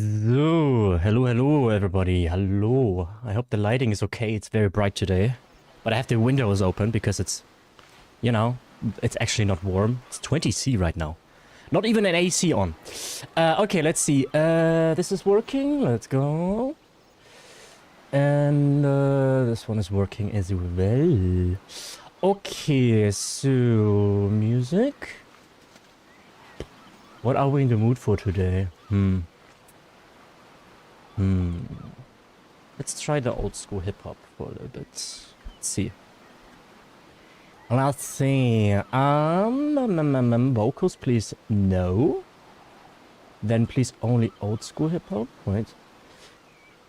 So, hello everybody, hello. I hope the lighting is okay, it's very bright today. But I have the windows open because it's, you know, it's actually not warm. It's 20 C right now. Not even an AC on. Okay, let's see. This is working, let's go. And this one is working as well. Okay, so music. What are we in the mood for today? Let's try the old school hip hop for a little bit. Let's see. Let's see. Vocals, please. No. Then please only old school hip hop. Wait.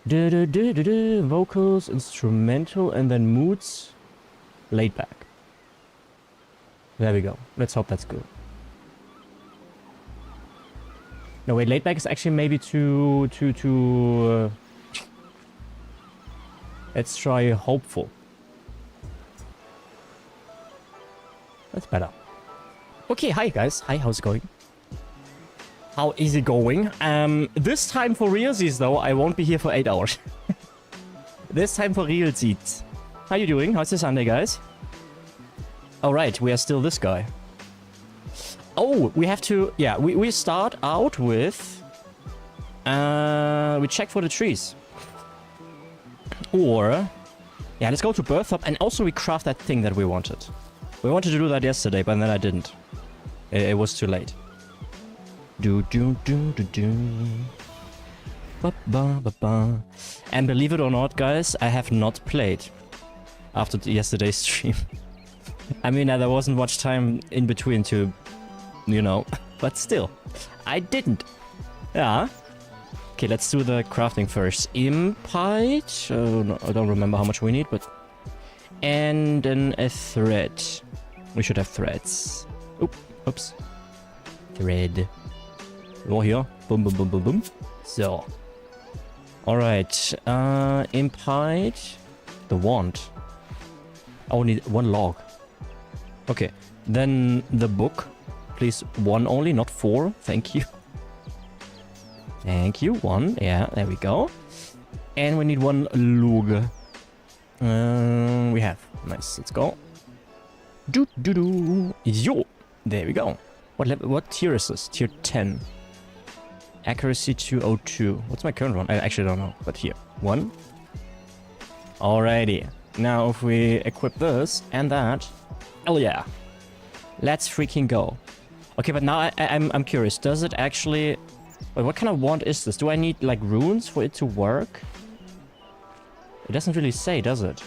Vocals, instrumental, and then moods, laid back. There we go. Let's hope that's good. No, wait, laid back is actually maybe too... Let's try hopeful. That's better. Okay, hi guys. Hi, how's it going? How is it going? This time for realsies though, I won't be here for 8 hours. This time for realsies. How you doing? How's the Sunday, guys? Alright, we are still this guy. Oh, we have to... Yeah, we start out with... we check for the trees. Or... Yeah, let's go to birth hub and also we craft that thing that we wanted. We wanted to do that yesterday, but then I didn't. It was too late. And believe it or not, guys, I have not played after yesterday's stream. I mean, there wasn't much time in between to... You know, but still, I didn't. Yeah. Okay, let's do the crafting first. Impite. Oh, no, I don't remember how much we need, but... And then a thread. We should have threads. Oops. Thread. Oh, here. Boom, boom, boom, boom, boom. So. Alright. Impite. The wand. I only need one log. Okay. Then the book. Please, one only, not 4. Thank you. Thank you. 1. Yeah, there we go. And we need 1 log. We have. Nice. Let's go. Yo. There we go. What tier is this? Tier 10. Accuracy 202. What's my current one? I actually don't know. But here. 1. Alrighty. Now if we equip this and that. Oh yeah. Let's freaking go. Okay, but now I'm curious. Does it actually... Wait, what kind of wand is this? Do I need, like, runes for it to work? It doesn't really say, does it?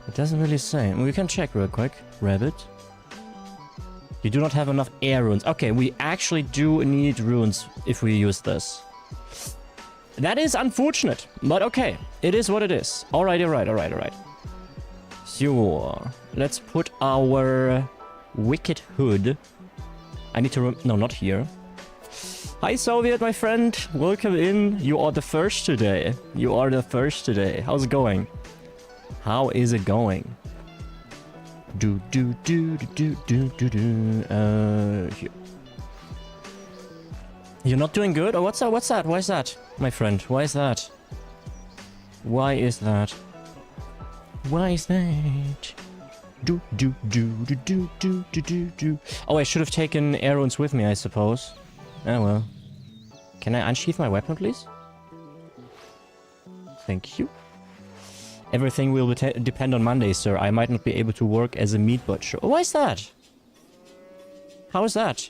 It doesn't really say. We can check real quick. Rabbit. You do not have enough air runes. Okay, we actually do need runes if we use this. That is unfortunate, but okay. It is what it is. Alright. So, let's put our... Wicked Hood. I need to... No, not here. Hi, Soviet, my friend. Welcome in. You are the first today. How's it going? How is it going? Here. You're not doing good? Oh, what's that? Why is that, my friend? Why is that? Oh, I should have taken arrows with me, I suppose. Oh well. Can I unsheath my weapon, please? Thank you. Everything will depend on Monday, sir. I might not be able to work as a meat butcher. Oh, why is that? How is that?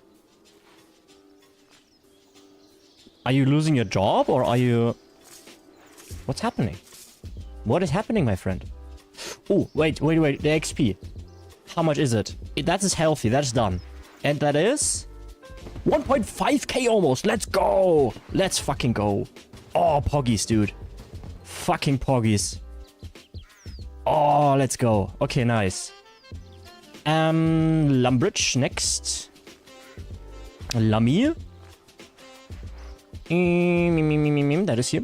Are you losing your job, or are you... What's happening? What is happening, my friend? Oh, wait, the XP. How much is it? That is healthy, that's done. And that is... 1.5k almost, let's go! Let's fucking go. Oh, poggies, dude. Fucking poggies. Oh, let's go. Okay, nice. Lumbridge next. Lamir. That is here.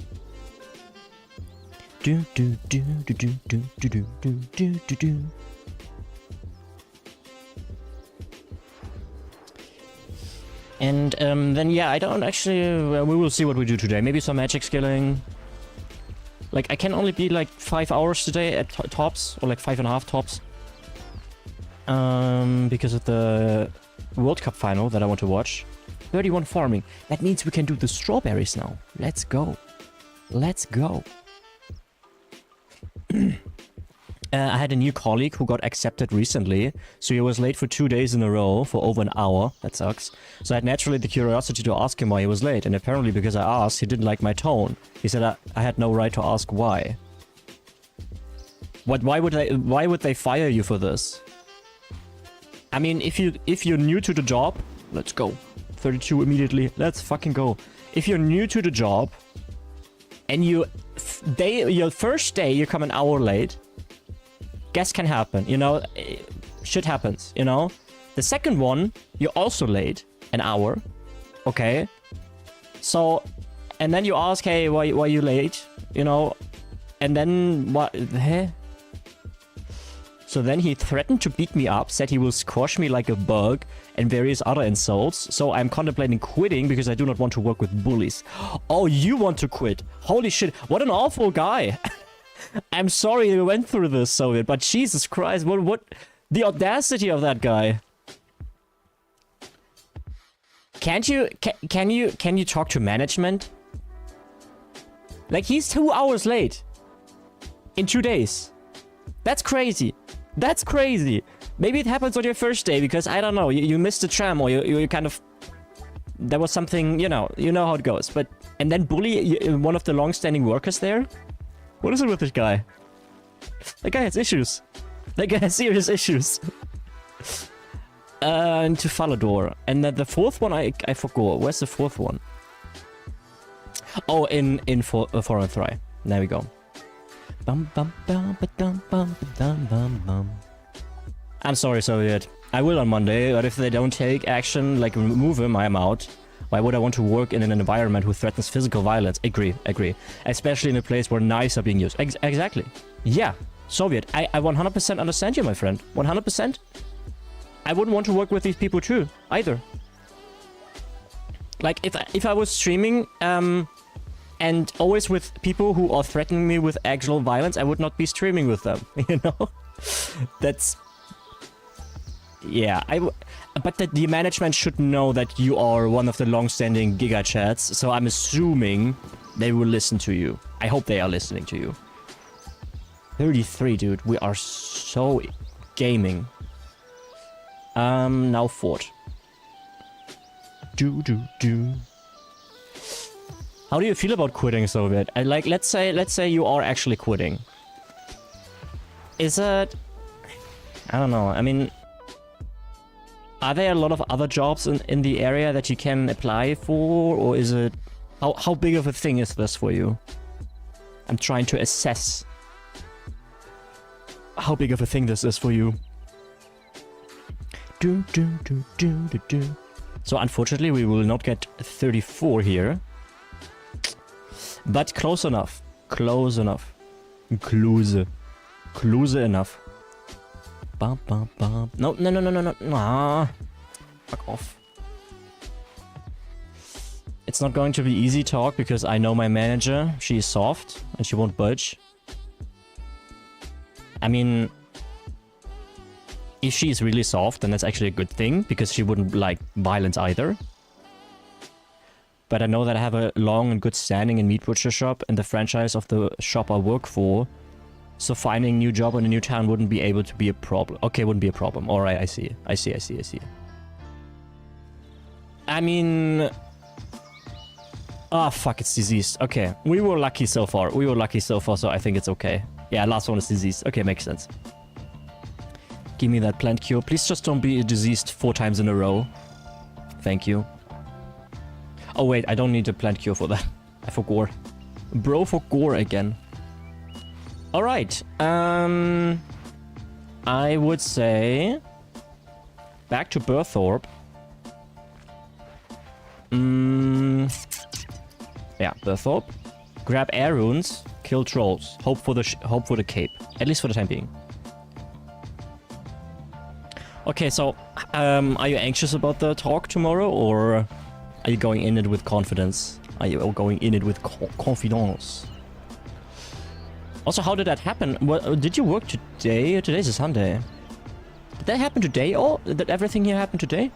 And then yeah, I don't actually... we will see what we do today. Maybe some magic skilling. Like, I can only be like 5 hours today at tops, or like 5.5 tops. Because of the World Cup final that I want to watch. 31 farming. That means we can do the strawberries now. Let's go. Let's go. I had a new colleague who got accepted recently, so he was late for 2 days in a row for over an hour. That sucks. So I had naturally the curiosity to ask him why he was late, and apparently because I asked, he didn't like my tone. He said I had no right to ask why. What? Why would they fire you for this? I mean, if you're new to the job, let's go. 32 immediately. Let's fucking go. If you're new to the job, and your first day you come an hour late. Guess can happen, you know, shit happens, you know. The second one, you're also late, an hour, okay. So, and then you ask, hey, why you late, you know, and then what? So then he threatened to beat me up, said he will squash me like a bug, and various other insults. So I'm contemplating quitting because I do not want to work with bullies. Oh, you want to quit? Holy shit! What an awful guy. I'm sorry you went through this, Soviet, but Jesus Christ, what the audacity of that guy. Can you talk to management? Like, he's 2 hours late in 2 days. That's crazy. That's crazy. Maybe it happens on your first day because, I don't know, you missed the tram or you kind of... There was something, you know how it goes. But, and then bully one of the long-standing workers there? What is it with this guy? That guy has issues. That guy has serious issues. And to Falador. And then the fourth one, I forgot. Where's the fourth one? Oh, in Foreign Thry. There we go. Bum, bum, bum, ba-dum, bum, ba-dum, bum, bum. I'm sorry, Soviet. I will on Monday, but if they don't take action, like remove him, I'm out. Why would I want to work in an environment who threatens physical violence? Agree. Especially in a place where knives are being used. Exactly. Yeah. Soviet, I 100% understand you, my friend. 100%. I wouldn't want to work with these people too, either. Like, if I was streaming, and always with people who are threatening me with actual violence, I would not be streaming with them, you know? That's... Yeah, but the management should know that you are one of the long-standing Giga Chats, so I'm assuming they will listen to you. I hope they are listening to you. 33, dude. We are so gaming. Now fort. How do you feel about quitting, Soviet? Like, let's say you are actually quitting. Is it... I don't know. I mean... Are there a lot of other jobs in the area that you can apply for? Or is it... How big of a thing is this for you? I'm trying to assess how big of a thing this is for you. So unfortunately we will not get 34 here. But close enough. Close enough. Close enough. Bum, bum, bum. No. Ah. Fuck off. It's not going to be easy talk because I know my manager. She is soft and she won't budge. I mean, if she is really soft, then that's actually a good thing because she wouldn't like violence either. But I know that I have a long and good standing in Meat Butcher Shop and the franchise of the shop I work for. So finding a new job in a new town wouldn't be able to be a problem. Okay, wouldn't be a problem. Alright, I see. I see. I mean... Ah, fuck, it's diseased. Okay, we were lucky so far. So I think it's okay. Yeah, last one is diseased. Okay, makes sense. Give me that plant cure. Please just don't be diseased 4 times in a row. Thank you. Oh wait, I don't need a plant cure for that. I forgot. Bro for gore again. Alright, I would say... Back to Burthorpe. Yeah, Burthorpe. Grab air runes, kill trolls. Hope for the cape. At least for the time being. Okay, so, are you anxious about the talk tomorrow, or... Are you going in it with confidence? Are you going in it with confidence? Also, how did that happen? What, did you work today? Today's a Sunday. Did that happen today? Oh, did everything here happen today?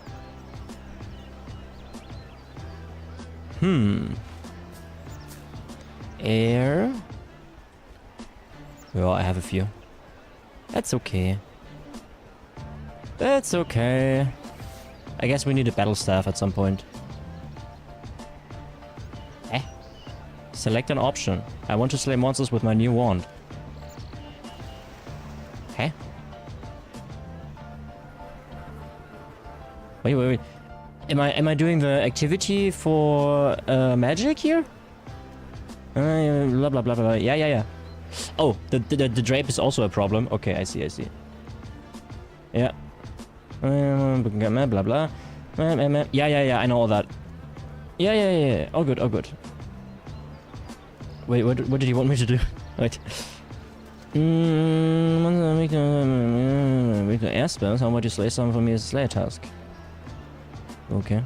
Air. Well, I have a few. That's okay. That's okay. I guess we need a battle staff at some point. Eh? Select an option. I want to slay monsters with my new wand. Okay. Wait. Am I doing the activity for magic here? Blah blah blah blah. Yeah. Oh, the drape is also a problem. Okay, I see. Yeah. Blah blah. Yeah. I know all that. Yeah. All good. Wait, what did you want me to do? Wait. Make the air spells. How about you slay someone for me as a slayer task? Okay.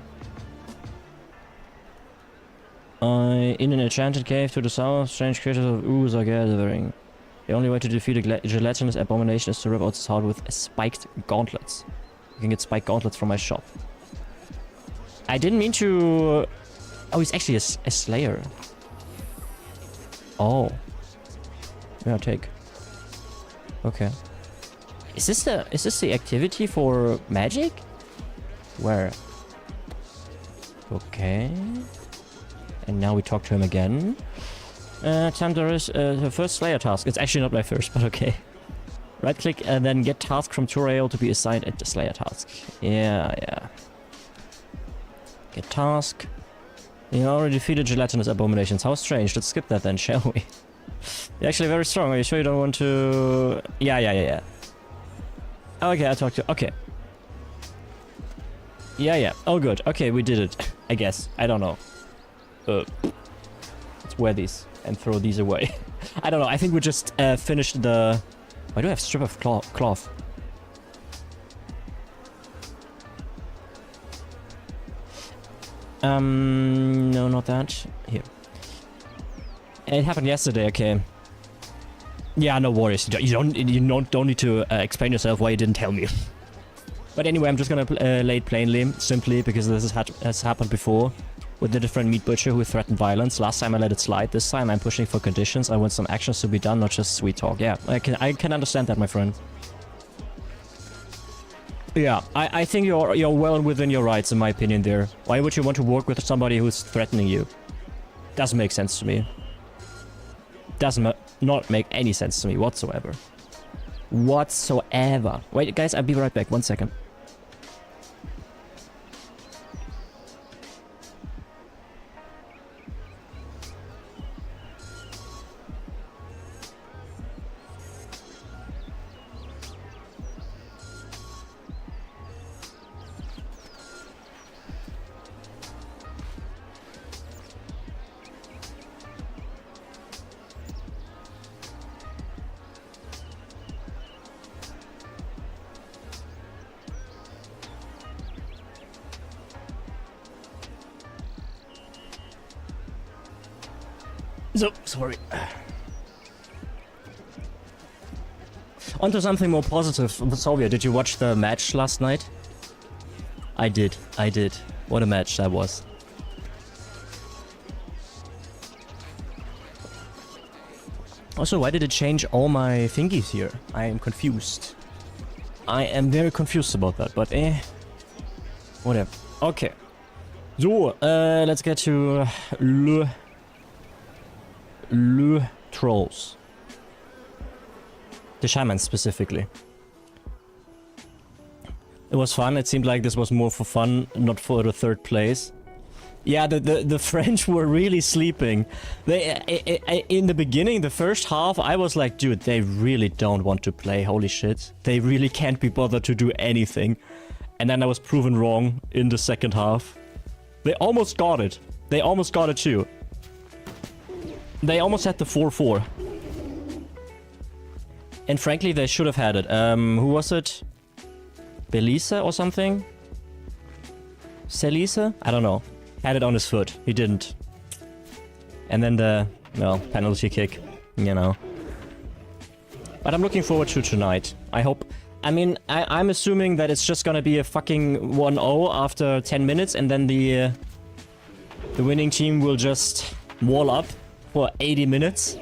In an enchanted cave to the south, strange creatures of ooze are gathering. The only way to defeat a gelatinous abomination is to rip out its heart with spiked gauntlets. You can get spiked gauntlets from my shop. I didn't mean to... Oh, he's actually a slayer. Oh. Yeah, take. Okay. Is this the activity for magic? Where? Okay. And now we talk to him again. Time to risk the first Slayer task. It's actually not my first, but okay. Right click and then get task from tutorial to be assigned at the Slayer task. Yeah. Get task. You already defeated gelatinous abominations. How strange. Let's skip that then, shall we? You're actually very strong. Are you sure you don't want to... Yeah. Okay, I talked to... Okay. Yeah. Oh, good. Okay, we did it. I guess. I don't know. Let's wear these and throw these away. I don't know. I think we just finished the... Why do I have strip of cloth? No, not that. Here. It happened yesterday. Okay. Yeah, no worries. You don't need to explain yourself why you didn't tell me. But anyway, I'm just gonna lay it plainly, simply because this has happened before with the different meat butcher who threatened violence. Last time I let it slide. This time I'm pushing for conditions. I want some actions to be done, not just sweet talk. Yeah, I can understand that, my friend. Yeah, I think you're well within your rights, in my opinion. There. Why would you want to work with somebody who's threatening you? Doesn't make sense to me. Doesn't not make any sense to me whatsoever. Wait, guys, I'll be right back. 1 second. So, sorry. Onto something more positive. Sylvia, did you watch the match last night? I did. What a match that was. Also, why did it change all my thingies here? I am confused. I am very confused about that, but whatever. Okay. So, let's get to Le Trolls. The shaman specifically. It was fun. It seemed like this was more for fun, not for the third place. Yeah, the French were really sleeping. They in the beginning, the first half, I was like, dude, they really don't want to play. Holy shit. They really can't be bothered to do anything. And then I was proven wrong in the second half. They almost got it. They almost got it too. They almost had the 4-4. And frankly, they should have had it. Who was it? Belisa or something? Celisa? I don't know. had it on his foot. He didn't. And then the, well, penalty kick, you know. But I'm looking forward to tonight. I hope... I mean, I'm assuming that it's just gonna be a fucking 1-0 after 10 minutes, and then the winning team will just wall up for 80 minutes.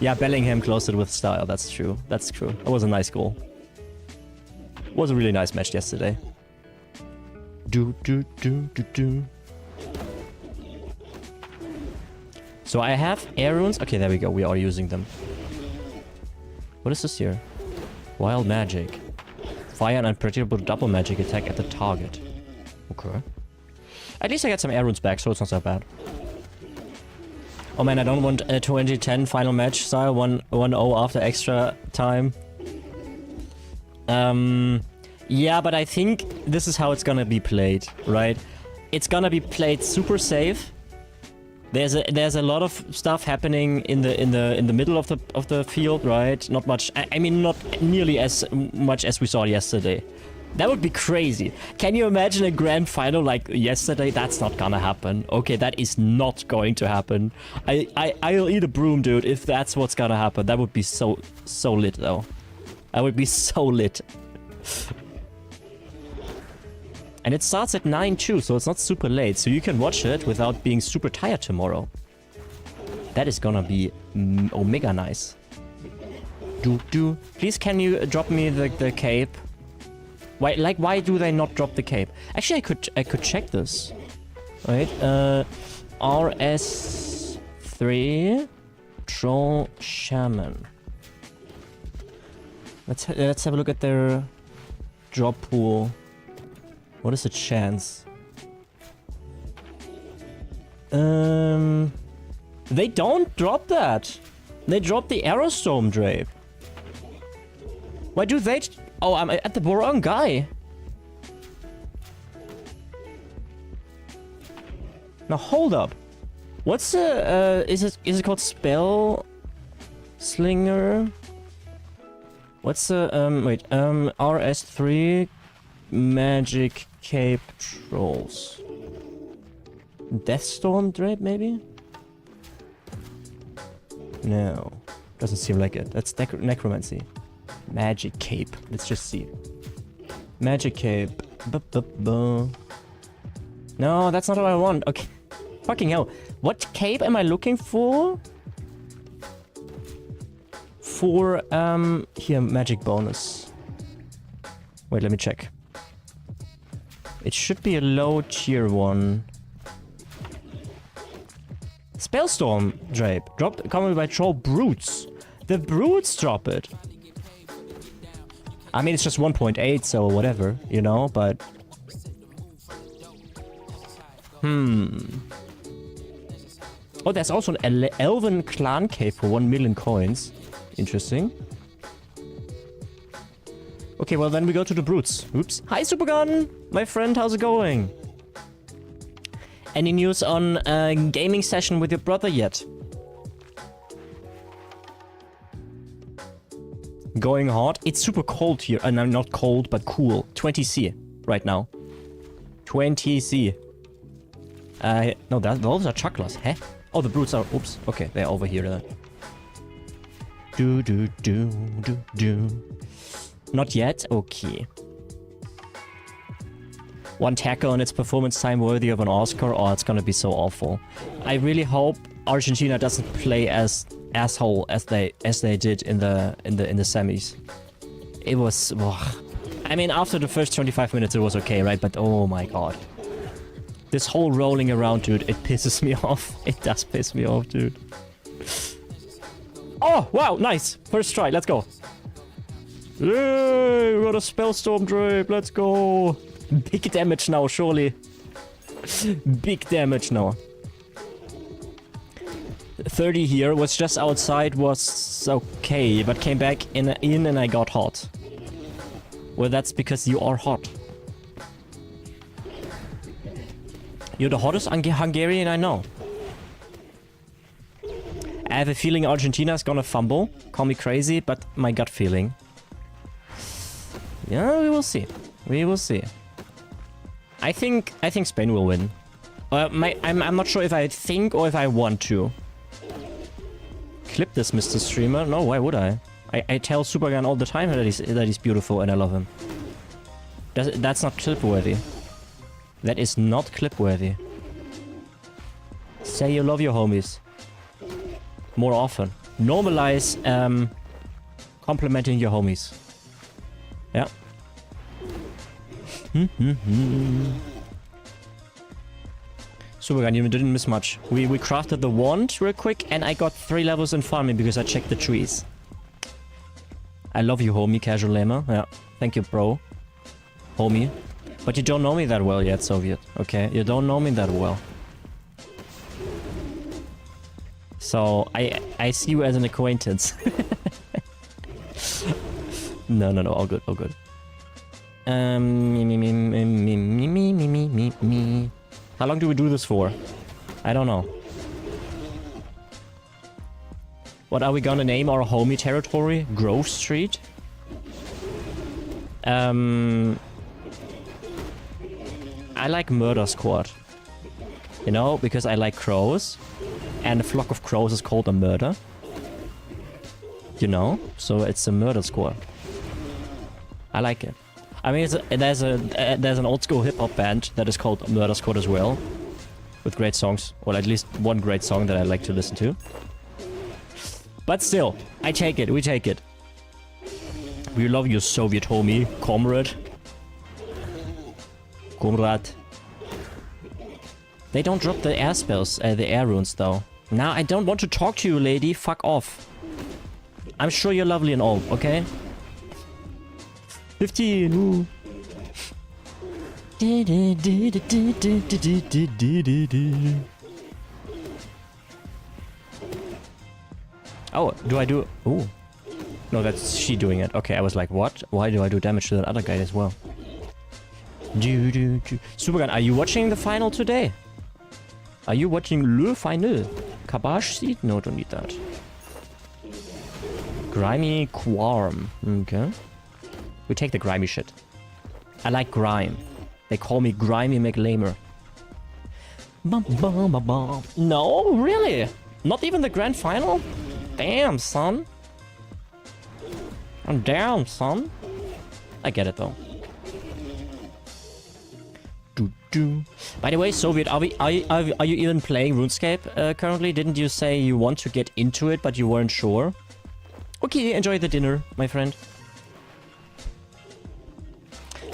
Yeah, Bellingham closed it with style. That's true. That's true. That was a nice goal. It was a really nice match yesterday. So I have air runes. Okay, there we go. We are using them. What is this here? Wild magic. Fire an unpredictable double magic attack at the target. Okay. At least I got some air runes back, so it's not so bad. Oh man, I don't want a 2010 final match style 1-0 after extra time. Yeah, but I think this is how it's gonna be played, right? It's gonna be played super safe. There's a lot of stuff happening in the middle of the field, right? Not much. I mean, not nearly as much as we saw yesterday. That would be crazy. Can you imagine a grand final like yesterday? That's not gonna happen. Okay, that is not going to happen. I'll eat a broom, dude, if that's what's gonna happen. That would be so lit, though. That would be so lit. And it starts at 9 too, so it's not super late. So you can watch it without being super tired tomorrow. That is gonna be mega nice. Please, can you drop me the cape? Why do they not drop the cape? Actually, I could check this. Right? RS3 Troll Shaman. Let's have a look at their drop pool. What is the chance? They don't drop that. They drop the Aerostorm Drape. Why do they... Oh, I'm at the wrong guy. Now hold up. What's the is it called Spell Slinger? What's the wait, RS3 Magic Cape Trolls. Deathstorm Drape, maybe? No. Doesn't seem like it. That's necromancy. Magic Cape. Let's just see. Magic Cape. No, that's not what I want. Okay. Fucking hell. What cape am I looking for? For, here, magic bonus. Wait, let me check. It should be a low tier one. Spellstorm Drape. Dropped, coming by Troll Brutes. The Brutes drop it. I mean, it's just 1.8, so whatever, you know, but... Oh, there's also an Elven Clan Cape for 1 million coins. Interesting. Okay, well then we go to the Brutes. Oops. Hi, Supergun! My friend, how's it going? Any news on a gaming session with your brother yet? Going hard? It's super cold here. No, not cold, but cool. 20C right now. 20C. No, those are chaklas. Huh? Oh, the Brutes are... Oops. Okay, they're over here then. Not yet? Okay. One tackle and its performance time worthy of an Oscar? Oh, it's gonna be so awful. I really hope Argentina doesn't play as asshole as they did in the semis. It was... Ugh. I mean, after the first 25 minutes it was okay, right? But oh my god. This whole rolling around, dude, it pisses me off. It does piss me off, dude. Oh, wow, nice. First try, let's go. Yay, we got a Spellstorm Drape, let's go. Big damage now, surely. Big damage now. 30 here, was just outside, was okay, but came back in and I got hot. Well, that's because you are hot. You're the hottest Hungarian I know. I have a feeling Argentina's gonna fumble. Call me crazy, but my gut feeling. Yeah, we will see. We will see. I think Spain will win. I'm not sure if I think or if I want to. Clip this, Mr. Streamer. No, why would I? I tell Supergun all the time that he's beautiful and I love him. That's not clip-worthy. That is not clip-worthy. Say you love your homies. More often. Normalize complimenting your homies. Yeah. Supergun, you didn't miss much. We crafted the wand real quick and I got 3 levels in farming because I checked the trees. I love you, homie, Casual Lamer. Yeah, thank you, bro. Homie. But you don't know me that well yet, Soviet. Okay, you don't know me that well. So, I see you as an acquaintance. No, all good, all good. How long do we do this for? I don't know. What are we gonna name our homie territory? Grove Street? I like Murder Squad. You know, because I like crows. And a flock of crows is called a murder. You know? So it's a Murder Squad. I like it. I mean, there's an old school hip hop band that is called Murder Squad as well, with great songs, or at least one great song that I like to listen to. But still, I take it. We take it. We love you, Soviet homie, comrade. Comrade. They don't drop the air spells, the air runes though. Now I don't want to talk to you, lady. Fuck off. I'm sure you're lovely and all, okay? 15. Ooh. Oh, do I do... Ooh. No, that's she doing it. Okay, I was like, what? Why do I do damage to that other guy as well? Supergun, are you watching the final today? Are you watching Le Final? Kabash seed? No, don't need that. Grimy Quarm. Okay. We take the grimy shit. I like grime. They call me Grimy McLamer. No, really? Not even the grand final? Damn, son. I'm down, son. I get it though. By the way, Soviet, are you even playing RuneScape currently? Didn't you say you want to get into it, but you weren't sure? Okay, enjoy the dinner, my friend.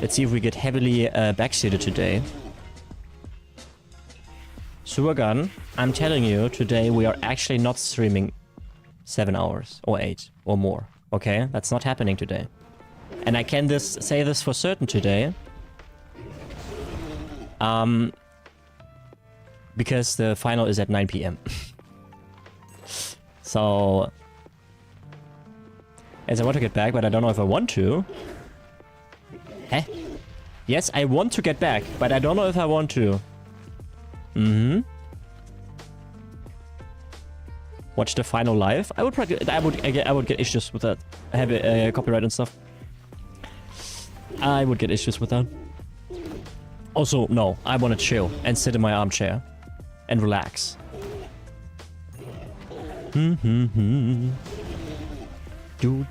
Let's see if we get heavily backseated today. Supergun, I'm telling you, today we are actually not streaming 7 hours or 8 or more. Okay, that's not happening today. And I can say this for certain today. Because the final is at 9 PM. So... As I want to get back, but I don't know if I want to. Eh? Yes, I want to get back, but I don't know if I want to. Watch the final live. I would get issues with that. I have copyright and stuff. I would get issues with that. Also, no, I want to chill and sit in my armchair and relax. Do.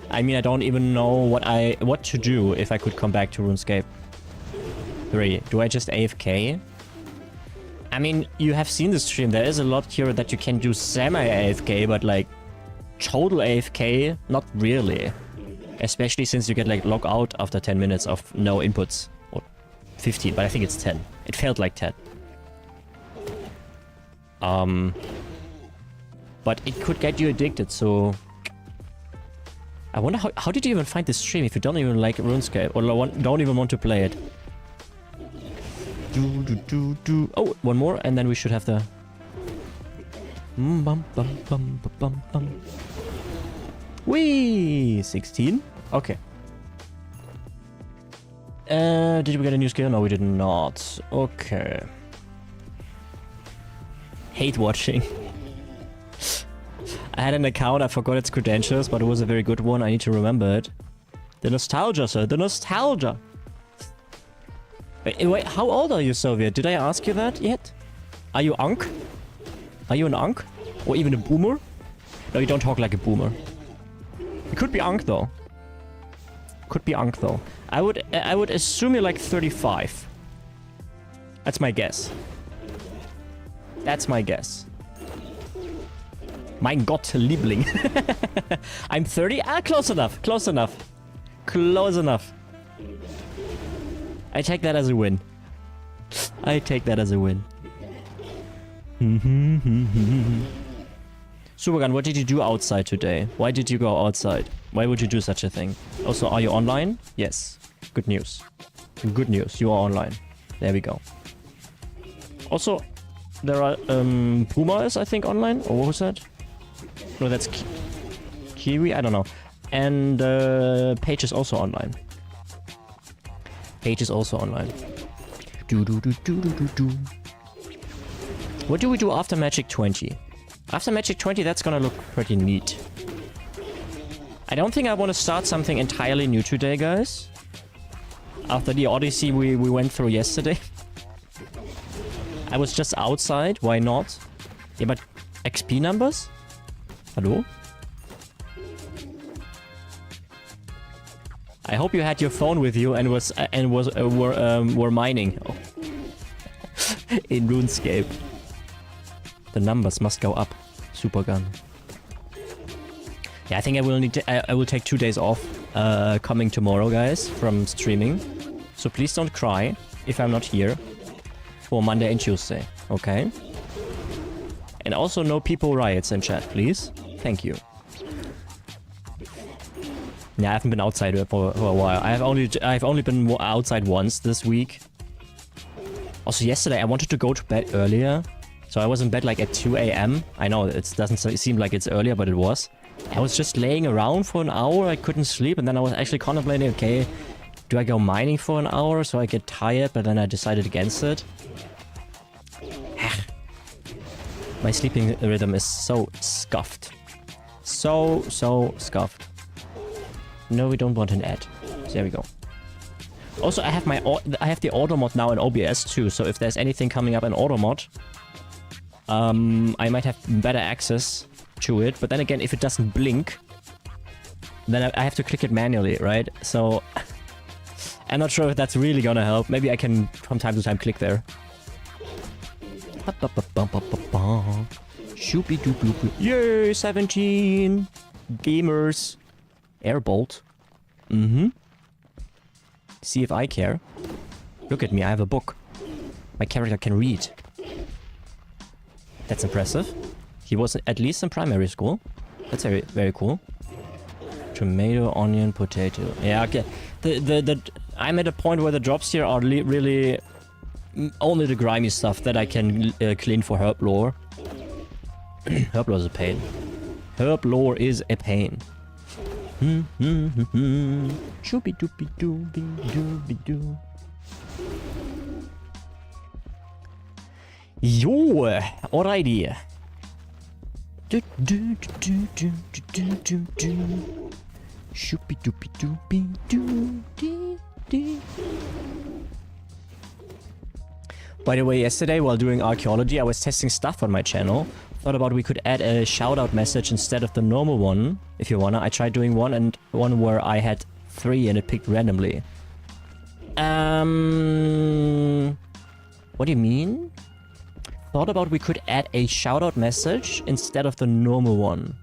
I mean, I don't even know what to do if I could come back to RuneScape 3. Do I just AFK? I mean, you have seen the stream. There is a lot here that you can do semi-AFK, but like total AFK, not really. Especially since you get like log out after 10 minutes of no inputs. Or 15, but I think it's 10. It felt like 10. But it could get you addicted, so... I wonder how did you even find this stream if you don't even like RuneScape or don't even want to play it? Oh, one more and then we should have the... Whee! 16? Okay. Did we get a new skill? No, we did not. Okay. Hate watching. I had an account, I forgot its credentials, but it was a very good one. I need to remember it. The nostalgia, sir. The nostalgia. Wait, how old are you, Soviet? Did I ask you that yet? Are you Unk? Are you an Unk? Or even a boomer? No, you don't talk like a boomer. You could be Unk though. Could be Unk though. I would assume you're like 35. That's my guess. That's my guess. Mein Gott, Liebling. I'm 30? Ah, close enough. Close enough. Close enough. I take that as a win. I take that as a win. Supergun, what did you do outside today? Why did you go outside? Why would you do such a thing? Also, are you online? Yes. Good news. Good news. You are online. There we go. Also, there are Puma is, I think, online. Or what was that? No, that's Kiwi. I don't know. And Paige is also online. Paige is also online. What do we do after Magic 20? After Magic 20, that's gonna look pretty neat. I don't think I want to start something entirely new today, guys. After the Odyssey we went through yesterday. I was just outside, why not? Yeah, but XP numbers? Hello? I hope you had your phone with you and were mining in RuneScape. The numbers must go up. Supergun. Yeah, I think I will need to, I will take 2 days off coming tomorrow, guys, from streaming. So please don't cry if I'm not here for Monday and Tuesday, okay? And also no people riots in chat, please. Thank you. Yeah, I haven't been outside for a while. I've only been outside once this week. Also, yesterday I wanted to go to bed earlier, so I was in bed like at 2 a.m. I know it doesn't seem like it's earlier, but it was. I was just laying around for an hour. I couldn't sleep, and then I was actually contemplating, okay, do I go mining for an hour so I get tired? But then I decided against it. My sleeping rhythm is so scuffed. So scuffed. No, we don't want an ad. So there we go. Also, I have the auto mod now in OBS too, so if there's anything coming up in auto mod, I might have better access to it. But then again, if it doesn't blink, then I have to click it manually, right? So I'm not sure if that's really gonna help. Maybe I can from time to time click there. Yay, 17 gamers. Airbolt. See if I care. Look at me, I have a book. My character can read. That's impressive. He was at least in primary school. That's very, very cool. Tomato, onion, potato. Yeah, okay. I'm at a point where the drops here are really only the grimy stuff that I can clean for herb lore. Herb lore is a pain. Herb lore is a pain. Shooby doopy dooby dooby doo. Jo, alrighty. Shooby doopy dooby doo dee dee. By the way, yesterday while doing archaeology, I was testing stuff on my channel. Thought about we could add a shout-out message instead of the normal one, if you wanna. I tried doing one where I had 3 and it picked randomly. What do you mean? Thought about we could add a shout-out message instead of the normal one.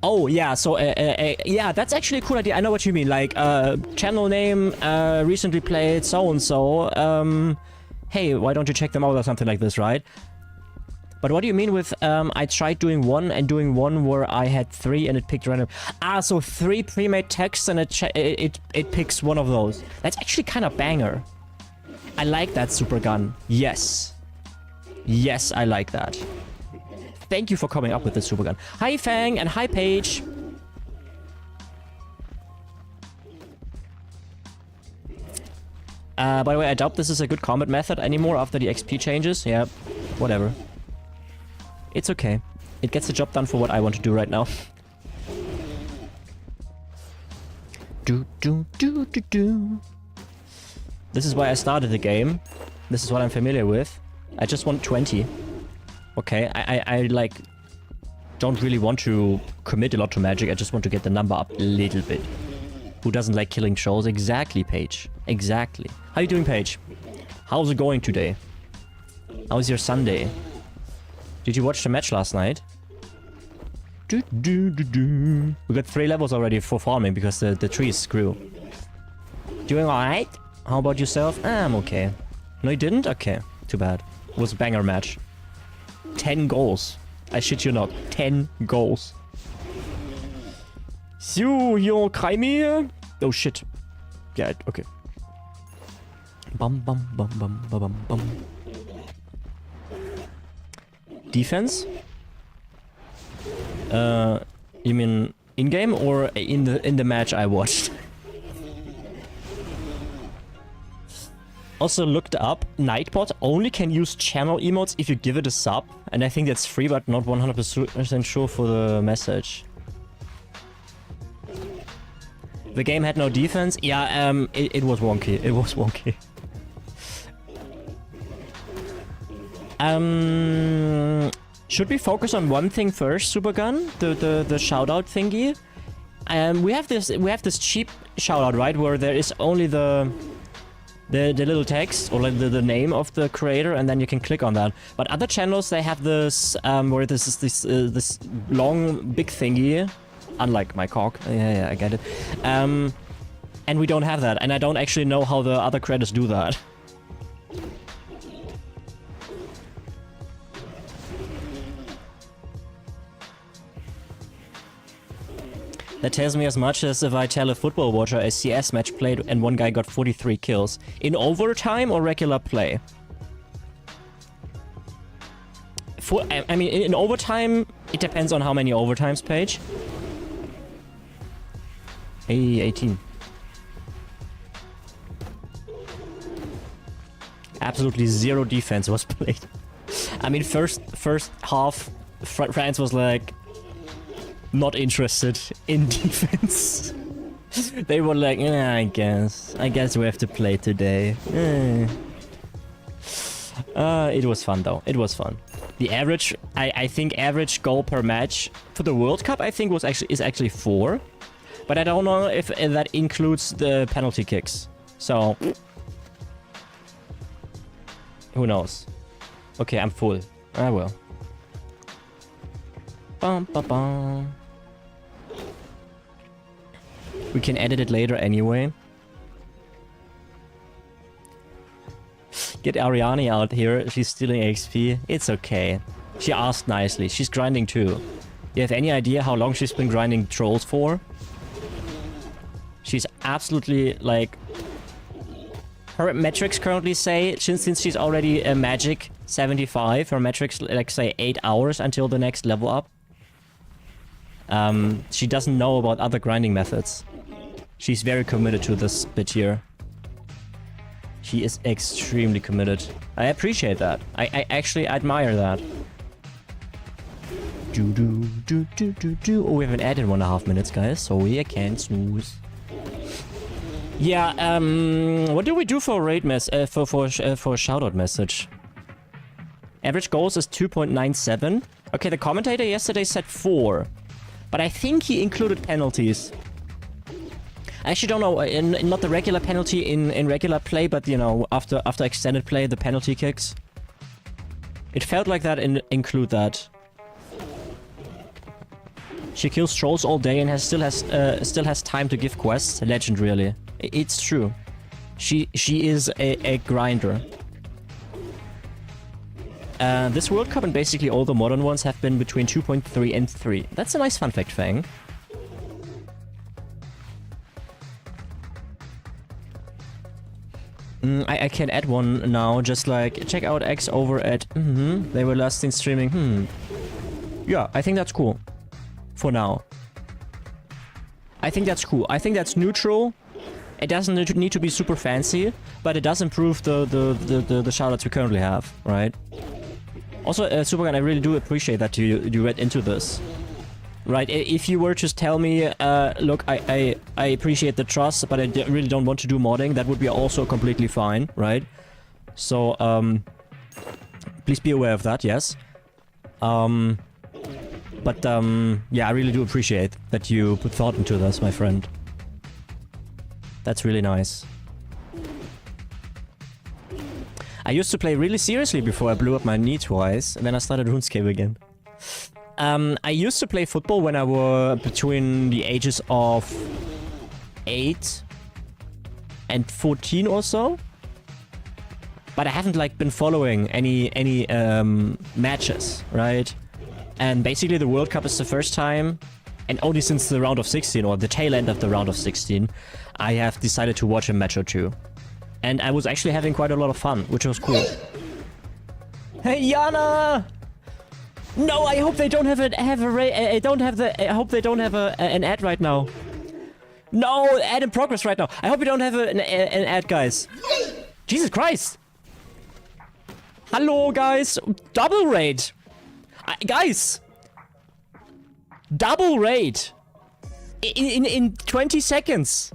Oh, yeah, so, yeah, that's actually a cool idea. I know what you mean, like, channel name, recently played so-and-so, hey, why don't you check them out or something like this, right? But what do you mean with, I tried doing one where I had 3 and it picked random? Ah, so 3 pre-made texts and it picks one of those. That's actually kind of banger. I like that, Supergun. Yes. Yes, I like that. Thank you for coming up with this, Supergun. Hi, Fang, and hi, Paige. By the way, I doubt this is a good combat method anymore after the XP changes. Yeah, whatever. It's okay. It gets the job done for what I want to do right now. This is why I started the game. This is what I'm familiar with. I just want 20. Okay, I like... don't really want to commit a lot to magic. I just want to get the number up a little bit. Who doesn't like killing trolls? Exactly, Paige. Exactly. How you doing, Paige? How's it going today? How's your Sunday? Did you watch the match last night? We got 3 levels already for farming because the trees grew. Doing alright? How about yourself? I'm okay. No, you didn't? Okay. Too bad. It was a banger match. 10 goals. I shit you not. 10 goals. So, yo, Kraimi. Oh shit. Yeah, okay. Bum bum bum bum bum bum bum. Defense? You mean in-game or in the match I watched? Also looked up, Nightbot only can use channel emotes if you give it a sub, and I think that's free but not 100% sure for the message. The game had no defense? Yeah, it was wonky. It was wonky. Should we focus on one thing first, Supergun? The shoutout thingy? We have this cheap shoutout, right? Where there is only the little text or like the name of the creator, and then you can click on that. But other channels, they have this where this is this long big thingy, unlike my cock. Yeah, I get it. And we don't have that, and I don't actually know how the other creators do that. That tells me as much as if I tell a football watcher a CS match played and one guy got 43 kills. In overtime or regular play? I mean, in overtime, it depends on how many overtimes, Paige. Hey, 18. Absolutely zero defense was played. I mean, first half, France was like... not interested in defense. They were like, I guess we have to play today. It was fun though. It was fun. The average, I think average goal per match for the World Cup, I think is actually 4, but I don't know if that includes the penalty kicks. So who knows? Okay, I'm full. I will. Bum, ba, bum. We can edit it later anyway. Get Ariane out here. She's stealing XP. It's okay. She asked nicely. She's grinding too. You have any idea how long she's been grinding trolls for? She's absolutely like... her metrics currently say, since she's already a magic 75, her metrics like say 8 hours until the next level up. She doesn't know about other grinding methods. She's very committed to this bit here. She is extremely committed. I appreciate that. I actually admire that. Oh, we haven't added 1.5 minutes, guys, so we can snooze. Yeah, what do we do for raid for shoutout message? Average goals is 2.97. Okay, the commentator yesterday said 4. But I think he included penalties. I actually don't know, not the regular penalty in regular play, but you know, after extended play, the penalty kicks. It felt like that include that. She kills trolls all day and still has time to give quests. Legend, really. It's true. She is a grinder. This World Cup and basically all the modern ones have been between 2.3 and 3. That's a nice fun fact, Fang. I can add one now, just like, check out X over at, they were last seen streaming, Yeah, I think that's cool. For now. I think that's cool. I think that's neutral. It doesn't need to be super fancy, but it does improve the shoutouts we currently have, right? Also, Supergun, I really do appreciate that you read into this. right? If you were to tell me, look, I appreciate the trust, but I really don't want to do modding, that would be also completely fine, right? So, please be aware of that, yes. Yeah, I really do appreciate that you put thought into this, my friend. That's really nice. I used to play really seriously before I blew up my knee twice, and then I started RuneScape again. I used to play football when I was between the ages of 8 and 14 or so. But I haven't like been following any matches, right? And basically the World Cup is the first time, and only since the round of 16 or the tail end of the round of 16, I have decided to watch a match or two. And I was actually having quite a lot of fun, which was cool. Hey, Yana! No, I hope they don't have an ad right now. No, ad in progress right now. I hope we don't have an ad, guys. Jesus Christ! Hello, guys. Double raid. Guys. Double raid. In 20 seconds.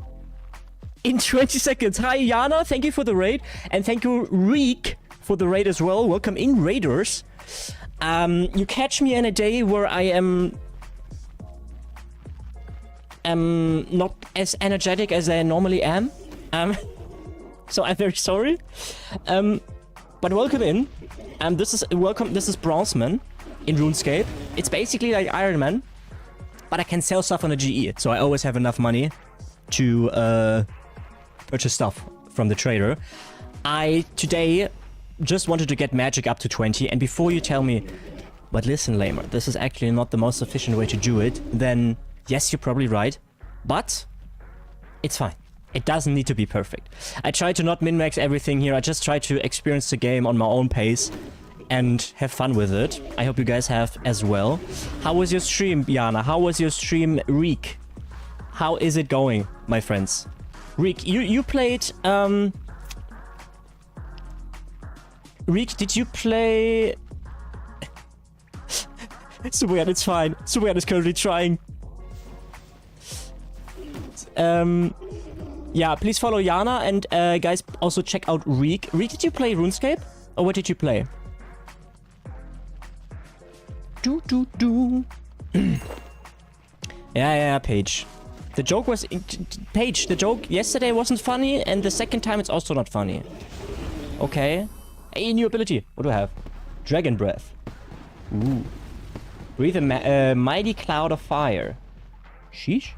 In 20 seconds. Hi, Yana. Thank you for the raid. And thank you, Reek, for the raid as well. Welcome in, raiders. You catch me in a day where I am not as energetic as I normally am. So I'm very sorry. But welcome in. This is Bronzeman in RuneScape. It's basically like Ironman, but I can sell stuff on a GE, so I always have enough money to purchase stuff from the trader. I today just wanted to get magic up to 20, and before you tell me, but listen, Lamer, this is actually not the most efficient way to do it, then yes, you're probably right, but it's fine. It doesn't need to be perfect. I try to not min-max everything here, I just try to experience the game on my own pace and have fun with it. I hope you guys have as well. How was your stream, Yana? How was your stream, Reek? How is it going, my friends? Reek, you played, Reek, did you play... Subuyan, it's fine. Subuyan is currently trying. Yeah, please follow Yana, and guys, also check out Reek. Reek, did you play RuneScape? Or what did you play? Yeah, Paige. The joke was... Paige, the joke yesterday wasn't funny, and the second time it's also not funny. Okay. A new ability. What do I have? Dragon Breath. Ooh. Breathe a mighty cloud of fire. Sheesh.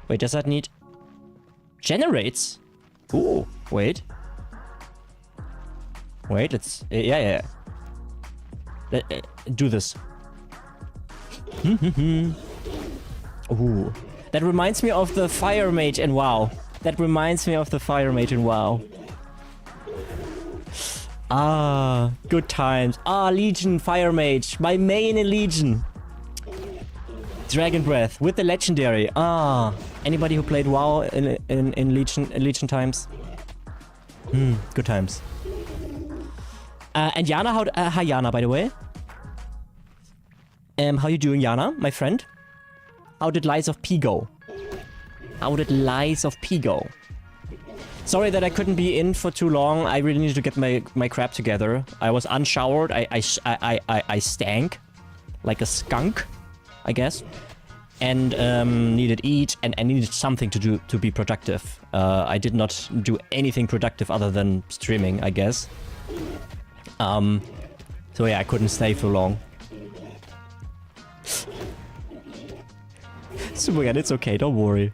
Wait, does that need... Generates? Ooh, wait. Wait, let's... yeah. Do this. Ooh. That reminds me of the Fire Mage in WoW. Ah, good times. Ah, Legion Fire Mage. My main in Legion. Dragon Breath with the legendary. Ah, anybody who played WoW in Legion times? Good times. And Yana, hi Yana, by the way. How you doing, Yana, my friend? How did Lies of P go? Sorry that I couldn't be in for too long. I really needed to get my crap together. I was unshowered. I stank like a skunk, I guess, and needed eat and I needed something to do to be productive. I did not do anything productive other than streaming, I guess. So yeah, I couldn't stay for long. Subuyan, it's okay, don't worry.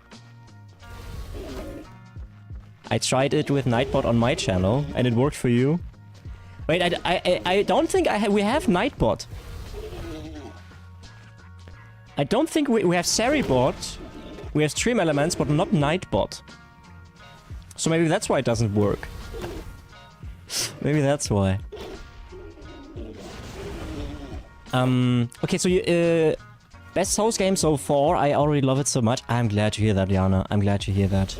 I tried it with Nightbot on my channel, and it worked for you. Wait, I don't think we have Nightbot. I don't think we have Seribot. We have Stream Elements, but not Nightbot. So maybe that's why it doesn't work. Maybe that's why. Okay, so you, best Souls game so far. I already love it so much. I'm glad to hear that, Yana. I'm glad to hear that.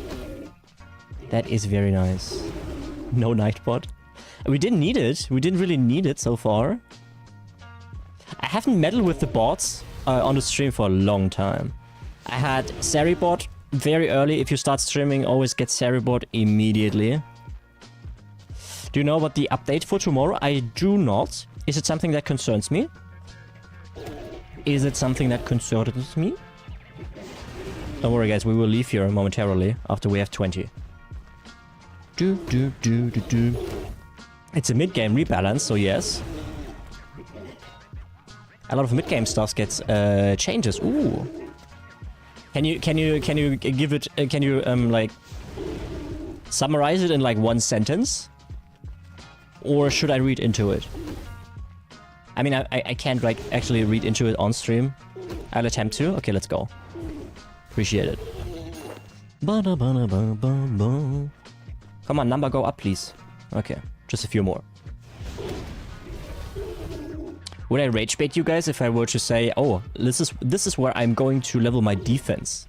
That is very nice. No Nightbot. We didn't need it. We didn't really need it so far. I haven't meddled with the bots on the stream for a long time. I had Seribot very early. If you start streaming, always get Seribot immediately. Do you know what the update for tomorrow? I do not. Is it something that concerns me? Is it something that concerns me? Don't worry, guys. We will leave here momentarily after we have 20. It's a mid-game rebalance, so yes. A lot of mid-game stuff gets changes. Ooh. Can you give it? Can you like summarize it in like one sentence? Or should I read into it? I mean, I can't like actually read into it on stream. I'll attempt to. Okay, let's go. Appreciate it. Come on, number, go up, please. Okay, just a few more. Would I rage bait you guys if I were to say, oh, this is where I'm going to level my defense.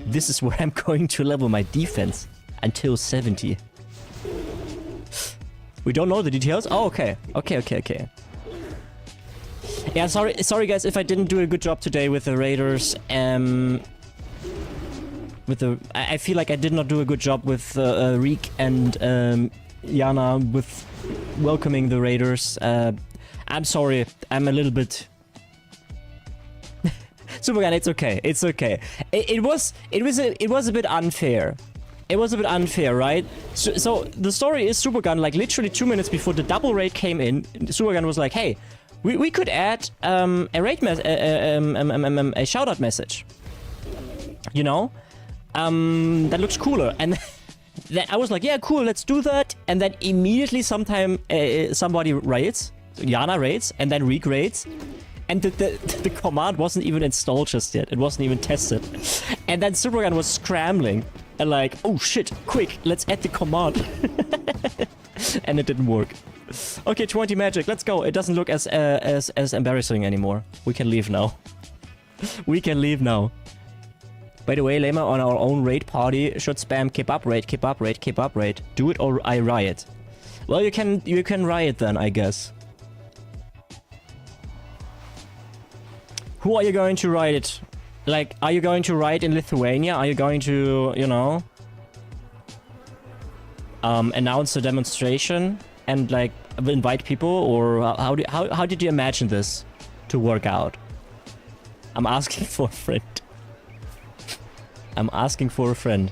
This is where I'm going to level my defense until 70. We don't know the details? Oh, okay. Okay. Yeah, sorry guys if I didn't do a good job today with the raiders. I feel like I did not do a good job with Reek and Yana with welcoming the raiders. I'm sorry. I'm a little bit. Supergun, it's okay. It's okay. It was a bit unfair. It was a bit unfair, right? So the story is Supergun, like literally 2 minutes before the double raid came in, Supergun was like, hey, we could add a raid a shout out message. You know? That looks cooler. And then I was like, yeah, cool, let's do that. And then immediately somebody raids, Yana raids, and then Reek raids. And the command wasn't even installed just yet. It wasn't even tested. And then Supergun was scrambling. And like, oh shit, quick, let's add the command. And it didn't work. Okay, 20 magic, let's go. It doesn't look as embarrassing anymore. We can leave now. We can leave now. By the way, Lema on our own raid party should spam keep up raid, keep up raid, keep up raid. Do it or I riot. Well, you can riot then, I guess. Who are you going to riot? Like, are you going to riot in Lithuania? Are you going to, you know, announce a demonstration and like invite people, or how did you imagine this to work out? I'm asking for a friend. I'm asking for a friend.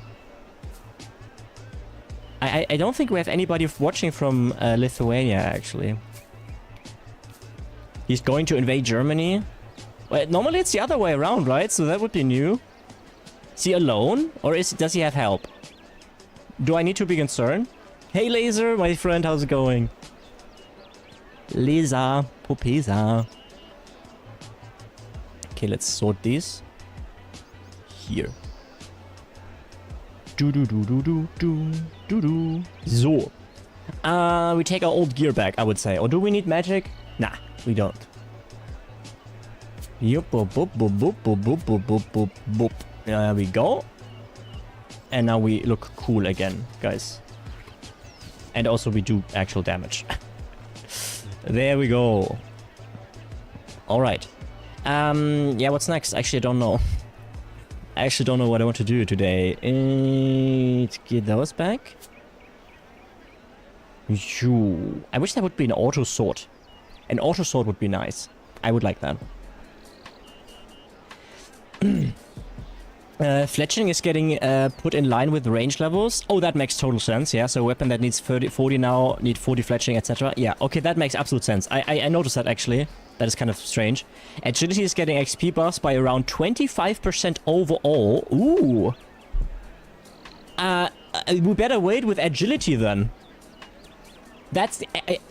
I don't think we have anybody watching from Lithuania, actually. He's going to invade Germany. Well, normally it's the other way around, right? So that would be new. Is he alone? Or does he have help? Do I need to be concerned? Hey, Laser, my friend, how's it going? Laser, Popesa. Okay, let's sort these. Here. So. We take our old gear back, I would say. Or do we need magic? Nah, we don't. Yup, boop, boop, boop, boop, boop, boop, boop, boop, boop, boop. There we go. And now we look cool again, guys. And also we do actual damage. There we go. Alright. Yeah, what's next? Actually, I don't know. I actually don't know what I want to do today. Get those back. I wish there would be an auto sword. An auto sword would be nice. I would like that. Fletching is getting put in line with range levels. Oh, that makes total sense. Yeah, so a weapon that needs 40 now, need 40 fletching, etc. Yeah, okay, that makes absolute sense. I noticed that, actually. That is kind of strange. Agility is getting XP buffs by around 25% overall. Ooh. We better wait with agility then. That's...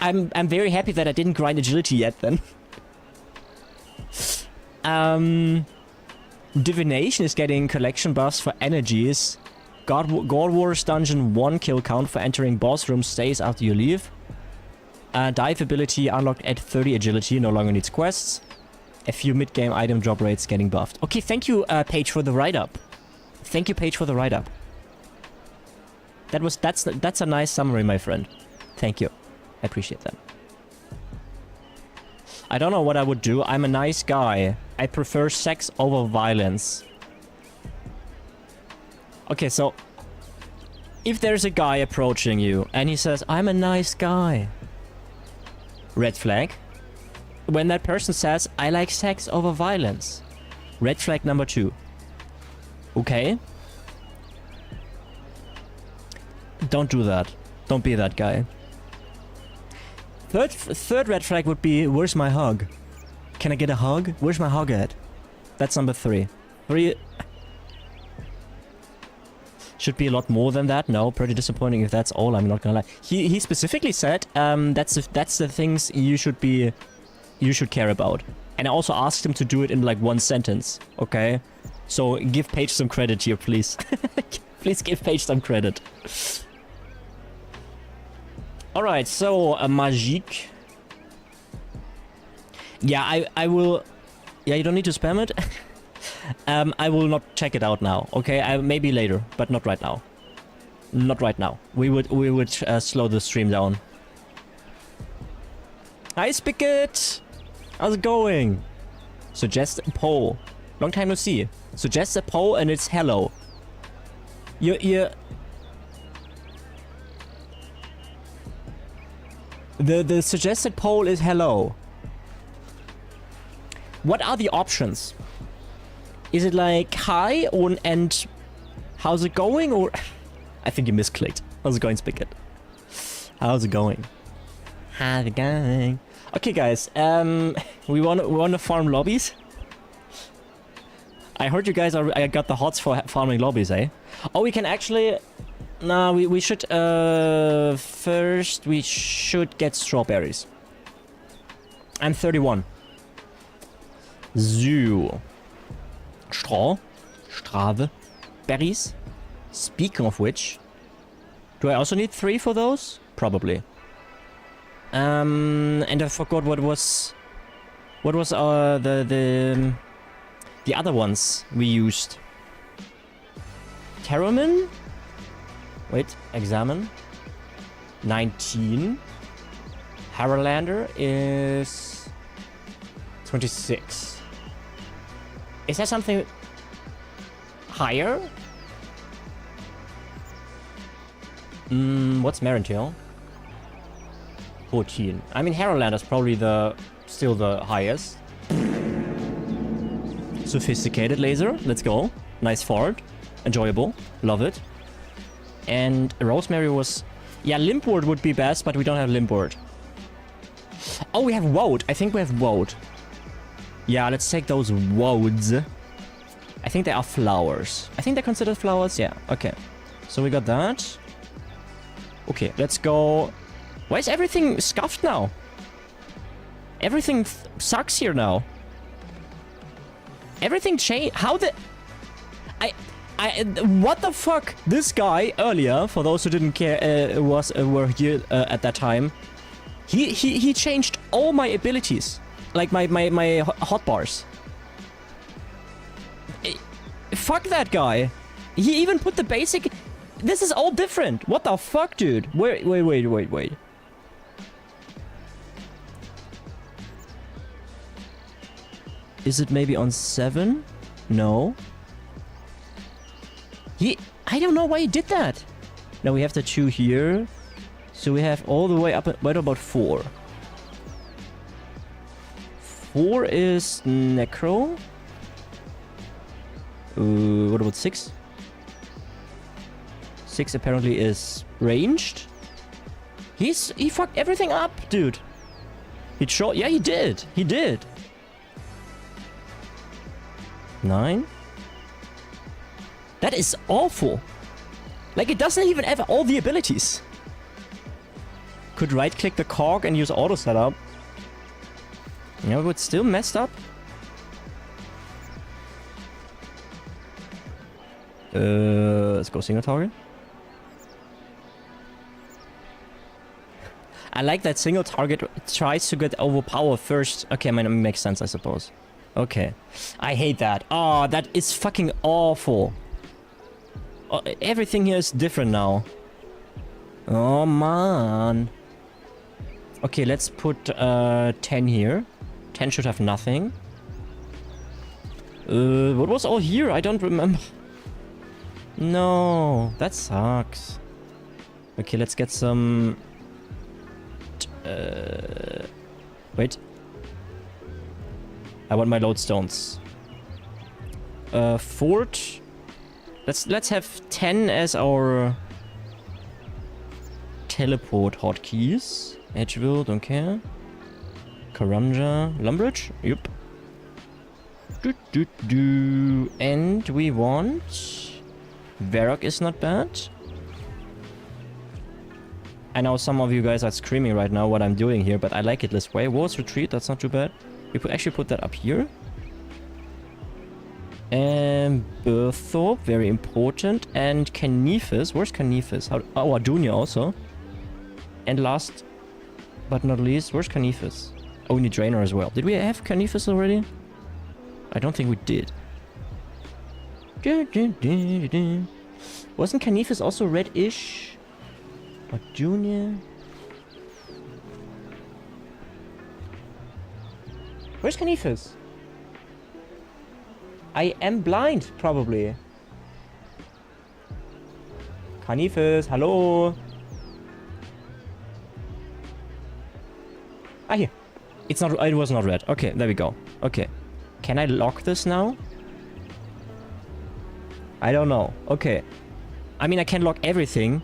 I'm very happy that I didn't grind agility yet then. Divination is getting collection buffs for energies. God Wars Dungeon 1 kill count for entering boss room stays after you leave. Dive ability unlocked at 30 agility, no longer needs quests. A few mid-game item drop rates getting buffed. Okay, thank you, Paige, for the write-up. Thank you, Paige, for the write-up. That's a nice summary, my friend. Thank you. I appreciate that. I don't know what I would do. I'm a nice guy. I prefer sex over violence. Okay, so if there's a guy approaching you and he says, I'm a nice guy. Red flag. When that person says, I like sex over violence. Red flag number 2. Okay. Don't do that. Don't be that guy. Third red flag would be, where's my hug? Can I get a hug? Where's my hug at? That's number 3. 3... Should be a lot more than that. No, pretty disappointing if that's all. I'm not gonna lie. He specifically said that's the things you should care about. And I also asked him to do it in like 1 sentence. Okay, so give Paige some credit here, please. Please give Paige some credit. All right, so magique. Yeah, I will. Yeah, you don't need to spam it. I will not check it out now. Okay, maybe later, but not right now. Not right now. We would slow the stream down. Hi, Spigot. How's it going? Suggest a poll. Long time no see. Suggest a poll and it's hello. You. The suggested poll is hello. What are the options? Is it like hi or and how's it going, or I think you misclicked. How's it going, Spigot? How's it going? How's it going? Okay, guys. We want to farm lobbies. I heard you guys are. I got the hots for farming lobbies, eh? Oh, we can actually. No, we should. First, we should get strawberries. I'm 31. Zoo. Strave. Berries. Speaking of which, do I also need 3 for those? Probably. And I forgot what was the other ones we used. Terramin? Wait, examine. 19. Haralander is 26. Is that something higher? What's Marintail? 14. I mean, Haralander is probably still the highest. Sophisticated laser. Let's go. Nice fart. Enjoyable. Love it. And Rosemary was... Yeah, Limpwort would be best, but we don't have Limpwort. Oh, we have Woad. I think we have Woad. Yeah, let's take those Woads. I think they are flowers. I think they're considered flowers. Yeah, okay. So we got that. Okay, let's go... Why is everything scuffed now? Everything sucks here now. Everything changed. How the... what the fuck? This guy earlier, for those who didn't care, were here at that time. He changed all my abilities, like my hotbars. Fuck that guy. He even put the basic. This is all different. What the fuck, dude? Wait. Is it maybe on 7? No. I don't know why he did that. Now we have the 2 here. So we have all the way up at... What about 4? 4 is Necro. What about 6? 6 apparently is ranged. He fucked everything up, dude. Yeah, he did. 9. That is awful. Like, it doesn't even have all the abilities. Could right-click the cog and use auto setup. Yeah, but it's still messed up. Let's go single target. I like that single target tries to get overpowered first. Okay, I mean, it makes sense, I suppose. Okay. I hate that. Oh, that is fucking awful. Everything here is different now. Oh, man. Okay, let's put 10 here. 10 should have nothing. What was all here? I don't remember. No, that sucks. Okay, let's get some... wait. I want my lodestones. Fort. Let's have 10 as our teleport hotkeys. Edgeville, don't care. Karanja, Lumbridge, yep. And we want... Varrock is not bad. I know some of you guys are screaming right now what I'm doing here, but I like it this way. War's Retreat, that's not too bad. We could actually put that up here. And Burthorpe, very important. And Canifus, where's Canifus? Oh, Ardunia also. And last but not least, where's Canifus? Oh, we need Draenor as well. Did we have Canifus already? I don't think we did. Wasn't Canifus also red-ish? Ardunia? Where's Canifus? I am blind, probably. Canifus, hello? Ah, here. It's not. It was not red. Okay, there we go. Okay. Can I lock this now? I don't know. Okay. I mean, I can lock everything,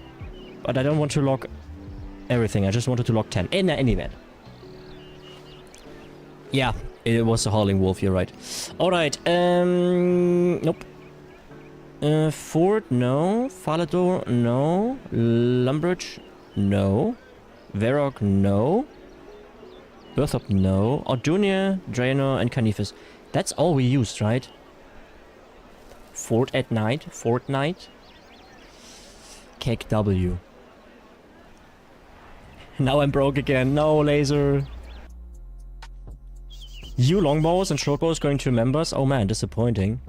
but I don't want to lock everything. I just wanted to lock 10 in any event. Yeah, it was a Howling Wolf. You're right. All right. Nope. Fort, no. Falador, no. Lumbridge, no. Varrock, no. Burthorpe, no. Ardunia, Draenor, and Canifus. That's all we used, right? Fort at night. Fortnite. Cake W. Now I'm broke again. No, laser. You longbows and shortbows going to members? Oh man, disappointing.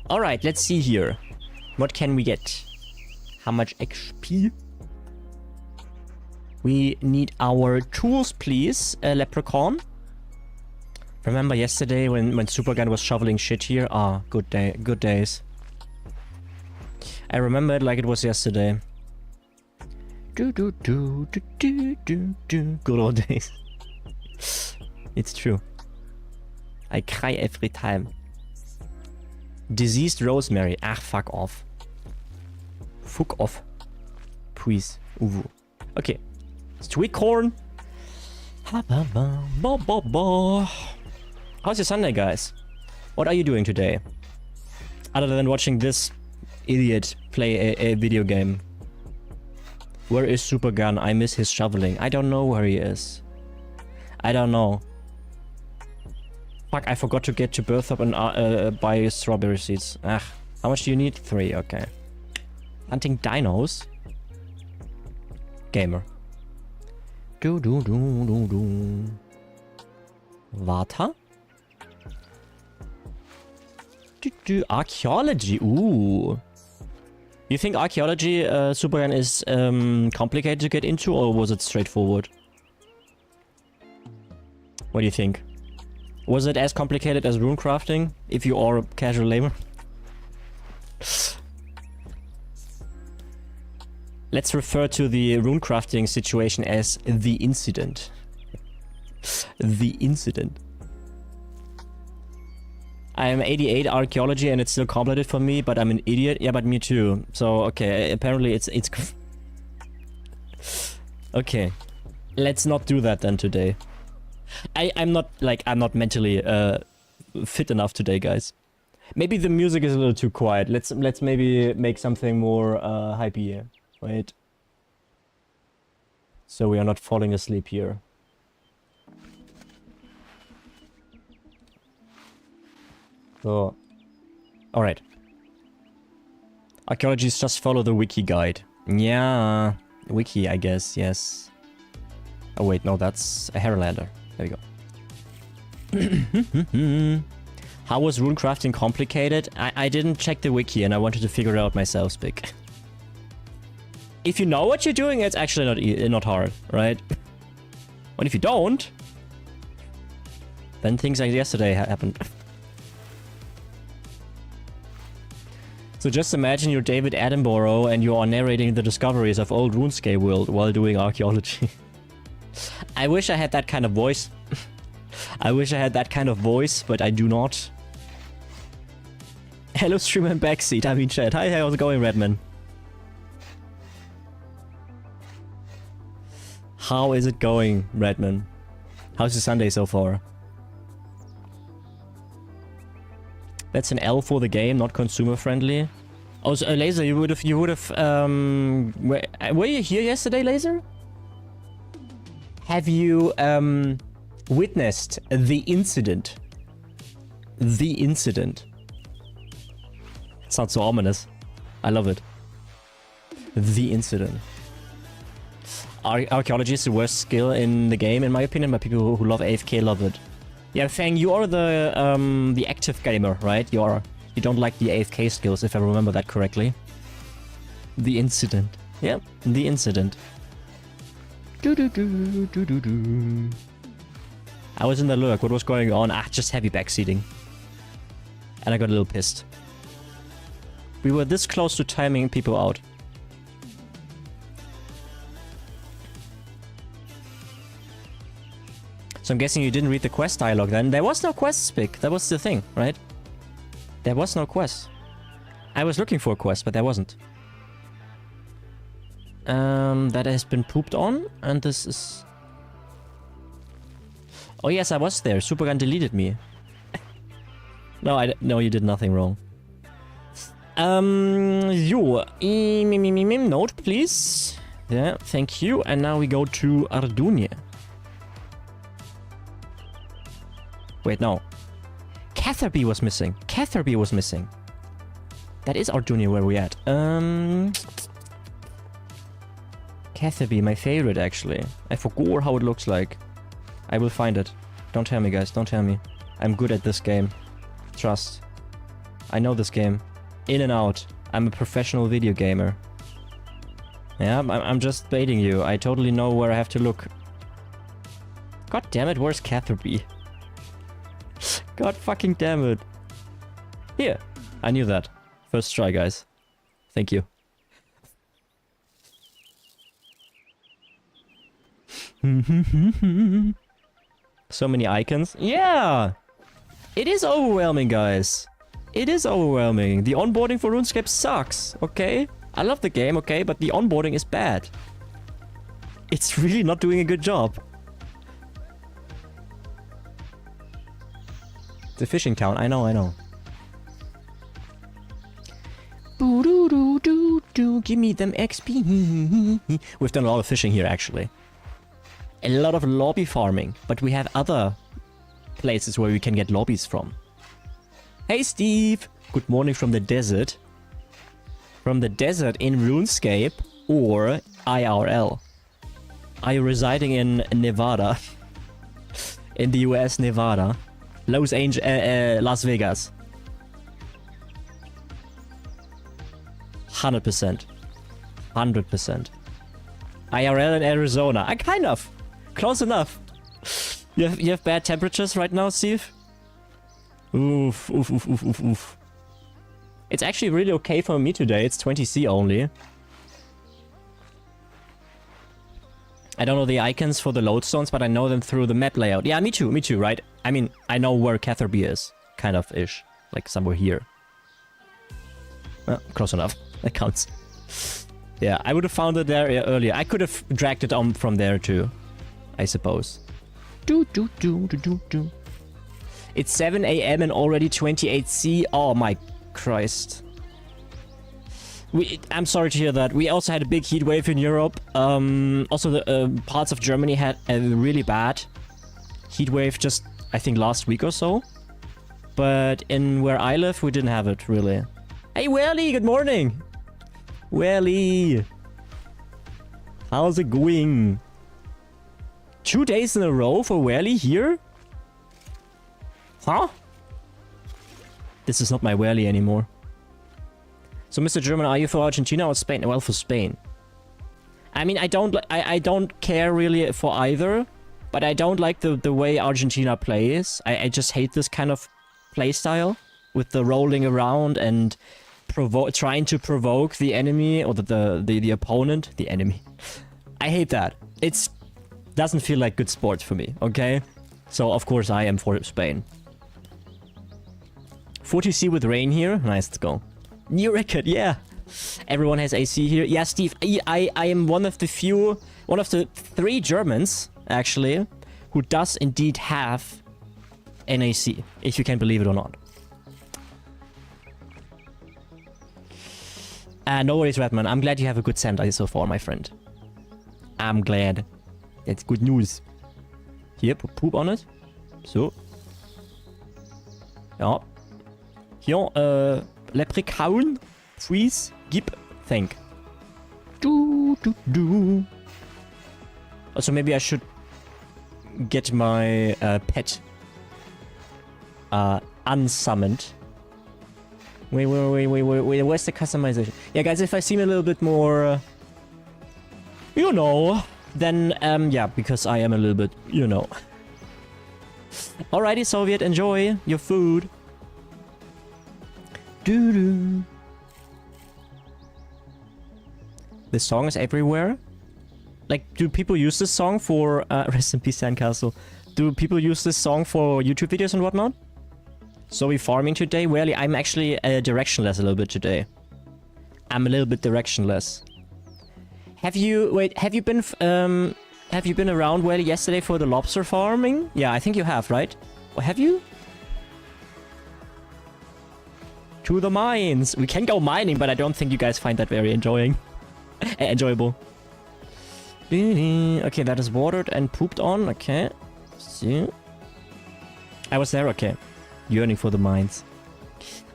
Alright, let's see here. What can we get? How much XP? We need our tools, please, Leprechaun. Remember yesterday when Supergun was shoveling shit here? Ah, good days. I remember it like it was yesterday. Good old days. It's true. I cry every time. Diseased rosemary. Ah, fuck off. Fuck off. Please. Uwu. Okay. Sweet corn. How's your Sunday, guys? What are you doing today? Other than watching this idiot play a video game. Where is Supergun? I miss his shoveling. I don't know where he is. I don't know. Fuck, I forgot to get to Burthorpe and buy strawberry seeds. Ah, how much do you need? 3, okay. Hunting dinos? Gamer. Vata? Archaeology, ooh. You think archaeology, Supergun, is complicated to get into, or was it straightforward? What do you think? Was it as complicated as runecrafting, if you are a casual lamer? Let's refer to the runecrafting situation as the incident. The incident. I am 88 archaeology and it's still complicated for me, but I'm an idiot. Yeah, but me too. So, okay, apparently it's... Okay. Let's not do that then today. I'm not mentally fit enough today, guys. Maybe the music is a little too quiet. Let's maybe make something more hypey here. Wait. So we are not falling asleep here. So, alright. Archaeologists just follow the wiki guide. Yeah, wiki, I guess, yes. Oh wait, no, that's a Heralander. There we go. How was runecrafting complicated? I didn't check the wiki and I wanted to figure it out myself, Spic. If you know what you're doing, it's actually not hard, right? And if you don't, then things like yesterday happened. So just imagine you're David Attenborough and you are narrating the discoveries of old Runescape world while doing archaeology. I wish I had that kind of voice. I wish I had that kind of voice, but I do not. Hello streamer and backseat, I mean chat. Hi, how's it going, Redman? How is it going, Redman? How's your Sunday so far? That's an L for the game, not consumer friendly. Oh, so, Laser, you would have, were you here yesterday, Laser? Have you, witnessed the incident? The incident. It sounds so ominous. I love it. The incident. Archaeology is the worst skill in the game, in my opinion, but people who love AFK love it. Yeah, Fang, you are the active gamer, right? You don't like the AFK skills, if I remember that correctly. The incident. Yeah, the incident. I was in the lurk. What was going on? Just heavy backseating. And I got a little pissed. We were this close to timing people out. So I'm guessing you didn't read the quest dialogue then. There was no quest pick. That was the thing, right? There was no quest. I was looking for a quest, but there wasn't. That has been pooped on, and this is... Oh yes, I was there. Supergun deleted me. No, you did nothing wrong. Note, please. Yeah, thank you. And now we go to Ardunia. Wait, no. Catherby was missing. Catherby was missing. That is Ardunia where we at. Catherby, my favorite actually. I forgot how it looks like. I will find it. Don't tell me, guys. Don't tell me. I'm good at this game. Trust. I know this game. In and out. I'm a professional video gamer. Yeah, I'm just baiting you. I totally know where I have to look. God damn it, where's Catherby? God fucking damn it. Here. I knew that. First try, guys. Thank you. So many icons. Yeah! It is overwhelming, guys. It is overwhelming. The onboarding for RuneScape sucks, okay? I love the game, okay? But the onboarding is bad. It's really not doing a good job. It's a fishing town. I know. Give me them XP. We've done a lot of fishing here, actually. A lot of lobby farming. But we have other places where we can get lobbies from. Hey, Steve. Good morning from the desert. From the desert in RuneScape or IRL. Are you residing in Nevada? In the US, Nevada. Los Angeles, Las Vegas. 100%. 100%. IRL in Arizona. I kind of. Close enough. You have bad temperatures right now, Steve? Oof. It's actually really okay for me today. It's 20C only. I don't know the icons for the lodestones, but I know them through the map layout. Yeah, me too, right? I mean, I know where Catherby is. Kind of-ish. Like somewhere here. Well, close enough. That counts. Yeah, I would have found it there earlier. I could have dragged it on from there too. I suppose. It's 7 AM and already 28C. Oh my Christ. I'm sorry to hear that. We also had a big heat wave in Europe. Also, the parts of Germany had a really bad heat wave just, I think, last week or so. But in where I live, we didn't have it, really. Hey, Welly, good morning. Welly. How's it going? 2 days in a row for Welly here? Huh? This is not my Welly anymore. So, Mr. German, are you for Argentina or Spain? Well, for Spain. I mean, I don't care really for either. But I don't like the way Argentina plays. I just hate this kind of play style with the rolling around and trying to provoke the enemy or the opponent, the enemy. I hate that. It doesn't feel like good sport for me, okay? So of course I am for Spain. 40C with rain here. Nice, let's go. New record, yeah. Everyone has AC here. Yeah, Steve, I am one of the 3 Germans, actually, who does indeed have an AC, if you can believe it or not. No worries, Redman. I'm glad you have a good Sunday so far, my friend. I'm glad. That's good news. Here, put poop on it. So. Ja. Hier, Leprechaun, please, gib, thank. Also, maybe I should get my pet unsummoned. Wait, where's the customization? Yeah, guys, if I seem a little bit more, you know, then, yeah, because I am a little bit, you know. Alrighty, Soviet, enjoy your food. Doo-doo. This song is everywhere. Like, do people use this song for, rest in peace, Sandcastle. Do people use this song for YouTube videos and whatnot? So we farming today? Well, I'm actually directionless a little bit today. I'm a little bit directionless. Have you been around well yesterday for the lobster farming? Yeah, I think you have, right? Or have you? To the mines. We can go mining, but I don't think you guys find that very enjoyable. Okay, that is watered and pooped on. Okay. See. I was there, okay. Yearning for the mines.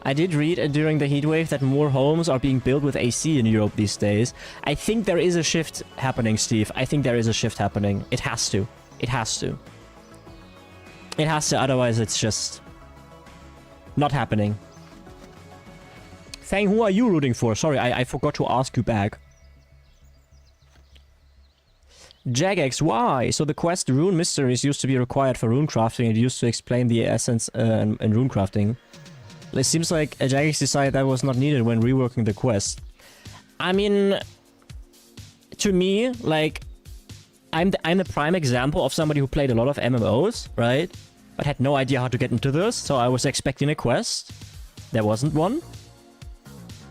I did read during the heatwave that more homes are being built with AC in Europe these days. I think there is a shift happening, Steve. I think there is a shift happening. It has to. It has to. It has to, otherwise it's just not happening. Fang, who are you rooting for? Sorry, I forgot to ask you back. Jagex, why? So the quest Rune Mysteries used to be required for rune crafting. It used to explain the essence in rune crafting. It seems like Jagex decided that was not needed when reworking the quest. I mean, to me, like, I'm the prime example of somebody who played a lot of MMOs, right? But had no idea how to get into this, so I was expecting a quest. There wasn't one.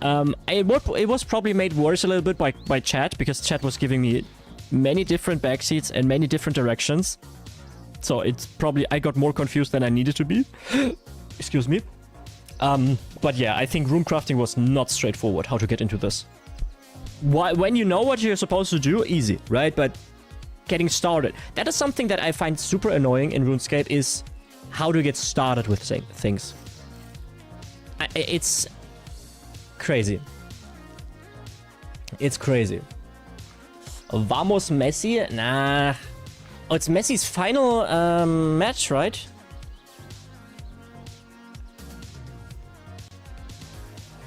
It was probably made worse a little bit by chat, because chat was giving me many different backseats and many different directions. So it's probably, I got more confused than I needed to be. Excuse me. But yeah, I think rune crafting was not straightforward how to get into this. When you know what you're supposed to do, easy, right? But getting started, that is something that I find super annoying in RuneScape, is how to get started with things. It's crazy. It's crazy. Vamos Messi? Nah. Oh, it's Messi's final match, right?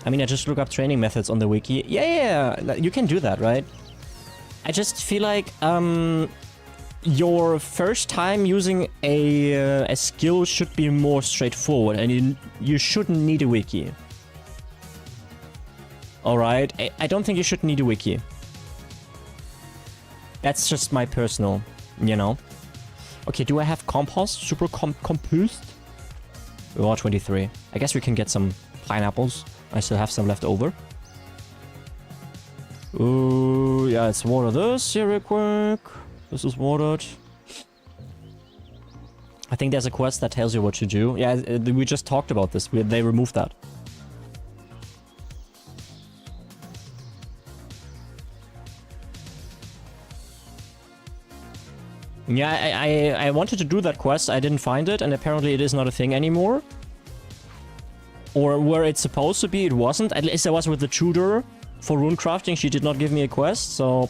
I mean, I just look up training methods on the wiki. Yeah, you can do that, right? I just feel like your first time using a skill should be more straightforward, and you shouldn't need a wiki. Alright, I don't think you should need a wiki. That's just my personal, you know. Okay, do I have compost? Super compost? Oh, 23. I guess we can get some pineapples. I still have some left over. Ooh, yeah, let's water this here real quick. This is watered. I think there's a quest that tells you what to do. Yeah, we just talked about this. They removed that. Yeah, I wanted to do that quest, I didn't find it, and apparently it is not a thing anymore. Or where it's supposed to be, it wasn't. At least I was with the tutor for rune crafting, she did not give me a quest, so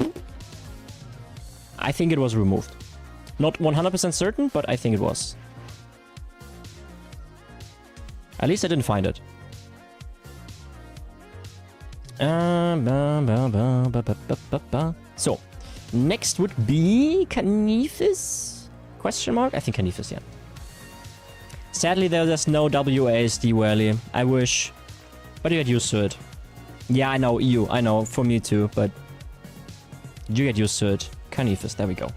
I think it was removed. Not 100% certain, but I think it was. At least I didn't find it. So, next would be Canifis. Question mark? I think Canifis, yeah. Sadly, there's no WASD Wally. I wish. But you get used to it. Yeah, I know, EU. I know, for me too, but... You get used to it. Canifis, there we go.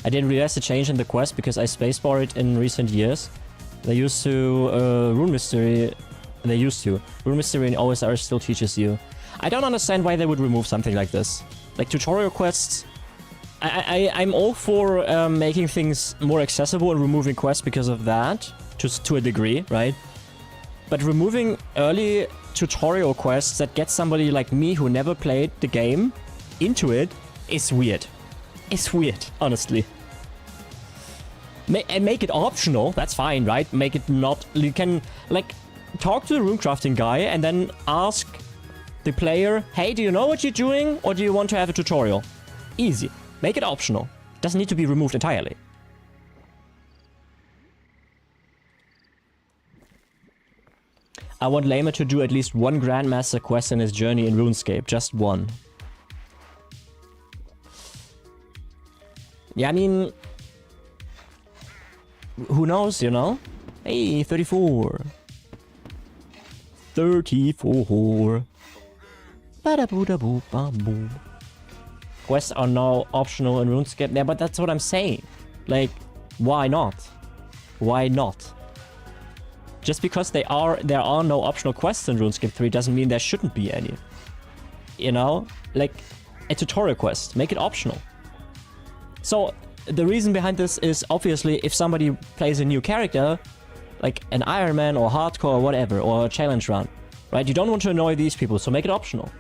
I didn't realize the change in the quest because I spacebar it in recent years. They used to... Rune Mystery... They used to. Rune Mystery in OSR still teaches you. I don't understand why they would remove something like this. Like tutorial quests... I'm all for making things more accessible and removing quests because of that. To a degree, right? But removing early tutorial quests that get somebody like me who never played the game into it is weird. It's weird, honestly. And make it optional, that's fine, right? Make it not... You can, like, talk to the runecrafting guy and then ask the player, hey, do you know what you're doing? Or do you want to have a tutorial? Easy. Make it optional. Doesn't need to be removed entirely. I want Lamer to do at least one Grandmaster quest in his journey in RuneScape. Just one. Yeah, I mean... Who knows, you know? Hey, 34. 34. Ba-da-boo-da-boo-ba-boo. Quests are now optional in RuneScape. Yeah, but that's what I'm saying. Like, why not? Why not? Just because there are no optional quests in RuneScape 3 doesn't mean there shouldn't be any. You know? Like, a tutorial quest. Make it optional. So, the reason behind this is obviously if somebody plays a new character, like an Ironman or Hardcore or whatever, or a challenge run, right? You don't want to annoy these people, so make it optional.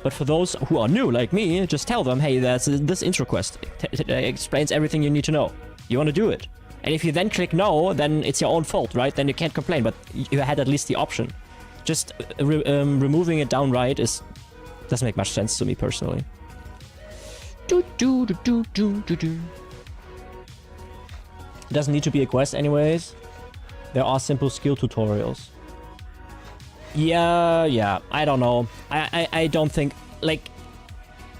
But for those who are new, like me, just tell them, hey, there's this intro quest. It explains everything you need to know. You want to do it. And if you then click no, then it's your own fault, right? Then you can't complain, but you had at least the option. Just removing it downright doesn't make much sense to me personally. It doesn't need to be a quest anyways. There are simple skill tutorials. Yeah, I don't know. I don't think, like,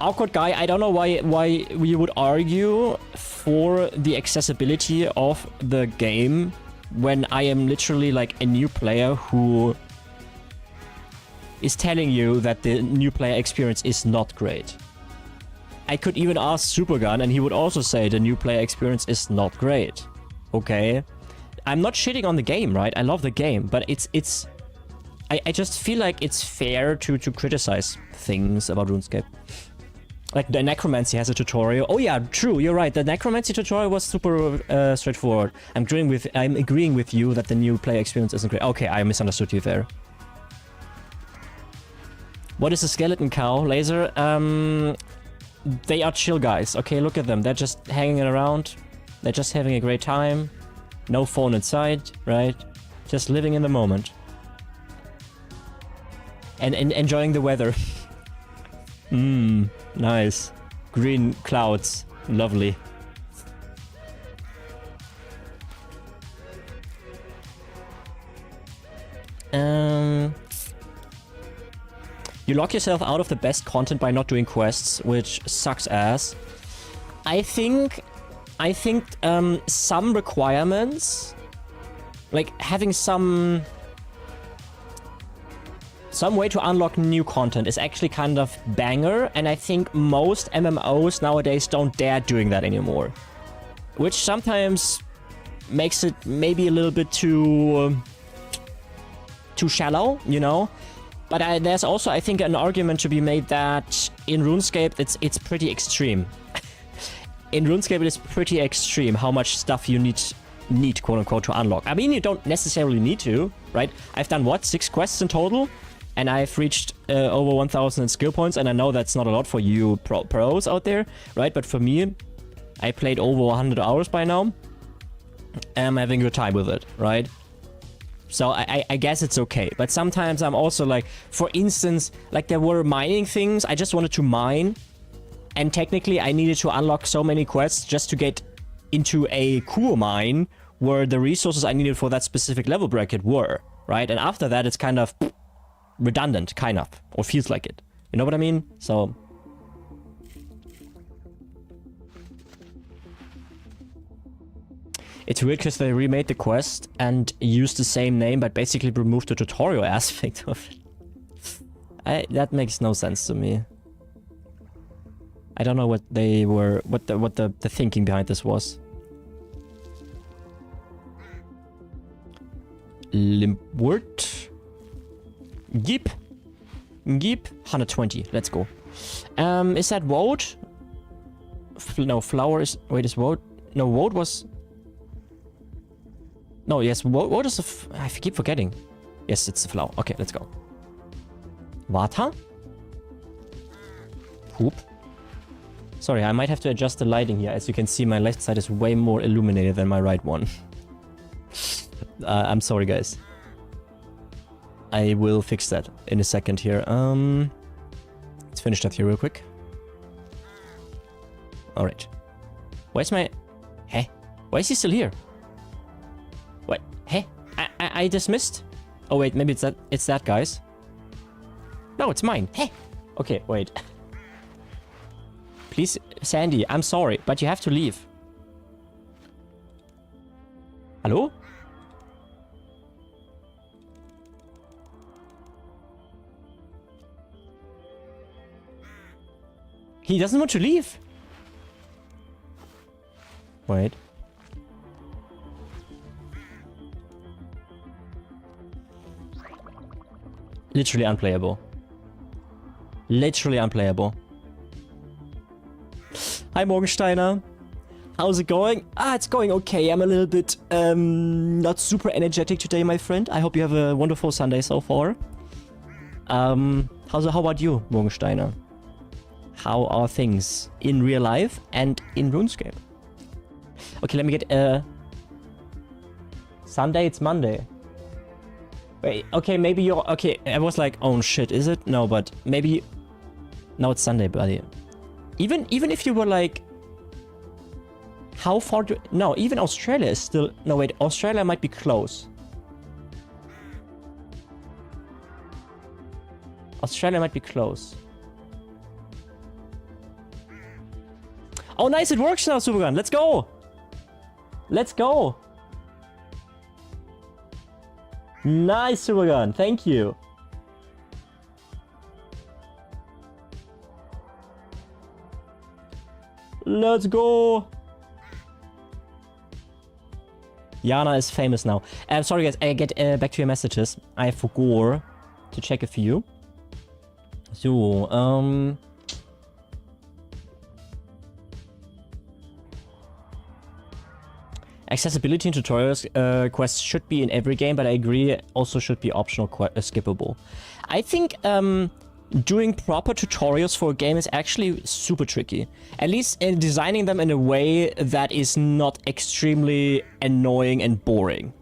awkward guy, I don't know why we would argue for the accessibility of the game when I am literally like a new player who is telling you that the new player experience is not great. I could even ask Supergun and he would also say the new player experience is not great. Okay? I'm not shitting on the game, right? I love the game, but I just feel like it's fair to criticize things about RuneScape. Like the Necromancy has a tutorial. Oh yeah, true, you're right. The Necromancy tutorial was super straightforward. I'm agreeing with you that the new player experience isn't great. Okay, I misunderstood you there. What is a skeleton cow, Laser? They are chill guys. Okay, look at them. They're just hanging around. They're just having a great time. No phone inside, right? Just living in the moment. And enjoying the weather. Nice. Green clouds. Lovely. You lock yourself out of the best content by not doing quests, which sucks ass. I think some requirements, like having some way to unlock new content is actually kind of banger, and I think most MMOs nowadays don't dare doing that anymore. Which sometimes makes it maybe a little bit too shallow, you know? But there's also, I think, an argument to be made that in RuneScape it's pretty extreme. In RuneScape it is pretty extreme how much stuff you need quote-unquote to unlock. I mean, you don't necessarily need to, right? I've done, what, 6 quests in total? And I've reached over 1,000 skill points, and I know that's not a lot for you pros out there, right? But for me, I played over 100 hours by now. I'm having a good time with it, right? So I guess it's okay. But sometimes I'm also like, for instance, like there were mining things. I just wanted to mine. And technically I needed to unlock so many quests just to get into a cool mine where the resources I needed for that specific level bracket were, right? And after that, it's kind of redundant, kind of, or feels like it. You know what I mean? So... It's weird because they remade the quest and used the same name, but basically removed the tutorial aspect of it. That makes no sense to me. I don't know what they were, what the thinking behind this was. Limpwort. Jeep. 120. Let's go. Is that vote? No, flower is... Wait, is vote? No, vote was... No, yes, vote is I keep forgetting. Yes, it's the flower. Okay, let's go. Water? Poop. Sorry, I might have to adjust the lighting here. As you can see, my left side is way more illuminated than my right one. I'm sorry, guys. I will fix that in a second here. Let's finish that here real quick. Alright. Where's my... Hey? Why is he still here? What? Hey? I dismissed? Oh wait, maybe it's that guy's. No, it's mine. Hey! Okay, wait. Please, Sandy, I'm sorry, but you have to leave. Hello? He doesn't want to leave. Wait. Literally unplayable. Literally unplayable. Hi Morgensteiner. How's it going? It's going okay. I'm a little bit not super energetic today, my friend. I hope you have a wonderful Sunday so far. How about you, Morgensteiner? How are things in real life and in RuneScape? Okay, let me get Sunday, it's Monday. Wait, okay, maybe you're... Okay, I was like, oh shit, is it? No, but maybe... No, it's Sunday, buddy. Even if you were like... How far do... No, even Australia is still... No, wait, Australia might be close. Australia might be close. Oh, nice, it works now, Supergun. Let's go! Let's go! Nice, Supergun. Thank you. Let's go! Jana is famous now. Sorry guys, I get back to your messages. I forgot to check a few. So, accessibility in tutorials quests should be in every game, but I agree also should be optional skippable. I think doing proper tutorials for a game is actually super tricky. At least in designing them in a way that is not extremely annoying and boring.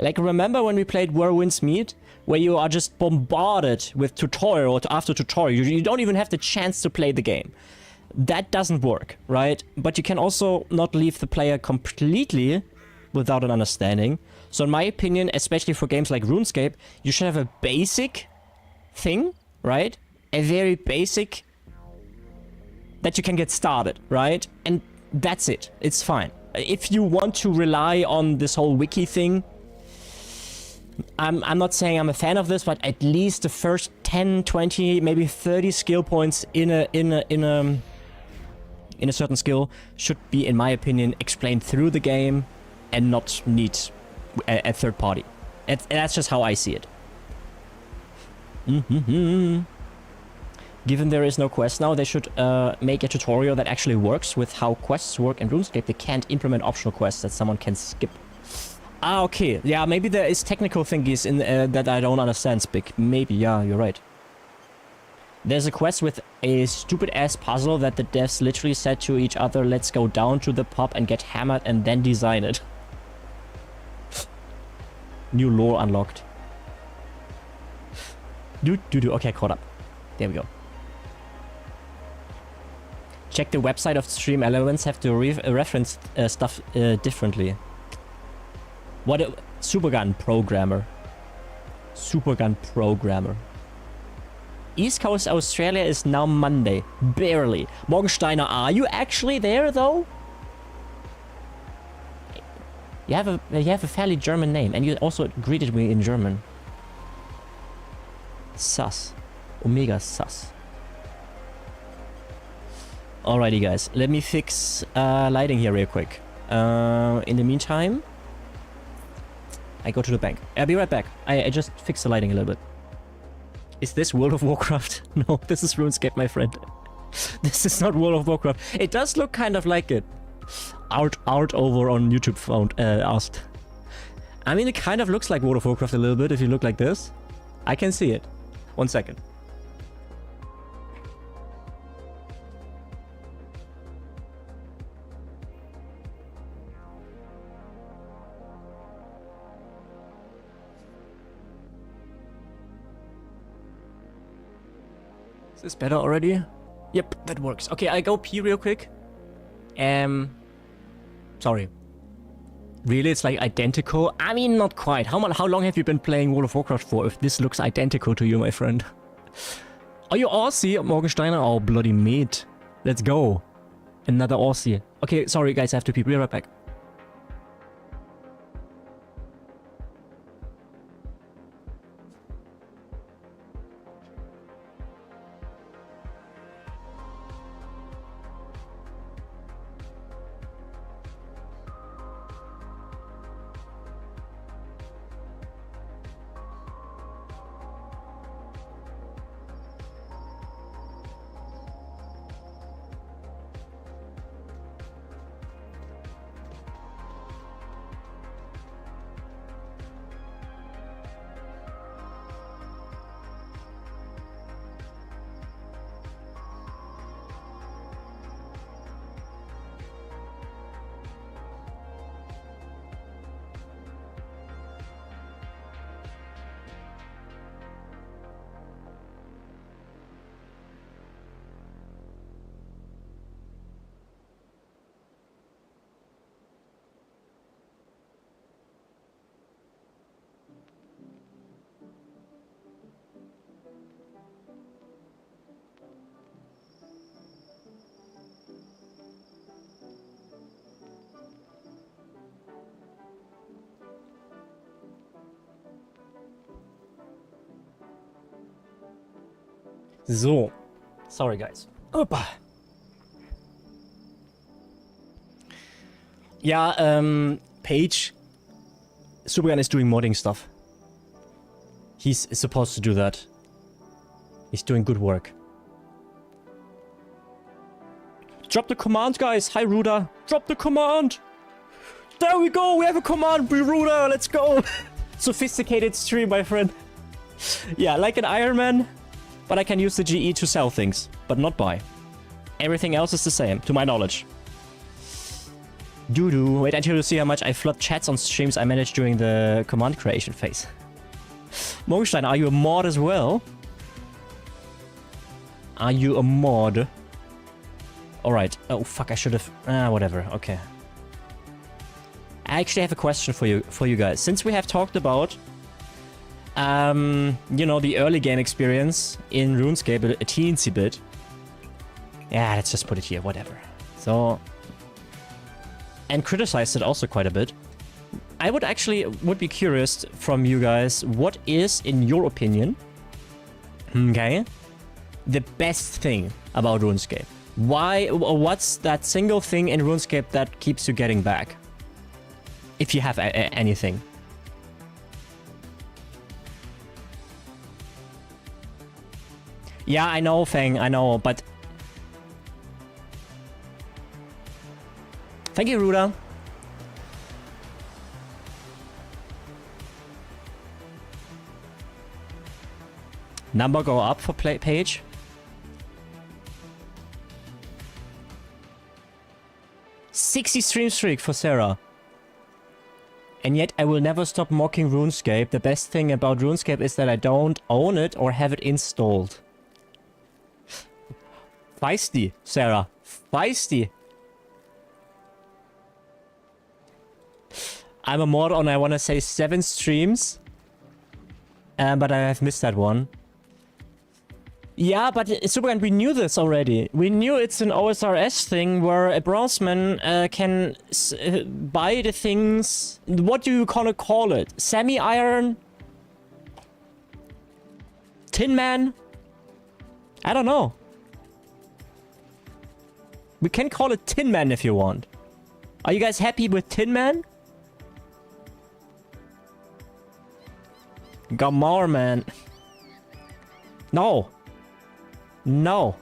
Like, remember when we played Where Winds Meet? Where you are just bombarded with tutorial after tutorial. You don't even have the chance to play the game. That doesn't work, right? But you can also not leave the player completely without an understanding. So in my opinion, especially for games like RuneScape, you should have a basic thing, right? A very basic that you can get started, right? And that's it. It's fine. If you want to rely on this whole wiki thing, I'm not saying I'm a fan of this, but at least the first 10, 20, maybe 30 skill points in a certain skill should be, in my opinion, explained through the game and not need a third party. That's just how I see it. Given there is no quest now, they should make a tutorial that actually works with how quests work in RuneScape. They can't implement optional quests that someone can skip. Ah, okay. Yeah, maybe there is technical thingies in that I don't understand, Spick. Maybe, yeah, you're right. There's a quest with a stupid-ass puzzle that the devs literally said to each other, let's go down to the pub and get hammered and then design it. New lore unlocked. Okay, caught up. There we go. Check the website of Stream Elements, have to reference stuff differently. What a... Supergun programmer. Supergun programmer. East Coast Australia is now Monday. Barely. Morgensteiner, are you actually there though? You have a fairly German name, and you also greeted me in German. Sus. Omega sus. Alrighty guys, let me fix lighting here real quick. In the meantime, I go to the bank. I'll be right back. I just fixed the lighting a little bit. Is this World of Warcraft? No, this is RuneScape, my friend. This is not World of Warcraft. It does look kind of like it. Art over on YouTube found asked. I mean, it kind of looks like World of Warcraft a little bit if you look like this. I can see it. 1 second. Is this better already? Yep, that works. Okay, I go pee real quick. Sorry. Really, it's like identical? I mean, not quite. How long have you been playing World of Warcraft for if this looks identical to you, my friend? Are you Aussie, Morgensteiner? Oh, bloody meat. Let's go. Another Aussie. Okay, sorry guys, I have to pee. Be right back. So. Sorry, guys. Opa. Yeah, Paige. Supergun is doing modding stuff. He's supposed to do that. He's doing good work. Drop the command, guys. Hi, Ruda. Drop the command. There we go. We have a command, Ruda. Let's go. Sophisticated stream, my friend. Yeah, like an Ironman. But I can use the GE to sell things, but not buy. Everything else is the same, to my knowledge. Doo-doo. Wait until you see how much I flood chats on streams I managed during the command creation phase. Morgenstein, are you a mod as well? Are you a mod? Alright. Oh, fuck, I should have... whatever. Okay. I actually have a question for you guys. Since we have talked about... you know, the early game experience in RuneScape a teensy bit. Yeah, let's just put it here, whatever. So... And criticized it also quite a bit. I would be curious from you guys, what is, in your opinion, okay, the best thing about RuneScape? What's that single thing in RuneScape that keeps you getting back? If you have anything. Yeah, I know, Fang, I know, but... Thank you, Ruda. Number go up for page. '60 stream streak for Sarah. And yet I will never stop mocking RuneScape. The best thing about RuneScape is that I don't own it or have it installed. Feisty, Sarah. Feisty. I'm a mod on, I want to say, 7 streams. But I have missed that one. Yeah, but Supergun, we knew this already. We knew it's an OSRS thing where a Bronzeman can buy the things. What do you call it? Semi-iron? Tin Man? I don't know. We can call it Tin Man if you want. Are you guys happy with Tin Man? Gamar Man. No. No.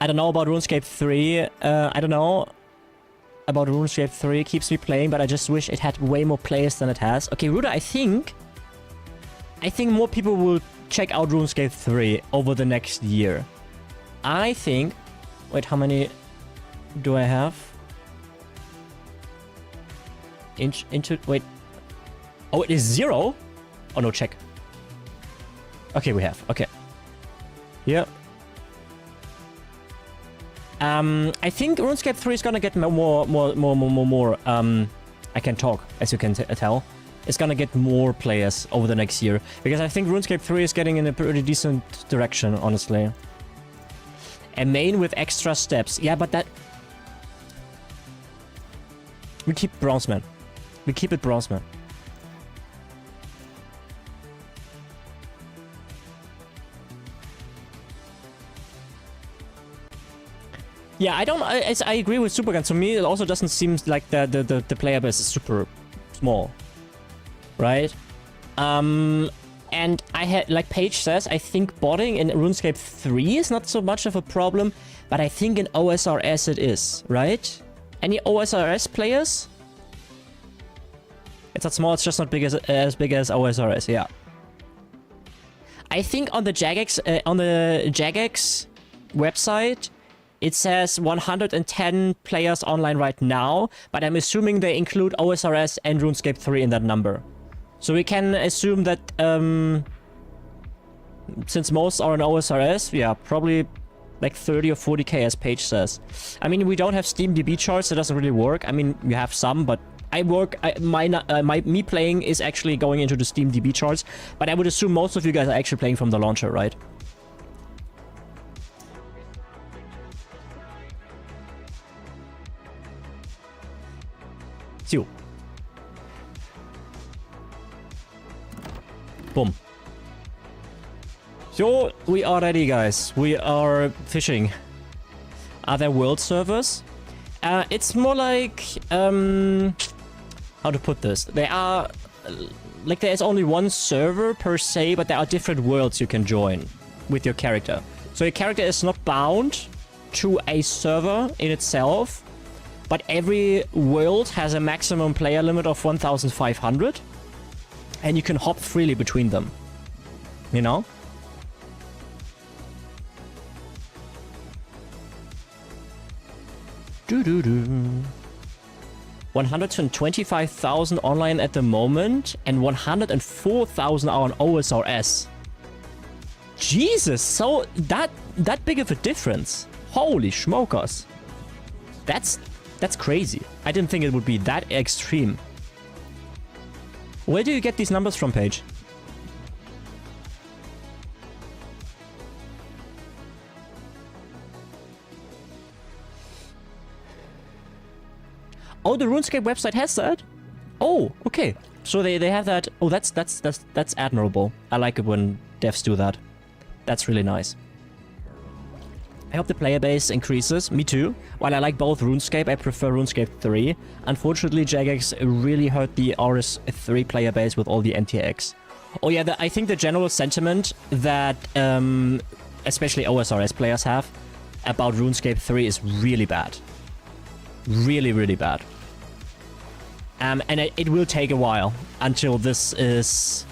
I don't know about RuneScape 3. I don't know about RuneScape 3. It keeps me playing, but I just wish it had way more players than it has. Okay, Ruda, I think more people will check out RuneScape 3 over the next year. I think... Wait, how many do I have? Wait. Oh, it is 0? Oh, no, check. Okay, we have. Okay. Yep. I think RuneScape 3 is gonna get more. I can talk, as you can tell. It's gonna get more players over the next year because I think RuneScape 3 is getting in a pretty decent direction, honestly. A main with extra steps. Yeah, but that... We keep Bronzeman. We keep it Bronzeman. Yeah, I agree with Supergun. To me, it also doesn't seem like the player base is super small. Right? And I had, like Paige says, I think botting in RuneScape 3 is not so much of a problem, but I think in OSRS it is, right? Any OSRS players? It's not small, it's just not as big as OSRS, yeah. I think on the Jagex website, it says 110 players online right now, but I'm assuming they include OSRS and RuneScape 3 in that number. So we can assume that, since most are in OSRS, yeah, probably like 30 or 40k as Paige says. I mean, we don't have Steam DB charts, so it doesn't really work. I mean, we have some, but me playing is actually going into the Steam DB charts, but I would assume most of you guys are actually playing from the launcher, right? So. Boom. So, we are ready, guys. We are fishing. Are there world servers? It's more like... how to put this? They are... Like, there is only one server per se, but there are different worlds you can join with your character. So your character is not bound to a server in itself, but every world has a maximum player limit of 1,500. And you can hop freely between them. You know? Doo-doo-doo. 125,000 online at the moment, and 104,000 are on OSRS. Jesus, so that big of a difference. Holy smokers. That's crazy. I didn't think it would be that extreme. Where do you get these numbers from, Paige? Oh, the RuneScape website has that? Oh, okay. So they have that. Oh, that's admirable. I like it when devs do that. That's really nice. I hope the player base increases. Me too. While I like both RuneScape, I prefer RuneScape 3. Unfortunately, Jagex really hurt the RS3 player base with all the NTX. Oh yeah, I think the general sentiment that especially OSRS players have about RuneScape 3 is really bad. Really, really bad. And it will take a while until this is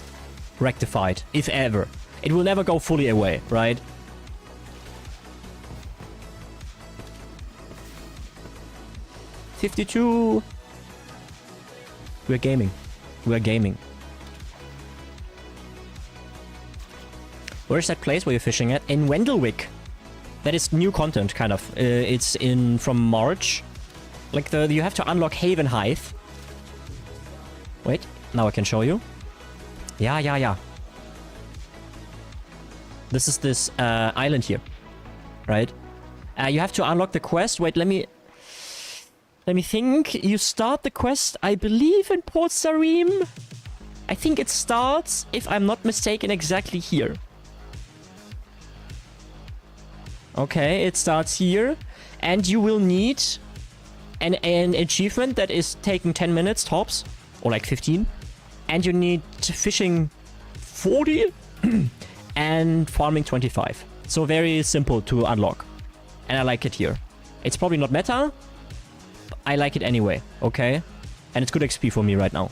rectified, if ever. It will never go fully away, right? $52. We're gaming. We're gaming. Where's that place where you're fishing at? In Wendelwick. That is new content, kind of. It's in from March. Like you have to unlock Haven Hive. Wait, now I can show you. Yeah. This is this island here, right? You have to unlock the quest. Wait, let me think. You start the quest, I believe, in Port Sarim. I think it starts, if I'm not mistaken, exactly here. Okay, it starts here. And you will need an achievement that is taking 10 minutes tops, or like 15. And you need fishing 40 and farming 25. So very simple to unlock. And I like it here. It's probably not meta. But I like it anyway, okay? And it's good XP for me right now.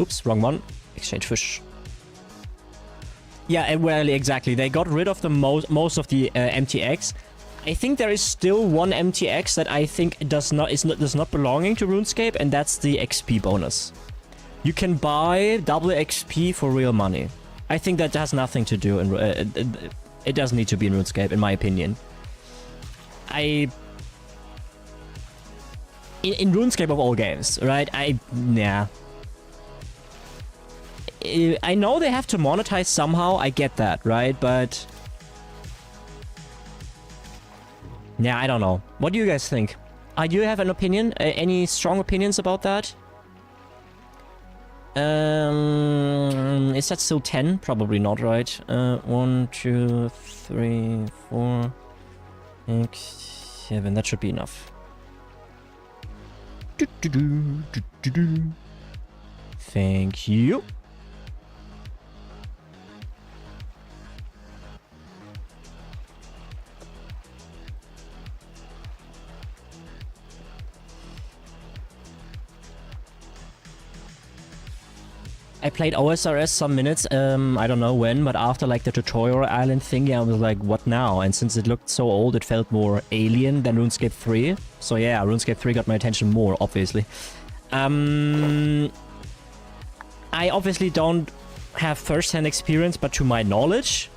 Oops, wrong one. Exchange fish. Yeah, well, exactly. They got rid of the most of the MTX. I think there is still one MTX that I think does not belonging to RuneScape, and that's the XP bonus. You can buy double XP for real money. I think that has nothing to do, it doesn't need to be in RuneScape, in my opinion. In RuneScape of all games, right? Yeah. I know they have to monetize somehow, I get that, right? But yeah, I don't know. What do you guys think? Do you have an opinion? Any strong opinions about that? Is that still 10? Probably not, right? 1, 2, 3, 4, 6, 7. That should be enough. Thank you. I played OSRS some minutes, I don't know when, but after like the tutorial island thingy, I was like, what now? And since it looked so old, it felt more alien than RuneScape 3. So yeah, RuneScape 3 got my attention more, obviously. I obviously don't have first-hand experience, but to my knowledge,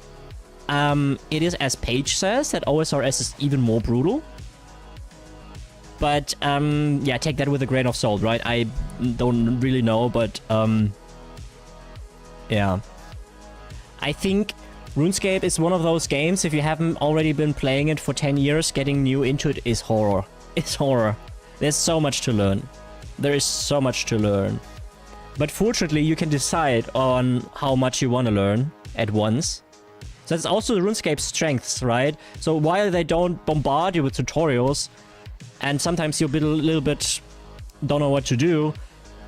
it is, as Paige says, that OSRS is even more brutal. But yeah, take that with a grain of salt, right? I don't really know, but yeah. I think RuneScape is one of those games, if you haven't already been playing it for 10 years, getting new into it is horror. It's horror. There's so much to learn. There is so much to learn. But fortunately, you can decide on how much you want to learn at once. So that's also RuneScape's strengths, right? So while they don't bombard you with tutorials, and sometimes you're a little bit don't know what to do,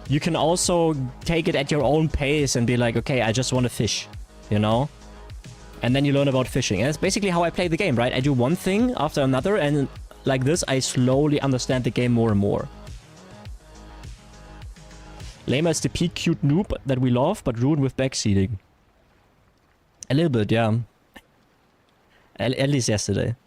you can also take it at your own pace and be like, okay, I just want to fish, you know? And then you learn about fishing. And that's basically how I play the game, right? I do one thing after another, and like this, I slowly understand the game more and more. Lama is the peak cute noob that we love, but ruined with backseating. A little bit, yeah. At least yesterday.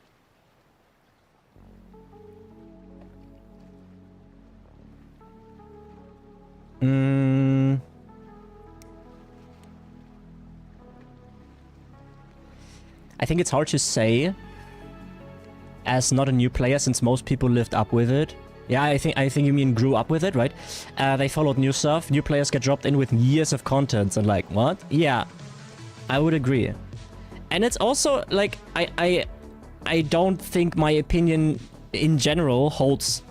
I think it's hard to say as not a new player, since most people lived up with it. Yeah, I think you mean grew up with it, right? They followed new stuff. New players get dropped in with years of content and like, what? Yeah, I would agree. And it's also like I don't think my opinion in general holds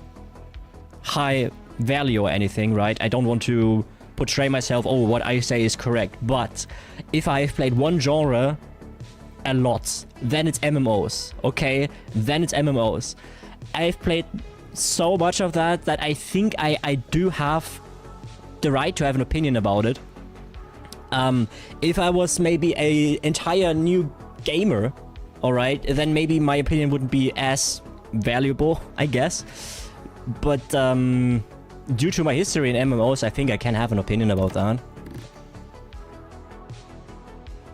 high value or anything, right? I don't want to portray myself, oh, what I say is correct. But if I've played one genre a lot, then it's MMOs, okay? Then it's MMOs. I've played so much of that I think I do have the right to have an opinion about it. If I was maybe a entire new gamer, alright, then maybe my opinion wouldn't be as valuable, I guess. But due to my history in MMOs, I think I can have an opinion about that.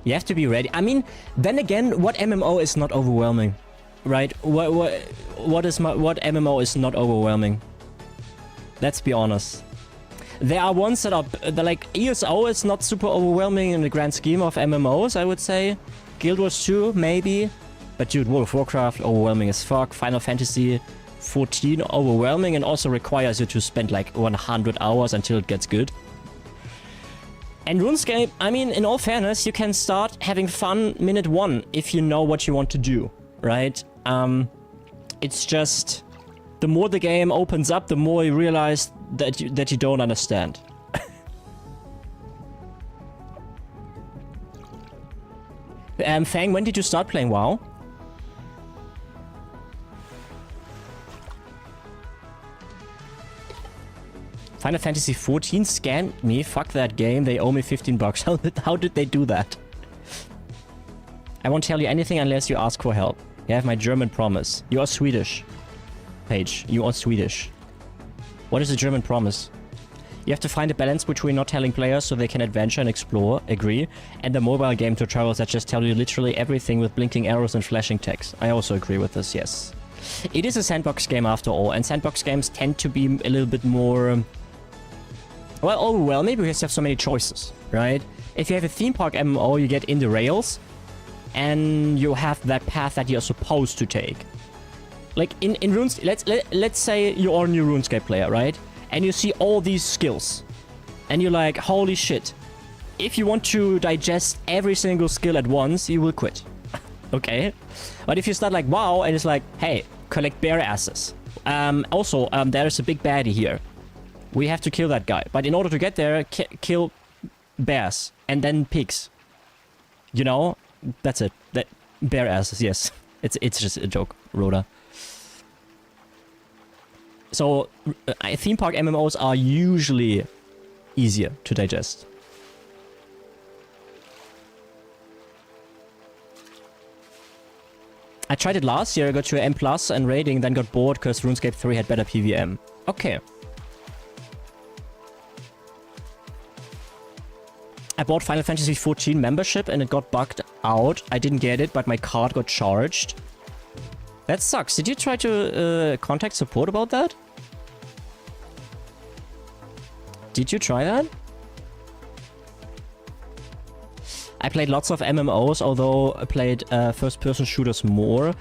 You have to be ready. I mean, then again, what MMO is not overwhelming, right? What MMO is not overwhelming? Let's be honest. There are ones that are like ESO is not super overwhelming in the grand scheme of MMOs, I would say. Guild Wars 2, maybe. But dude, World of Warcraft, overwhelming as fuck. Final Fantasy, 14 overwhelming and also requires you to spend like 100 hours until it gets good. And RuneScape, I mean, in all fairness, you can start having fun minute 1 if you know what you want to do, right? It's just, the more the game opens up, the more you realize that you don't understand. Fang, when did you start playing WoW? Final Fantasy 14 scanned me. Fuck that game. They owe me 15 bucks. How did they do that? I won't tell you anything unless you ask for help. You have my German promise. You are Swedish. Paige, you are Swedish. What is a German promise? You have to find a balance between not telling players so they can adventure and explore, agree, and the mobile game tutorials that just tell you literally everything with blinking arrows and flashing text. I also agree with this, yes. It is a sandbox game after all, and sandbox games tend to be a little bit more... well, overwhelming because you have so many choices, right? If you have a theme park MMO, you get in the rails, and you have that path that you're supposed to take. Like in RuneScape, let's say you are a new RuneScape player, right? And you see all these skills, and you're like, holy shit. If you want to digest every single skill at once, you will quit. Okay? But if you start like WoW, and it's like, hey, collect bear asses. Also, there is a big baddie here. We have to kill that guy. But in order to get there, kill bears, and then pigs. You know? That's it. Bear asses, yes. It's just a joke, Rhoda. So, theme park MMOs are usually easier to digest. I tried it last year, I got to an M+ and rating, then got bored because RuneScape 3 had better PVM. Okay. I bought Final Fantasy 14 membership and it got bugged out. I didn't get it, but my card got charged. That sucks. Did you try to contact support about that? Did you try that? I played lots of MMOs, although I played first-person shooters more,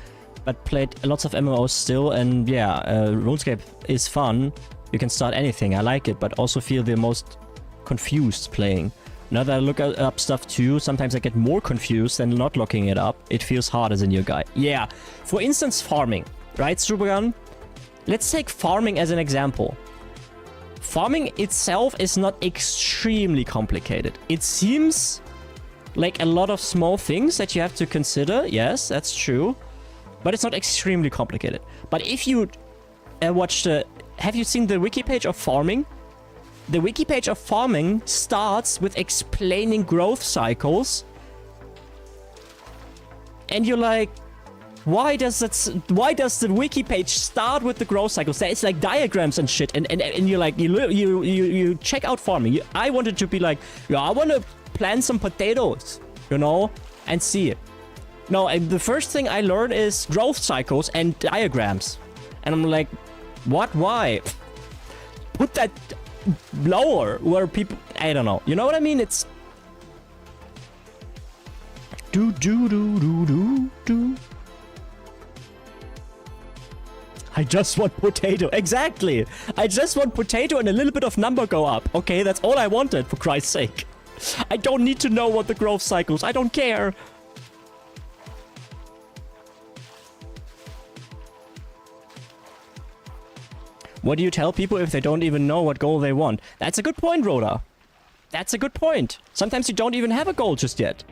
but played lots of MMOs still, and yeah, RuneScape is fun. You can start anything, I like it, but also feel the most confused playing. Now that I look up stuff too, sometimes I get more confused than not looking it up. It feels hard as a new guy. Yeah, for instance, farming, right, Strubergan? Let's take farming as an example. Farming itself is not extremely complicated. It seems like a lot of small things that you have to consider. Yes, that's true. But it's not extremely complicated. But if you watch the... Have you seen the wiki page of farming? The wiki page of farming starts with explaining growth cycles. And you're like, why does the wiki page start with the growth cycles? It's like diagrams and shit. And you're like, you check out farming. I wanted to be like, yeah, I want to plant some potatoes, you know, and see it. No, and the first thing I learned is growth cycles and diagrams. And I'm like, what? Why? Put that lower where people... I don't know. You know what I mean? It's... Do. I just want potato. Exactly. I just want potato and a little bit of number go up. Okay, that's all I wanted, for Christ's sake. I don't need to know what the growth cycles. I don't care. What do you tell people if they don't even know what goal they want? That's a good point, Rhoda. That's a good point. Sometimes you don't even have a goal just yet.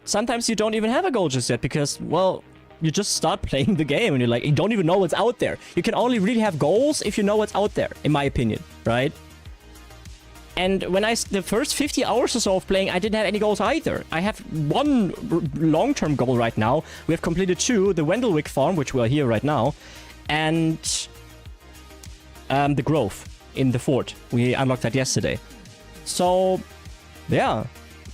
Sometimes you don't even have a goal just yet because, well, you just start playing the game and you're like, you don't even know what's out there. You can only really have goals if you know what's out there, in my opinion, right? And when the first 50 hours or so of playing, I didn't have any goals either. I have one long-term goal right now. We have completed 2, the Wendelwick farm, which we're here right now, and the growth in the fort. We unlocked that yesterday. So, yeah.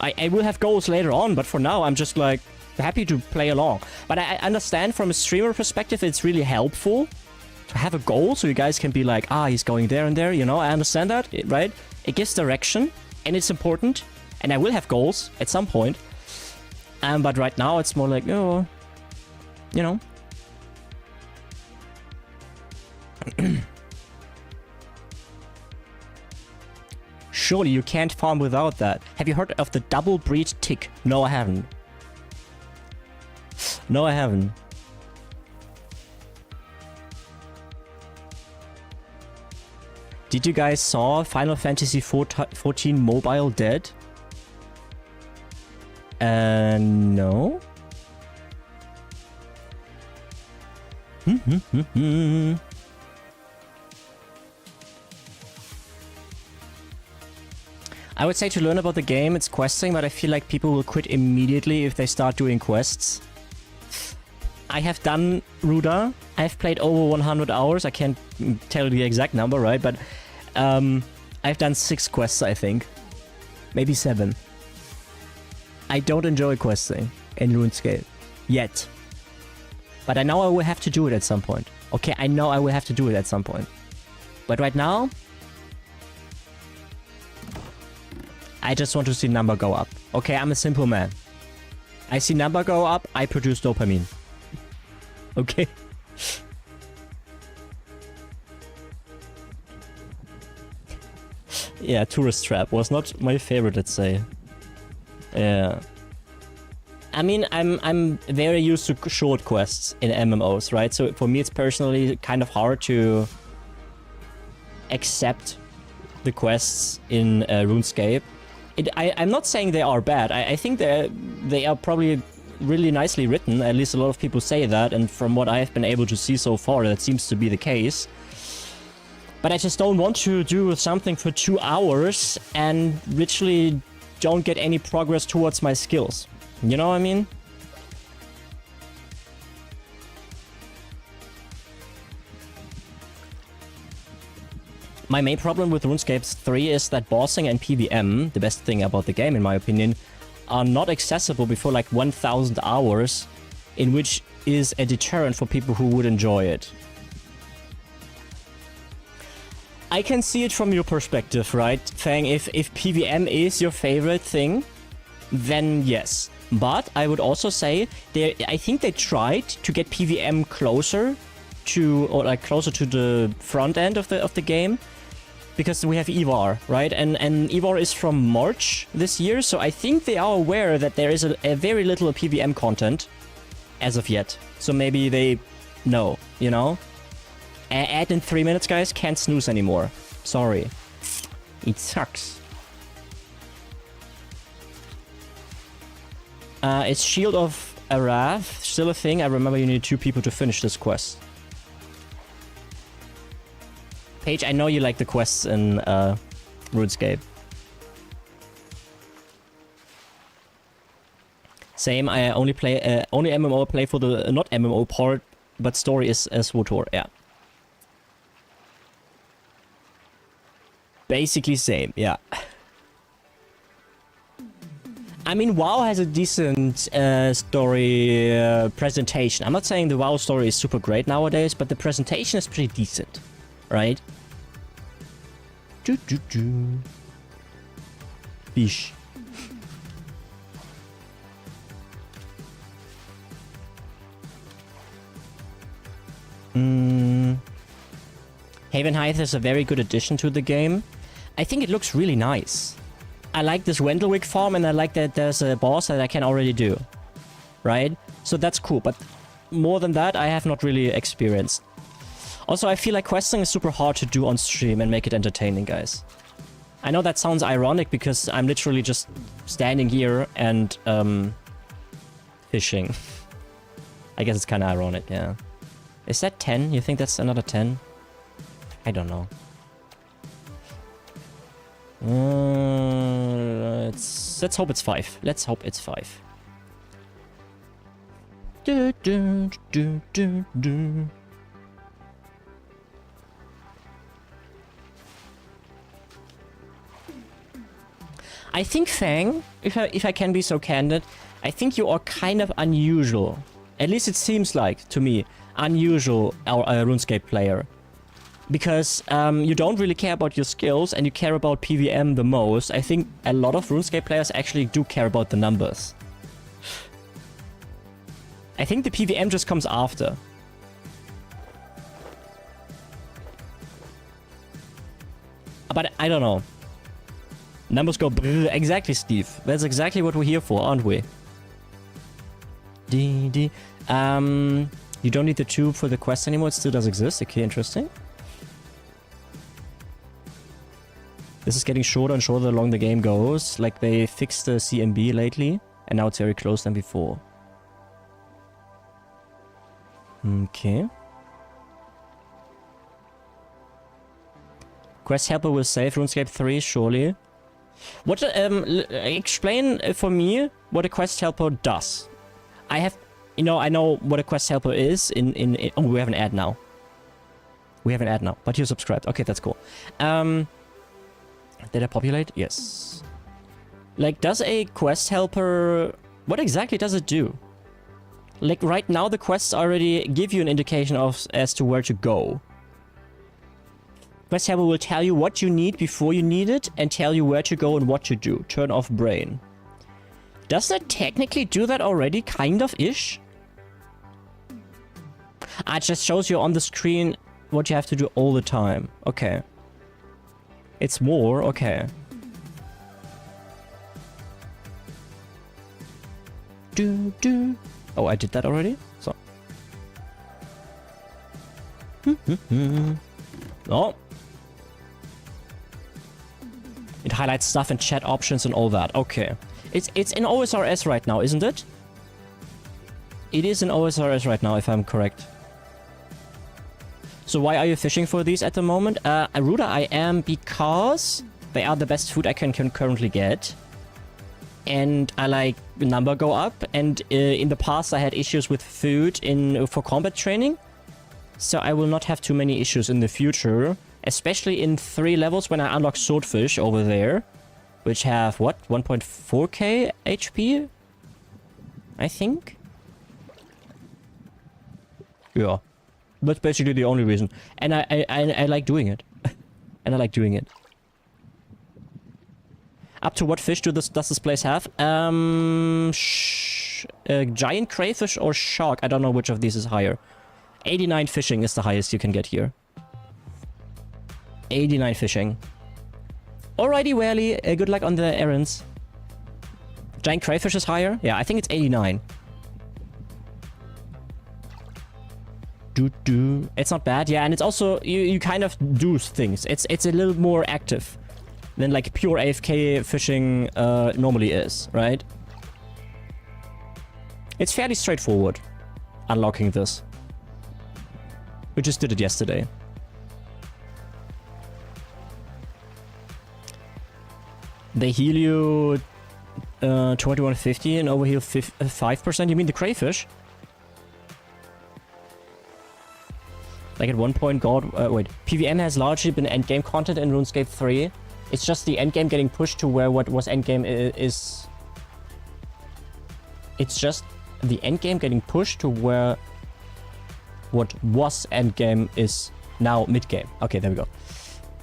I will have goals later on, but for now, I'm just like happy to play along. But I understand from a streamer perspective, it's really helpful to have a goal so you guys can be like, ah, he's going there and there, you know? I understand that, right? It gives direction, and it's important, and I will have goals at some point. But right now, it's more like, oh, you know. Surely you can't farm without that. Have you heard of the double breed tick? No, I haven't. No, I haven't. Did you guys saw Final Fantasy 14 Mobile dead? No. I would say to learn about the game, it's questing, but I feel like people will quit immediately if they start doing quests. I have done Ruda. I've played over 100 hours. I can't tell the exact number, right? But I've done 6 quests, I think. Maybe 7. I don't enjoy questing in RuneScape. Yet. But I know I will have to do it at some point. Okay, I know I will have to do it at some point. But right now, I just want to see number go up. Okay, I'm a simple man. I see number go up, I produce dopamine. Okay? Yeah, Tourist Trap was not my favorite, let's say. Yeah. I mean, I'm very used to short quests in MMOs, right? So for me, it's personally kind of hard to accept the quests in RuneScape. I'm not saying they are bad. I think they are probably really nicely written. At least a lot of people say that, and from what I've been able to see so far, that seems to be the case. But I just don't want to do something for 2 hours and literally don't get any progress towards my skills. You know what I mean? My main problem with RuneScape 3 is that bossing and PvM, the best thing about the game in my opinion, are not accessible before like 1000 hours, in which is a deterrent for people who would enjoy it. I can see it from your perspective, right, Fang? If PvM is your favorite thing, then yes. But I would also say I think they tried to get PvM closer to, or like closer to the front end of the game, because we have EVAR, right? And EVAR is from March this year, so I think they are aware that there is a very little PvM content as of yet. So maybe they know, you know? Add in 3 minutes, guys. Can't snooze anymore. Sorry. It sucks. Is Shield of Arath still a thing? I remember you need 2 people to finish this quest. Paige, I know you like the quests in RuneScape. Same, I only play, only MMO play for the, not MMO part, but story is SWTOR, yeah. Basically same, yeah. I mean, WoW has a decent story presentation. I'm not saying the WoW story is super great nowadays, but the presentation is pretty decent, right? Fish. Haven Heights is a very good addition to the game. I think it looks really nice. I like this Wendlewick farm, and I like that there's a boss that I can already do. Right? So that's cool, but more than that, I have not really experienced. Also, I feel like questing is super hard to do on stream and make it entertaining, guys. I know that sounds ironic because I'm literally just standing here and fishing. I guess it's kind of ironic, yeah. Is that 10? You think that's another 10? I don't know. Let's hope it's 5. Let's hope it's 5. I think Fang, if I can be so candid, I think you are kind of unusual. At least it seems like, to me, unusual RuneScape player. Because you don't really care about your skills and you care about PvM the most. I think a lot of RuneScape players actually do care about the numbers. I think the PvM just comes after. But I don't know. Numbers go brrr. Exactly, Steve. That's exactly what we're here for, aren't we? You don't need the tube for the quest anymore. It still does exist. Okay, interesting. This is getting shorter and shorter along the game goes. Like, they fixed the CMB lately, and now it's very close than before. Okay. Quest helper will save RuneScape 3, surely. What, explain for me what a quest helper does. I have, you know, I know what a quest helper is oh, we have an ad now. We have an ad now, but you're subscribed. Okay, that's cool. Did I populate? Yes. Like, does a quest helper... What exactly does it do? Like, right now the quests already give you an indication of as to where to go. Quest helper will tell you what you need before you need it and tell you where to go and what to do. Turn off brain. Does that technically do that already? Kind of-ish? Ah, it just shows you on the screen what you have to do all the time. Okay. It's more, okay. Oh, I did that already? So. Oh. It highlights stuff and chat options and all that. Okay. It's in OSRS right now, isn't it? It is in OSRS right now, if I'm correct. So why are you fishing for these at the moment? Aruda, I am because they are the best food I can currently get. And I like the number go up. And in the past I had issues with food for combat training. So I will not have too many issues in the future. Especially in 3 levels when I unlock Swordfish over there. Which have, what? 1.4k HP? I think? Yeah. That's basically the only reason. And I like doing it. And I like doing it. Up to what fish does this place have? Giant crayfish or shark? I don't know which of these is higher. 89 fishing is the highest you can get here. 89 fishing. Alrighty, Whaley. Good luck on the errands. Giant crayfish is higher? Yeah, I think it's 89. It's not bad, yeah, and it's also you kind of do things. It's a little more active than like pure AFK fishing normally is, right? It's fairly straightforward unlocking this. We just did it yesterday. They heal you 2150 and overheal 5%. You mean the crayfish? Like at one point, wait. PvM has largely been endgame content in RuneScape 3. It's just the endgame getting pushed to where what was endgame is... It's just the endgame getting pushed to where what was endgame is now midgame. Okay, there we go.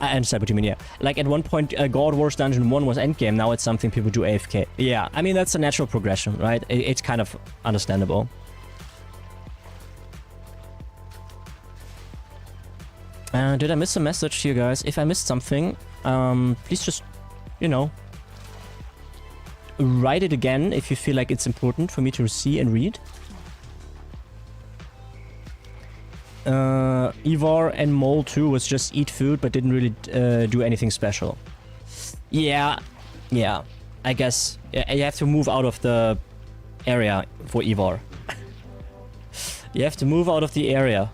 I understand what you mean, yeah. Like at one point, God Wars Dungeon 1 was endgame, now it's something people do AFK. Yeah, I mean, that's a natural progression, right? It's kind of understandable. Did I miss a message to you guys? If I missed something, please just, you know, write it again if you feel like it's important for me to see and read. Ivar and Mole 2 was just eat food but didn't really do anything special. Yeah, I guess you have to move out of the area for Ivar. You have to move out of the area.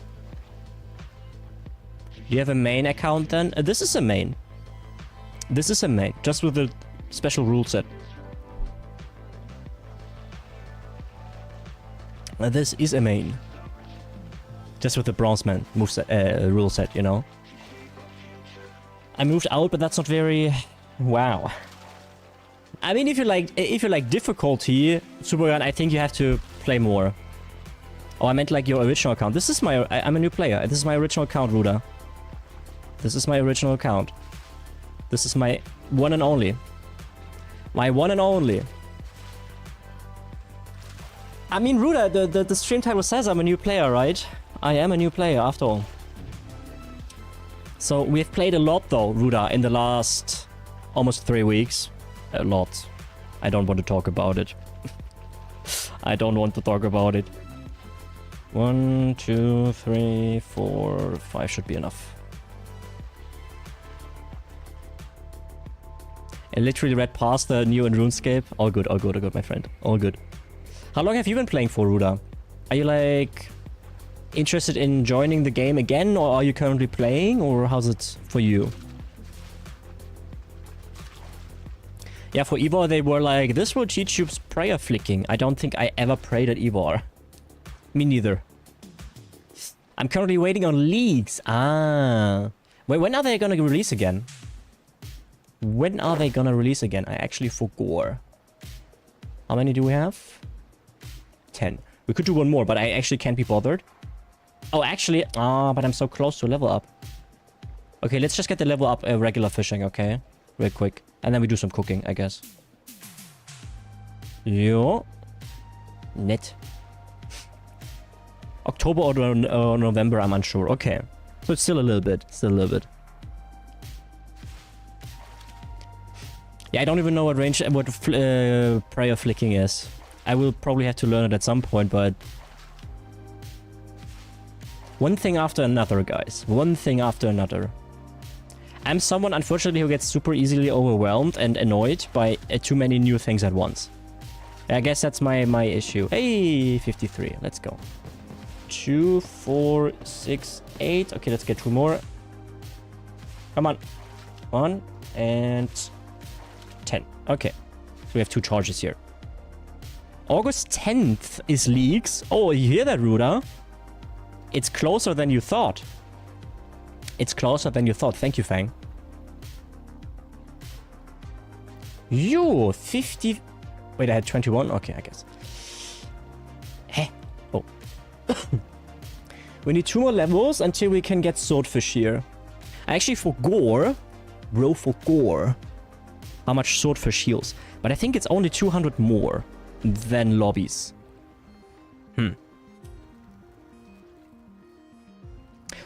Do you have a main account then? This is a main. This is a main, just with a special rule set. This is a main. Just with the Bronzeman rule set, you know. I moved out, but that's not very... Wow. I mean, if you like difficulty, Supergun, I think you have to play more. Oh, I meant like your original account. This is my... I'm a new player. This is my original account, Ruda. This is my original account. This is my one and only. My one and only. I mean, Ruda, the stream title says I'm a new player, right? I am a new player, after all. So we've played a lot though, Ruda, in the last almost 3 weeks. A lot. I don't want to talk about it. I don't want to talk about it. 1, 2, 3, 4, 5 should be enough. I literally read past the new in RuneScape. All good, all good, all good, my friend. All good. How long have you been playing for, Ruda? Are you like interested in joining the game again, or are you currently playing, or how's it for you? Yeah, for Ivor they were like, this will teach you prayer flicking. I don't think I ever prayed at Ivor. Me neither. I'm currently waiting on leaks. Ah. Wait, when are they gonna release again? When are they gonna release again? I actually forgot. How many do we have? 10. We could do one more, but I actually can't be bothered. Oh, actually, but I'm so close to level up. Okay, let's just get the level up regular fishing, okay? Real quick. And then we do some cooking, I guess. Yo. Net. October or November, I'm unsure. Okay. So it's still a little bit. Still a little bit. Yeah, I don't even know what range, what prayer flicking is. I will probably have to learn it at some point, but... One thing after another, guys. One thing after another. I'm someone, unfortunately, who gets super easily overwhelmed and annoyed by too many new things at once. I guess that's my issue. Hey, 53. Let's go. 2, 4, 6, 8. Okay, let's get 2 more. Come on. 1 and 10. Okay. So we have 2 charges here. August 10th is leaks. Oh, you hear that, Ruda? It's closer than you thought. It's closer than you thought. Thank you, Fang. Yo, 50... Wait, I had 21? Okay, I guess. Heh. Oh. We need 2 more levels until we can get swordfish here. I actually forgot, bro, how much swordfish heals. But I think it's only 200 more than lobbies.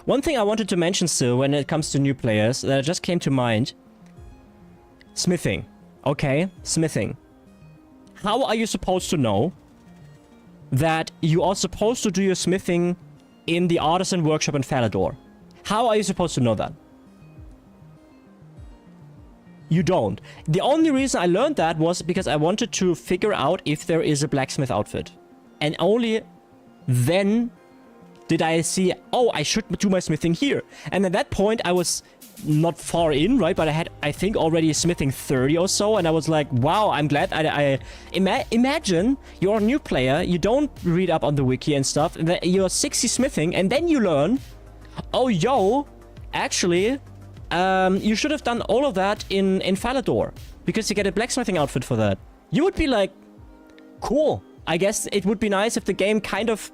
One thing I wanted to mention still when it comes to new players that just came to mind. Smithing. Okay, smithing. How are you supposed to know that you are supposed to do your smithing in the artisan workshop in Falador? How are you supposed to know that? You don't. The only reason I learned that was because I wanted to figure out if there is a blacksmith outfit. And only then did I see, oh, I should do my smithing here. And at that point, I was not far in, right? But I had, I think, already smithing 30 or so. And I was like, wow, I'm glad imagine you're a new player. You don't read up on the wiki and stuff. And you're 60 smithing. And then you learn, oh, yo, actually, you should have done all of that in Falador. Because you get a blacksmithing outfit for that. You would be like, cool. I guess it would be nice if the game kind of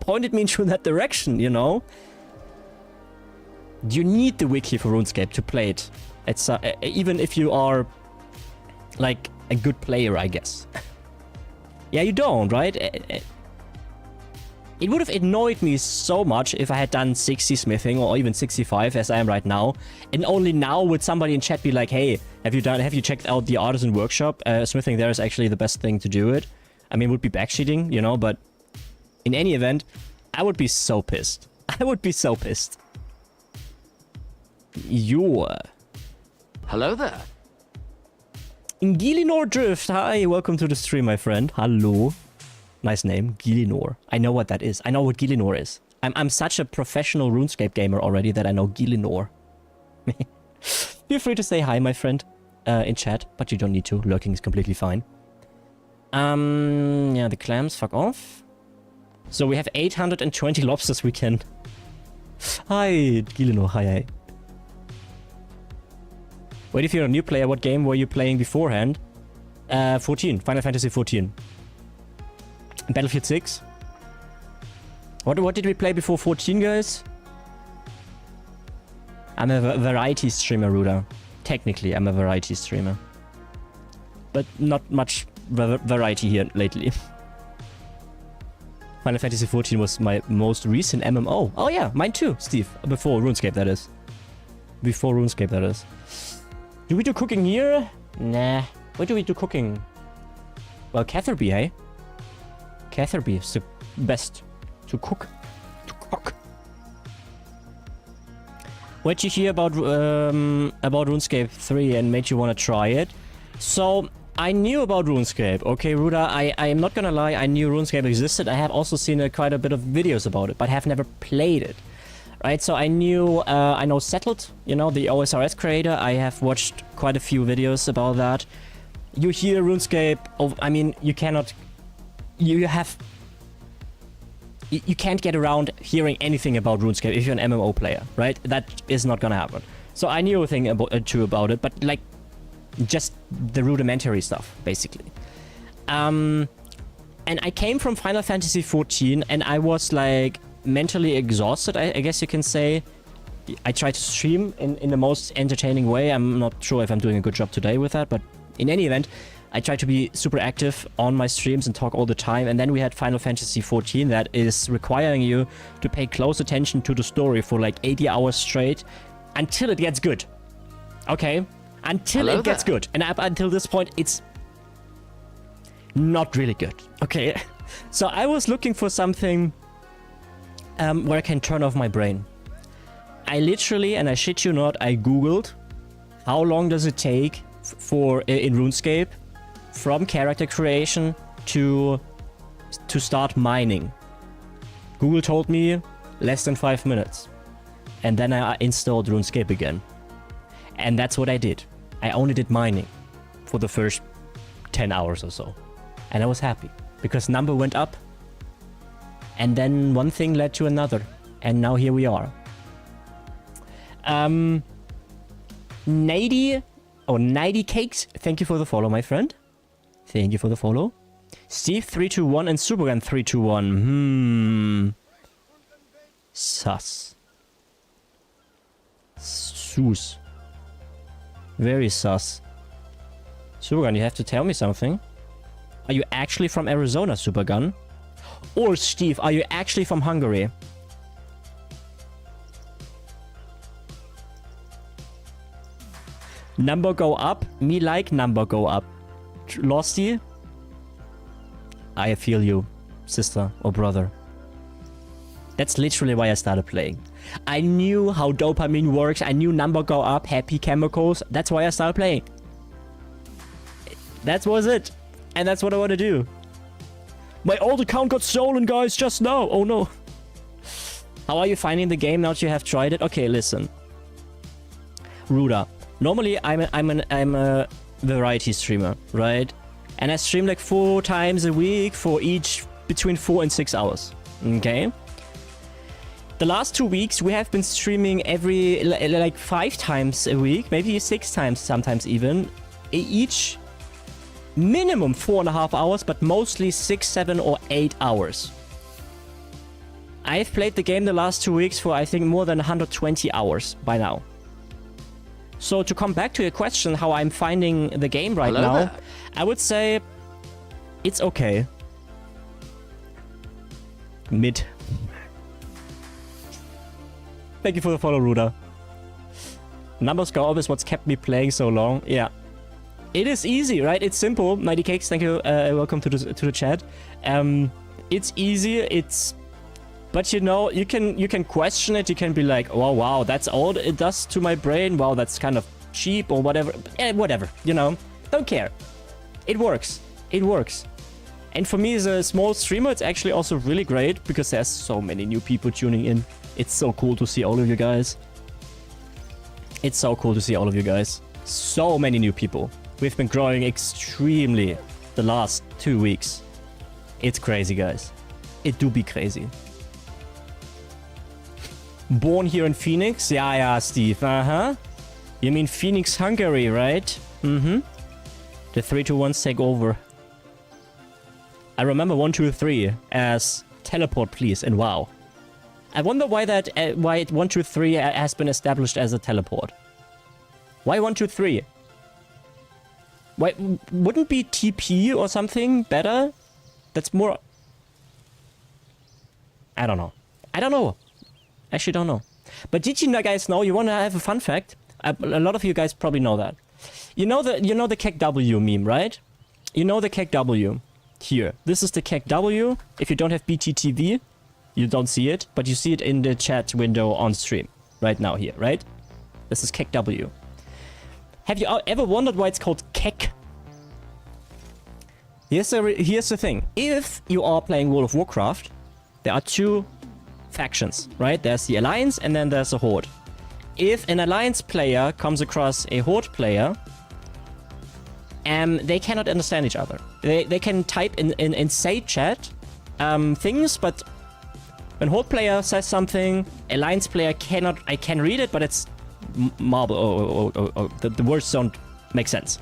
pointed me into that direction, you know? You need the wiki for RuneScape to play it. It's even if you are like a good player, I guess. Yeah, you don't, right? It would have annoyed me so much if I had done 60 smithing or even 65 as I am right now, and only now would somebody in chat be like, "Hey, have you checked out the artisan workshop? Smithing there is actually the best thing to do it." I mean, it would be backcheating, you know, but in any event, I would be so pissed. I would be so pissed. Hello there. Gilinor Drift, hi, welcome to the stream, my friend. Hello. Nice name, Gilinor. I know what that is. I know what Gilinor is. I'm such a professional RuneScape gamer already that I know Gilinor. Feel free to say hi, my friend, in chat, but you don't need to. Lurking is completely fine. Yeah, the clams, fuck off. So we have 820 lobsters we can... Hi, Gilinor, hi. Wait, if you're a new player, what game were you playing beforehand? 14, Final Fantasy 14. Battlefield 6. What did we play before 14, guys? I'm a variety streamer, Ruda. Technically, I'm a variety streamer. But not much variety here lately. Final Fantasy 14 was my most recent MMO. Oh yeah, mine too, Steve. Before RuneScape, that is. Before RuneScape, that is. Do we do cooking here? Nah. Where do we do cooking? Well, Catherby, hey? Catherby is the best to cook. What'd you hear about RuneScape 3 and made you want to try it? So, I knew about RuneScape. Okay, Ruda, I am not gonna lie, I knew RuneScape existed. I have also seen quite a bit of videos about it, but have never played it. Right, so I know Settled, you know, the OSRS creator. I have watched quite a few videos about that. You hear RuneScape, I mean, you can't get around hearing anything about RuneScape if you're an MMO player, right? That is not gonna happen. So I knew a thing about it, but like, just the rudimentary stuff, basically. And I came from Final Fantasy XIV, and I was like mentally exhausted, I guess you can say. I tried to stream in the most entertaining way. I'm not sure if I'm doing a good job today with that, but in any event, I tried to be super active on my streams and talk all the time. And then we had Final Fantasy XIV that is requiring you to pay close attention to the story for like 80 hours straight until it gets good. Okay? Until it gets good. And up until this point, it's not really good. Okay? So I was looking for something where I can turn off my brain. I literally, and I shit you not, I googled how long does it take in RuneScape from character creation to start mining. Google told me less than 5 minutes. And then I installed RuneScape again. And that's what I did. I only did mining for the first 10 hours or so. And I was happy because number went up. And then one thing led to another. And now here we are. 90 Cakes, thank you for the follow, my friend. Thank you for the follow. Steve321 and Supergun321. Sus. Sus. Very sus. Supergun, you have to tell me something. Are you actually from Arizona, Supergun? Or Steve, are you actually from Hungary? Number go up. Me like number go up. Losty? I feel you, sister or brother. That's literally why I started playing. I knew how dopamine works. I knew number go up, happy chemicals. That's why I started playing. That was it. And that's what I want to do. My old account got stolen, guys, just now. Oh no. How are you finding the game now that you have tried it? Okay, listen. Ruda. Normally, I'm a variety streamer, right? And I stream like 4 times a week for each between 4 and 6 hours. Okay? The last 2 weeks, we have been streaming every, like 5 times a week, maybe 6 times, sometimes even. Each minimum 4.5 hours, but mostly 6, 7, or 8 hours. I've played the game the last 2 weeks for, I think, more than 120 hours by now. So to come back to your question, how I'm finding the game right now, I would say it's okay. Mid. Thank you for the follow, Ruda. Numbers go up is what's kept me playing so long. Yeah. It is easy, right? It's simple. 90 Cakes, thank you. Welcome to the chat. It's easy. But you know, you can question it. You can be like, oh wow, that's all it does to my brain. Wow, that's kind of cheap or whatever. Whatever, you know. Don't care. It works. It works. And for me as a small streamer, it's actually also really great because there's so many new people tuning in. It's so cool to see all of you guys. It's so cool to see all of you guys. So many new people. We've been growing extremely the last 2 weeks. It's crazy, guys. It do be crazy. Born here in Phoenix? Yeah, Steve. Uh-huh. You mean Phoenix, Hungary, right? Mm-hmm. The 3-2-1s take over. I remember 1-2-3 as teleport, please, and WoW. I wonder why 1-2-3 has been established as a teleport. Why 1-2-3? Why wouldn't be TP or something better? That's more. I don't know. Actually don't know. But did you guys know, you want to have a fun fact? A lot of you guys probably know that. You know the Kek W meme, right? You know the Kek W. Here. This is the Kek W. If you don't have BTTV, you don't see it, but you see it in the chat window on stream. Right now here, right? This is Kek W. Have you ever wondered why it's called Kek? Here's the thing. If you are playing World of Warcraft, there are two factions, right? There's the Alliance and then there's the Horde. If an Alliance player comes across a Horde player, they cannot understand each other. They can type in say chat things, but when Horde player says something, Alliance player cannot. I can read it, but it's marble. The words don't make sense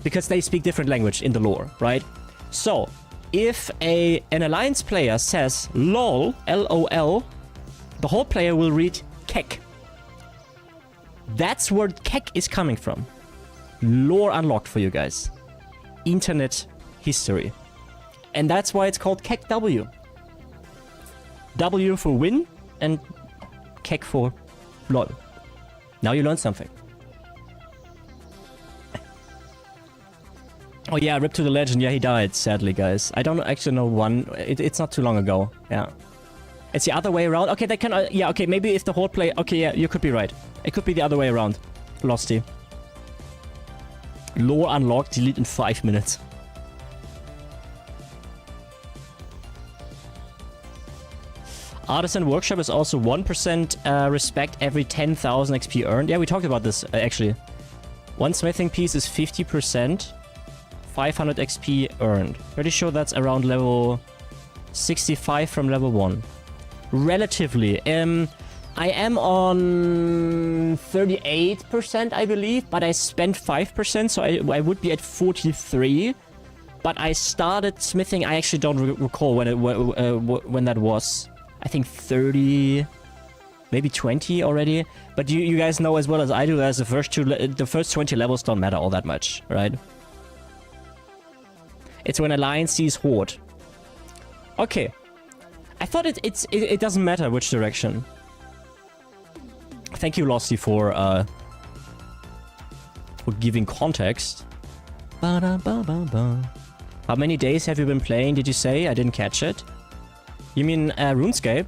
because they speak different language in the lore, right? So if an Alliance player says lol, LOL, the Horde player will read kek. That's where kek is coming from. Lore unlocked for you guys. Internet history. And that's why it's called Kek W. W for win and kek for lol. Now you learned something. Oh yeah, rip to the legend. Yeah, he died, sadly, guys. I don't actually know one. It's not too long ago. Yeah. It's the other way around. Okay, they can... yeah, okay, maybe if the Horde play... Okay, yeah, you could be right. It could be the other way around. Losty. Lore unlocked, delete in 5 minutes. Artisan Workshop is also 1% respect every 10,000 XP earned. Yeah, we talked about this, actually. One smithing piece is 50%. 500 XP earned. Pretty sure that's around level 65 from level 1. Relatively. I am on 38%, I believe, but I spent 5%, so I would be at 43. But I started smithing, I actually don't recall when that was. I think 30, maybe 20 already. But you guys know as well as I do that the first 20 levels don't matter all that much, right? It's when Alliance sees Horde. Okay. I thought it doesn't matter which direction. Thank you, Losty, for giving context. How many days have you been playing, did you say? I didn't catch it. You mean RuneScape?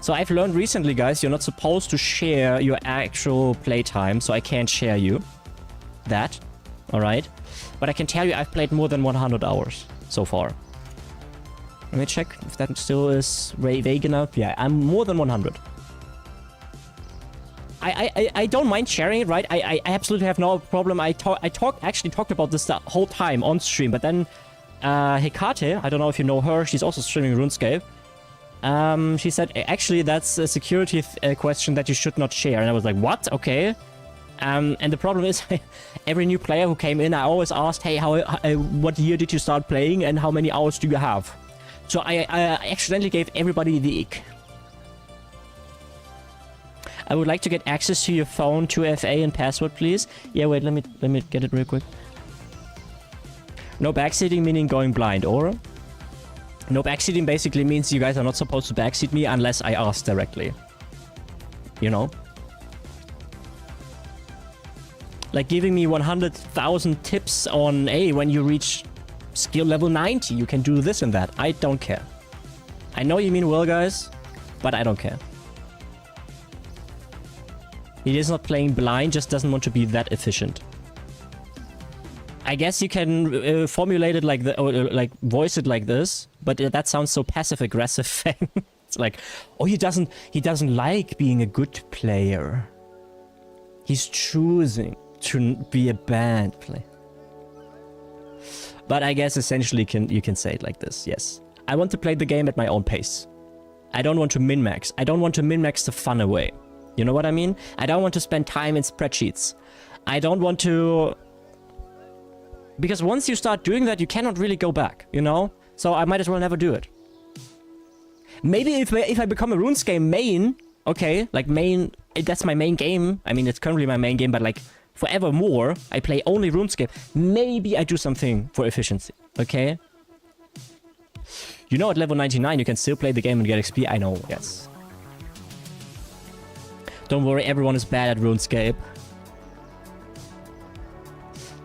So I've learned recently, guys, you're not supposed to share your actual playtime, so I can't share you that. Alright? But I can tell you I've played more than 100 hours so far. Let me check if that still is vague enough. Yeah, I'm more than 100. I don't mind sharing it, right? I absolutely have no problem. I actually talked about this the whole time on stream, but then Hekate, I don't know if you know her, she's also streaming RuneScape. She said, actually, that's a security question that you should not share. And I was like, what? Okay. And the problem is, every new player who came in, I always asked, hey, what year did you start playing and how many hours do you have? So I accidentally gave everybody the ick. I would like to get access to your phone, 2FA and password, please. Yeah, wait, let me get it real quick. No backseating meaning going blind, or? No backseating basically means you guys are not supposed to backseat me unless I ask directly. You know? Like giving me 100,000 tips on, hey, when you reach skill level 90, you can do this and that. I don't care. I know you mean well, guys, but I don't care. He is not playing blind, just doesn't want to be that efficient. I guess you can formulate it like or like voice it like this, but that sounds so passive-aggressive thing. It's like, oh, he doesn't like being a good player. He's choosing to be a bad player. But I guess essentially you can say it like this, yes. I want to play the game at my own pace. I don't want to min-max. I don't want to min-max the fun away. You know what I mean? I don't want to spend time in spreadsheets. I don't want to... Because once you start doing that, you cannot really go back, you know? So I might as well never do it. Maybe if I become a RuneScape main, okay, like main... That's my main game. I mean, it's currently my main game, but like forevermore, I play only RuneScape. Maybe I do something for efficiency, okay? You know, at level 99, you can still play the game and get XP. I know, yes. Don't worry, everyone is bad at RuneScape.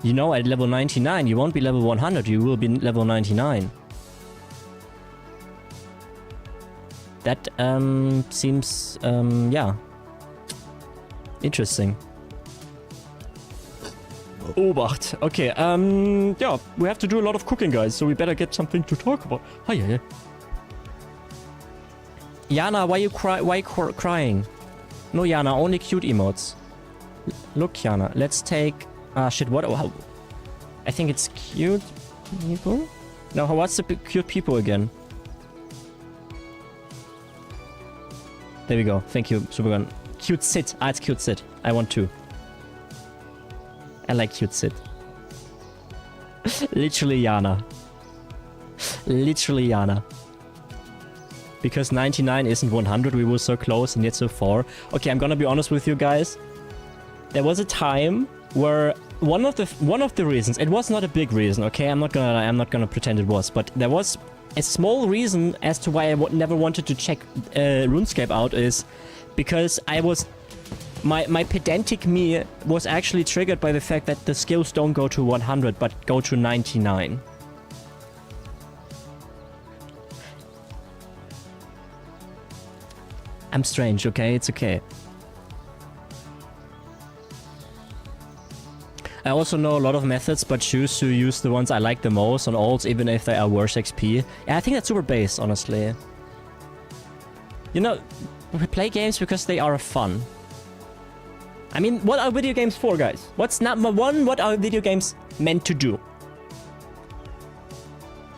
You know, at level 99, you won't be level 100, you will be level 99. That, seems, yeah. Interesting. Obacht. Okay, yeah, we have to do a lot of cooking, guys, so we better get something to talk about. Hi, yeah. Yana, why you crying? No, Yana, only cute emotes. Look, Yana, let's take... shit, what? Oh, I think it's cute people? No, what's the cute people again? There we go. Thank you, Supergun. Cute sit. Ah, it's cute sit. I want two. I like cute sit. Literally Yana. Literally Yana. Because 99 isn't 100, we were so close and yet so far. Okay, I'm gonna be honest with you guys. There was a time where one of the reasons, it was not a big reason, okay? I'm not gonna pretend it was, but there was a small reason as to why I never wanted to check RuneScape out is because I was my pedantic me was actually triggered by the fact that the skills don't go to 100 but go to 99. I'm strange, okay? It's okay. I also know a lot of methods, but choose to use the ones I like the most on alts, even if they are worse XP. Yeah, I think that's super base, honestly. You know, we play games because they are fun. I mean, what are video games for, guys? What's number one? What are video games meant to do?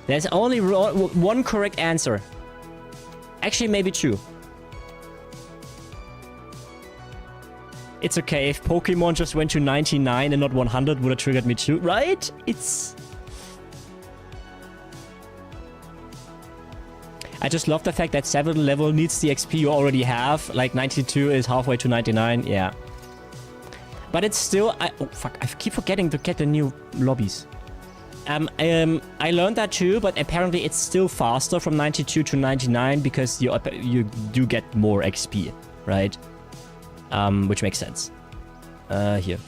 There's only one correct answer. Actually, maybe two. It's okay, if Pokemon just went to 99 and not 100 would have triggered me too, right? It's... I just love the fact that 7th level needs the XP you already have. Like 92 is halfway to 99, yeah. But it's still... oh fuck, I keep forgetting to get the new lobbies. I learned that too, but apparently it's still faster from 92 to 99 because you do get more XP, right? Which makes sense. Here.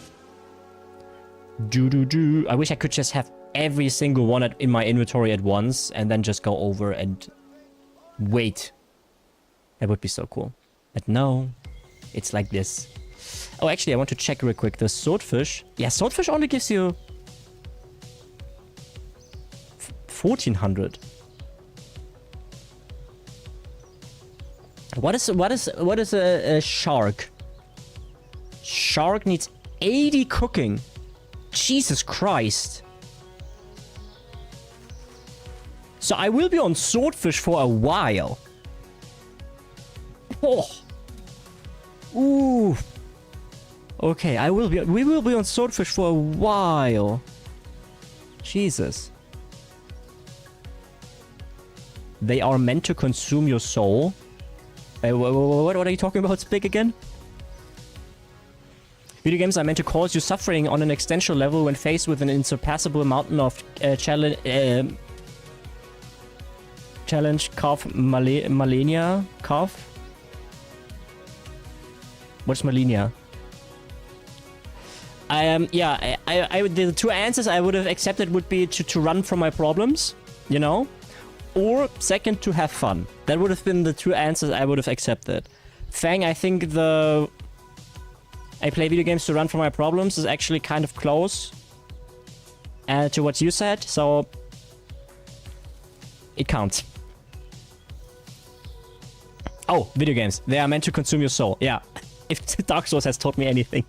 I wish I could just have every single one in my inventory at once and then just go over and wait. That would be so cool. But no, it's like this. Oh, actually, I want to check real quick. The swordfish. Yeah, swordfish only gives you 1400. What is a shark? Shark needs 80 cooking. Jesus Christ. So I will be on swordfish for a while. Oh. Ooh. Okay, we will be on swordfish for a while. Jesus. They are meant to consume your soul. What are you talking about, Spig, again? Video games are meant to cause you suffering on an existential level when faced with an insurpassable mountain of challenge, Malenia, cough? What's Malenia? Yeah, the two answers I would have accepted would be to run from my problems, you know? Or second, to have fun. That would have been the two answers I would have accepted. Fang, I think I play video games to run from my problems is actually kind of close to what you said, so it counts. Oh, video games. They are meant to consume your soul. Yeah. If Dark Souls has taught me anything.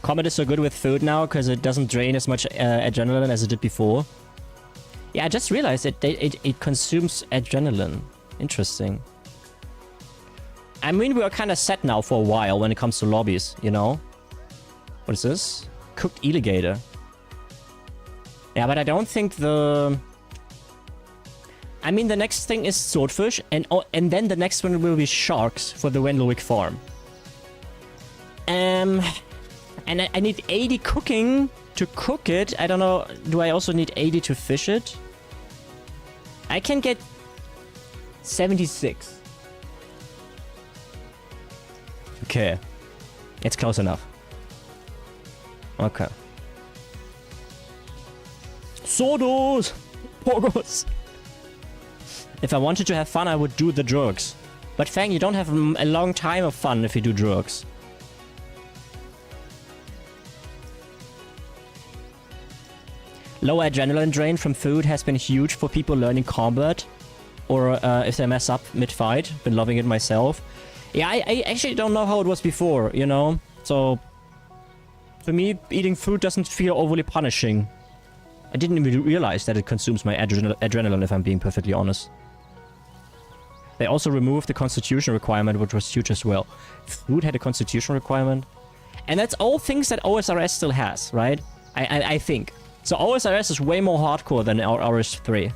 Combat is so good with food now because it doesn't drain as much adrenaline as it did before. Yeah, I just realized it consumes adrenaline. Interesting. I mean, we are kind of set now for a while when it comes to lobbies, you know? What is this? Cooked alligator. Yeah, but I don't think the... I mean, the next thing is swordfish, and then the next one will be sharks for the Wendelwick farm. And I need 80 cooking to cook it. I don't know, do I also need 80 to fish it? I can get 76. Okay. It's close enough. Okay. Sodos! Pogos! If I wanted to have fun, I would do the drugs. But Fang, you don't have a long time of fun if you do drugs. Low adrenaline drain from food has been huge for people learning combat. Or if they mess up mid-fight. Been loving it myself. Yeah, I actually don't know how it was before, you know? So, to me, eating food doesn't feel overly punishing. I didn't even realize that it consumes my adrenaline, if I'm being perfectly honest. They also removed the constitution requirement, which was huge as well. Food had a constitution requirement. And that's all things that OSRS still has, right? I think. So OSRS is way more hardcore than RS3.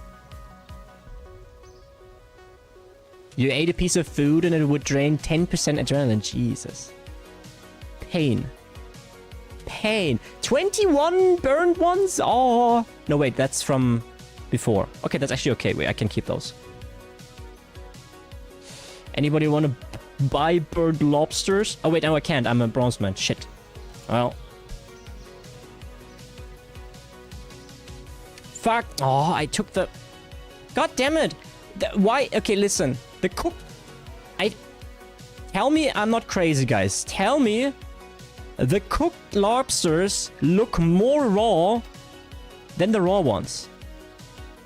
You ate a piece of food and it would drain 10% adrenaline. Jesus. Pain. Pain. 21 burned ones? Oh. No, wait, that's from before. Okay, that's actually okay. Wait, I can keep those. Anybody want to buy burnt lobsters? Oh, wait, no, I can't. I'm a Bronzeman. Shit. Well. Fuck. Oh, I took the... God damn it. Why? Okay, listen. The cook... Tell me I'm not crazy, guys. Tell me the cooked lobsters look more raw than the raw ones.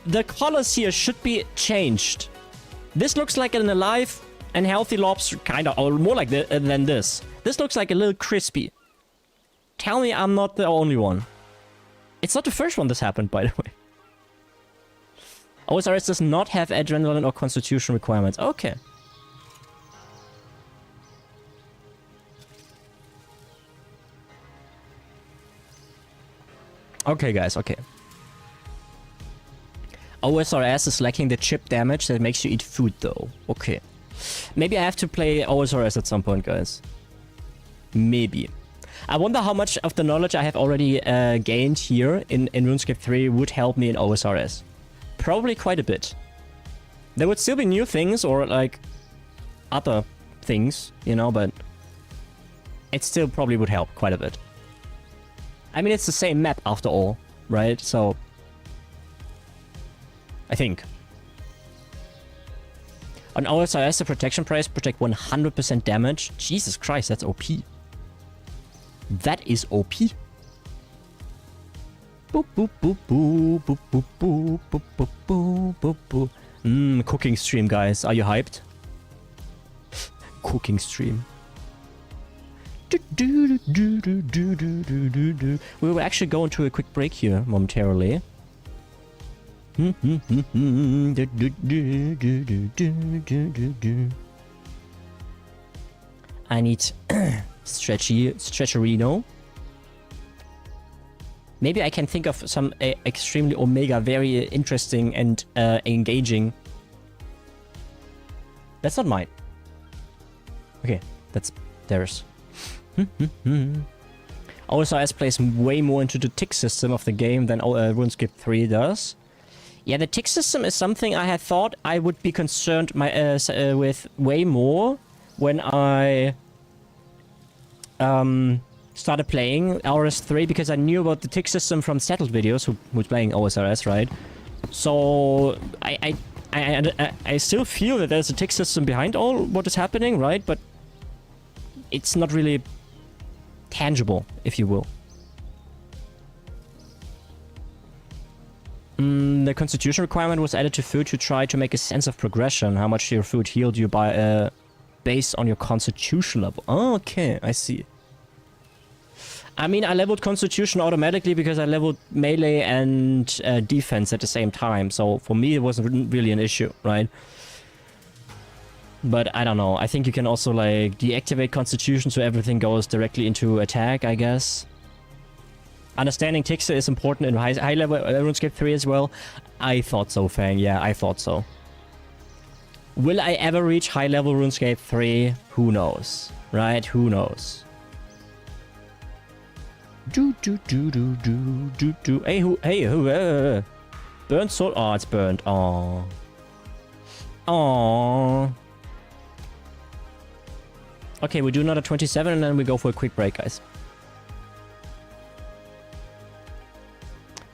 The colors here should be changed. This looks like an alive and healthy lobster, kind of, or more like than this. This looks like a little crispy. Tell me I'm not the only one. It's not the first one this happened, by the way. OSRS does not have adrenaline or constitution requirements. Okay. Okay, guys, okay. OSRS is lacking the chip damage that makes you eat food, though. Okay. Maybe I have to play OSRS at some point, guys. Maybe. I wonder how much of the knowledge I have already gained here in RuneScape 3 would help me in OSRS. Probably quite a bit. There would still be new things or, like, other things, you know, but it still probably would help quite a bit. I mean, it's the same map after all, right? So, I think. On OSRS, the protection price protect 100% damage. Jesus Christ, that's OP. That is OP. Boop, boop, boop, boop, boop, boop, boop, boop, boop, boop, boop, boop. Cooking stream, guys. Are you hyped? Cooking stream. We will actually go into a quick break here momentarily. I need stretcherino. Maybe I can think of some extremely omega, very interesting and engaging. That's not mine. Okay, that's theirs. OSRS plays way more into the tick system of the game than RuneScape 3 does. Yeah, the tick system is something I had thought I would be concerned with way more when I started playing RS3, because I knew about the tick system from Settled videos, who was playing OSRS, right? So I still feel that there's a tick system behind all what is happening, right? But it's not really tangible, if you will. The constitution requirement was added to food to try to make a sense of progression, how much your food healed you by based on your constitution level. Oh, okay, I see. I mean, I leveled constitution automatically because I leveled melee and defense at the same time, so for me it wasn't really an issue, right? But I don't know, I think you can also like deactivate constitution so everything goes directly into attack, I guess. Understanding ticks is important in high level RuneScape 3 as well. I thought so, Fang, yeah, I thought so. Will I ever reach high level RuneScape 3? Who knows, right? Who knows? Hey, who? Burnt soul? Oh, it's burnt. Oh. Oh. Okay, we do another 27 and then we go for a quick break, guys.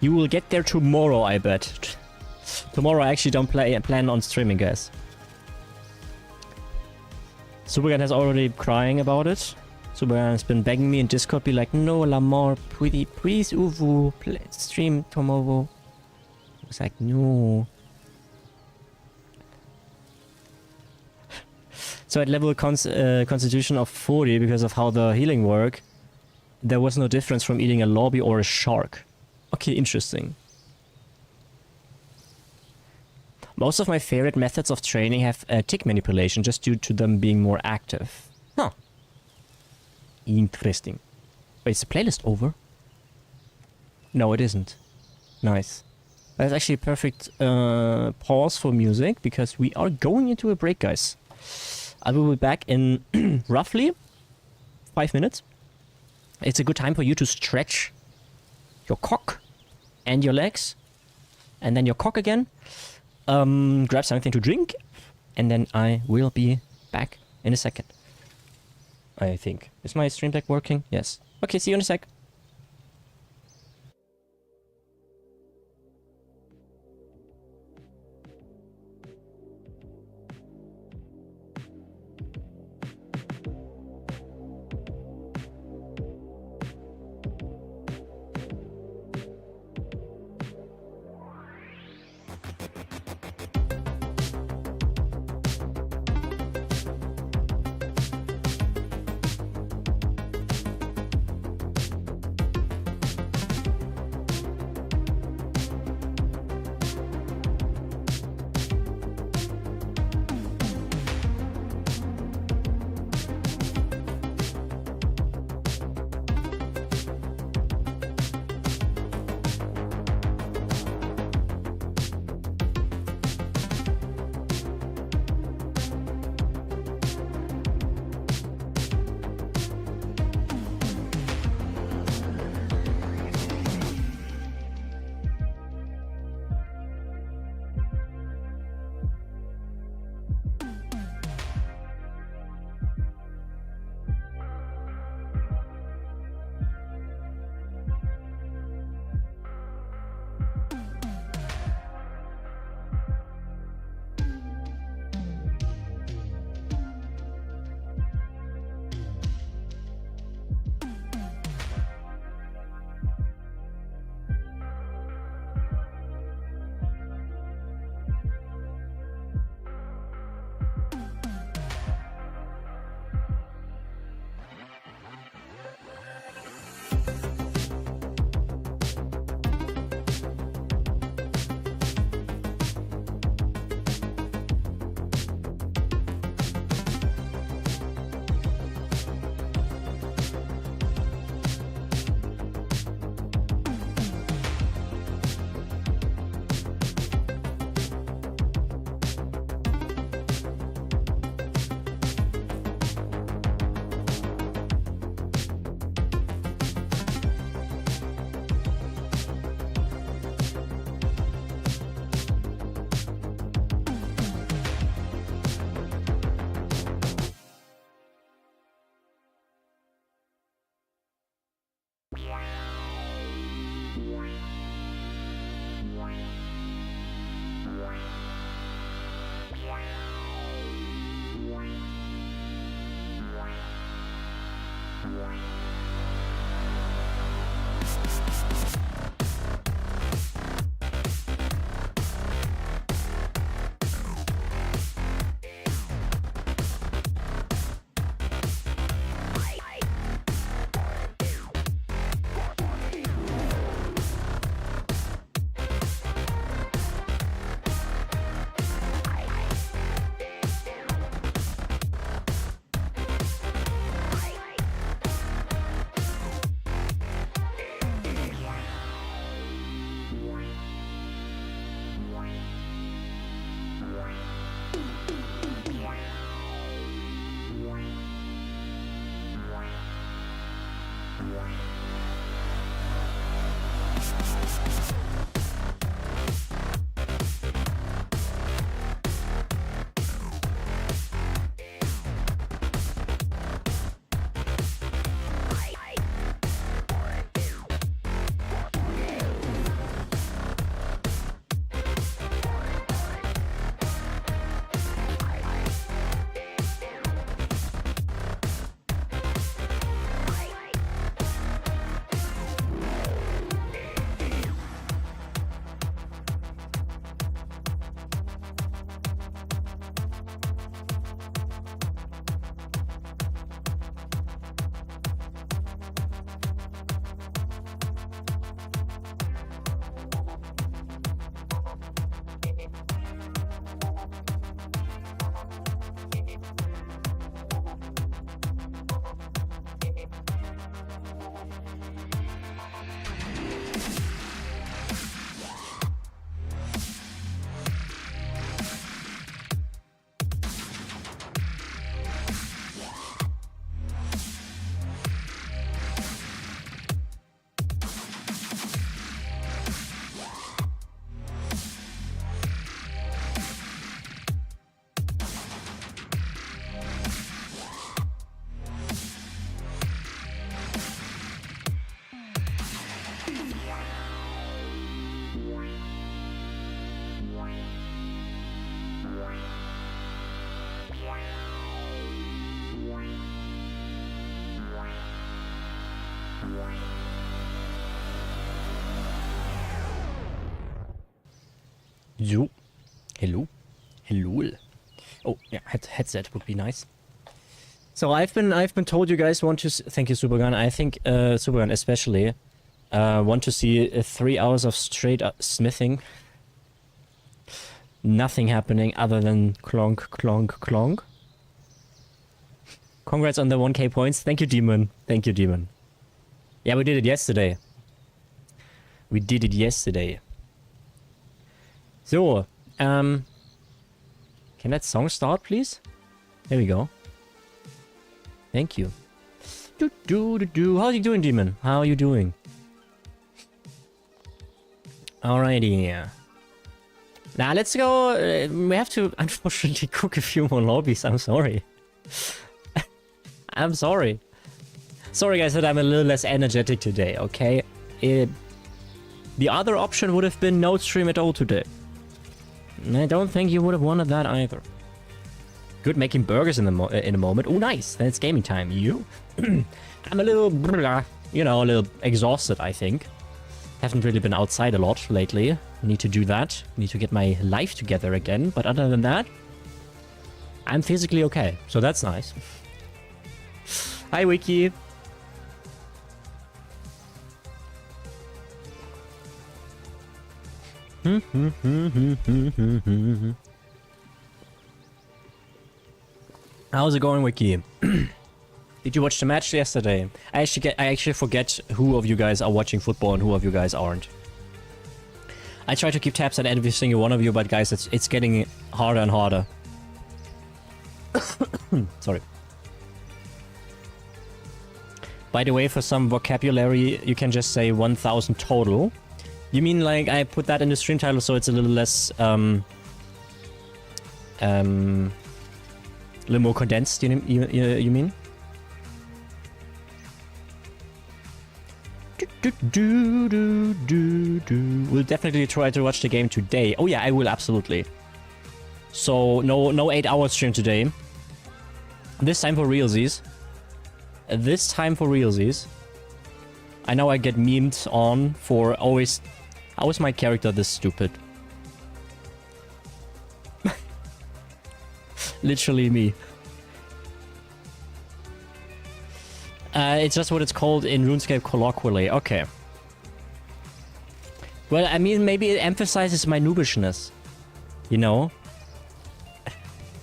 You will get there tomorrow, I bet. Tomorrow I actually don't plan on streaming, guys. Supergan has already crying about it. Supergan has been begging me in Discord, be like, no, Lamar, please, Uvu, stream tomorrow. I was like, no. So at level constitution of 40, because of how the healing work, there was no difference from eating a lobby or a shark. Okay, interesting. Most of my favorite methods of training have tick manipulation just due to them being more active. Huh. Interesting. Wait, is the playlist over? No, it isn't. Nice. That's actually a perfect pause for music, because we are going into a break, guys. I will be back in roughly 5 minutes. It's a good time for you to stretch your cock and your legs, and then your cock again. Grab something to drink, and then I will be back in a second. I think. Is my stream deck working? Yes. Okay, see you in a sec. So. Hello. Hello. Oh, yeah, headset would be nice. So I've been told you guys want to thank you, Supergun. I think Supergun especially want to see 3 hours of straight smithing. Nothing happening other than clonk, clonk, clonk. Congrats on the 1k points. Thank you, Demon. Thank you, Demon. Yeah, we did it yesterday. We did it yesterday. So, can that song start, please? There we go. Thank you. How are you doing, Demon? How are you doing? Alrighty. Now let's go. We have to, unfortunately, cook a few more lobbies. I'm sorry. I'm sorry. Sorry, guys, that I'm a little less energetic today, okay? The other option would have been no stream at all today. And I don't think you would have wanted that either. Good making burgers in a moment. Oh, nice. Then it's gaming time. You? I'm a little, you know, a little exhausted, I think. Haven't really been outside a lot lately. Need to do that. Need to get my life together again. But other than that, I'm physically okay. So that's nice. Hi, Wiki. How's it going, Wiki? Did you watch the match yesterday? I actually forget who of you guys are watching football and who of you guys aren't. I try to keep tabs on every single one of you, but guys, it's getting harder and harder. Sorry. By the way, for some vocabulary, you can just say 1000 total. You mean like I put that in the stream title so it's a little less, a little more condensed, you mean? We'll definitely try to watch the game today. Oh yeah, I will, absolutely. So, no 8-hour stream today. This time for realsies. This time for realsies. I know I get memed on for always... How is my character this stupid? Literally me. It's just what it's called in RuneScape colloquially. Okay. Well, I mean, maybe it emphasizes my noobishness. You know?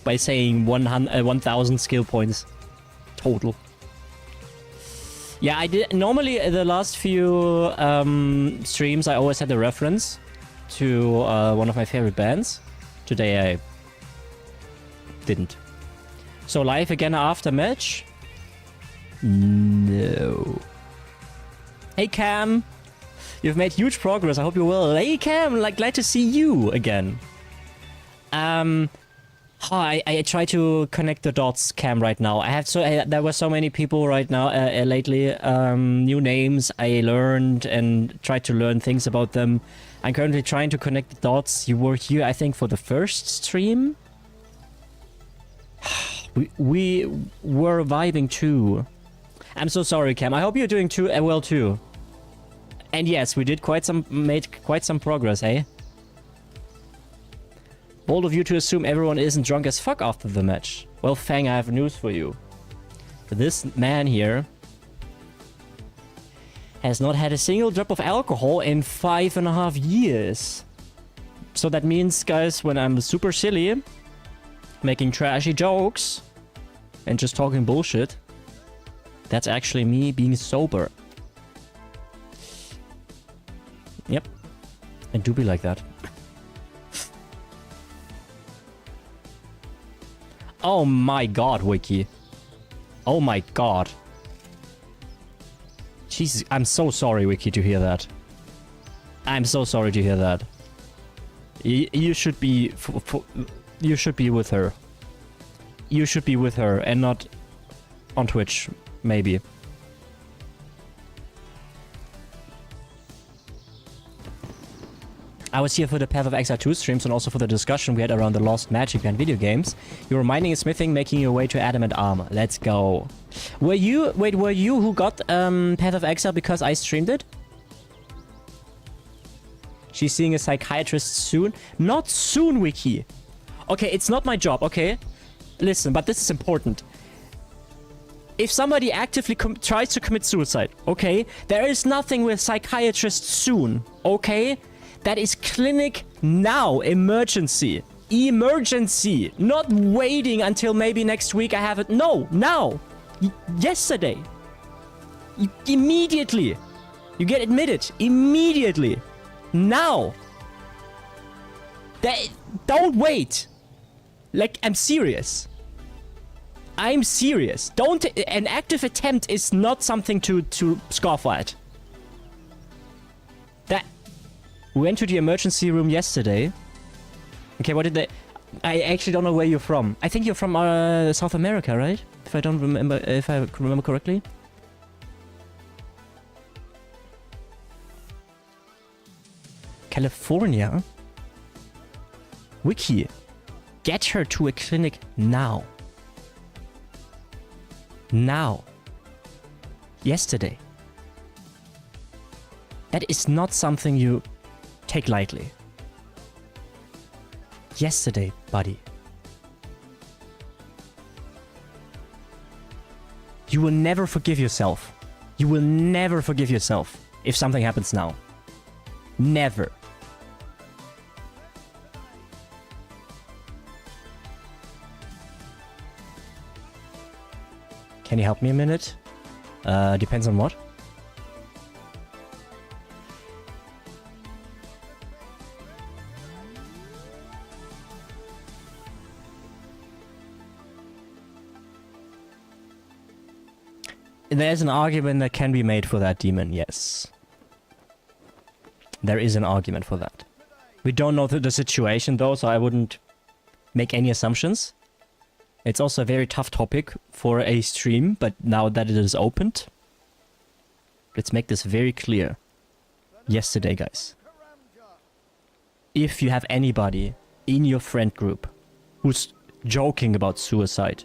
By saying 1000 skill points total. Yeah, I did. Normally, the last few streams, I always had a reference to one of my favorite bands. Today, I didn't. So, live again after match? No. Hey, Cam. You've made huge progress. I hope you will. Hey, Cam. Like, glad to see you again. I try to connect the dots, Cam, right now. There were so many people right now, lately. New names I learned and tried to learn things about them. I'm currently trying to connect the dots. You were here, I think, for the first stream. We were vibing too. I'm so sorry, Cam. I hope you're doing well too. And yes, we did made quite some progress, eh? Bold of you to assume everyone isn't drunk as fuck after the match. Well, Fang, I have news for you. This man here has not had a single drop of alcohol in 5.5 years. So that means, guys, when I'm super silly, making trashy jokes, and just talking bullshit, that's actually me being sober. Yep. I do be like that. Oh my god, Wiki. Oh my god. Jesus, I'm so sorry, Wiki, to hear that. I'm so sorry to hear that. You should be... you should be with her. You should be with her and not on Twitch, maybe. I was here for the Path of Exile 2 streams and also for the discussion we had around the lost magic behind video games. You were mining and smithing, making your way to adamant armor. Let's go. Were you who got Path of Exile because I streamed it? She's seeing a psychiatrist soon. Not soon, Wiki. Okay, it's not my job, okay? Listen, but this is important. If somebody actively tries to commit suicide, okay? There is nothing with psychiatrist soon, okay? That is clinic now, emergency. Emergency. Not waiting until maybe next week I have it. No, now. Yesterday. Immediately. You get admitted. Immediately. Now. Don't wait. Like, I'm serious. I'm serious. An active attempt is not something to scoff at. We went to the emergency room yesterday. Okay, what did they... I actually don't know where you're from. I think you're from South America, right? If I remember correctly. California? Wiki. Get her to a clinic now. Now. Yesterday. That is not something you take lightly. Yesterday, buddy. You will never forgive yourself. You will never forgive yourself if something happens now. Never. Can you help me a minute? Depends on what? There's an argument that can be made for that demon, yes. There is an argument for that. We don't know the situation though, so I wouldn't make any assumptions. It's also a very tough topic for a stream, but now that it is opened, let's make this very clear. Yesterday, guys. If you have anybody in your friend group who's joking about suicide,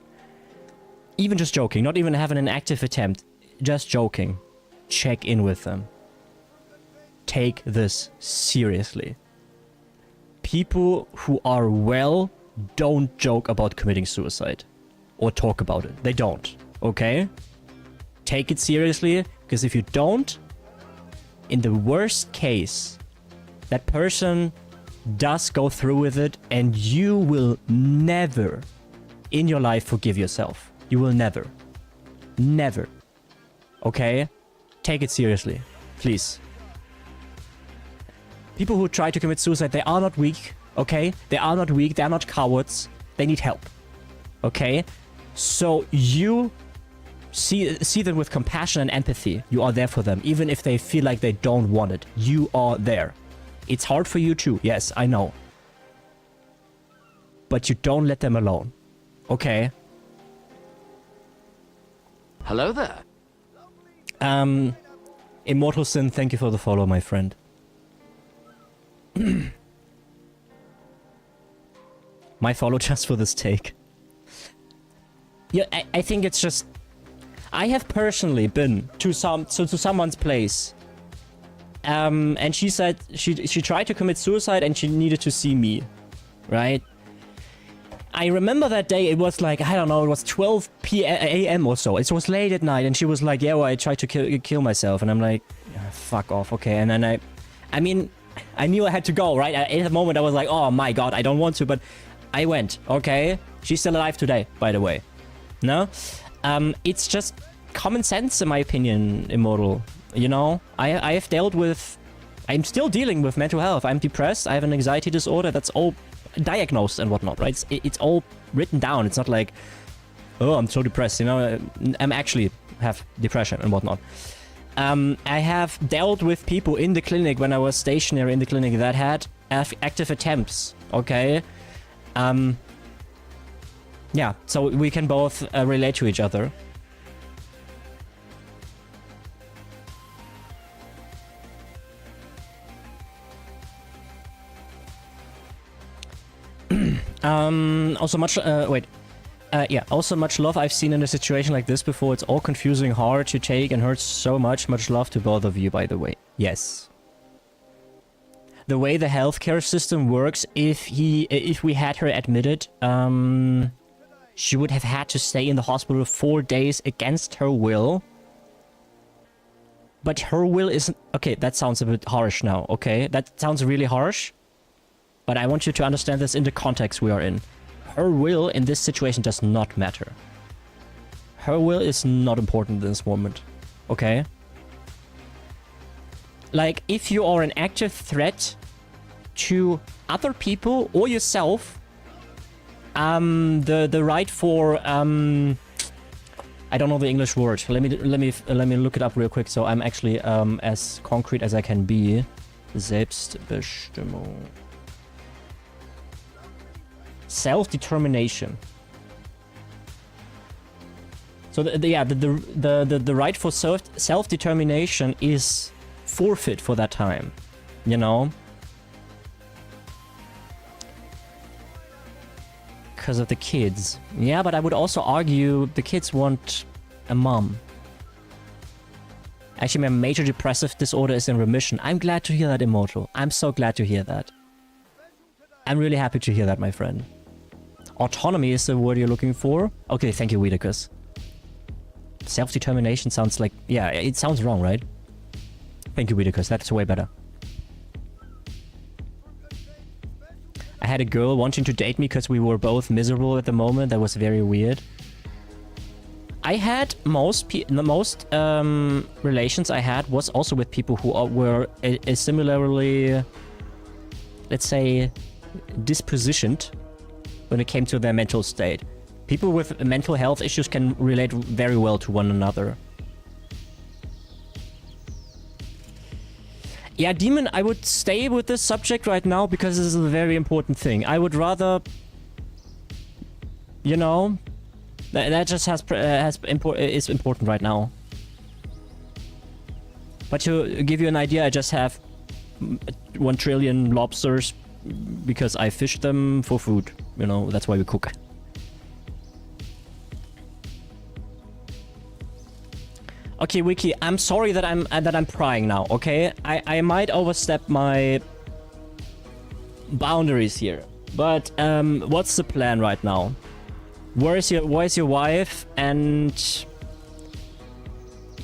even just joking, not even having an active attempt, just joking, check in with them. Take this seriously. People who are well don't joke about committing suicide or talk about it. They don't, okay? Take it seriously, because if you don't, in the worst case, that person does go through with it and you will never in your life forgive yourself. You will never. Never. Okay? Take it seriously. Please. People who try to commit suicide, they are not weak. Okay? They are not weak. They are not cowards. They need help. Okay? So you see them with compassion and empathy. You are there for them. Even if they feel like they don't want it. You are there. It's hard for you too. Yes, I know. But you don't let them alone. Okay? Hello there. Immortal Sin, thank you for the follow, my friend. My follow just for this take. Yeah, I think it's just... I have personally been to someone's place. And she said she tried to commit suicide and she needed to see me. Right? I remember that day, it was like, I don't know, it was 12 a.m. or so. It was late at night, and she was like, yeah, well, I tried to kill myself. And I'm like, yeah, fuck off, okay. And then I mean, I knew I had to go, right? At the moment, I was like, oh my god, I don't want to, but I went, okay? She's still alive today, by the way. No? It's just common sense, in my opinion, Immortal. You know, I have dealt with... I'm still dealing with mental health. I'm depressed, I have an anxiety disorder, that's all diagnosed and whatnot, right? It's all written down. It's not like, oh, I'm so depressed, you know? I'm actually have depression and whatnot. I have dealt with people in the clinic when I was stationary in the clinic that had active attempts, okay? Yeah, so we can both relate to each other. Also much, yeah, also much love. I've seen in a situation like this before. It's all confusing, hard to take, and hurts so much. Much love to both of you, by the way. Yes. The way the healthcare system works, if we had her admitted, she would have had to stay in the hospital 4 days against her will. But her will isn't... Okay, that sounds a bit harsh now, okay? That sounds really harsh. But I want you to understand this in the context we are in. Her will in this situation does not matter. Her will is not important in this moment, okay? Like, if you are an active threat to other people or yourself, the right for I don't know the English word. Let me look it up real quick. So I'm actually as concrete as I can be. Selbstbestimmung. Self-determination. So the right for self-determination is forfeit for that time, you know. Because of the kids. Yeah, but I would also argue the kids want a mom. Actually, my major depressive disorder is in remission. I'm glad to hear that, Immortal. I'm so glad to hear that. I'm really happy to hear that, my friend. Autonomy is the word you're looking for? Okay, thank you, Weedicus. Self-determination sounds like... Yeah, it sounds wrong, right? Thank you, Weedicus. That's way better. I had a girl wanting to date me because we were both miserable at the moment. That was very weird. I had most relations I had was also with people who were similarly, let's say, dispositioned when it came to their mental state. People with mental health issues can relate very well to one another. Yeah, Demon, I would stay with this subject right now because this is a very important thing. I would rather, you know, that just is important right now. But to give you an idea, I just have 1 trillion lobsters because I fish them for food. You know, that's why we cook. Okay, Wiki, I'm sorry that I'm prying now, okay? I might overstep my boundaries here. But what's the plan right now? Where's your wife? And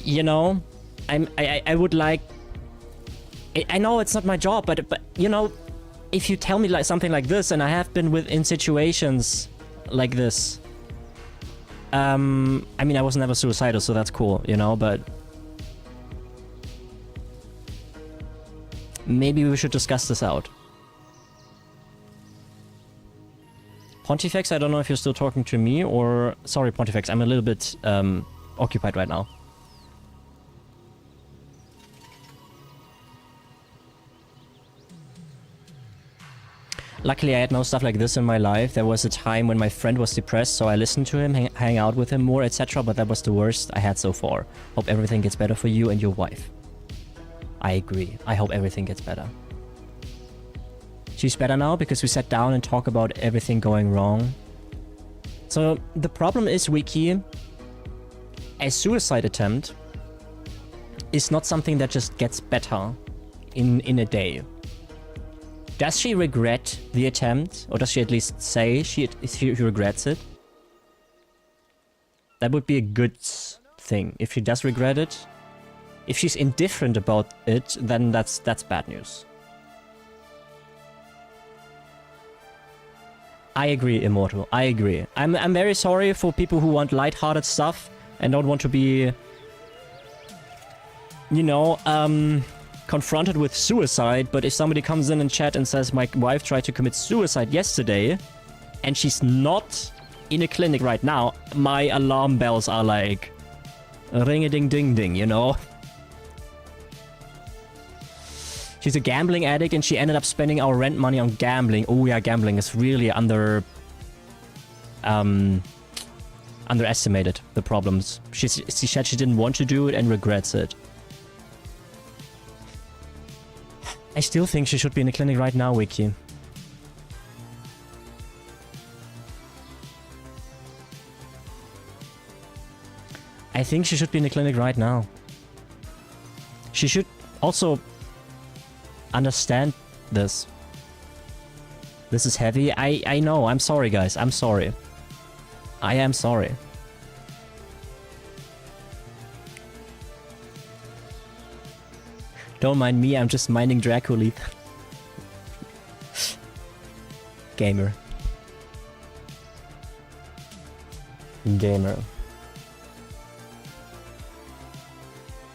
you know, I would like, I know it's not my job, but you know, if you tell me like something like this, and I have been in situations like this. I mean, I was never suicidal, so that's cool, you know, but maybe we should discuss this out. Pontifex, I don't know if you're still talking to me or... Sorry, Pontifex, I'm a little bit occupied right now. Luckily, I had no stuff like this in my life. There was a time when my friend was depressed, so I listened to him, hang out with him more, etc. But that was the worst I had so far. Hope everything gets better for you and your wife. I agree. I hope everything gets better. She's better now because we sat down and talked about everything going wrong. So the problem is, Wiki, a suicide attempt is not something that just gets better in a day. Does she regret the attempt? Or does she at least say she regrets it? That would be a good thing. If she does regret it. If she's indifferent about it, then that's bad news. I agree, Immortal. I agree. I'm very sorry for people who want lighthearted stuff and don't want to be, you know, confronted with suicide. But if somebody comes in chat and says, my wife tried to commit suicide yesterday and she's not in a clinic right now, my alarm bells are like ring-a-ding-ding-ding, you know? She's a gambling addict and she ended up spending our rent money on gambling. Oh yeah, gambling is really underestimated, the problems. She said she didn't want to do it and regrets it. I still think she should be in a clinic right now, Wiki. I think she should be in the clinic right now. She should also understand this. This is heavy. I know. I'm sorry, guys. I'm sorry. I am sorry. Don't mind me. I'm just minding Draculith. Gamer. Gamer.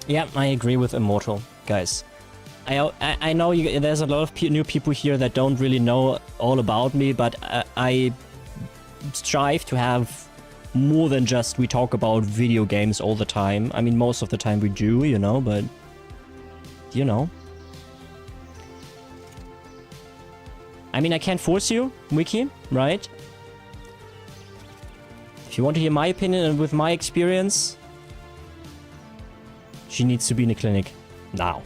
Yeah, I agree with Immortal, guys. I know there's a lot of new people here that don't really know all about me, but I strive to have more than just we talk about video games all the time. I mean, most of the time we do, you know, but you know. I mean, I can't force you, Wiki, right? If you want to hear my opinion and with my experience, she needs to be in the clinic now.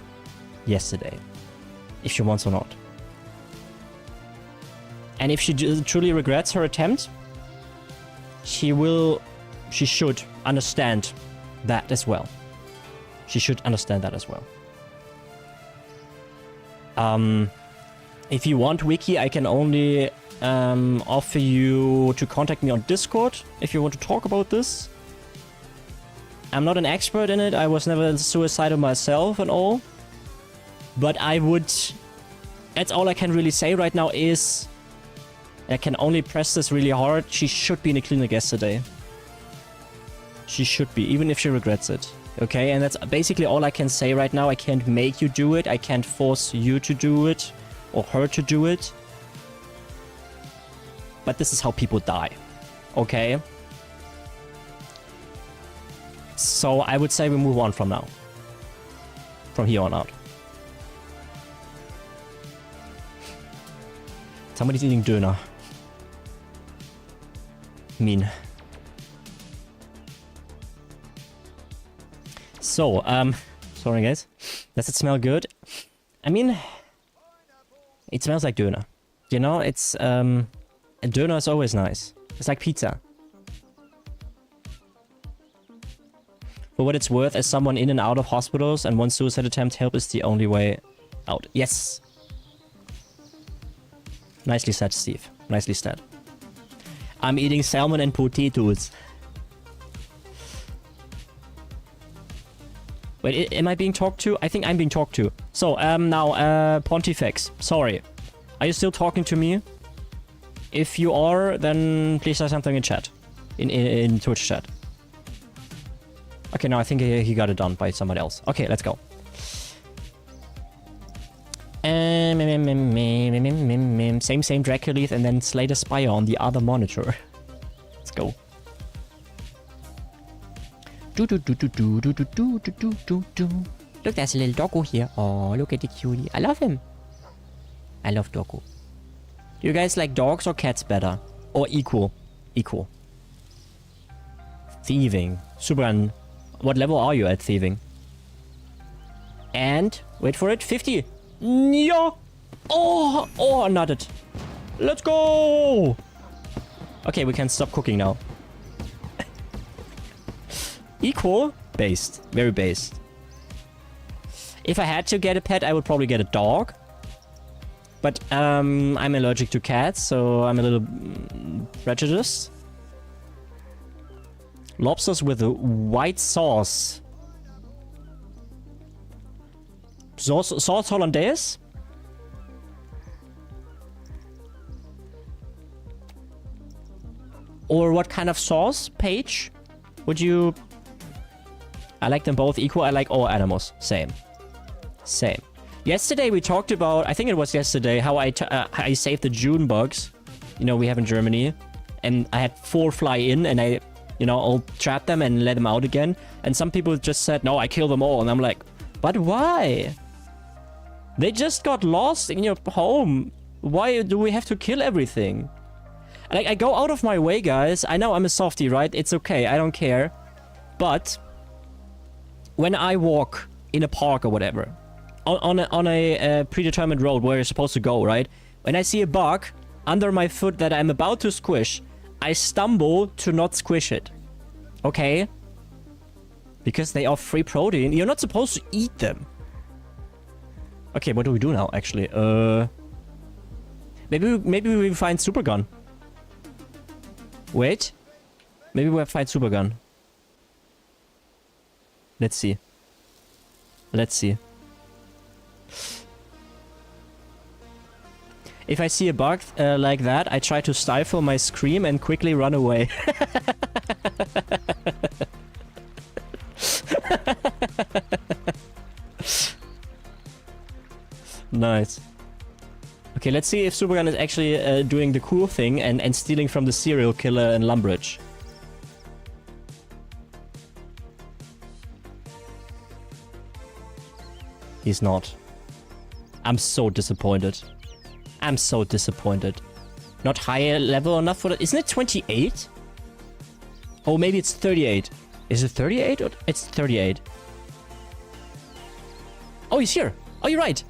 Yesterday. If she wants or not. And if she truly regrets her attempt, she should understand that as well. She should understand that as well. If you want Wiki, I can only offer you to contact me on Discord if you want to talk about this. I'm not an expert in it. I was never suicidal myself and all. But I would... That's all I can really say right now is... I can only press this really hard. She should be in the clinic yesterday. She should be, even if she regrets it. Okay, and that's basically all I can say right now. I can't make you do it. I can't force you to do it. Or her to do it. But this is how people die. Okay? So I would say we move on from now. From here on out. Somebody's eating Döner. Mean. So, sorry guys. Does it smell good? I mean, it smells like Döner. You know, it's, a Döner is always nice. It's like pizza. For what it's worth, as someone in and out of hospitals and one suicide attempt, help is the only way out. Yes! Nicely said, Steve. Nicely said. I'm eating salmon and potatoes. Wait, am I being talked to? I think I'm being talked to. So, now, Pontifex. Sorry. Are you still talking to me? If you are, then please say something in chat. In Twitch chat. Okay, no, I think he got it done by somebody else. Okay, let's go. Same Draculith and then Slay the Spire on the other monitor. Let's go. Look, there's a little doggo here. Oh, look at the cutie. I love him. I love doggo. Do you guys like dogs or cats better? Or equal? Equal. Thieving. Subran, what level are you at thieving? And, wait for it, 50. Yeah. Oh, not it. Let's go. Okay, we can stop cooking now. Equal? Based. Very based. If I had to get a pet, I would probably get a dog. But I'm allergic to cats, so I'm a little prejudiced. Lobsters with a white sauce. Sauce Hollandaise? Or what kind of sauce, Paige? Would you... I like them both equal. I like all animals. Same. Same. Yesterday we talked about, I think it was yesterday, how I saved the June bugs. You know, we have in Germany. And I had 4 fly in and I, you know, I'll trap them and let them out again. And some people just said, no, I kill them all. And I'm like, but why? They just got lost in your home. Why do we have to kill everything? Like, I go out of my way, guys. I know I'm a softie, right? It's okay. I don't care. But when I walk in a park or whatever, on a predetermined road where you're supposed to go, right? When I see a bug under my foot that I'm about to squish, I stumble to not squish it. Okay? Because they are free protein. You're not supposed to eat them. Okay, what do we do now, actually? Maybe we find Supergun. Wait. Maybe we'll find Supergun. Let's see. Let's see. If I see a bug like that, I try to stifle my scream and quickly run away. Nice. Okay, let's see if Supergun is actually doing the cool thing and stealing from the serial killer in Lumbridge. He's not. I'm so disappointed. I'm so disappointed. Not higher level enough for that. Isn't it 28? Oh, maybe it's 38. Is it 38 or it's 38? Oh, he's here. Oh, you're right.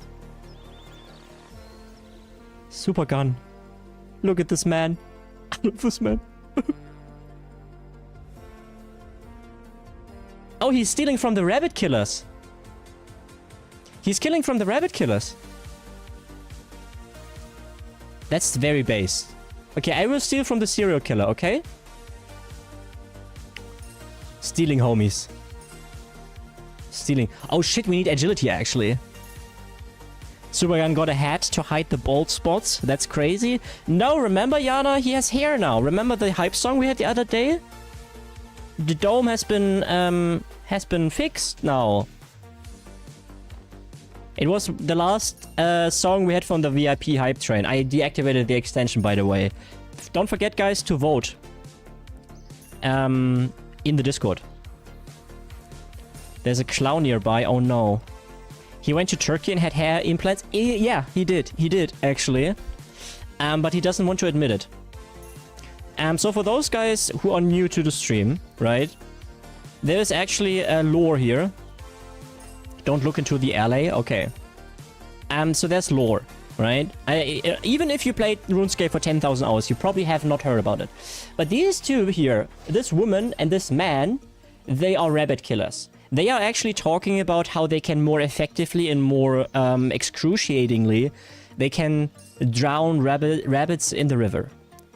Supergun. Look at this man. I love this man. Oh, he's stealing from the rabbit killers. He's killing from the rabbit killers. That's very base. Okay, I will steal from the serial killer, okay? Stealing, homies. Stealing. Oh shit, we need agility, actually. Supergun got a hat to hide the bald spots. That's crazy. No, remember, Yana? He has hair now. Remember the hype song we had the other day? The dome has been fixed now. It was the last song we had from the VIP hype train. I deactivated the extension, by the way. Don't forget, guys, to vote. In the Discord. There's a clown nearby. Oh no. He went to Turkey and had hair implants. Yeah, he did. He did, actually. But he doesn't want to admit it. So for those guys who are new to the stream, right? There's actually a lore here. Don't look into the alley. Okay. So there's lore, right? Even if you played RuneScape for 10,000 hours, you probably have not heard about it. But these two here, this woman and this man, they are rabbit killers. They are actually talking about how they can more effectively and more excruciatingly, they can drown rabbits in the river.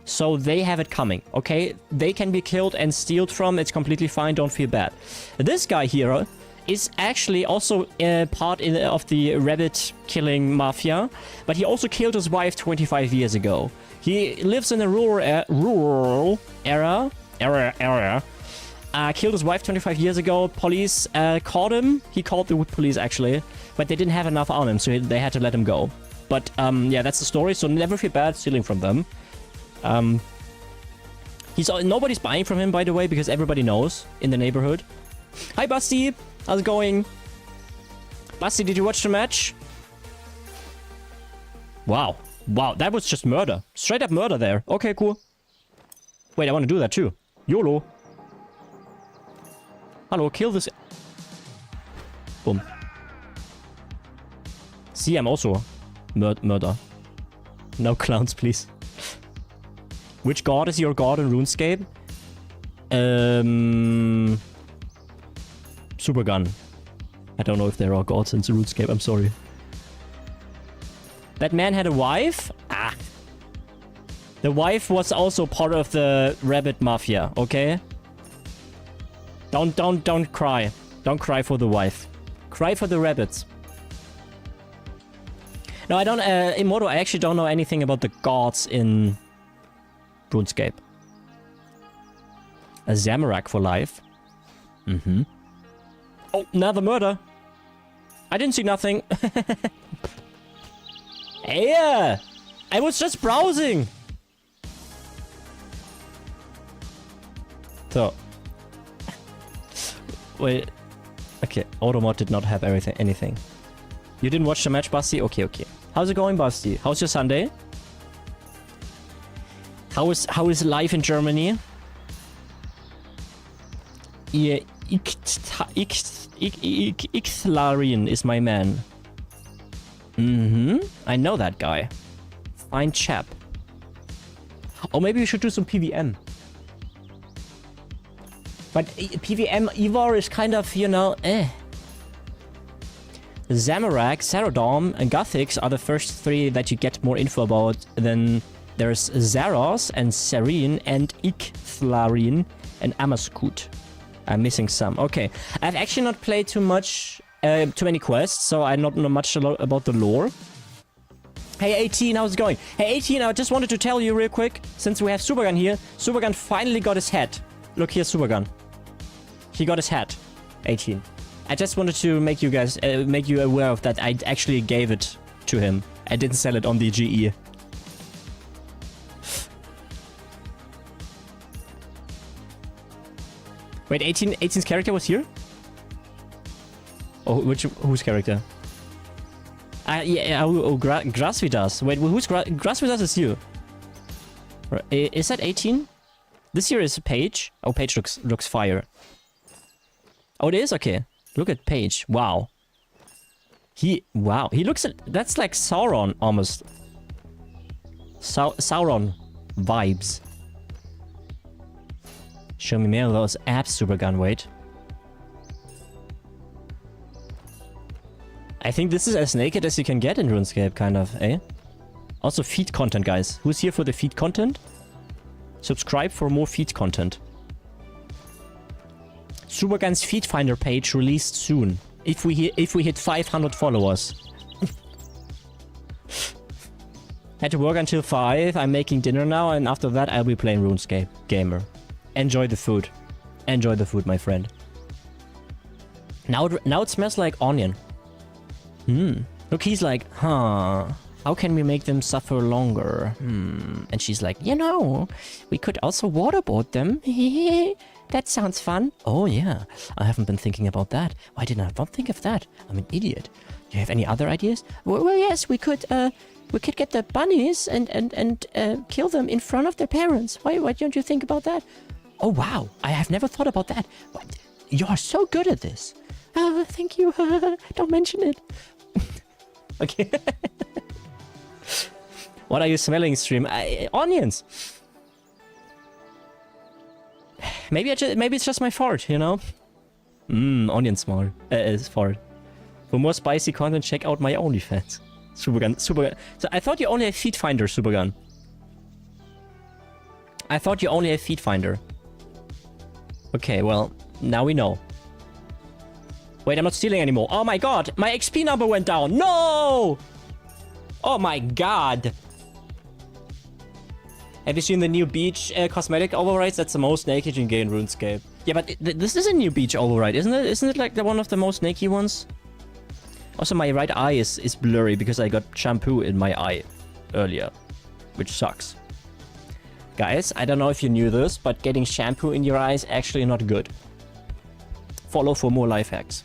So they have it coming, okay? They can be killed and stealed from. It's completely fine. Don't feel bad. This guy here is actually also part of the rabbit killing mafia, but he also killed his wife 25 years ago. He lives in a rural area. Killed his wife 25 years ago. Police caught him. He called the police, actually, but they didn't have enough on him, so they had to let him go. But yeah, that's the story. So never feel bad stealing from them. Nobody's buying from him, by the way, because everybody knows in the neighborhood. Hi, Basti. How's it going? Basti, did you watch the match? Wow. Wow, that was just murder. Straight up murder there. Okay, cool. Wait, I want to do that too. YOLO. Hello, kill this. Boom. See, I'm also murder. No clowns, please. Which god is your god in RuneScape? Supergun. I don't know if there are gods in RuneScape, I'm sorry. That man had a wife? Ah. The wife was also part of the rabbit mafia, okay? Don't cry. Don't cry for the wife. Cry for the rabbits. No, I don't, Immortal, I actually don't know anything about the gods in RuneScape. A Zamorak for life. Mm-hmm. Oh, another murder. I didn't see nothing. Yeah, I was just browsing. So, wait. Okay, Automod did not have anything. You didn't watch the match, Basti? Okay. How's it going, Basti? How's your Sunday? How is life in Germany? Yeah, Ixlarin is my man. I know that guy. Fine chap. Oh, maybe we should do some PVM. But PVM Ivor is kind of, you know, eh. Zamorak, Saradom, and Gothix are the first three that you get more info about. Then there's Zaros and Serene and Ikthlarin and Amaskut. I'm missing some. Okay, I've actually not played too many quests, so I don't know much about the lore. Hey 18, how's it going? Hey 18, I just wanted to tell you real quick, since we have Supergun here, Supergun finally got his hat. Look here, Supergun. He got his hat. 18. I just wanted to make you guys, make you aware of that. I actually gave it to him. I didn't sell it on the GE. Wait, 18's character was here? Oh, whose character? Grasvidas. Wait, who's Grasvidas is you? Is that 18? This here is Paige. Oh, Paige looks fire. Oh, it is? Okay. Look at Paige. Wow. He looks, that's like Sauron almost. Sauron vibes. Show me more of those abs, Supergun. Wait. I think this is as naked as you can get in RuneScape, kind of, eh? Also feed content, guys. Who's here for the feed content? Subscribe for more feed content. Supergun's feed finder page released soon. If we hit 500 followers. Had to work until 5. I'm making dinner now, and after that I'll be playing RuneScape. Gamer. Enjoy the food. Enjoy the food, my friend. Now it smells like onion. Look, he's like, huh. How can we make them suffer longer? And she's like, you know, we could also waterboard them. That sounds fun. Oh yeah, I haven't been thinking about that. Why didn't I not think of that? I'm an idiot. Do you have any other ideas? Well yes, we could get the bunnies and kill them in front of their parents. Why don't you think about that? Oh wow, I have never thought about that. What? You are so good at this. Thank you. Don't mention it. Okay. What are you smelling, stream? Onions. Maybe it's just my fart, you know? Onion smell. Fart. For more spicy content, check out my OnlyFans. Supergun. So I thought you only have feed finder, Supergun. I thought you only have feed finder. Okay, well, now we know. Wait, I'm not stealing anymore. Oh my god, my XP number went down. No! Oh my god. Have you seen the new beach cosmetic overrides? That's the most naked you can get in RuneScape. Yeah, but this is a new beach override, isn't it? Isn't it like one of the most naked ones? Also, my right eye is blurry because I got shampoo in my eye earlier, which sucks. Guys, I don't know if you knew this, but getting shampoo in your eye is actually not good. Follow for more life hacks.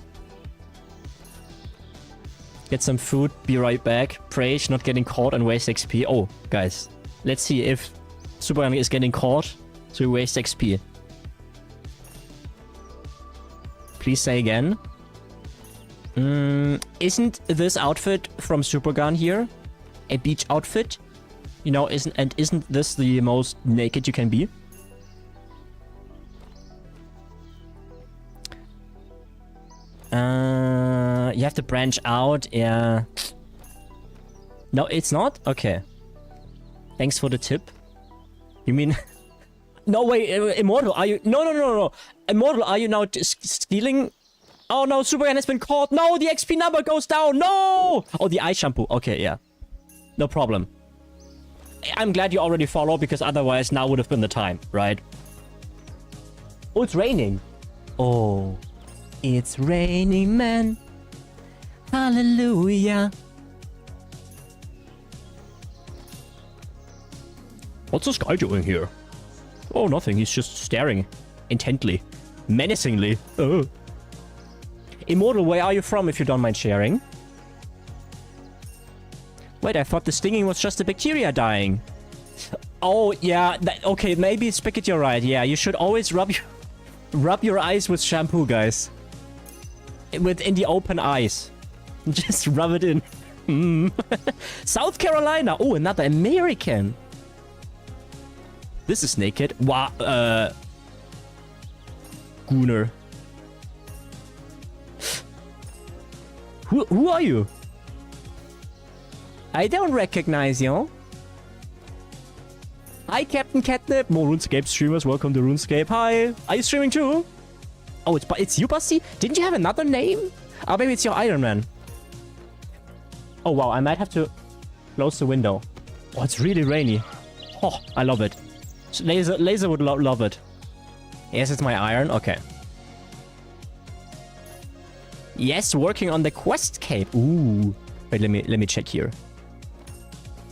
Get some food, be right back. Pray not getting caught and waste XP. Oh, guys, let's see if Supergun is getting caught to waste XP. Please say again. Isn't this outfit from Supergun here a beach outfit? You know, isn't this the most naked you can be? You have to branch out, yeah. No, it's not? Okay. Thanks for the tip. You mean... No, wait, Immortal, are you... No. Immortal, are you now stealing... Oh no, Supergun has been caught. No, the XP number goes down. No! Oh, the eye shampoo. Okay, yeah. No problem. I'm glad you already followed, because otherwise now would have been the time, right? Oh, it's raining. Oh. It's raining, man. Hallelujah. What's this guy doing here? Oh, nothing. He's just staring intently. Menacingly. Oh. Immortal, where are you from, if you don't mind sharing? Wait, I thought the stinging was just the bacteria dying. Oh, yeah. Okay, maybe Spigot, you're right. Yeah, you should always rub your eyes with shampoo, guys. In the open eyes. Just rub it in. South Carolina. Oh, another American. This is naked. Wow. Gunnar. Who are you? I don't recognize you. Hi, Captain Catnip. More RuneScape streamers. Welcome to RuneScape. Hi. Are you streaming too? Oh, it's you, Basti? Didn't you have another name? Oh, maybe it's your Ironman. Oh, wow. I might have to close the window. Oh, it's really rainy. Oh, I love it. Laser would love it. Yes, it's my iron. Okay. Yes, working on the quest cape. Ooh. Wait, let me check here.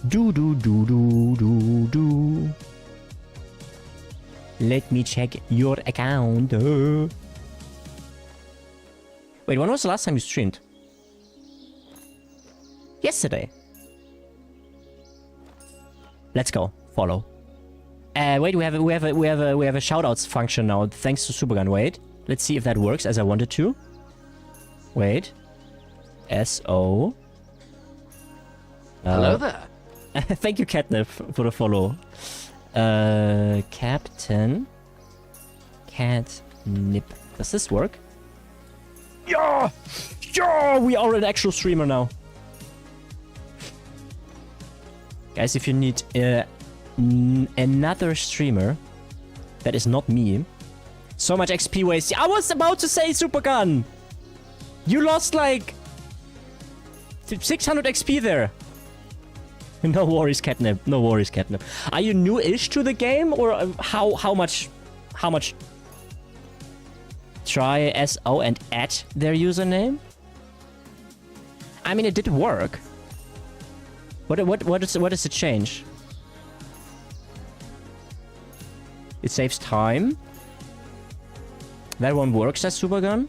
Do. Let me check your account. Wait, when was the last time you streamed? Yesterday. Let's go. Follow. Wait, we have a shoutouts function now. Thanks to Supergun. Wait, let's see if that works as I wanted to. Wait. SO. Hello there. Thank you, Catnip, for the follow. Captain Catnip. Does this work? Yeah! Yeah! We are an actual streamer now. Guys, if you need another streamer that is not me, so much XP waste. I was about to say Supergun! You lost like 600 XP there. No worries, Catnip. No worries, Catnip. Are you new-ish to the game, or how much? Try SO and add their username. I mean, it did work. What does it change? It saves time. That one works as Supergun.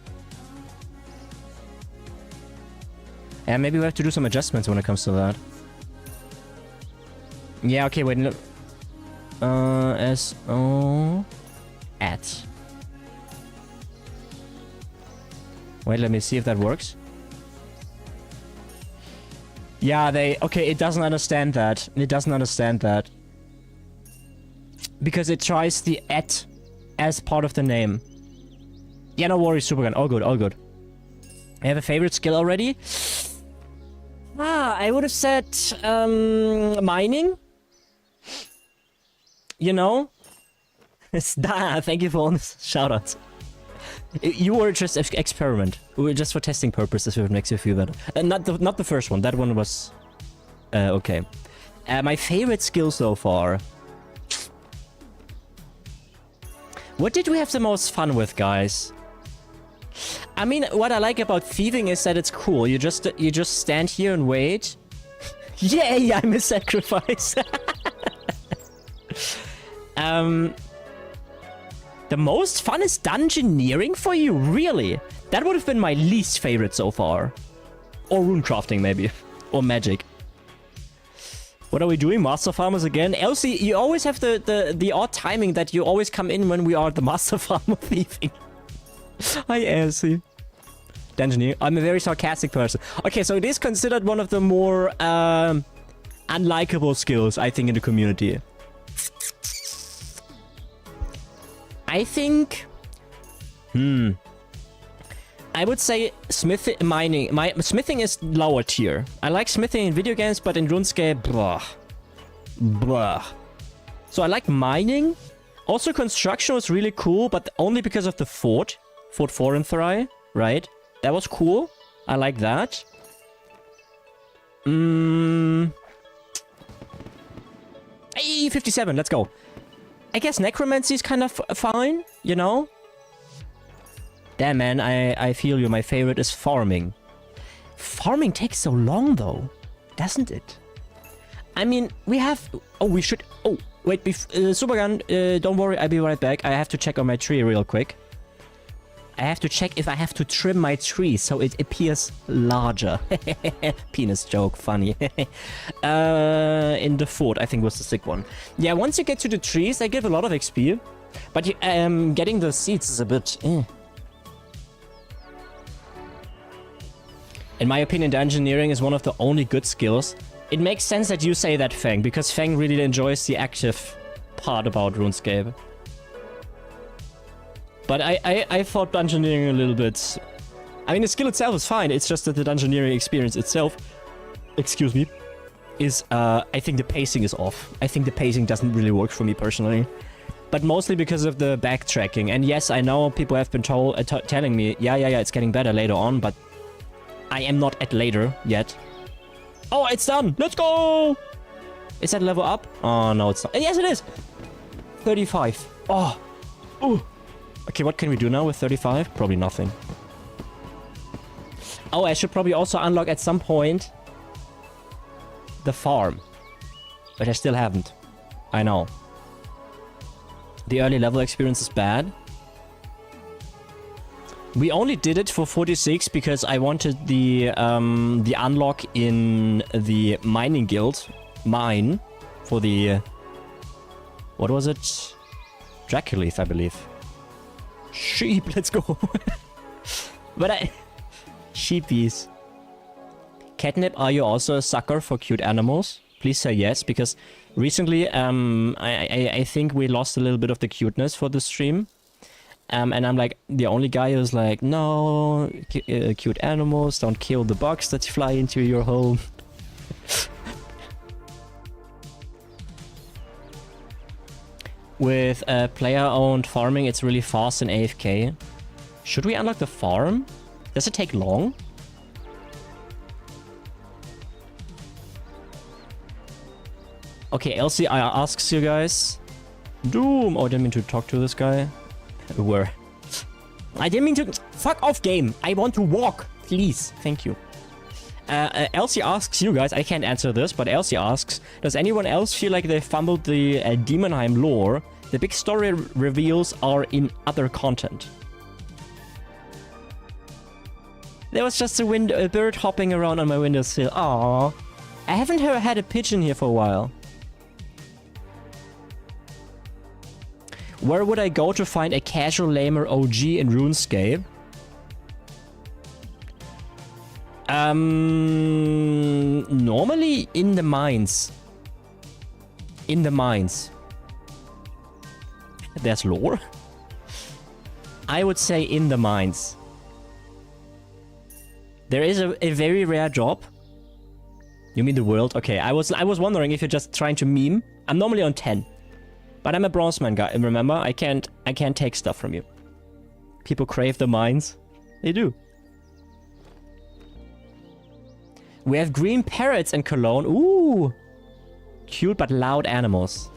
And maybe we have to do some adjustments when it comes to that. Yeah, okay, wait, no. SO add. Wait, let me see if that works. Yeah, okay, it doesn't understand that. It doesn't understand that. Because it tries the add as part of the name. Yeah, no worries, Supergun. All good, all good. I have a favorite skill already. I would have said mining. You know? Thank you for all the shoutouts. You were just experiment. We were just for testing purposes. If it makes you feel better. Not the first one. That one was okay. My favorite skill so far. What did we have the most fun with, guys? I mean, what I like about thieving is that it's cool. You just stand here and wait. Yay! I'm a sacrifice. The most fun is dungeoneering for you? Really? That would have been my least favorite so far. Or runecrafting, maybe. Or magic. What are we doing? Master Farmers again? Elsie, you always have the odd timing that you always come in when we are the Master Farmer thieving. Hi, Elsie. Dungeoneering. I'm a very sarcastic person. Okay, so it is considered one of the more unlikable skills, I think, in the community. I think... I would say mining. Smithing is lower tier. I like smithing in video games, but in RuneScape, blah. So I like mining. Also, construction was really cool, but only because of the Fort 4 in Thrai, right? That was cool. I like that. Hey, 57, let's go. I guess necromancy is kind of fine, you know? Damn, man, I feel you. My favorite is farming. Farming takes so long, though, doesn't it? I mean, we have... Oh, we should... Oh, wait, Supergun, don't worry, I'll be right back. I have to check on my tree real quick. I have to check if I have to trim my tree so it appears larger. Penis joke, funny. In the fort, I think was the sick one. Yeah, once you get to the trees, they give a lot of XP. But getting the seeds is a bit... In my opinion, engineering is one of the only good skills. It makes sense that you say that, Feng, because Feng really enjoys the active part about RuneScape. But I thought dungeoneering a little bit... I mean, the skill itself is fine. It's just that the dungeoneering experience itself, excuse me, is, I think the pacing is off. I think the pacing doesn't really work for me personally. But mostly because of the backtracking. And yes, I know people have been telling me, yeah, it's getting better later on, but I am not at later yet. Oh, it's done! Let's go! Is that level up? Oh, no, it's not. Yes, it is! 35. Oh. Ooh. Okay, what can we do now with 35? Probably nothing. Oh, I should probably also unlock at some point the farm. But I still haven't. I know. The early level experience is bad. We only did it for 46 because I wanted the unlock in the mining guild. Mine. For the... what was it? Draculith, I believe. Sheep, let's go. But I... sheepies. Catnip, are you also a sucker for cute animals? Please say yes, because recently I think we lost a little bit of the cuteness for the stream. And I'm like the only guy who's like, no, cute animals, don't kill the bugs that fly into your home. With player-owned farming, it's really fast in AFK. Should we unlock the farm? Does it take long? Okay, Elsie asks you guys. Doom! Oh, I didn't mean to talk to this guy. Where? I didn't mean to... Fuck off, game! I want to walk! Please. Thank you. Elsie asks you guys, I can't answer this, but Elsie asks, does anyone else feel like they fumbled the Demonheim lore? The big story reveals are in other content. There was just a bird hopping around on my windowsill. Aww. I haven't had a pigeon here for a while. Where would I go to find a casual lamer OG in RuneScape? Normally in the mines. In the mines. There's lore? I would say in the mines. There is a very rare job. You mean the world? Okay, I was wondering if you're just trying to meme. I'm normally on 10. But I'm a Bronzeman guy, and remember, I can't take stuff from you. People crave the mines. They do. We have green parrots in Cologne. Ooh! Cute but loud animals.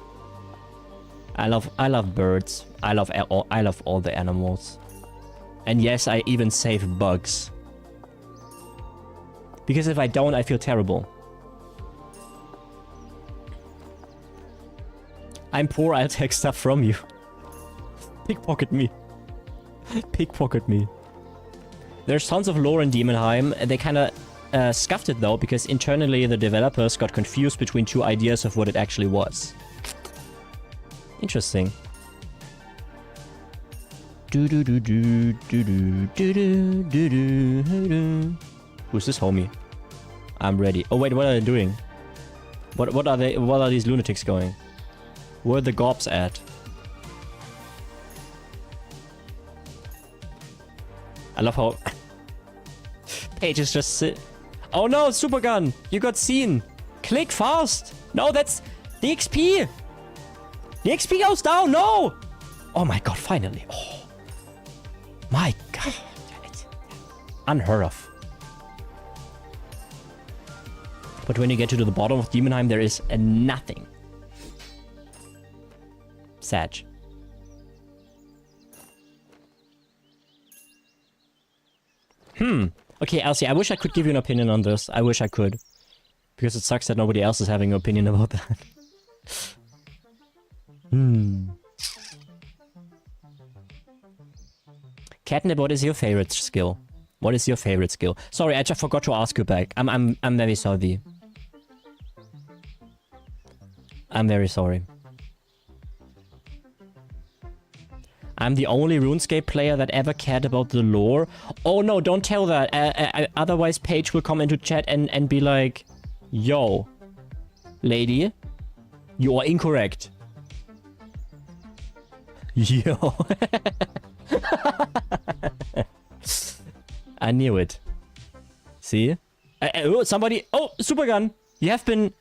I love birds. I love all the animals. And yes, I even save bugs. Because if I don't, I feel terrible. I'm poor, I'll take stuff from you. Pickpocket me. Pickpocket me. There's tons of lore in Demonheim. They kinda scuffed it though, because internally the developers got confused between two ideas of what it actually was. Interesting. Who's this homie? I'm ready. Oh wait, what are they doing? What are these lunatics going? Where are the gobs at? I love how Paige is just sit. Oh no, Supergun! You got seen! Click fast! No, that's the XP! The XP goes down! No! Oh my god, finally. Oh. My god. Unheard of. But when you get to the bottom of Demonheim, there is nothing. Sad. Okay, Elsie, I wish I could give you an opinion on this. I wish I could. Because it sucks that nobody else is having an opinion about that. Catnip, what is your favorite skill? What is your favorite skill? Sorry, I just forgot to ask you back. I'm very sorry. I'm very sorry. I'm the only RuneScape player that ever cared about the lore. Oh no, don't tell that. Otherwise Paige will come into chat and be like, yo, lady, you are incorrect. Yo. I knew it. See? Oh, somebody... Oh, Supergun! You have been...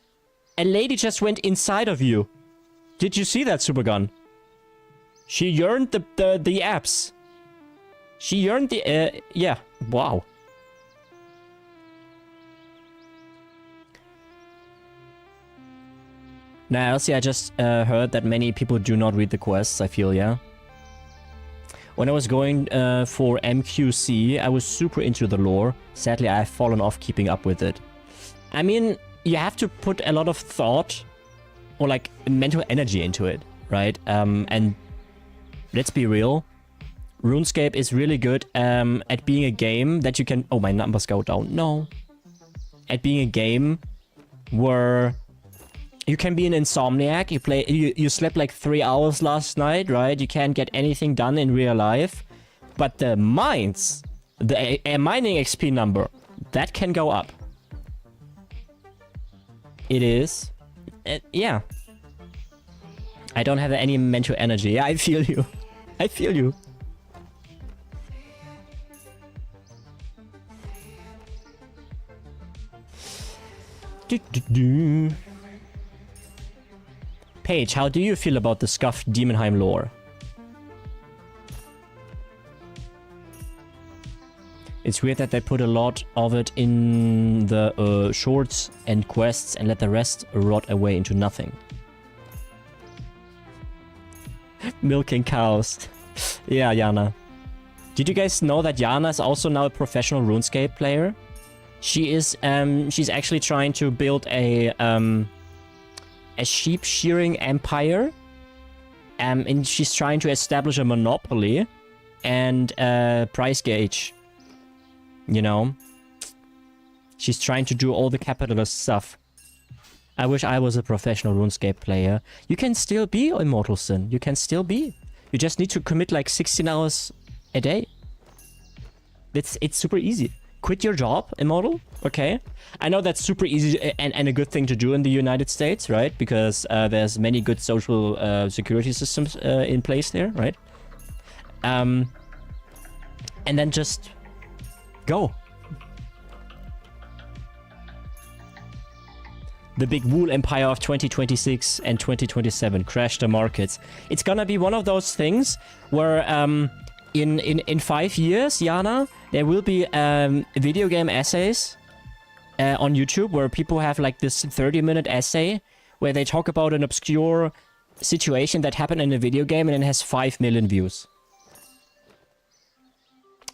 A lady just went inside of you. Did you see that, Supergun? She yearned the abs. She yearned the... yeah. Wow. Now, Elsie, I just heard that many people do not read the quests, I feel, yeah? When I was going for MQC, I was super into the lore. Sadly, I've fallen off keeping up with it. I mean, you have to put a lot of thought or like mental energy into it, right? And let's be real. RuneScape is really good at being a game that you can... Oh, my numbers go down. No. At being a game where... You can be an insomniac, you slept like 3 hours last night, right? You can't get anything done in real life. But the mines, the mining XP number, that can go up. It is. Yeah. I don't have any mental energy. I feel you. I feel you. Paige, how do you feel about the scuffed Demonheim lore? It's weird that they put a lot of it in the shorts and quests and let the rest rot away into nothing. Milking cows. Yeah, Yana. Did you guys know that Yana is also now a professional RuneScape player? She is, she's actually trying to build a sheep shearing empire, and she's trying to establish a monopoly and a price gauge. You know, she's trying to do all the capitalist stuff. I wish I was a professional RuneScape player. You can still be Immortal Sin. You can still be. You just need to commit like 16 hours a day. It's super easy. Quit your job, Immortal. Okay. I know that's super easy and a good thing to do in the United States, right? Because there's many good social security systems in place there, right? And then just go. The big wool empire of 2026 and 2027 crash the markets. It's gonna be one of those things where in 5 years, Yana, there will be video game essays on YouTube where people have like this 30-minute essay where they talk about an obscure situation that happened in a video game and it has 5 million views.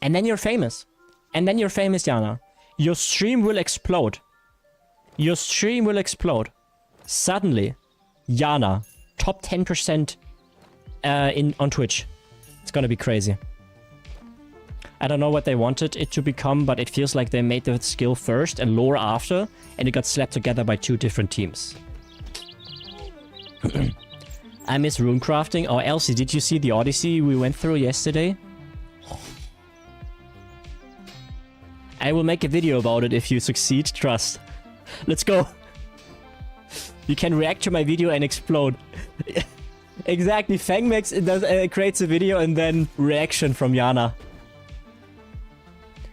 And then you're famous. And then you're famous, Yana. Your stream will explode. Your stream will explode. Suddenly, Yana, top 10% on Twitch. It's gonna be crazy. I don't know what they wanted it to become, but it feels like they made the skill first and lore after, and it got slapped together by 2 different teams. I miss runecrafting. Oh, Elsie, did you see the Odyssey we went through yesterday? I will make a video about it if you succeed, trust. Let's go. You can react to my video and explode. Exactly, Fangmax creates a video and then reaction from Yana.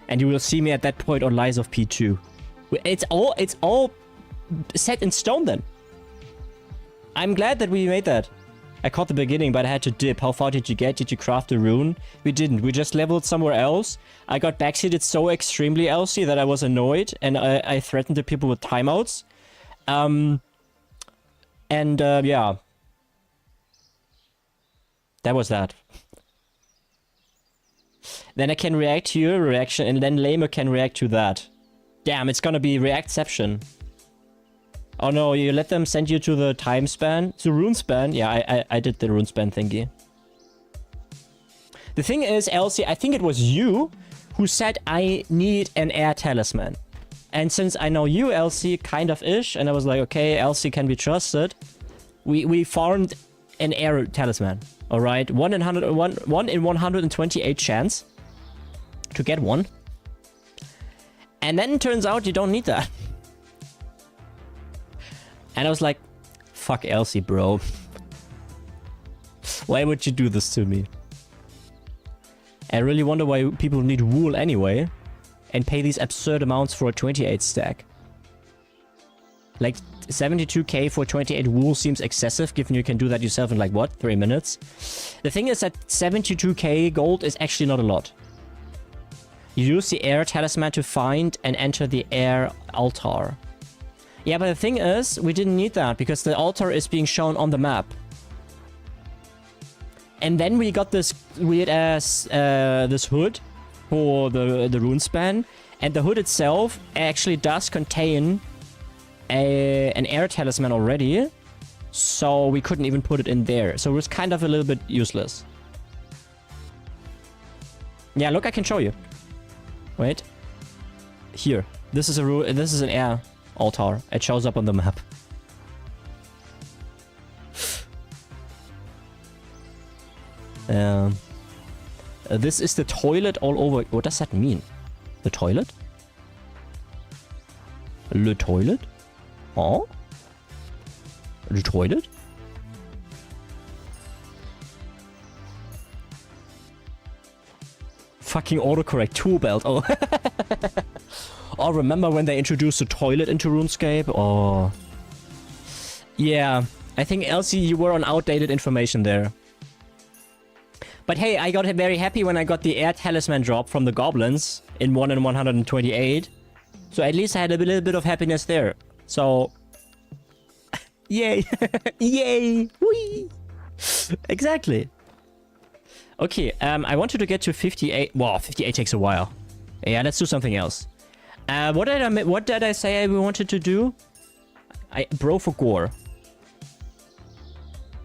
And you will see me at that point on Lies of P2. It's all set in stone then. I'm glad that we made that. I caught the beginning, but I had to dip. How far did you get? Did you craft a rune? We didn't. We just leveled somewhere else. I got backseated so extremely, Elsie, that I was annoyed. And I threatened the people with timeouts. Yeah. That was that. Then I can react to your reaction, and then Lamer can react to that. Damn, it's gonna be reactception. Oh no, you let them send you to the time span? To rune span? Yeah, I did the rune span thingy. The thing is, Elsie, I think it was you who said I need an air talisman. And since I know you, Elsie, kind of ish, and I was like, okay, Elsie can be trusted. We farmed an air talisman. Alright, 1 in 128 chance to get one. And then it turns out you don't need that. And I was like, fuck Elsie, bro. Why would you do this to me? I really wonder why people need wool anyway. And pay these absurd amounts for a 28 stack. Like, 72k for 28 wool seems excessive, given you can do that yourself in like, what, 3 minutes? The thing is that 72k gold is actually not a lot. You use the air talisman to find and enter the air altar. Yeah, but the thing is, we didn't need that, because the altar is being shown on the map. And then we got this weird-ass, this hood for the runespan, and the hood itself actually does contain an air talisman already, so we couldn't even put it in there. So it was kind of a little bit useless. Yeah, look, I can show you. Wait. Here. This is an air altar. It shows up on the map. This is the toilet all over. What does that mean? The toilet? Le toilet? Oh? The toilet? Fucking autocorrect tool belt. Oh. Oh, remember when they introduced the toilet into RuneScape? Oh. Yeah. I think Elsie, you were on outdated information there. But hey, I got very happy when I got the air talisman drop from the goblins in 1 in 128. So at least I had a little bit of happiness there. So... Yay! Yay! Whee! Exactly. Okay, I wanted to get to 58. Wow, 58 takes a while. Yeah, let's do something else. What did I say we wanted to do? Bro for gore.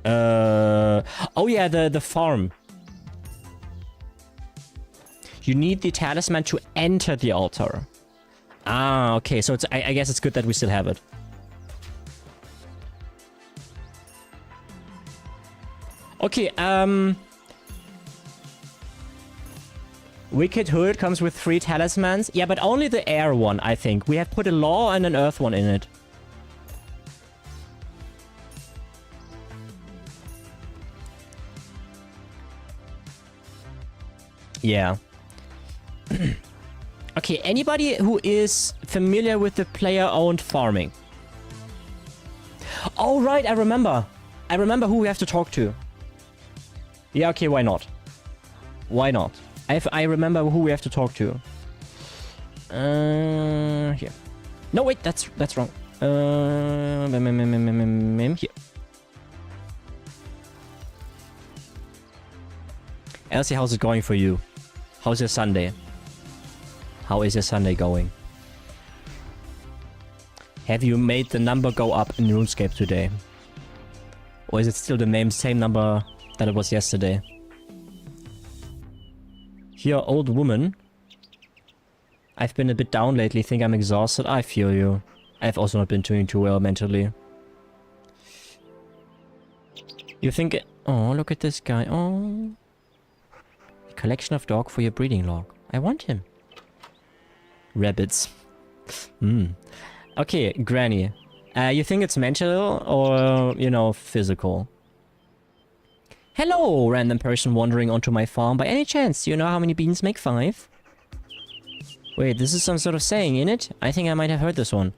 Oh yeah, the farm. You need the talisman to enter the altar. Ah, okay. So it's I guess it's good that we still have it. Okay, Wicked Hood comes with 3 talismans. Yeah, but only the air one, I think. We have put a law and an earth one in it. Yeah. Okay, anybody who is familiar with the player-owned farming? Oh, right, I remember. I remember who we have to talk to. Yeah, okay, why not? Why not? I remember who we have to talk to. Here. No, wait, that's wrong. Here. Elsie, how's it going for you? How's your Sunday? How is your Sunday going? Have you made the number go up in RuneScape today? Or is it still the same number that it was yesterday? Here, old woman. I've been a bit down lately, think I'm exhausted. I feel you. I've also not been doing too well mentally. You think... Oh, look at this guy. Oh. A collection of dog for your breeding log. I want him. Rabbits. Okay, Granny. You think it's mental or, you know, physical? Hello, random person wandering onto my farm. By any chance, do you know how many beans make 5? Wait, this is some sort of saying, in it? I think I might have heard this one.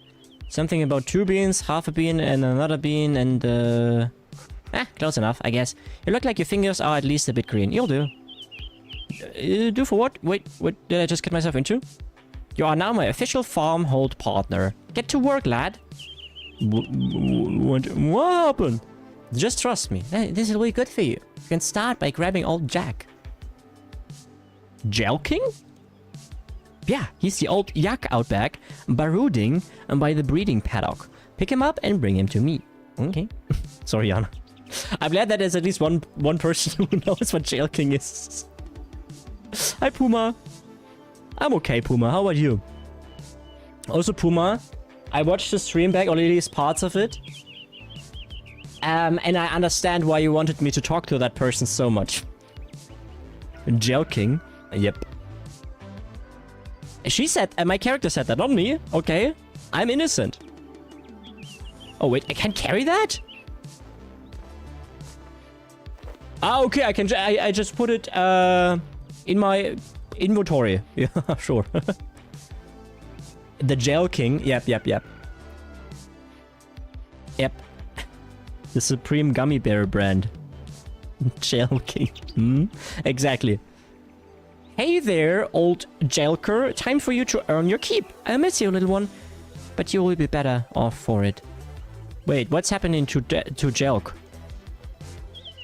Something about 2 beans, half a bean, and another bean, and close enough, I guess. You look like your fingers are at least a bit green. You'll do. Do for what? Wait, what did I just get myself into? You are now my official farm hold partner. Get to work, lad. What happened? Just trust me. This will be good for you. You can start by grabbing old Jack. Jelking? Yeah, he's the old yak out back, barooding by the breeding paddock. Pick him up and bring him to me. Okay. Sorry, Yana. I'm glad that there's at least one person who knows what Jelking is. Hi, Puma. I'm okay, Puma. How about you? Also, Puma, I watched the stream back, or at least parts of it. And I understand why you wanted me to talk to that person so much. Jelking? Yep. She said, my character said that, not me. Okay. I'm innocent. Oh, wait, I can't carry that? Ah, okay, I can. I just put it, in my inventory. Yeah, sure. The Gel King. Yep. Yep. The Supreme Gummy Bear brand. Gel King. Exactly. Hey there, old Jelker. Time for you to earn your keep. I miss you, little one. But you will be better off for it. Wait, what's happening to Jelk?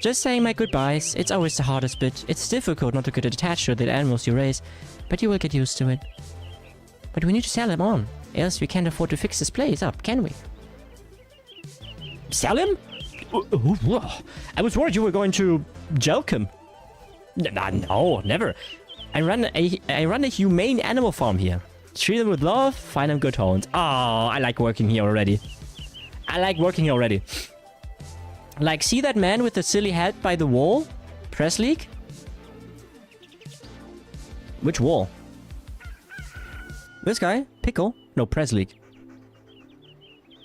Just saying my goodbyes. It's always the hardest bit. It's difficult not to get attached to the animals you raise, but you will get used to it. But we need to sell them on, else we can't afford to fix this place up, can we? Sell him? I was worried you were going to jelk him. No, never. I run a humane animal farm here. Treat them with love, find them good homes. Oh, I like working here already. Like, see that man with the silly hat by the wall? Press league? Which wall? This guy? Pickle? No, Press league.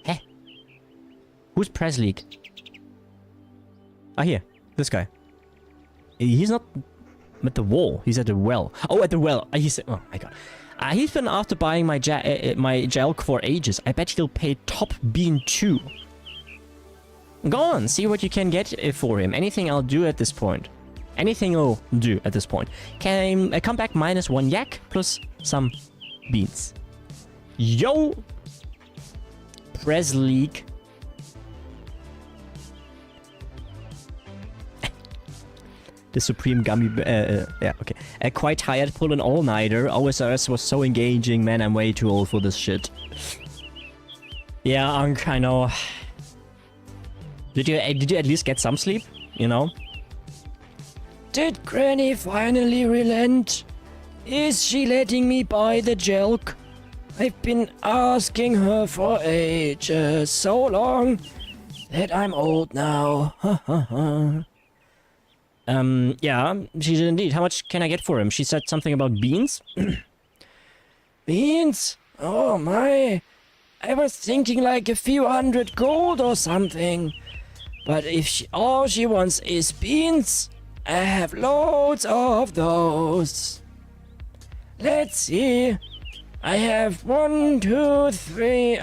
Heh. Who's Press league? Ah, here. This guy. He's not at the wall. He's at the well. Oh, at the well. He's... Oh, my God. He's been after buying my Jelk for ages. I bet he'll pay top bean 2. Go on, see what you can get for him. Anything I'll do at this point. Anything I'll do at this point. Can I come back -1 yak plus some beans. Yo! Press league. The Supreme Gummy... yeah, okay. Quite tired, pull an all-nighter. OSRS was so engaging, man. I'm way too old for this shit. Yeah, Unk, I know. Did you at least get some sleep? You know? Did Granny finally relent? Is she letting me buy the Jelk? I've been asking her for ages. So long that I'm old now. Yeah, she did indeed. How much can I get for him? She said something about beans? Beans? Oh my. I was thinking like a few hundred gold or something. But if all she wants is beans, I have loads of those. Let's see. I have 1, 2, 3,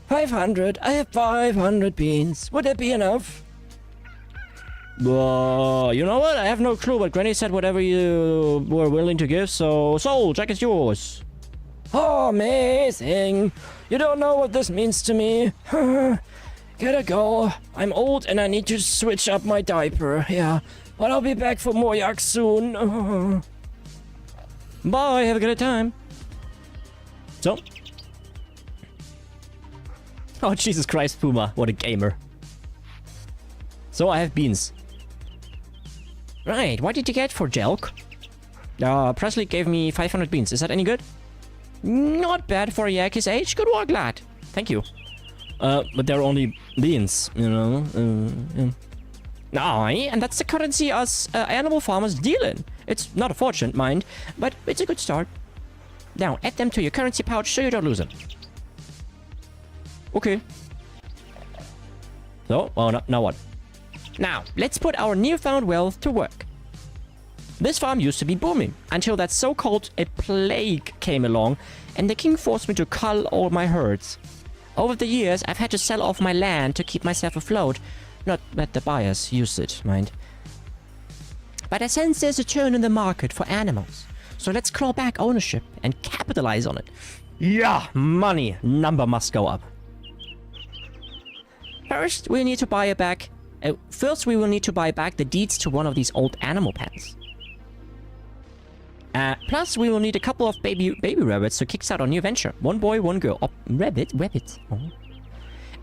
500. I have 500 beans. Would that be enough? You know what? I have no clue, but Granny said whatever you were willing to give, so Jack is yours. Oh, amazing. You don't know what this means to me. Gotta go. I'm old and I need to switch up my diaper. Yeah, but I'll be back for more yak soon. Bye, have a good time. So. Oh, Jesus Christ, Puma. What a gamer. So I have beans. Right, what did you get for Jelk? Presley gave me 500 beans. Is that any good? Not bad for a yak his age. Good work, lad. Thank you. But they're only beans, you know. Aye, and that's the currency us animal farmers deal in. It's not a fortune, mind, but it's a good start. Now, add them to your currency pouch so you don't lose them. Okay. So, now what? Now, let's put our newfound wealth to work. This farm used to be booming, until that so-called a plague came along, and the king forced me to cull all my herds. Over the years, I've had to sell off my land to keep myself afloat. Not that the buyers use it, mind. But I sense there's a turn in the market for animals. So let's claw back ownership and capitalize on it. Yeah, money. Number must go up. First, we need to buy back... first, we will need to buy back the deeds to one of these old animal pens. Plus, we will need a couple of baby rabbits to kickstart our new venture. One boy, one girl. Oh, rabbits. Oh.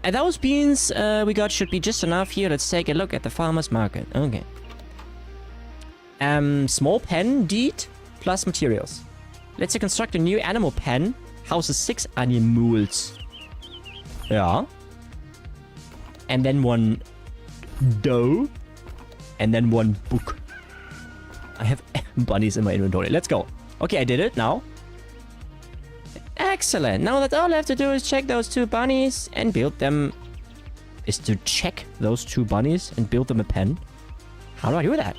And those beans we got should be just enough here. Let's take a look at the farmer's market. Okay. Small pen deed plus materials. Let's construct a new animal pen. Houses 6 animals. Yeah. And then one dough. And then one book. I have bunnies in my inventory. Let's go. Okay, I did it now. Excellent. Now that all I have to do is check those 2 bunnies and build them... Is to check those 2 bunnies and build them a pen? How do I do that?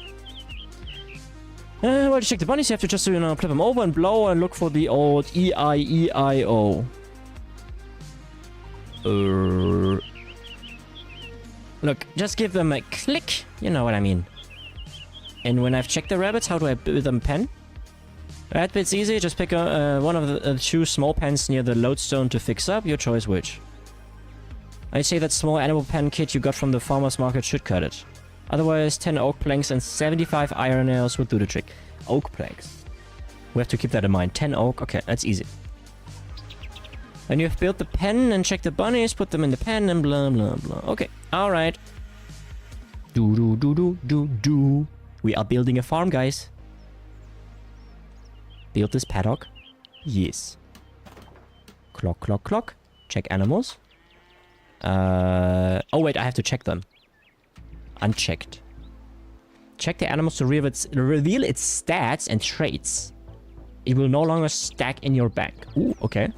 Well, to check the bunnies, you have to just, you know, flip them over and blow and look for the old E-I-E-I-O. Look, just give them a click. You know what I mean. And when I've checked the rabbits, how do I build them a pen? That bit's easy. Just pick one of the two small pens near the lodestone to fix up. Your choice which. I say that small animal pen kit you got from the farmer's market should cut it. Otherwise, 10 oak planks and 75 iron nails would do the trick. Oak planks. We have to keep that in mind. 10 oak. Okay, that's easy. When you've built the pen and checked the bunnies, put them in the pen and blah blah blah. Okay, alright. Do. We are building a farm, guys. Build this paddock. Yes. Clock, clock, clock. Check animals. Oh wait, I have to check them. Unchecked. Check the animals to reveal its stats and traits. It will no longer stack in your bank. Ooh, okay.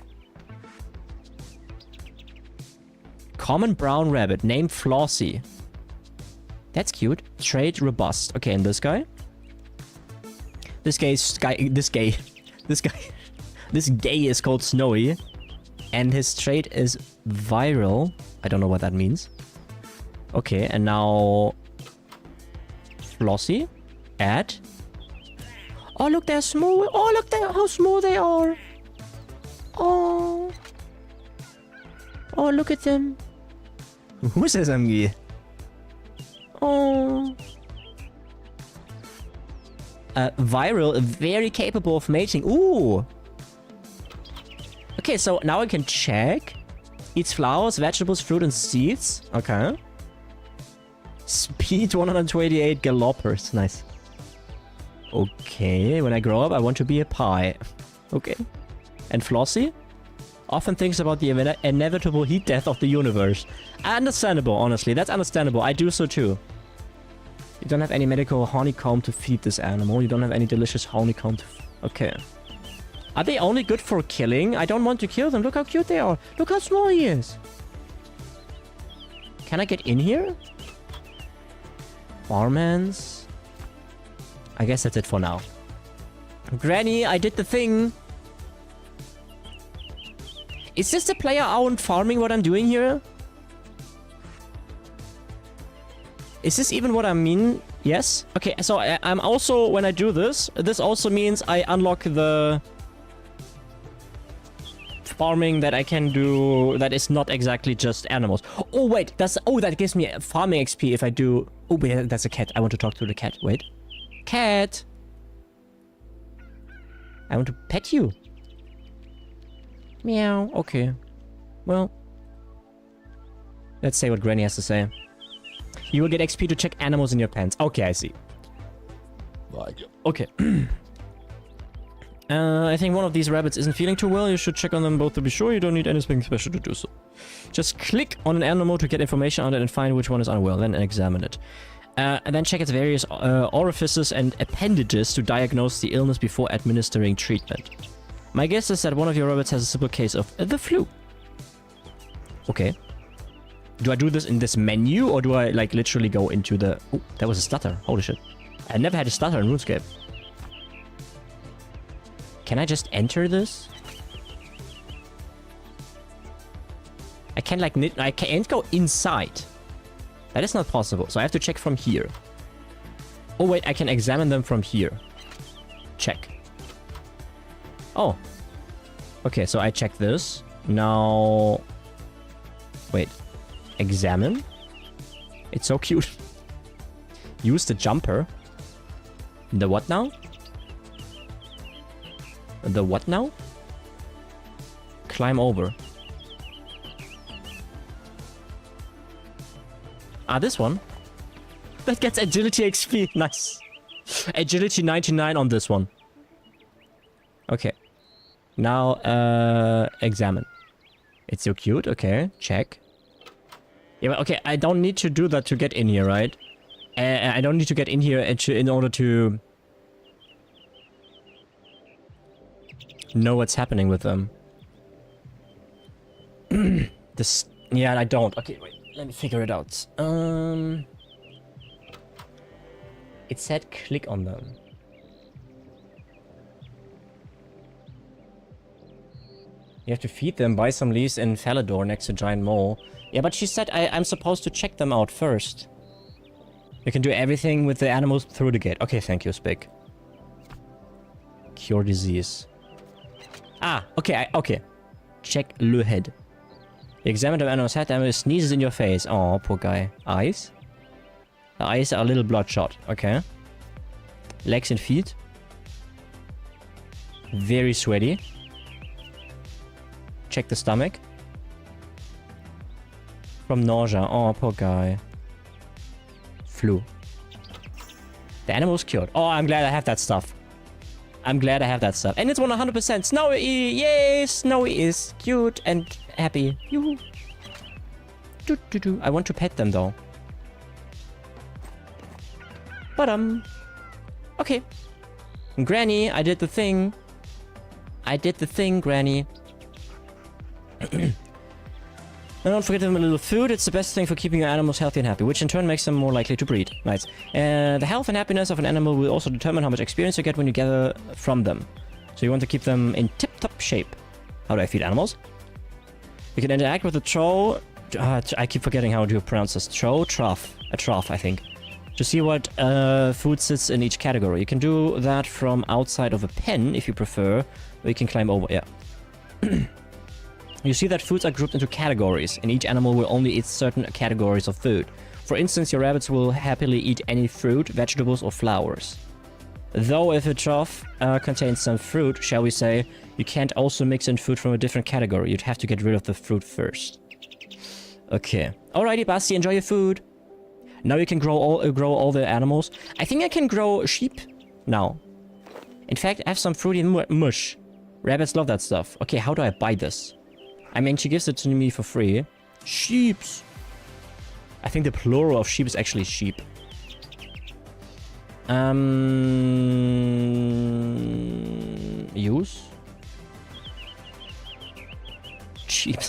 Common brown rabbit, named Flossie. That's cute. Trait robust. Okay, and this guy? This gay is called Snowy. And his trait is viral. I don't know what that means. Okay, and now Flossie. Add. Oh, look, they're small. Oh, look how small they are. Oh. Oh, look at them. Who's this MG? Oh. Viral, very capable of mating. Ooh. Okay, so now I can check. Eats flowers, vegetables, fruit, and seeds. Okay. Speed 128 gallopers. Nice. Okay, when I grow up, I want to be a pie. Okay. And Flossie? Often thinks about the inevitable heat death of the universe. Understandable, honestly. That's understandable. I do so too. You don't have any medical honeycomb to feed this animal. You don't have any delicious honeycomb to... Okay. Are they only good for killing? I don't want to kill them. Look how cute they are. Look how small he is. Can I get in here? Barmans? I guess that's it for now. Granny, I did the thing. Is this the player-owned farming what I'm doing here? Is this even what I mean? Yes? Okay, so I'm also, when I do this, this also means I unlock the farming that I can do that is not exactly just animals. Oh, wait, that gives me farming XP if I do... Oh, wait, that's a cat. I want to talk to the cat. Wait. Cat! I want to pet you. Meow. Okay. Well. Let's say what Granny has to say. You will get XP to check animals in your pens. Okay, I see. Okay. I think one of these rabbits isn't feeling too well. You should check on them both to be sure. You don't need anything special to do so. Just click on an animal to get information on it and find which one is unwell, then examine it. And then check its various orifices and appendages to diagnose the illness before administering treatment. My guess is that one of your rabbits has a simple case of the flu. Okay. Do I do this in this menu, or do I, like, literally go into the... Oh, that was a stutter. Holy shit. I never had a stutter in RuneScape. Can I just enter this? I can, like, I can't go inside. That is not possible, so I have to check from here. Oh, wait, I can examine them from here. Check. Oh. Okay, so I check this. Now... Wait. Examine? It's so cute. Use the jumper. The what now? The what now? Climb over. Ah, this one. That gets agility XP. Nice. Agility 99 on this one. Okay. Now, examine. It's so cute. Okay, check. Yeah, but okay, I don't need to do that to get in here, right? I don't need to get in here in order to know what's happening with them. This... Yeah, I don't. Okay, wait. Let me figure it out. It said click on them. You have to feed them, buy some leaves in Falador next to Giant Mole. Yeah, but she said I'm supposed to check them out first. You can do everything with the animals through the gate. Okay, thank you, Spick. Cure disease. Ah, okay, okay. Check le head. Examine the animal's head, the animal sneezes in your face. Oh, poor guy. Eyes? The eyes are a little bloodshot. Okay. Legs and feet. Very sweaty. Check the stomach. From nausea. Oh, poor guy. Flu. The animal's cured. Oh, I'm glad I have that stuff. I'm glad I have that stuff. And it's 100% Snowy! Yay! Snowy is cute and happy. Yoo-hoo. I want to pet them though. But okay. Granny, I did the thing. I did the thing, Granny. And don't forget to give them a little food. It's the best thing for keeping your animals healthy and happy, which in turn makes them more likely to breed. Nice. The health and happiness of an animal will also determine how much experience you get when you gather from them. So you want to keep them in tip-top shape. How do I feed animals? You can interact with the trough. I keep forgetting how to pronounce this. Trough. A trough, I think. To see what food sits in each category. You can do that from outside of a pen, if you prefer. Or you can climb over. Yeah. You see that foods are grouped into categories, and each animal will only eat certain categories of food. For instance, your rabbits will happily eat any fruit, vegetables, or flowers. Though if a trough contains some fruit, shall we say, you can't also mix in food from a different category. You'd have to get rid of the fruit first. Okay. Alrighty, Basti, enjoy your food. Now you can grow all the animals. I think I can grow sheep now. In fact, I have some fruity mush. Rabbits love that stuff. Okay, how do I buy this? I mean, she gives it to me for free. Sheeps. I think the plural of sheep is actually sheep. Use? Sheep.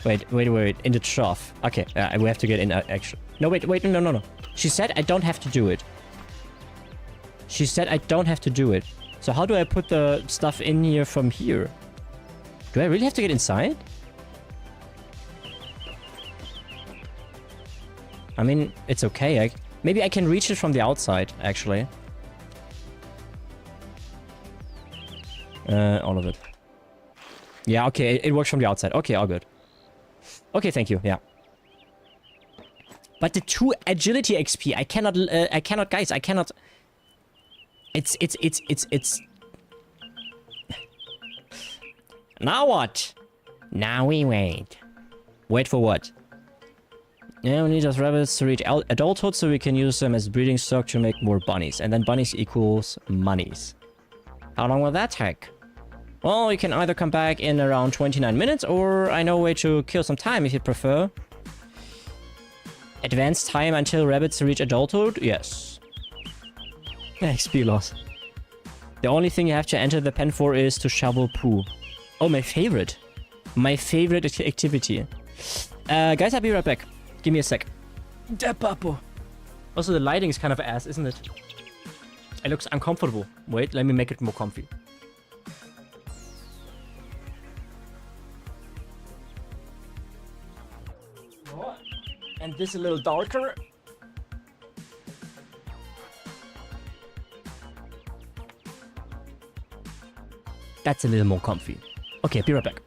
Wait. In the trough. Okay, we have to get in actually. No, wait, no. She said I don't have to do it. She said I don't have to do it. So how do I put the stuff in here from here? Do I really have to get inside? I mean, it's okay. Maybe I can reach it from the outside, actually. All of it. Yeah, okay, it works from the outside. Okay, all good. Okay, thank you, yeah. But the 2 agility XP, I cannot, guys, I cannot... It's... Now what? Now we wait. Wait for what? Yeah, we need those rabbits to reach adulthood so we can use them as breeding stock to make more bunnies. And then bunnies equals monies. How long will that take? Well, you can either come back in around 29 minutes or I know a way to kill some time if you prefer. Advanced time until rabbits reach adulthood? Yes. XP loss. The only thing you have to enter the pen for is to shovel poo. Oh, my favorite. My favorite activity. Guys, I'll be right back. Give me a sec. Da papo. Also, the lighting is kind of ass, isn't it? It looks uncomfortable. Wait, let me make it more comfy. Oh, and this a little darker. That's a little more comfy. Okay, be right back.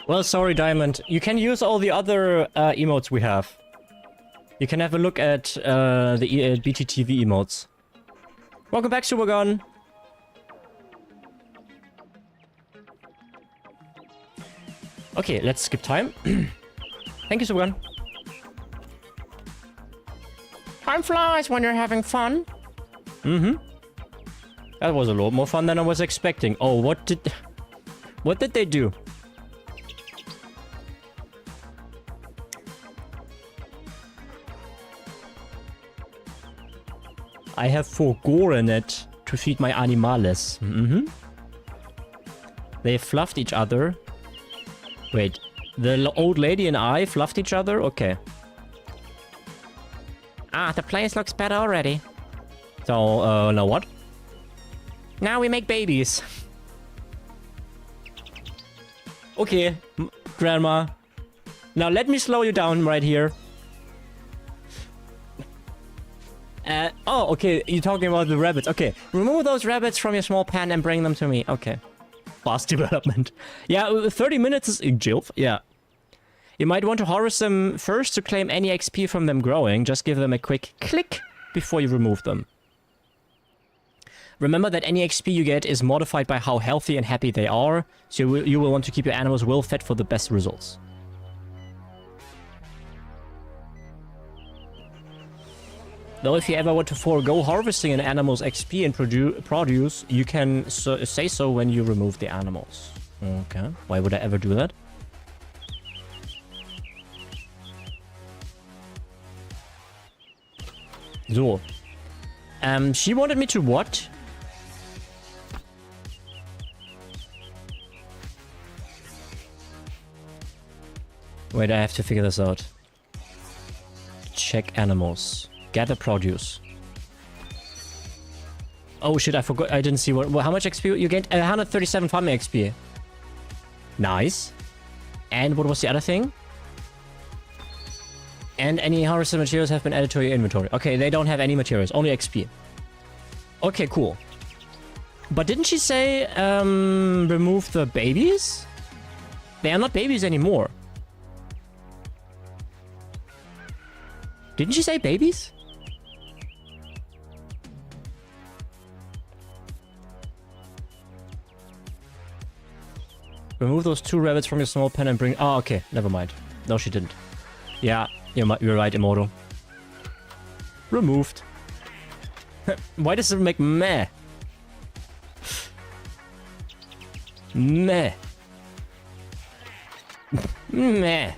Well, sorry, Diamond. You can use all the other emotes we have. You can have a look at the BTTV emotes. Welcome back, Supergun. Okay, let's skip time. Thank you, Supergun. Time flies when you're having fun. Mm-hmm. That was a lot more fun than I was expecting. Oh, what did they do? I have forgotten it to feed my animales. Mm-hmm. They fluffed each other. Wait, the old lady and I fluffed each other? Okay. Ah, the place looks better already. So, now what? Now we make babies. Okay, Grandma. Now let me slow you down right here. Oh, okay, you're talking about the rabbits. Okay, remove those rabbits from your small pan and bring them to me. Okay. Fast development. Yeah, 30 minutes is... Jilf? Yeah. You might want to harvest them first to claim any XP from them growing. Just give them a quick click before you remove them. Remember that any XP you get is modified by how healthy and happy they are, so you will want to keep your animals well fed for the best results. Though if you ever want to forego harvesting an animal's XP and produce, you can say so when you remove the animals. Okay, why would I ever do that? So. She wanted me to what? Wait, I have to figure this out. Check animals. Gather produce. Oh shit, I forgot. I didn't see how much XP you gained. 137 farming XP. Nice. And what was the other thing? And any harvested materials have been added to your inventory. Okay, they don't have any materials, only XP. Okay, cool. But didn't she say remove the babies? They are not babies anymore. Didn't she say babies? Remove those 2 rabbits from your small pen and bring... Oh, okay. Never mind. No, she didn't. Yeah, you're right, Immortal. Removed. Why does it make meh? Meh. Meh.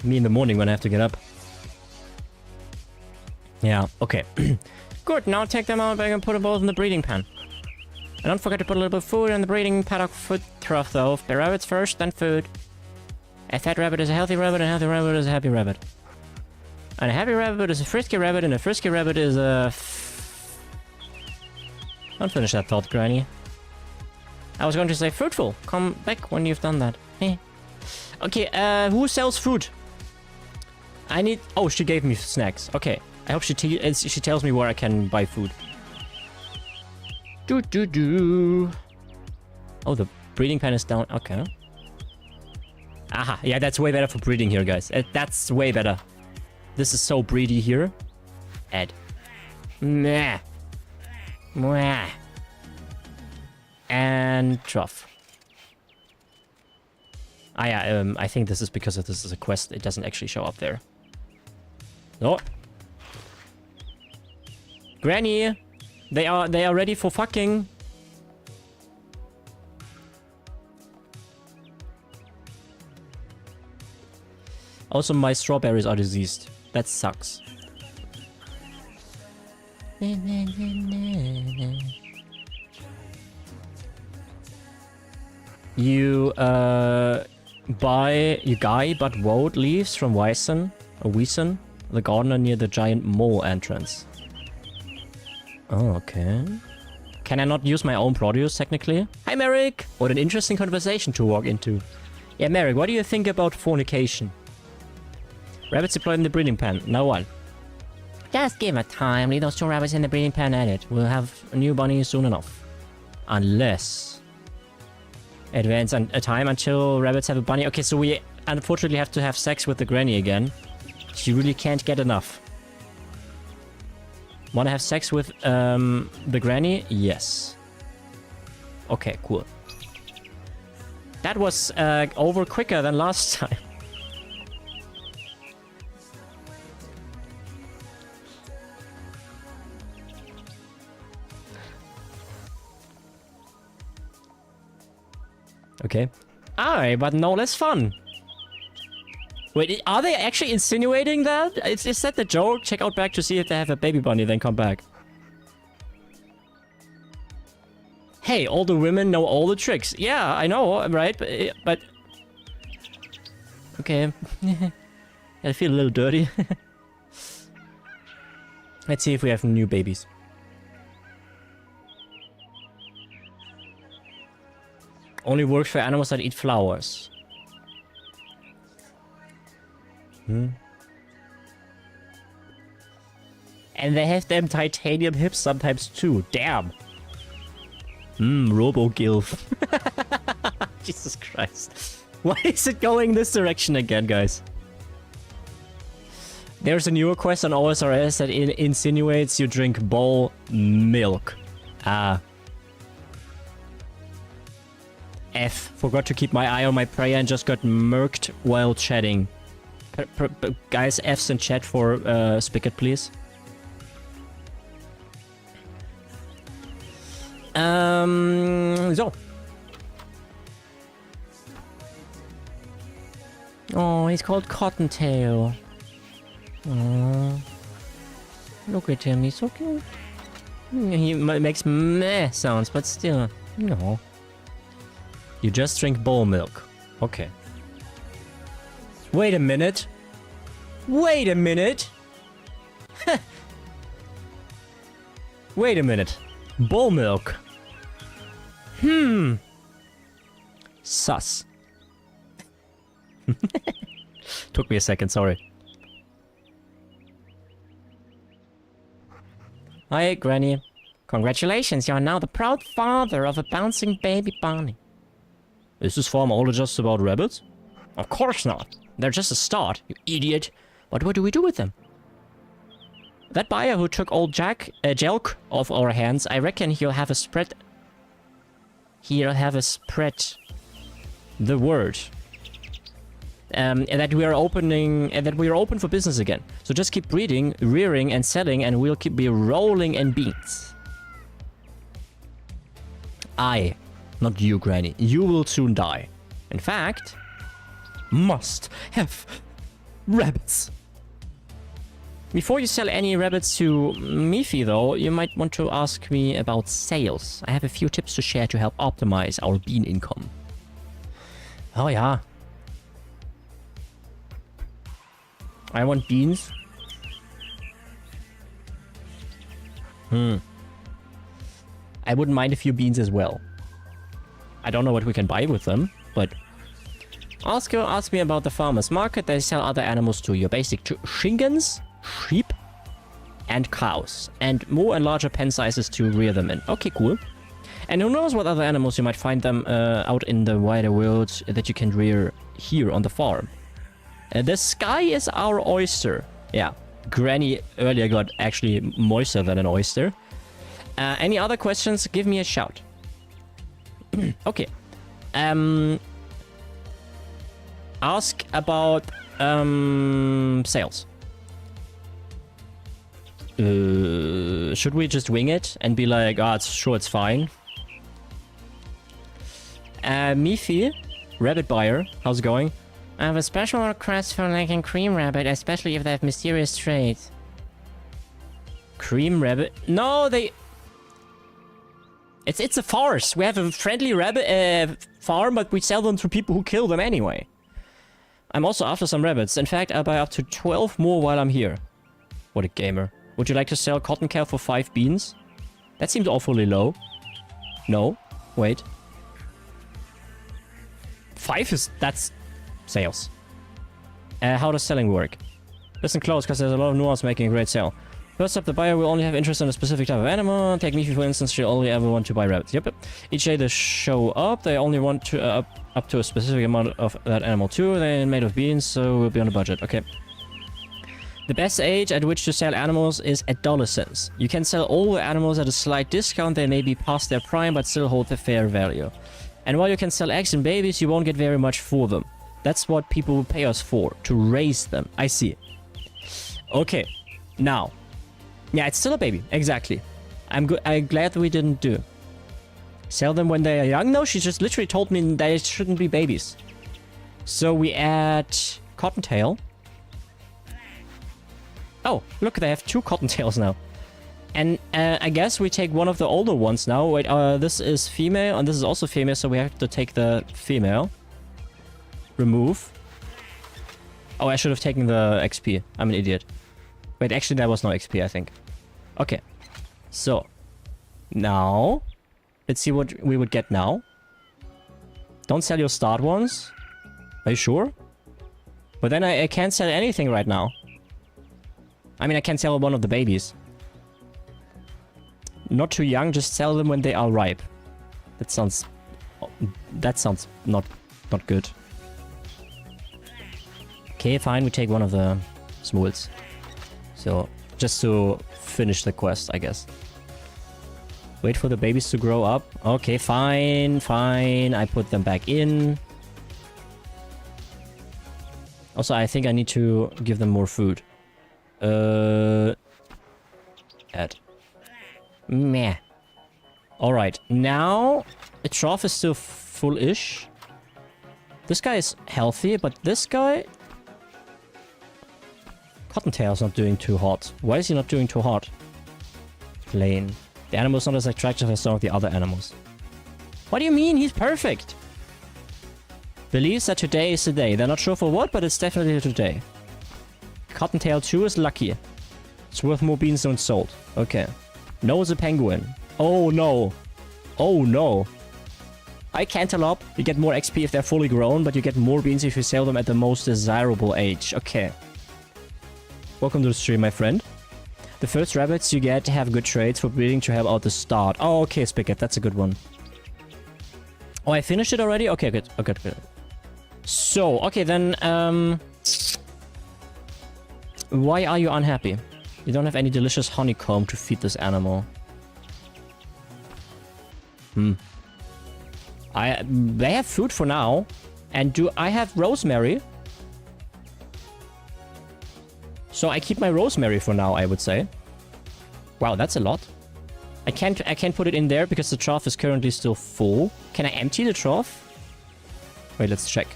Me in the morning when I have to get up. Yeah, okay. Good, now take them out back and put them both in the breeding pan. And don't forget to put a little bit of food in the breeding paddock food trough though. The rabbits first, then food. A fat rabbit is a healthy rabbit, and a healthy rabbit is a happy rabbit. And a happy rabbit is a frisky rabbit, and a frisky rabbit is a... Don't finish that thought, Granny. I was going to say fruitful. Come back when you've done that. Okay, who sells food? I need... Oh, she gave me snacks. Okay. I hope she tells me where I can buy food. Oh, the breeding pan is down. Okay. Aha. Yeah, that's way better for breeding here, guys. That's way better. This is so breedy here. Add. Meh. Meh. And trough. Ah, yeah, I think this is because if this is a quest, it doesn't actually show up there. No. Granny, they are ready for fucking. Also, my strawberries are diseased. That sucks. You guy but woad leaves from Wyson, the gardener near the giant mole entrance. Oh, okay. Can I not use my own produce, technically? Hi, Merrick! What an interesting conversation to walk into. Yeah, Merrick, what do you think about fornication? Rabbits deployed in the breeding pan. Now what? Just give it time. Leave those 2 rabbits in the breeding pan at it. We'll have a new bunny soon enough. Unless... Advance a time until rabbits have a bunny. Okay, so we unfortunately have to have sex with the granny again. She really can't get enough. Wanna have sex with the granny? Yes. Okay, cool. That was over quicker than last time. Okay. Alright, but no less fun. Wait, are they actually insinuating that? Is that the joke? Check out back to see if they have a baby bunny, then come back. Hey, all the women know all the tricks. Yeah, I know, right? But... Okay. I feel a little dirty. Let's see if we have new babies. Only works for animals that eat flowers. Hmm. And they have them titanium hips sometimes too. Damn. Robo-gilf. Jesus Christ. Why is it going this direction again, guys? There's a newer quest on OSRS that insinuates you drink bowl milk. Ah. F. Forgot to keep my eye on my prey and just got murked while chatting. Guys, F's in chat for Spigot, please. So. Oh, he's called Cottontail. Oh. Look at him, he's so cute. He makes meh sounds, but still, no. You just drink bowl milk. Okay. Wait a minute. Wait a minute. Wait a minute. Bowl milk. Sus. Took me a second, sorry. Hi, Granny. Congratulations, you are now the proud father of a bouncing baby bunny. Is this farm all just about rabbits? Of course not. They're just a start, you idiot. But what do we do with them? That buyer who took old Jelk off our hands, I reckon he'll have a spread. He'll have a spread. The word. And that we are open for business again. So just keep breeding, rearing, and selling, and we'll be rolling in beans. Not you, Granny. You will soon die. In fact, must have rabbits. Before you sell any rabbits to Miffy, though, you might want to ask me about sales. I have a few tips to share to help optimize our bean income. Oh, yeah. I want beans. I wouldn't mind a few beans as well. I don't know what we can buy with them, but... Also ask me about the farmer's market. They sell other animals too. Your basic chickens, sheep, and cows. And more and larger pen sizes to rear them in. Okay, cool. And who knows what other animals you might find them out in the wider world that you can rear here on the farm. The sky is our oyster. Yeah, Granny earlier got actually moister than an oyster. Any other questions? Give me a shout. Okay. Ask about sales. Should we just wing it and be like, it's fine? Miffy, rabbit buyer, how's it going? I have a special request for like a cream rabbit, especially if they have mysterious traits. Cream rabbit? No, they... It's a farce. We have a friendly rabbit farm, but we sell them to people who kill them anyway. I'm also after some rabbits. In fact, I'll buy up to 12 more while I'm here. What a gamer. Would you like to sell cotton cow for 5 beans? That seems awfully low. No. Wait. 5 is... that's... sales. How does selling work? Listen close, because there's a lot of nuance making a great sale. First up, the buyer will only have interest in a specific type of animal. Take Miffy, for instance, she'll only ever want to buy rabbits. Yep. Each day they show up, they only want to up to a specific amount of that animal too. They're made of beans, so we'll be on a budget. Okay. The best age at which to sell animals is adolescence. You can sell older animals at a slight discount. They may be past their prime but still hold the fair value. And while you can sell eggs and babies, you won't get very much for them. That's what people will pay us for, to raise them. I see. Okay, now. Yeah, it's still a baby, exactly. I'm glad that we didn't do. Sell them when they are young? No, she just literally told me they shouldn't be babies. So we add Cottontail. Oh, look, they have 2 Cottontails now. And I guess we take one of the older ones now. Wait, this is female and this is also female, so we have to take the female. Remove. Oh, I should have taken the XP. I'm an idiot. Wait, actually there was no XP, I think. Okay. So, now, let's see what we would get now. Don't sell your start ones. Are you sure? But then I can't sell anything right now. I mean, I can sell one of the babies. Not too young, just sell them when they are ripe. That sounds not good. Okay, fine, we take one of the smools. So, just to finish the quest, I guess. Wait for the babies to grow up. Okay, fine, fine. I put them back in. Also, I think I need to give them more food. Add. Meh. Alright, now the trough is still full-ish. This guy is healthy, but this guy... Cottontail's not doing too hot. Why is he not doing too hot? Plain. The animal's not as attractive as some of the other animals. What do you mean? He's perfect! Believes that today is the day. They're not sure for what, but it's definitely today. Cottontail 2 is lucky. It's worth more beans than sold. Okay. No is a penguin. Oh no. Oh no. Hi Cantaloupe. You get more XP if they're fully grown, but you get more beans if you sell them at the most desirable age. Okay. Welcome to the stream, my friend. The first rabbits you get have good traits for breeding to help out the start. Oh, okay, Spigot. That's a good one. Oh, I finished it already? Okay, good. Okay, good. So, okay, then, why are you unhappy? You don't have any delicious honeycomb to feed this animal. They have food for now. And do I have rosemary? So I keep my rosemary for now, I would say. Wow, that's a lot. I can't put it in there because the trough is currently still full. Can I empty the trough? Wait, let's check.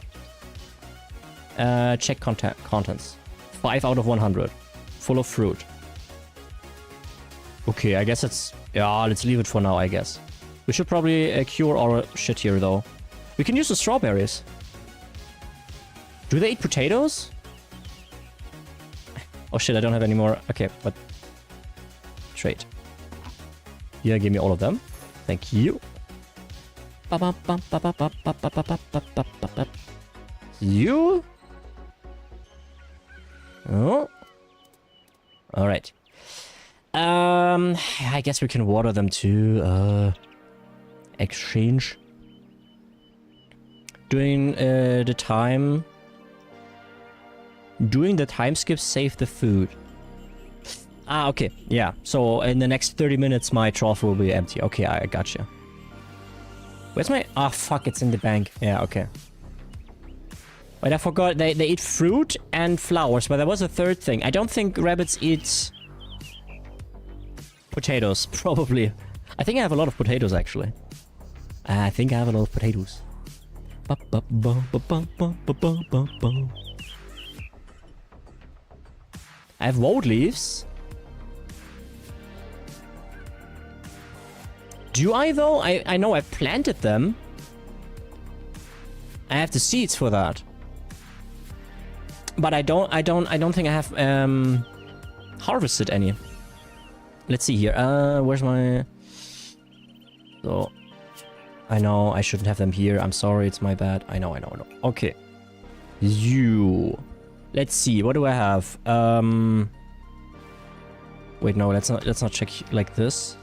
Check contents. 5 out of 100. Full of fruit. Okay, I guess it's... Yeah, let's leave it for now, I guess. We should probably cure our shit here, though. We can use the strawberries. Do they eat potatoes? Oh shit, I don't have any more. Okay, but... Trade. Yeah, give me all of them. Thank you. You? Oh. Alright. I guess we can water them too. Exchange. Doing the time skip save the food. Ah, okay. Yeah. So in the next 30 minutes, my trough will be empty. Okay, I gotcha. Where's my... Ah, fuck, it's in the bank. Yeah, okay. Wait, I forgot. They eat fruit and flowers, but there was a third thing. I don't think rabbits eat... potatoes, probably. I think I have a lot of potatoes, actually. I think I have a lot of potatoes. I have woad leaves. Do I though? I know I've planted them. I have the seeds for that. But I don't think I have harvested any. Let's see here. Where's my... So... I know, I shouldn't have them here. I'm sorry, it's my bad. I know. Okay. You... Let's see, what do I have? Wait, no, let's not check like this.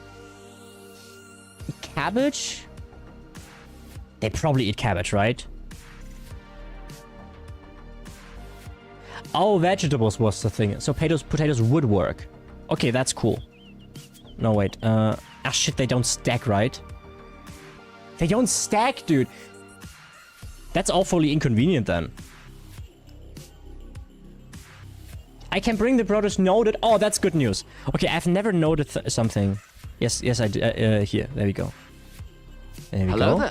Cabbage? They probably eat cabbage, right? Oh, vegetables was the thing. So potatoes would work. Okay, that's cool. No, wait. Ah, shit, they don't stack, right? They don't stack, dude. That's awfully inconvenient, then. I can bring the produce noted. Oh, that's good news. Okay, I've never noted something. Yes, I did. Here, there we go. There we Hello go.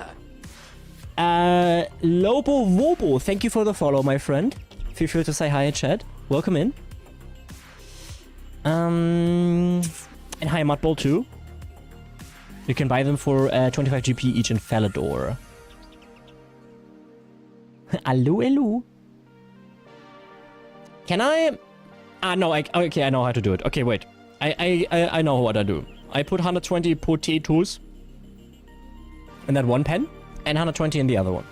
there. Lobo Wobo, thank you for the follow, my friend. Feel free to say hi in chat. Welcome in. And hi, Mudball too. You can buy them for 25 GP each in Falador. Hello, hello. Can I? Ah, no. Okay, I know how to do it. Okay, wait. I know what I do. I put 120 potatoes in that one pen, and 120 in the other one.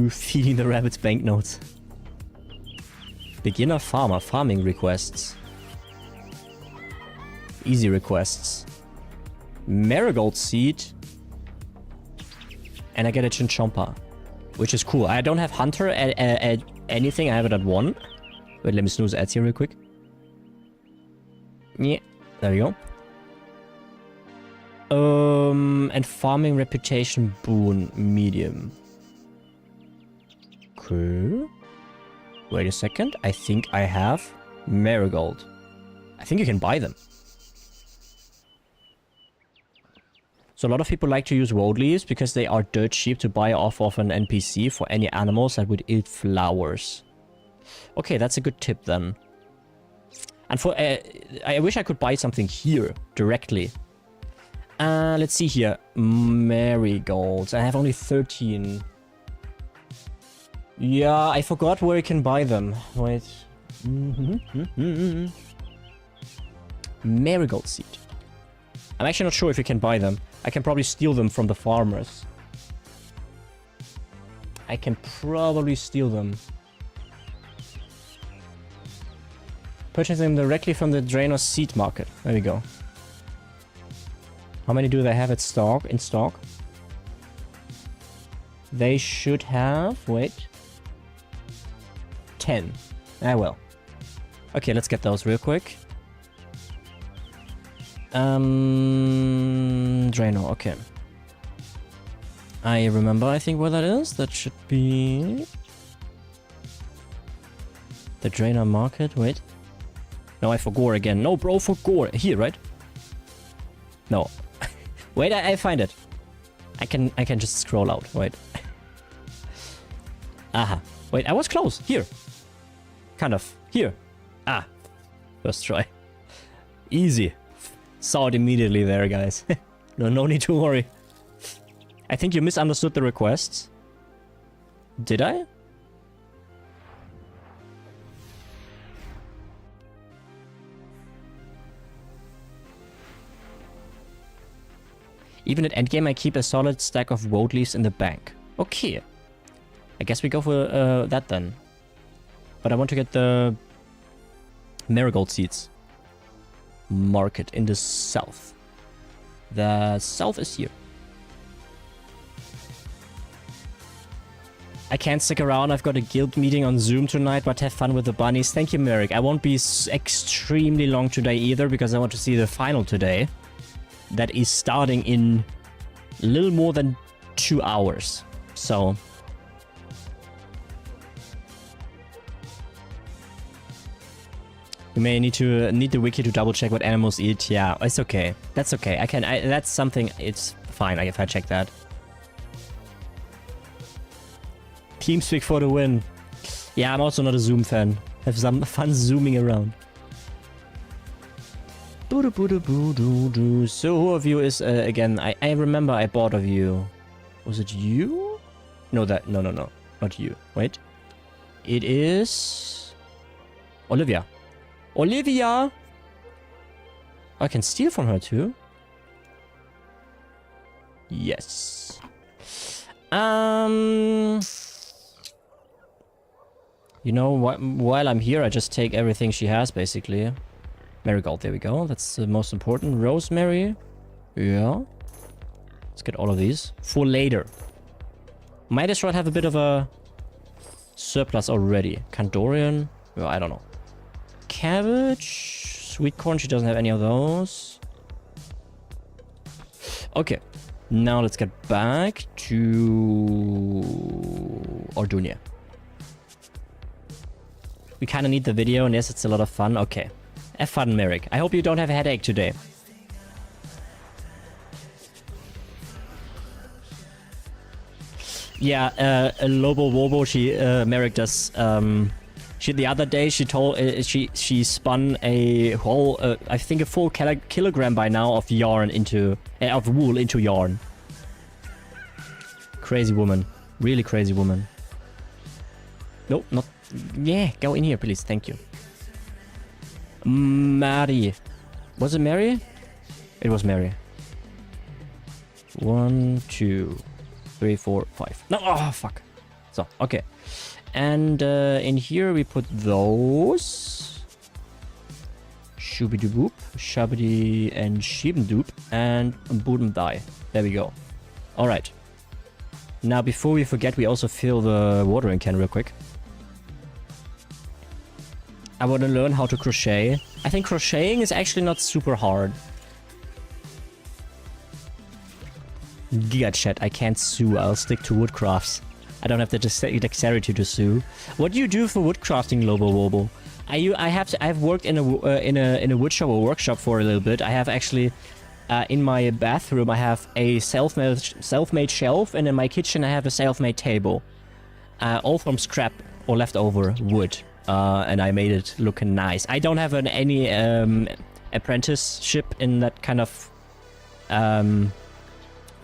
Feeding the rabbits banknotes. Beginner farmer farming requests. Easy requests. Marigold seed. And I get a chinchompa, which is cool. I don't have hunter at anything. I have it at 1. Wait, let me snooze ads here real quick. Yeah, there we go. And farming reputation boon medium. Okay. Wait a second. I think I have marigold. I think you can buy them. So a lot of people like to use road leaves because they are dirt cheap to buy off of an NPC for any animals that would eat flowers. Okay, that's a good tip then. And for I wish I could buy something here directly. Let's see here. Marigolds. I have only 13. Yeah, I forgot where you can buy them. Wait. Marigold seed. I'm actually not sure if you can buy them. I can probably steal them from the farmers. I can probably steal them. Purchase them directly from the Draenor seed market. There we go. How many do they have in stock? They should have... Wait. 10. Ah, well. Okay, let's get those real quick. Draenor, okay. I remember, I think, where that is. That should be... the Draenor market, wait. No, I forgot again. No, bro, forgot. Here, right? No. Wait, I find it. I can just scroll out, wait. Aha. Wait, I was close. Here. Kind of. Here. Ah. First try. Easy. Saw it immediately there, guys. No need to worry. I think you misunderstood the requests. Did I? Even at endgame, I keep a solid stack of road leaves in the bank. Okay. I guess we go for that then. But I want to get the marigold seeds. Market in the south. The south is here. I can't stick around. I've got a guild meeting on Zoom tonight, but have fun with the bunnies. Thank you, Merrick. I won't be extremely long today either, because I want to see the final today. That is starting in a little more than 2 hours. So... you may need the wiki to double check what animals eat. Yeah, it's okay. That's okay. That's something. It's fine if I check that. TeamSpeak for the win. Yeah, I'm also not a Zoom fan. Have some fun zooming around. So who of you is again? I remember I bought of you. Was it you? No, no, not you. Wait, it is Olivia. Olivia! I can steal from her too. Yes. You know what? While I'm here, I just take everything she has, basically. Marigold, there we go. That's the most important. Rosemary. Yeah. Let's get all of these for later. Might as well have a bit of a Surplus already. Kandorian? Well, I don't know. Cabbage. Sweet corn, she doesn't have any of those. Okay. Now let's get back to Ordunia. We kind of need the video, and yes, it's a lot of fun. Okay. Have fun, Merrick. I hope you don't have a headache today. Yeah, Lobo Wobo, Merrick does, she, the other day, she told, she spun a whole, I think a full kilogram by now of yarn into, of wool into yarn. Crazy woman. Really crazy woman. Nope, not, yeah, go in here, please, thank you. Mary. Was it Mary? It was Mary. 1, 2, 3, 4, 5. No, oh, fuck. So, okay. And in here we put those. Shooby-doo-boop, shabby and sheebendoop, and boodum die. There we go. Alright. Now, before we forget, we also fill the watering can real quick. I want to learn how to crochet. I think crocheting is actually not super hard. Giga chat, I can't sew. I'll stick to woodcrafts. I don't have the dexterity to sew. What do you do for woodcrafting, Lobo Wobo? I've worked in a wood shop or workshop for a little bit. I have actually in my bathroom I have a self-made shelf, and in my kitchen I have a self-made table, all from scrap or leftover wood. And I made it look nice. I don't have any apprenticeship in that kind of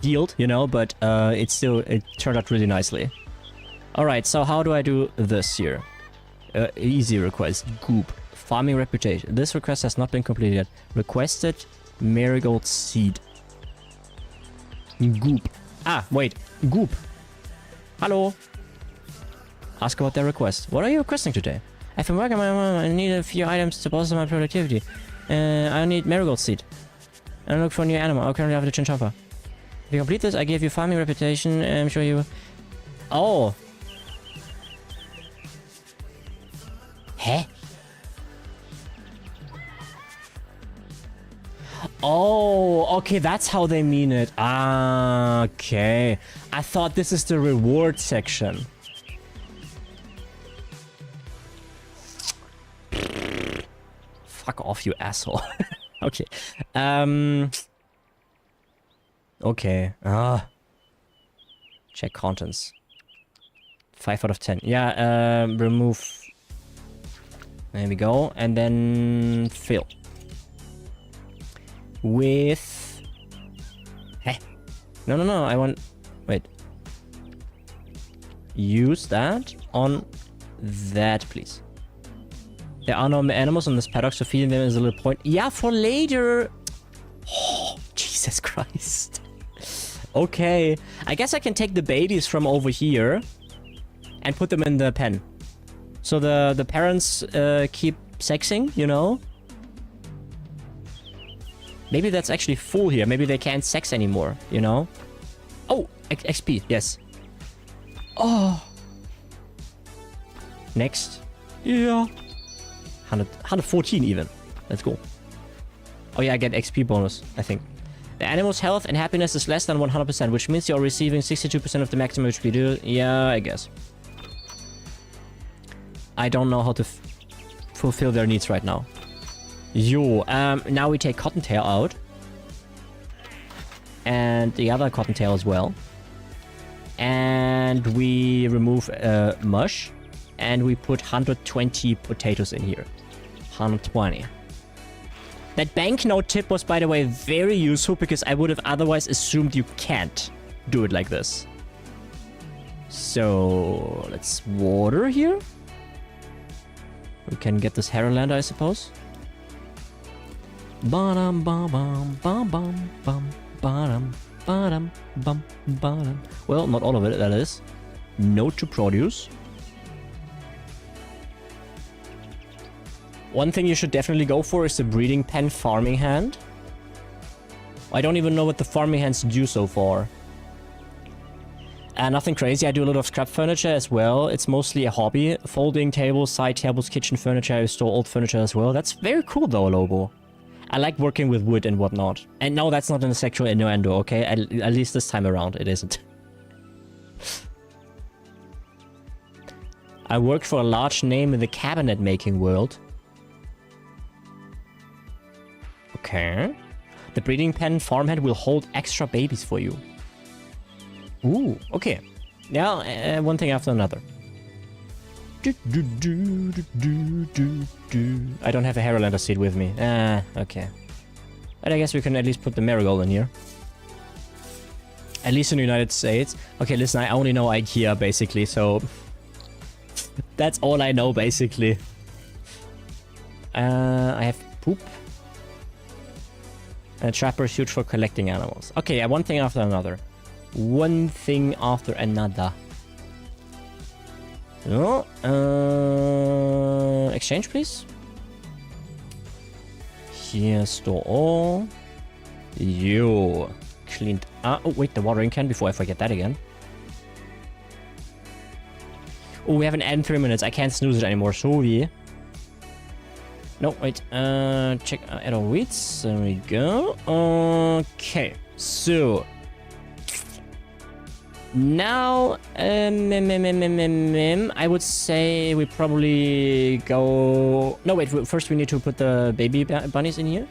field, you know, but it turned out really nicely. Alright, so how do I do this here? Easy request. Goop. Farming reputation. This request has not been completed yet. Requested marigold seed. Goop. Ah, wait. Goop. Hello. Ask about their request. What are you requesting today? I've been working on my I need a few items to bolster my productivity. I need marigold seed. I look for a new animal. I currently have the chinchompa. If you complete this, I give you farming reputation. I'm sure you... Oh. Huh? Oh, okay, that's how they mean it. Ah, okay. I thought this is the reward section. Fuck off, you asshole. Okay. Okay. Check contents. 5 out of 10. Yeah, remove. There we go. And then fill. With... Heh. No, I want... Wait. Use that on that, please. There are no animals on this paddock, so feeding them is a little point. Yeah, for later! Oh, Jesus Christ. Okay. I guess I can take the babies from over here and put them in the pen. So the parents keep sexing, you know? Maybe that's actually full here. Maybe they can't sex anymore, you know? Oh, XP, yes. Oh. Next. Yeah. 114 even. Let's go. Oh yeah, I get XP bonus, I think. The animal's health and happiness is less than 100%, which means you're receiving 62% of the maximum HP. Do yeah, I guess. I don't know how to fulfill their needs right now. Yo, now we take Cottontail out. And the other Cottontail as well. And we remove Mush. And we put 120 potatoes in here. 120. That banknote tip was, by the way, very useful because I would have otherwise assumed you can't do it like this. So, let's water here. We can get this Herolander, I suppose. Ba-dum, ba-bum, ba-bum, bum, ba-dum, ba-dum, bum, ba-dum. Well, not all of it, that is. Note to produce. One thing you should definitely go for is the breeding pen farming hand. I don't even know what the farming hands do so far. Nothing crazy. I do a lot of scrap furniture as well. It's mostly a hobby. Folding tables, side tables, kitchen furniture. I store old furniture as well. That's very cool though, Lobo. I like working with wood and whatnot. And no, that's not a sexual innuendo, okay? At least this time around, it isn't. I worked for a large name in the cabinet making world. Okay. The breeding pen farmhand will hold extra babies for you. Ooh, okay. Yeah, one thing after another. I don't have a Herolander seed with me. Okay. But I guess we can at least put the marigold in here. At least in the United States. Okay, listen, I only know IKEA, basically, so... That's all I know, basically. I have poop. And a trapper is huge for collecting animals. Okay, yeah, one thing after another. One thing after another. Oh, exchange, please. Here, store all. You cleaned. Oh, wait, the watering can before I forget that again. Oh, we have an ad in 3 minutes. I can't snooze it anymore. Sorry. No, wait. Check add all weeds. There we go. Okay, so. Now, I would say we probably go... No, wait, first we need to put the baby bunnies in here.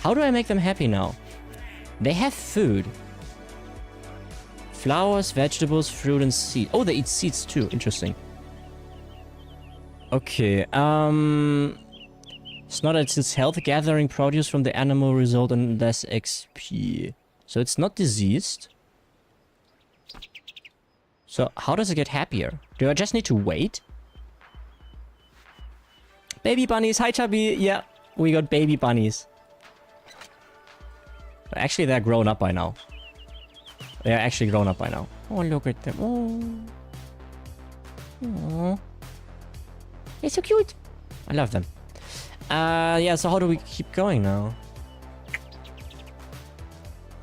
How do I make them happy now? They have food. Flowers, vegetables, fruit, and seed. Oh, they eat seeds too. Interesting. Okay, it's not its health gathering produce from the animal result in less XP. So it's not diseased. So how does it get happier? Do I just need to wait? Baby bunnies, hi Chubby. Yeah, we got baby bunnies. But actually, they're grown up by now. They're actually grown up by now. Oh, look at them. Oh. Aww. They're so cute. I love them. Yeah, so how do we keep going now?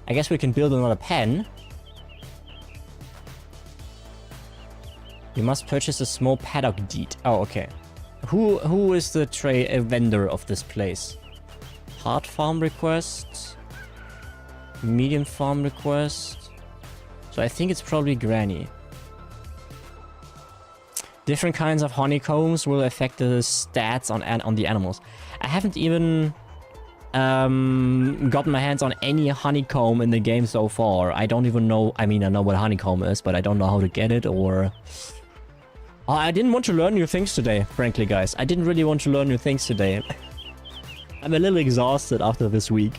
I guess we can build another pen. You must purchase a small paddock deed. Oh, okay. Who is the vendor of this place? Hard farm request. Medium farm request. So I think it's probably Granny. Different kinds of honeycombs will affect the stats on the animals. I haven't even gotten my hands on any honeycomb in the game so far. I don't even know. I mean, I know what honeycomb is, but I don't know how to get it or... Oh, I didn't want to learn new things today, frankly, guys. I didn't really want to learn new things today. I'm a little exhausted after this week.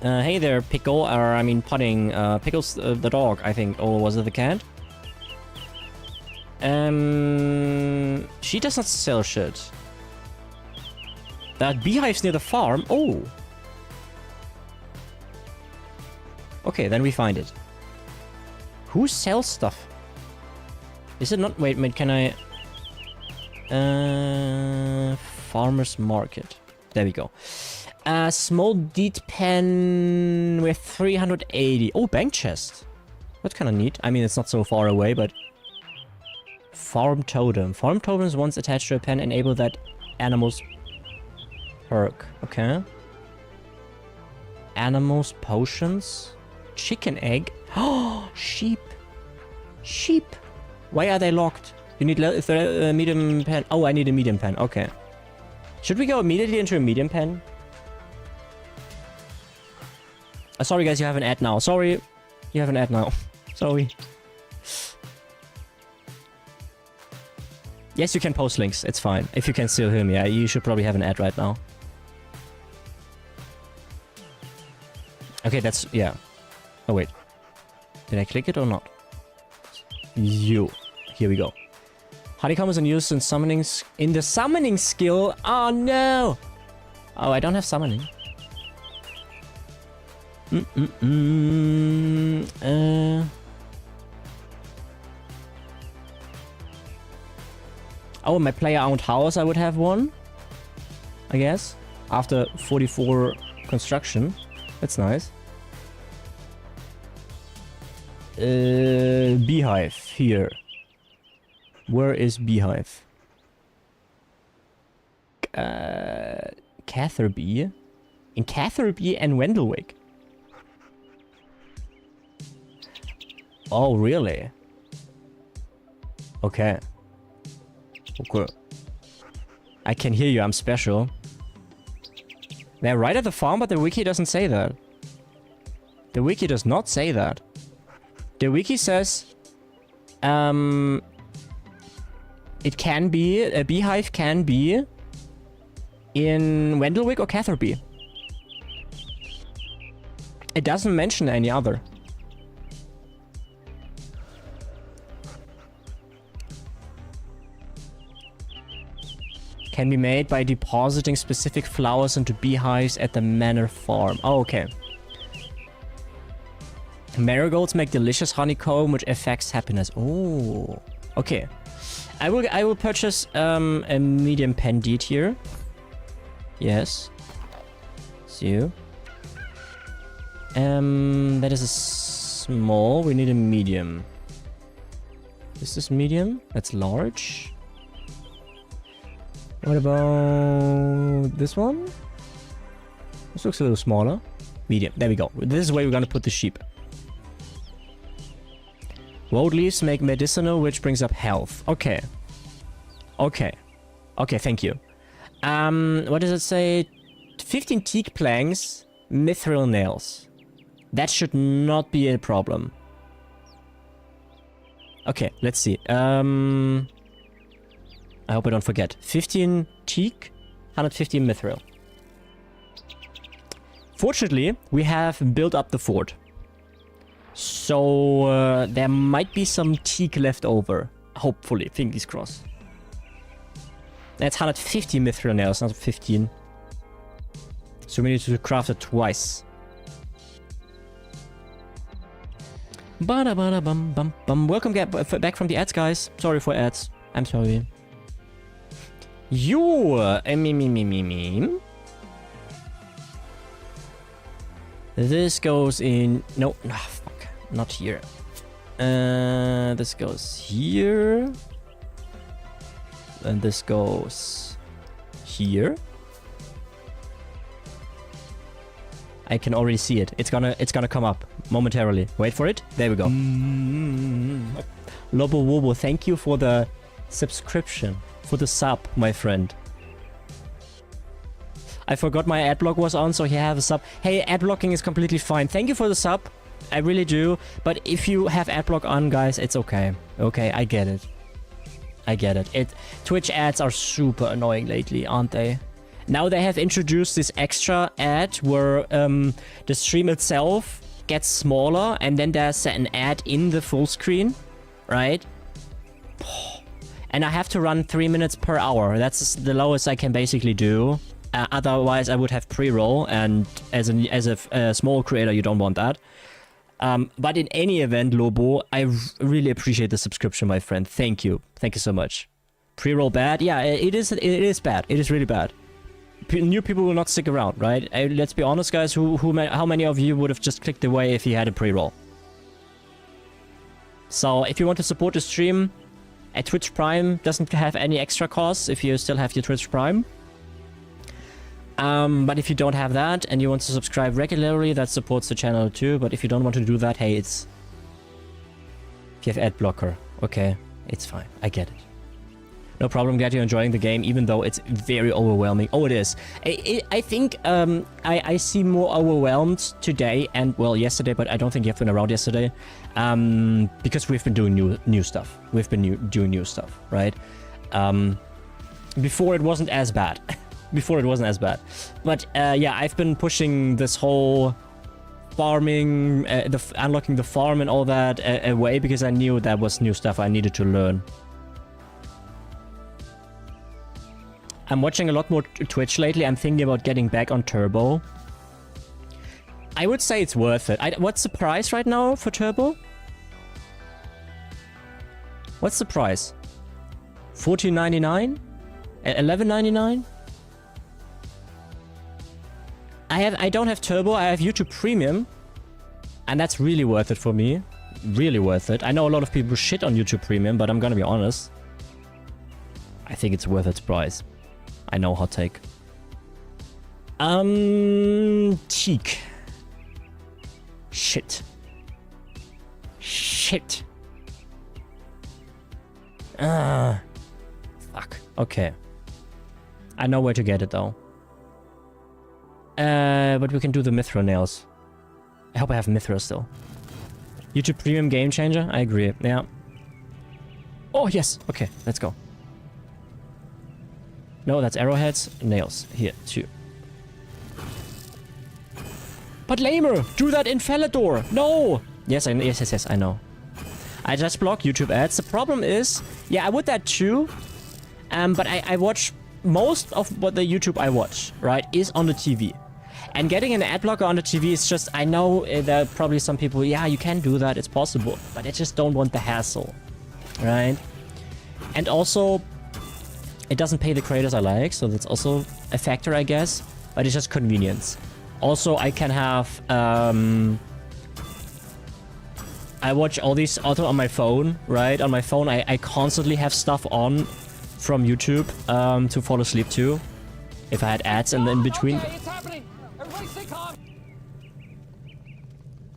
Hey there, Pickle, or I mean Pudding. Pickle's the dog, I think. Or was it the cat? She does not sell shit. That beehive's near the farm. Oh. Okay, then we find it. Who sells stuff? Is it not? Wait, can I? Farmer's market. There we go. Small deed pen with 380. Oh, bank chest. That's kind of neat. I mean, it's not so far away, but... Farm totem. Farm totems once attached to a pen enable that animals perk. Okay. Animals potions. Chicken egg. Oh, sheep. Sheep. Why are they locked? You need a medium pen. Oh, I need a medium pen. Okay. Should we go immediately into a medium pen? Sorry guys, you have an ad now. Sorry. You have an ad now. Sorry. Yes, you can post links. It's fine. If you can still hear me, you should probably have an ad right now. Okay, that's... yeah. Oh, wait. Did I click it or not? Here we go. Honeycomb is in use in summoning... in the summoning skill? Oh, no! Oh, I don't have summoning. Oh, my player-owned house, I would have one. I guess. After 44 construction. That's nice. Beehive here. Where is Beehive? Catherby? In Catherby and Wendelwick. Oh, really? Okay. Okay. I can hear you, I'm special. They're right at the farm, but the wiki doesn't say that. The wiki does not say that. The wiki says... it can be... A beehive can be... in Wendelwick or Catherby. It doesn't mention any other. Can be made by depositing specific flowers into beehives at the manor farm. Oh, okay. Marigolds make delicious honeycomb, which affects happiness. Oh, okay. I will purchase a medium pendant here. Yes. So. That is a small. We need a medium. Is this medium? That's large. What about this one? This looks a little smaller. Medium. There we go. This is where we're gonna put the sheep. Woad leaves make medicinal, which brings up health. Okay. Okay. Okay, thank you. What does it say? 15 teak planks, mithril nails. That should not be a problem. Okay, let's see. I hope I don't forget. 15 teak, 150 mithril. Fortunately, we have built up the fort. So, there might be some teak left over. Hopefully, fingers crossed. That's 150 mithril nails, not 15. So we need to craft it twice. Bada-bada-bum-bum-bum. Welcome back from the ads, guys. Sorry for ads. I'm sorry. You, me. This goes in. No, fuck, not here. This goes here, and this goes here. I can already see it. It's gonna come up momentarily. Wait for it. There we go. Lobo Wobo, thank you for the subscription. For the sub, my friend. I forgot my ad block was on, so here I have a sub. Hey, ad blocking is completely fine. Thank you for the sub. I really do. But if you have ad block on, guys, it's okay. Okay, I get it. I get it. Twitch ads are super annoying lately, aren't they? Now they have introduced this extra ad where the stream itself gets smaller and then there's an ad in the full screen, right? And I have to run 3 minutes per hour. That's the lowest I can basically do. Otherwise, I would have pre-roll, and as a small creator, you don't want that. But in any event, Lobo, I really appreciate the subscription, my friend. Thank you. Thank you so much. Pre-roll bad? Yeah, it is bad. It is really bad. New people will not stick around, right? Let's be honest, guys. How many of you would have just clicked away if he had a pre-roll? So, if you want to support the stream, at Twitch Prime doesn't have any extra costs if you still have your Twitch Prime. But if you don't have that and you want to subscribe regularly, that supports the channel too. But if you don't want to do that, hey, it's... If you have ad blocker, okay, it's fine. I get it. No problem, glad you're enjoying the game, even though it's very overwhelming. Oh, it is. I think I seem more overwhelmed today and, well, yesterday, but I don't think you've been around yesterday. Because we've been doing new stuff. We've been doing new stuff, right? Before it wasn't as bad. Before it wasn't as bad. But yeah, I've been pushing this whole farming, unlocking the farm and all that away because I knew that was new stuff I needed to learn. I'm watching a lot more Twitch lately. I'm thinking about getting back on Turbo. I would say it's worth it. What's the price right now for Turbo? What's the price? $14.99? $11.99? I don't have Turbo, I have YouTube Premium. And that's really worth it for me. Really worth it. I know a lot of people shit on YouTube Premium, but I'm gonna be honest. I think it's worth its price. I know, hot take. Cheek. Shit. Shit. Fuck. Okay. I know where to get it though. But we can do the Mithra nails. I hope I have Mithra still. YouTube Premium game changer? I agree. Yeah. Oh, yes. Okay, let's go. No, that's arrowheads. Nails. Here, 2. But Lamer, do that in Felidor. No. Yes, yes, I know. I just block YouTube ads. The problem is, yeah, I would that too. But I watch most of what the YouTube I watch, right, is on the TV. And getting an ad blocker on the TV is just, I know there are probably some people, yeah, you can do that, it's possible. But I just don't want the hassle, right? And also, it doesn't pay the creators I like, so that's also a factor, I guess. But it's just convenience. Also, I can have, I watch all these auto on my phone, right? On my phone, I constantly have stuff on from YouTube to fall asleep to. If I had ads and in between. Okay, it's happening. Everybody stay calm.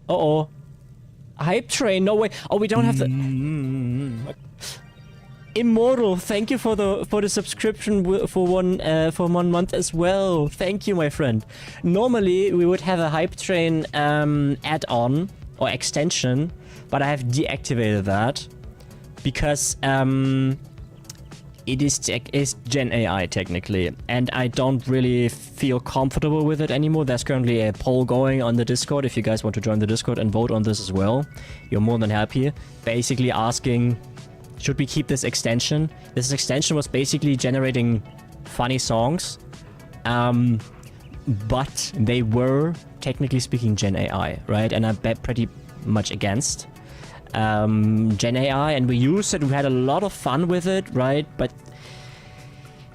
Uh-oh. Hype train, no way. Oh, we don't have the... Immortal, thank you for the subscription for one month as well. Thank you, my friend. Normally, we would have a Hype Train add-on or extension, but I have deactivated that because it is Gen AI technically, and I don't really feel comfortable with it anymore. There's currently a poll going on the Discord. If you guys want to join the Discord and vote on this as well, you're more than happy. Basically asking, should we keep this extension? This extension was basically generating funny songs, but they were, technically speaking, Gen AI, right? And I bet pretty much against Gen AI, and we used it, we had a lot of fun with it, right? But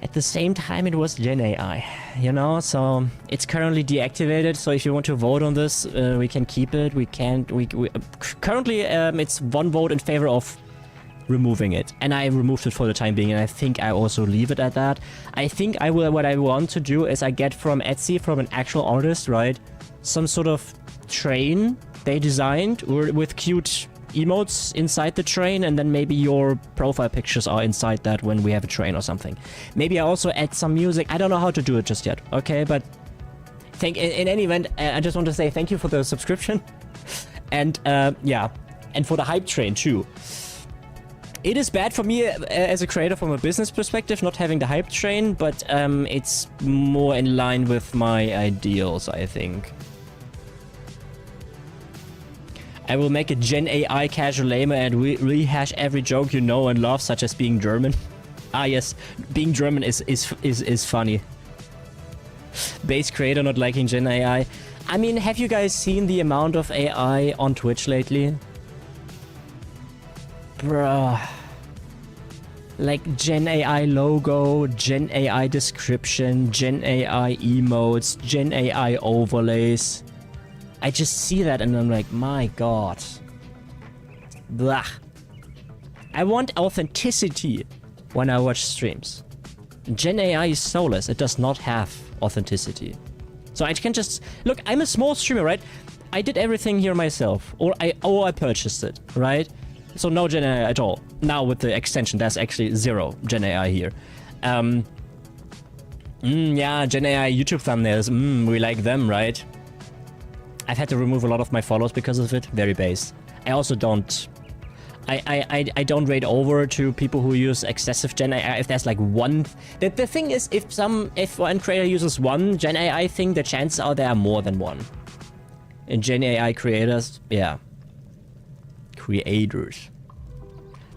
at the same time, it was Gen AI, you know? So it's currently deactivated, so if you want to vote on this, we can keep it. We can't, currently, it's one vote in favor of removing it, and I removed it for the time being, and I think I also leave it at that. I think I will, what I want to do is I get from Etsy, from an actual artist, right, some sort of train they designed, or with cute emotes inside the train, and then maybe your profile pictures are inside that when we have a train or something. Maybe I also add some music. I don't know how to do it just yet, okay? But in any event, I just want to say thank you for the subscription, and yeah, and for the Hype Train too. It is bad for me as a creator from a business perspective not having the Hype Train, but it's more in line with my ideals, I think. I will make a Gen AI casual lamer and rehash every joke you know and love, such as being German. Ah yes, being German is funny. Base creator not liking Gen AI. I mean, have you guys seen the amount of AI on Twitch lately? Bruh. Like Gen AI logo, Gen AI description, Gen AI emotes, Gen AI overlays. I just see that and I'm like, my god. Blah. I want authenticity when I watch streams. Gen AI is soulless. It does not have authenticity. So I can just... Look, I'm a small streamer, right? I did everything here myself. Or I purchased it, right? So no Gen AI at all. Now with the extension, there's actually 0 Gen AI here. Yeah, Gen AI YouTube thumbnails. We like them, right? I've had to remove a lot of my follows because of it. Very base. I also don't... I don't rate over to people who use excessive Gen AI. If there's like one... The thing is, if one creator uses one Gen AI thing, the chances are there are more than one. And Gen AI creators, yeah. Creators.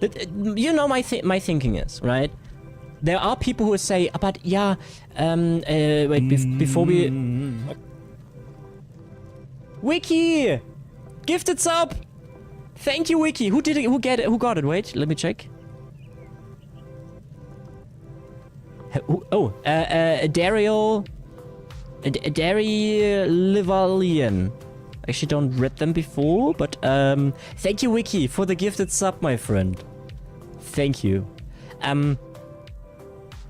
You know my thinking is, right? There are people who say, but yeah, wait, before we... Wiki! Gifted sub! Thank you, Wiki. Who did it? Who got it? Wait, let me check. Oh, Dario Dairy Livalian. Actually, don't read them before, but thank you, Wiki, for the gifted sub, my friend. Thank you.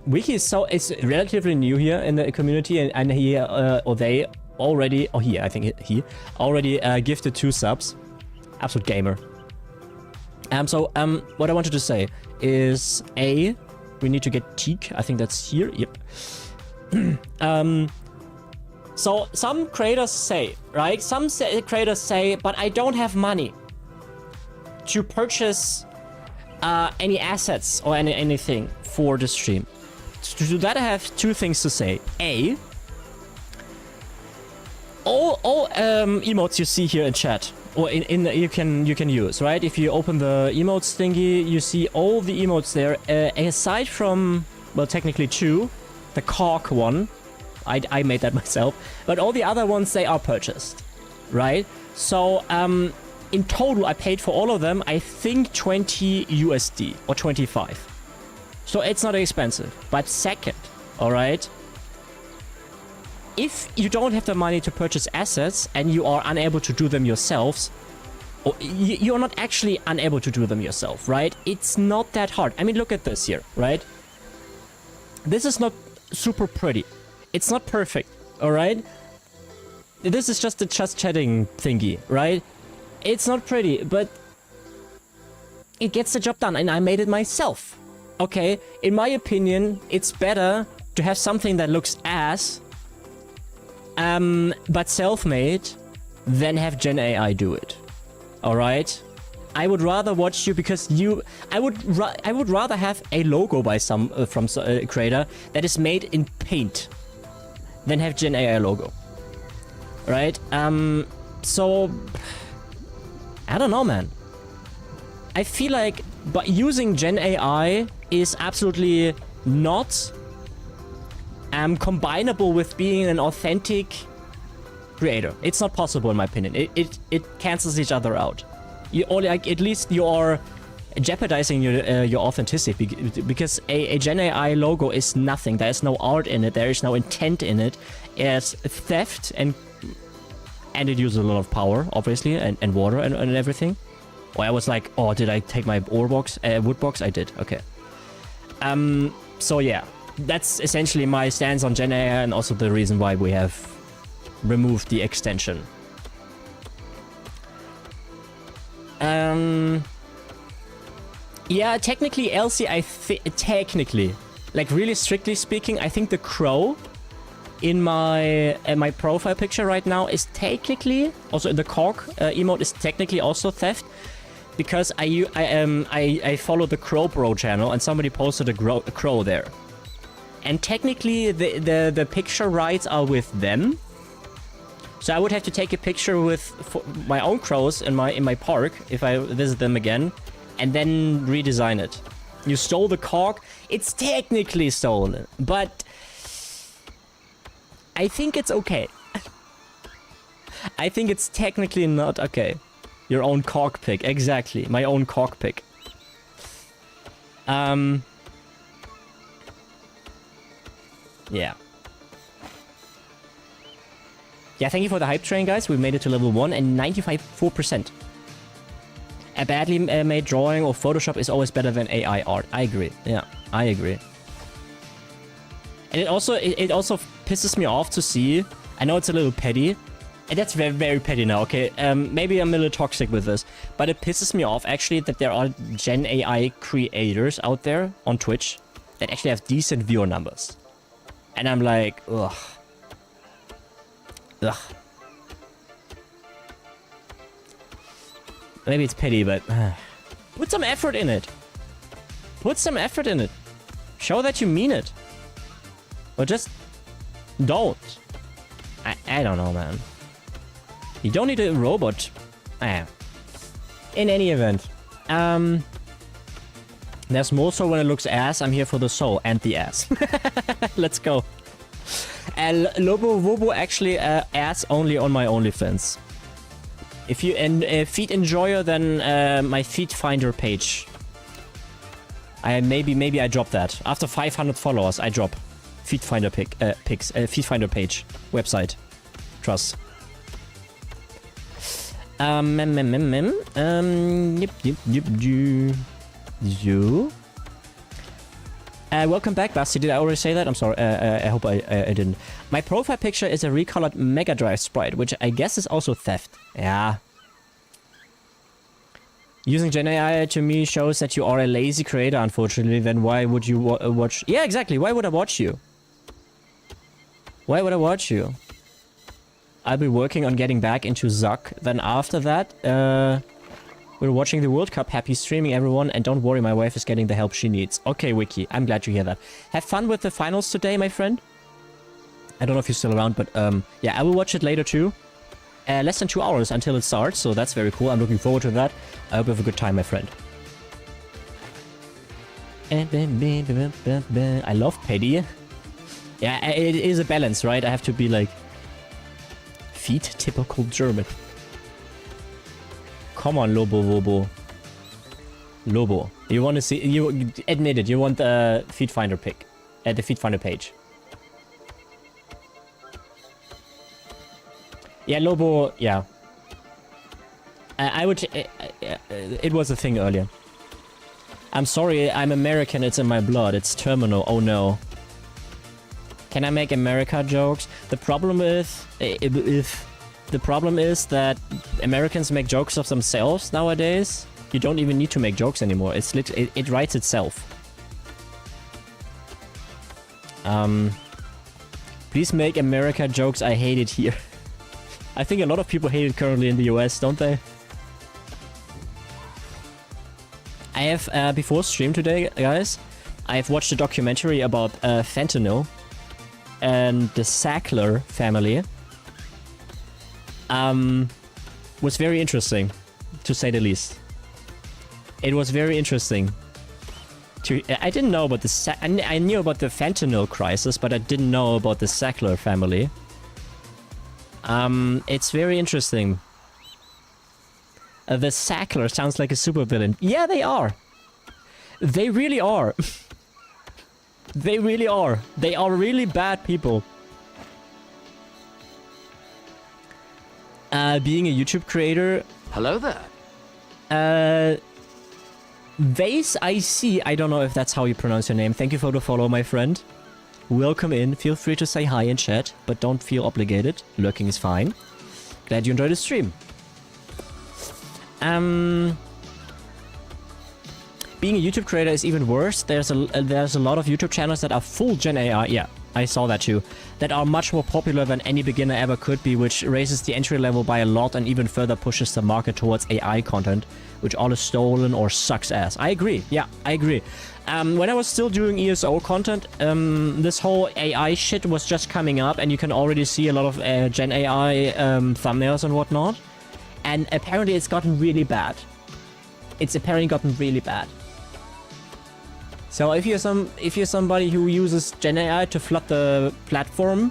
Wiki is relatively new here in the community, and he or they already, or he, I think he already gifted 2 subs. Absolute gamer. So what I wanted to say is we need to get Teak. I think that's here. Yep. So some creators say, right? Creators say, but I don't have money to purchase any assets or anything for the stream. To that, I have 2 things to say. All emotes you see here in chat, or you can use, right? If you open the emotes thingy, you see all the emotes there, aside from, well, technically 2, the cork one. I made that myself, but all the other ones, they are purchased, right? So in total, I paid for all of them, I think 20 USD or 25. So it's not expensive. But second, all right, if you don't have the money to purchase assets and you are unable to do them yourselves, or you're not actually unable to do them yourself, right? It's not that hard. I mean, look at this here, right? This is not super pretty. It's not perfect, all right? This is just a just chatting thingy, right? It's not pretty, but it gets the job done, and I made it myself. Okay, in my opinion, it's better to have something that looks ass, but self-made, than have Gen AI do it. All right? I would rather watch you because I would rather have a logo by from a creator that is made in paint than have Gen AI logo. Right? So I don't know, man. I feel like using Gen AI is absolutely not combinable with being an authentic creator. It's not possible, in my opinion. It cancels each other out. At least you are jeopardizing your authenticity, because a Gen AI logo is nothing. There is no art in it. There is no intent in it. It's theft, and it uses a lot of power, obviously, and water and everything. Or I was like, oh, did I take my wood box? I did. Okay. So yeah, that's essentially my stance on Gen AI, and also the reason why we have removed the extension. Yeah, technically, Elsie, technically, like really strictly speaking, I think the crow in my profile picture right now is technically also the cork emote is technically also theft, because I follow the Crow Bro channel, and somebody posted a crow there, and technically the picture rights are with them. So I would have to take a picture with my own crows in my park if I visit them again, and then redesign it. You stole the cork. It's technically stolen, but I think it's okay. I think it's technically not okay. Your own cork pick, exactly. My own cork pick. Yeah. Yeah, thank you for the hype train, guys. We made it to level 1 and 95.4%. A badly made drawing or Photoshop is always better than AI art. I agree. Yeah, I agree. And it also pisses me off to see. I know it's a little petty. And that's very, very petty now, okay? Maybe I'm a little toxic with this. But it pisses me off, actually, that there are Gen AI creators out there on Twitch that actually have decent viewer numbers. And I'm like, ugh. Ugh. Maybe it's petty, but put some effort in it. Put some effort in it. Show that you mean it. Or just don't. I don't know, man. You don't need a robot. In any event. There's more so when it looks ass. I'm here for the soul and the ass. Let's go. Lobo Wobo actually ass only on my OnlyFans. If you feed enjoyer, then my feed finder page. Maybe I drop that. After 500 followers, I drop. feed finder feed finder page website. Trust. You. Welcome back, Basti. Did I already say that? I'm sorry. I hope I didn't. My profile picture is a recolored Mega Drive sprite, which I guess is also theft. Yeah. Using Gen AI to me shows that you are a lazy creator, unfortunately. Then why would you watch? Yeah, exactly. Why would I watch you? Why would I watch you? I'll be working on getting back into Zuck. Then after that, we're watching the World Cup. Happy streaming, everyone. And don't worry, my wife is getting the help she needs. Okay, Wiki. I'm glad to hear that. Have fun with the finals today, my friend. I don't know if you're still around, but yeah, I will watch it later too. Less than 2 hours until it starts, so that's very cool. I'm looking forward to that. I hope you have a good time, my friend. I love Paddy. Yeah, it is a balance, right? I have to be like... feet typical German. Come on, Lobo Wobo. Lobo. You want to see... You admit it, you want the feed finder pick. The feed finder page. Yeah, Lobo... Yeah. I would... it was a thing earlier. I'm sorry, I'm American, it's in my blood. It's terminal. Oh no. Can I make America jokes? The problem is... the problem is that Americans make jokes of themselves nowadays. You don't even need to make jokes anymore. It's it writes itself. Please make America jokes. I hate it here. I think a lot of people hate it currently in the US, don't they? I have, before stream today, guys, I have watched a documentary about fentanyl and the Sackler family. Was very interesting, to say the least. It was very interesting. I didn't know about the I knew about the fentanyl crisis, but I didn't know about the Sackler family. It's very interesting. The Sackler sounds like a supervillain. Yeah, they are. They really are. They really are. They are really bad people. Being a YouTube creator... Hello there. Vase IC, I don't know if that's how you pronounce your name. Thank you for the follow, my friend. Welcome in. Feel free to say hi in chat, but don't feel obligated. Lurking is fine. Glad you enjoyed the stream. Being a YouTube creator is even worse. There's a lot of YouTube channels that are full Gen AI. Yeah, I saw that too. That are much more popular than any beginner ever could be, which raises the entry level by a lot and even further pushes the market towards AI content, which all is stolen or sucks ass. I agree. Yeah, I agree. When I was still doing ESO content, this whole AI shit was just coming up, and you can already see a lot of Gen AI thumbnails and whatnot. And apparently it's gotten really bad. It's apparently gotten really bad. So if you're somebody who uses Gen AI to flood the platform,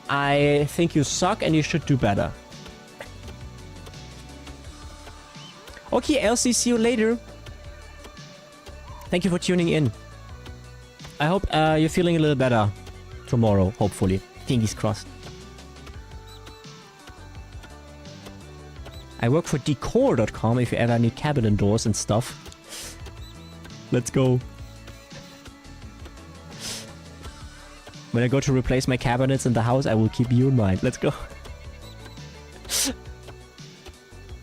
I think you suck and you should do better. Okay, Elsie, see you later. Thank you for tuning in. I hope you're feeling a little better tomorrow, hopefully. Fingers crossed. I work for decor.com if you ever need cabinet doors and stuff. Let's go. When I go to replace my cabinets in the house, I will keep you in mind. Let's go.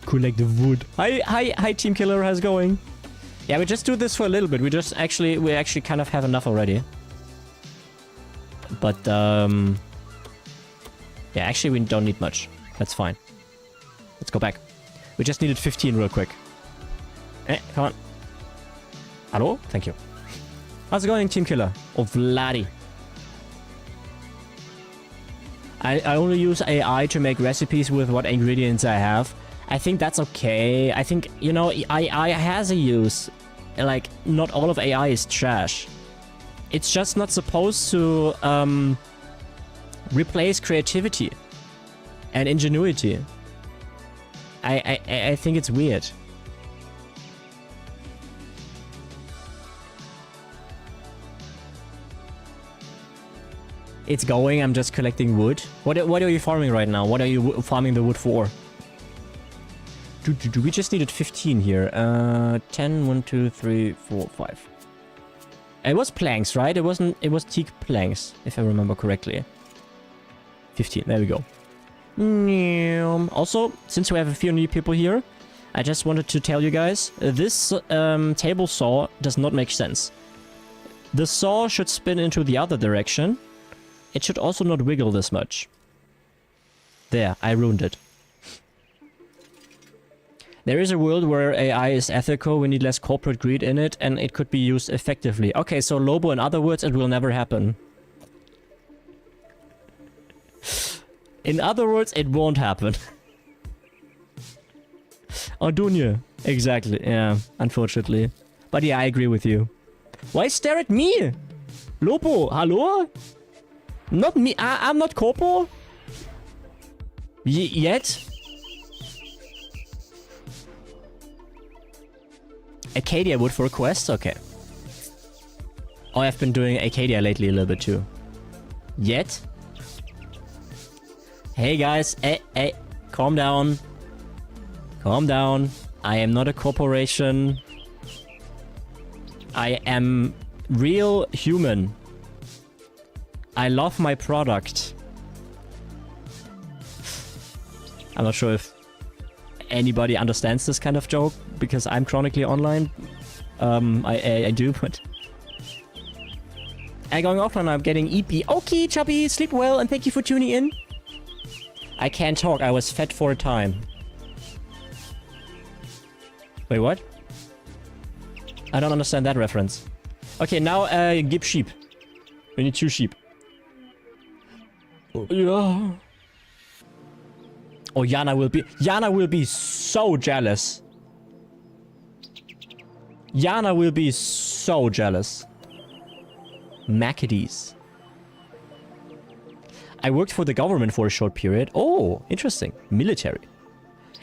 Collect the wood. Hi, Team Killer. How's it going? Yeah, we just do this for a little bit. We actually kind of have enough already. But yeah, actually we don't need much. That's fine. Let's go back. We just needed 15 real quick. Come on. Hello? Thank you. How's it going, Team Killer? Oh, Vladdy. I only use AI to make recipes with what ingredients I have. I think that's okay. I think, you know, AI has a use. Like, not all of AI is trash. It's just not supposed to replace creativity and ingenuity. I think it's weird. It's going. I'm just collecting wood. What are you farming right now? What are you farming the wood for? We just needed 15 here. 10, 1, 2, 3, 4, 5. It was planks, right? It was teak planks, if I remember correctly. 15, there we go. Also, since we have a few new people here, I just wanted to tell you guys, this table saw does not make sense. The saw should spin into the other direction. It should also not wiggle this much. There, I ruined it. There is a world where AI is ethical, we need less corporate greed in it, and it could be used effectively. Okay, so Lobo, in other words, it will never happen. In other words, it won't happen. Ardunia. Exactly, yeah, unfortunately. But yeah, I agree with you. Why stare at me? Lobo, hello? Not me, I'm not corpo? Yet? Acadia wood for a quest? Okay. Oh, I've been doing Acadia lately a little bit too. Yet? Hey guys, hey, calm down. Calm down. I am not a corporation. I am real human. I love my product. I'm not sure if anybody understands this kind of joke because I'm chronically online. I do, but I'm going offline. I'm getting EP. Okay, Chubby, sleep well, and thank you for tuning in. I can't talk. I was fed for a time. Wait, what? I don't understand that reference. Okay, now give sheep. We need 2 sheep. Yeah. Oh, Yana will be so jealous. Yana will be so jealous. Macadies. I worked for the government for a short period. Oh, interesting. Military.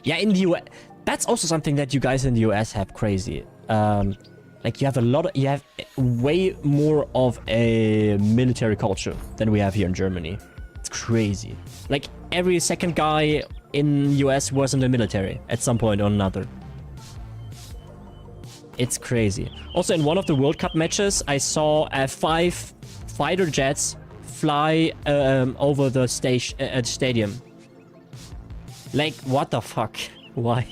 Yeah, in the US. That's also something that you guys in the US have crazy. Like you have way more of a military culture than we have here in Germany. It's crazy. Like every second guy in US was in the military at some point or another. It's crazy. Also, in one of the World Cup matches, I saw 5 fighter jets fly over the stadium. Like, what the fuck? Why?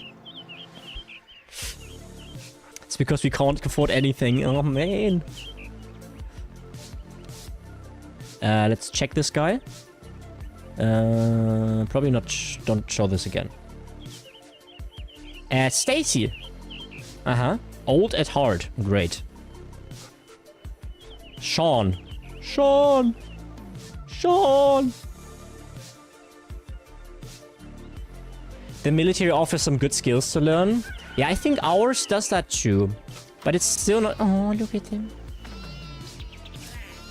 It's because we can't afford anything. Oh, man. Let's check this guy. Probably not. Don't show this again. Stacy. Uh-huh. Old at heart. Great. Sean. Sean. Sean. The military offers some good skills to learn. Yeah, I think ours does that too. But it's still not... Oh, look at him.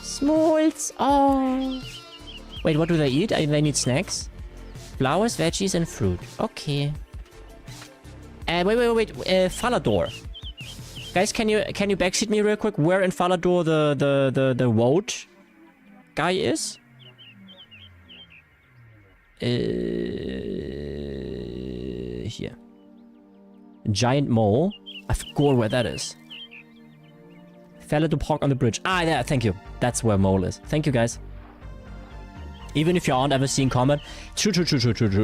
Smalls. Oh. Wait, what do they eat? They need snacks. Flowers, veggies, and fruit. Okay. Wait. Falador. Guys, can you backseat me real quick? Where in Falador the vote guy is? Here. Giant mole. I forgot where that is. Falador Park on the bridge. Ah, yeah, thank you. That's where mole is. Thank you, guys. Even if you aren't ever seeing combat. True.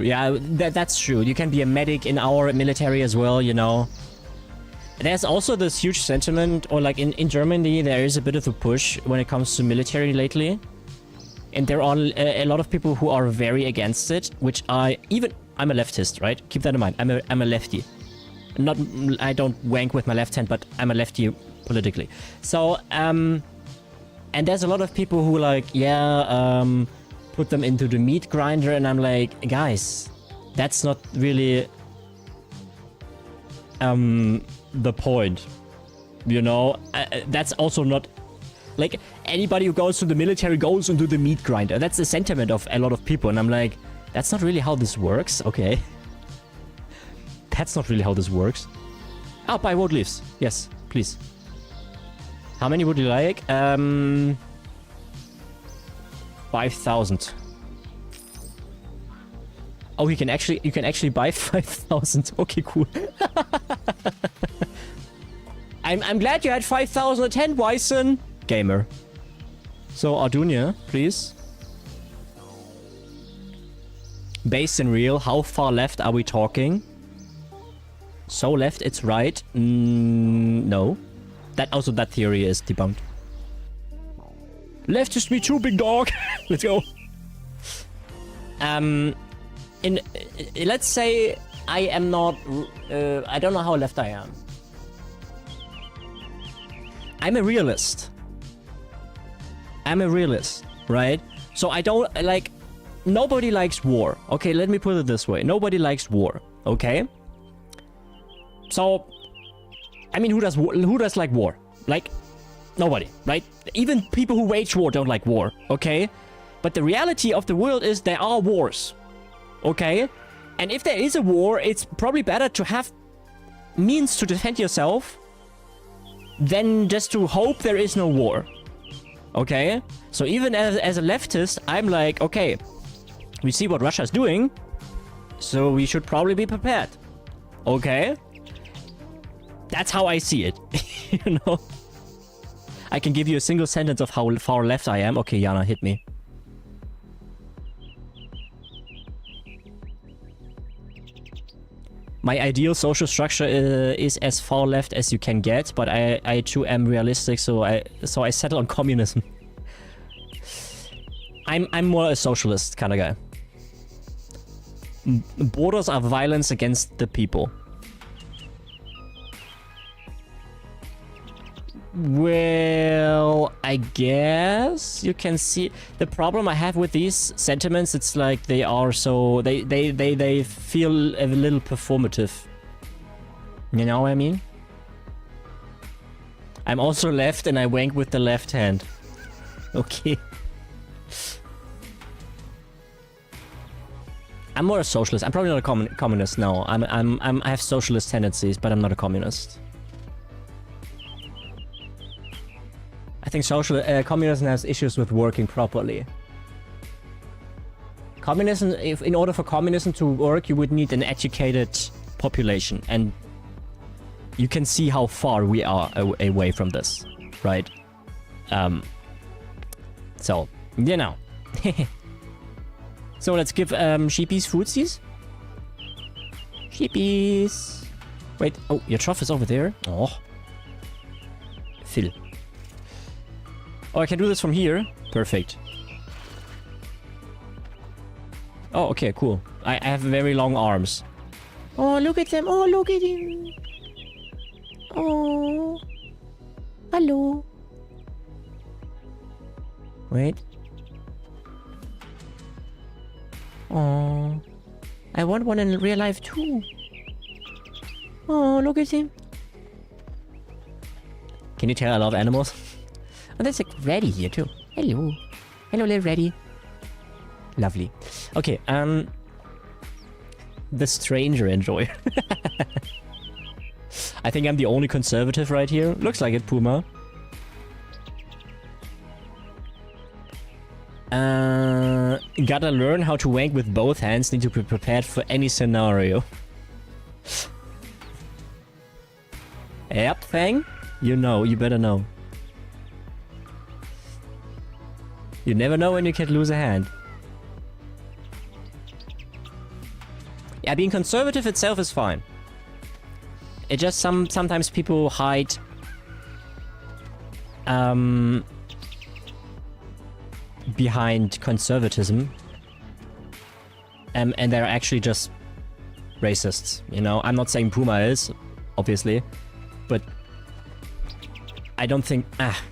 Yeah, that's true. You can be a medic in our military as well, you know. There's also this huge sentiment, or like in Germany, there is a bit of a push when it comes to military lately. And there are a lot of people who are very against it, which I'm a leftist, right? Keep that in mind. I'm a lefty. I don't wank with my left hand, but I'm a lefty politically. So, and there's a lot of people who like, put them into the meat grinder, and I'm like, guys, that's not really the point, you know. That's also not like anybody who goes to the military goes into the meat grinder. That's the sentiment of a lot of people, and I'm like, that's not really how this works. Okay. That's not really how this works. I'll buy wood leaves. Yes, please. How many would you like? 5,000. Oh, you can actually buy 5,000. Okay, cool. I'm glad you had 5,010, Wyson. Gamer. So, Ardunia, please. Based in real, how far left are we talking? So left, it's right. No. That theory is debunked. Left is me too, big dog. Let's go. Let's say I am not. I don't know how left I am. I'm a realist. Right? So I don't like. Nobody likes war. Okay, let me put it this way. Nobody likes war. Okay. So, I mean, who does like war? Like, nobody, right? Even people who wage war don't like war, okay? But the reality of the world is there are wars, okay? And if there is a war, it's probably better to have means to defend yourself than just to hope there is no war, okay? So even as a leftist, I'm like, okay, we see what Russia is doing, so we should probably be prepared, okay? That's how I see it, you know? I can give you a single sentence of how far left I am. Okay, Yana, hit me. My ideal social structure is as far left as you can get, but I too am realistic, so I settle on communism. I'm more a socialist kind of guy. Borders are violence against the people. Well, I guess you can see the problem I have with these sentiments. It's like they are so they feel a little performative. You know what I mean? I'm also left and I wank with the left hand. Okay. I'm more a socialist. I'm probably not a communist. No, I have socialist tendencies, but I'm not a communist. I think communism has issues with working properly. Communism, in order for communism to work, you would need an educated population, and you can see how far we are away from this, right? So, you know. So let's give sheepies foodsies. Sheepies. Wait, oh, your trough is over there. Oh. Fill. Oh, I can do this from here. Perfect. Oh, okay, cool. I have very long arms. Oh, look at them. Oh, look at him. Oh. Hello. Wait. Oh. I want one in real life too. Oh, look at him. Can you tell I love animals? Oh, there's a Reddy here too. Hello. Hello, little Reddy. Lovely. Okay, the stranger enjoy. I think I'm the only conservative right here. Looks like it, Puma. Gotta learn how to wank with both hands. Need to be prepared for any scenario. Yep, Fang. You know, you better know. You never know when you can lose a hand. Yeah, being conservative itself is fine. It just sometimes people hide behind conservatism, and they're actually just racists. You know, I'm not saying Puma is, obviously, but I don't think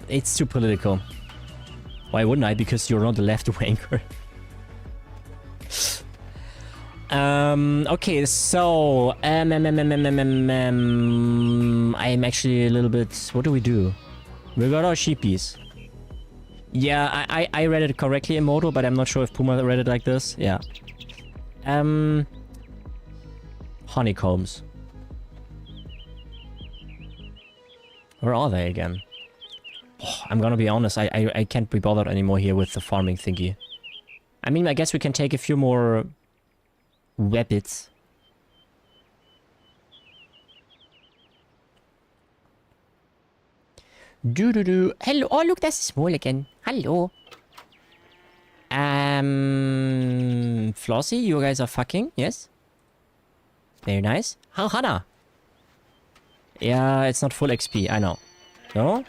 it's too political. Why wouldn't I? Because you're not a left wanker. Okay, so I'm actually a little bit. What do we do? We got our sheepies. Yeah, I read it correctly, Immortal, but I'm not sure if Puma read it like this. Yeah. Honeycombs. Where are they again? Oh, I'm gonna be honest, I can't be bothered anymore here with the farming thingy. I mean, I guess we can take a few more rabbits. Do. Hello. Oh, look, that's small again. Hello. Flossie, you guys are fucking, yes? Very nice. How, Hannah? Yeah, it's not full XP, I know. No?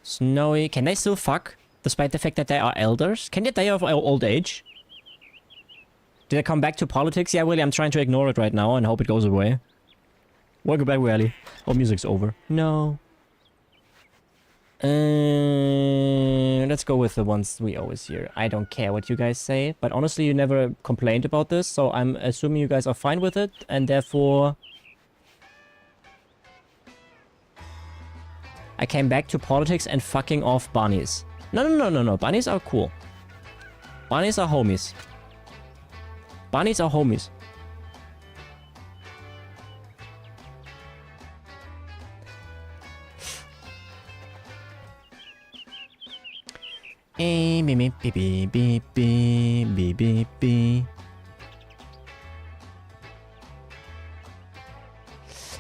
Snowy, can they still fuck? Despite the fact that they are elders? Can they die of old age? Did I come back to politics? Yeah, Willie, I'm trying to ignore it right now and hope it goes away. Welcome back, Willie. Oh, music's over. No. Let's go with the ones we always hear. I don't care what you guys say, but honestly, you never complained about this, so I'm assuming you guys are fine with it, and therefore... I came back to politics and fucking off bunnies. No. Bunnies are cool. Bunnies are homies. Bunnies are homies.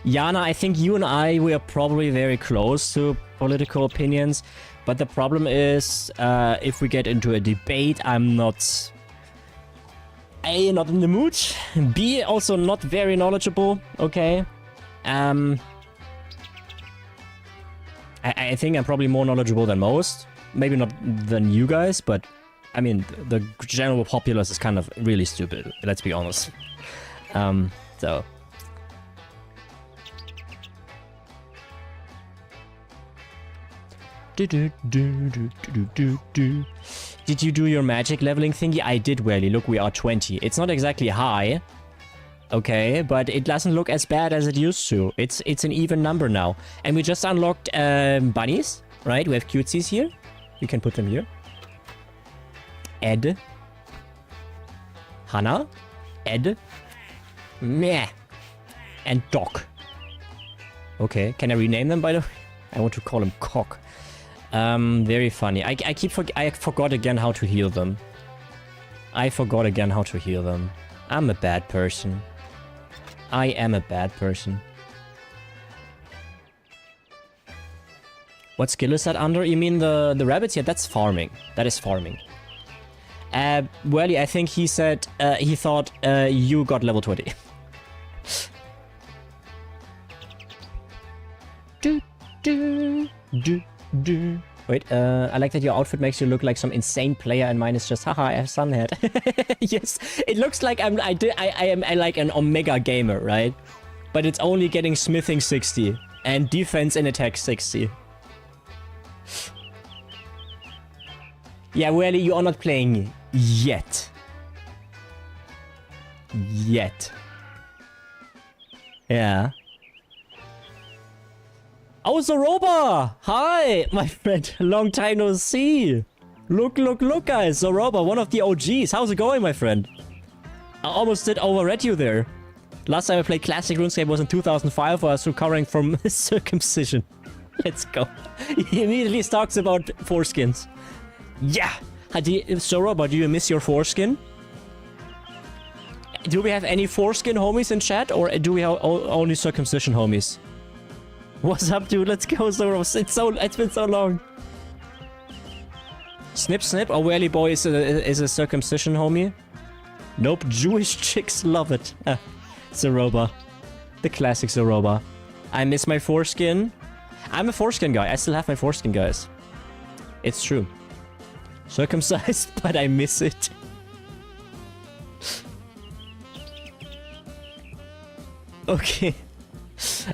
Yana, I think you and I, we are probably very close to political opinions, but the problem is, if we get into a debate, I'm not... A, not in the mood, B, also not very knowledgeable, okay? I think I'm probably more knowledgeable than most. Maybe not than you guys, but I mean, the general populace is kind of really stupid, let's be honest. So... Did you do your magic leveling thingy? I did, Welly. Look, we are 20. It's not exactly high. Okay, but it doesn't look as bad as it used to. It's an even number now. And we just unlocked bunnies, right? We have cutesies here. We can put them here. Ed. Hannah. Ed. Meh. And Doc. Okay, can I rename them by the way? I want to call him Cock. Very funny. I forgot again how to heal them. I'm a bad person. I am a bad person. What skill is that under? You mean the rabbits? Yeah, that's farming. That is farming. Welly, I think he said, he thought you got level 20. Wait, I like that your outfit makes you look like some insane player and mine is just, haha, I have sunhead. Yes, it looks like I am like an Omega gamer, right? But it's only getting smithing 60 and defense and attack 60. Yeah, Welly, you are not playing yet. Yeah. Oh, Zoroba! Hi, my friend. Long time no see. Look, guys. Zoroba, one of the OGs. How's it going, my friend? I almost did overread you there. Last time I played Classic RuneScape was in 2005 where I was recovering from circumcision. Let's go. He immediately talks about foreskins. Yeah! Zoroba, do you miss your foreskin? Do we have any foreskin homies in chat, or do we have only circumcision homies? What's up, dude? Let's go, Zoros. It's been so long. Snip, snip. Oh, Welly boy is a circumcision homie. Nope, Jewish chicks love it. Zoroba. The classic Zoroba. I miss my foreskin. I'm a foreskin guy. I still have my foreskin, guys. It's true. Circumcised, but I miss it. Okay.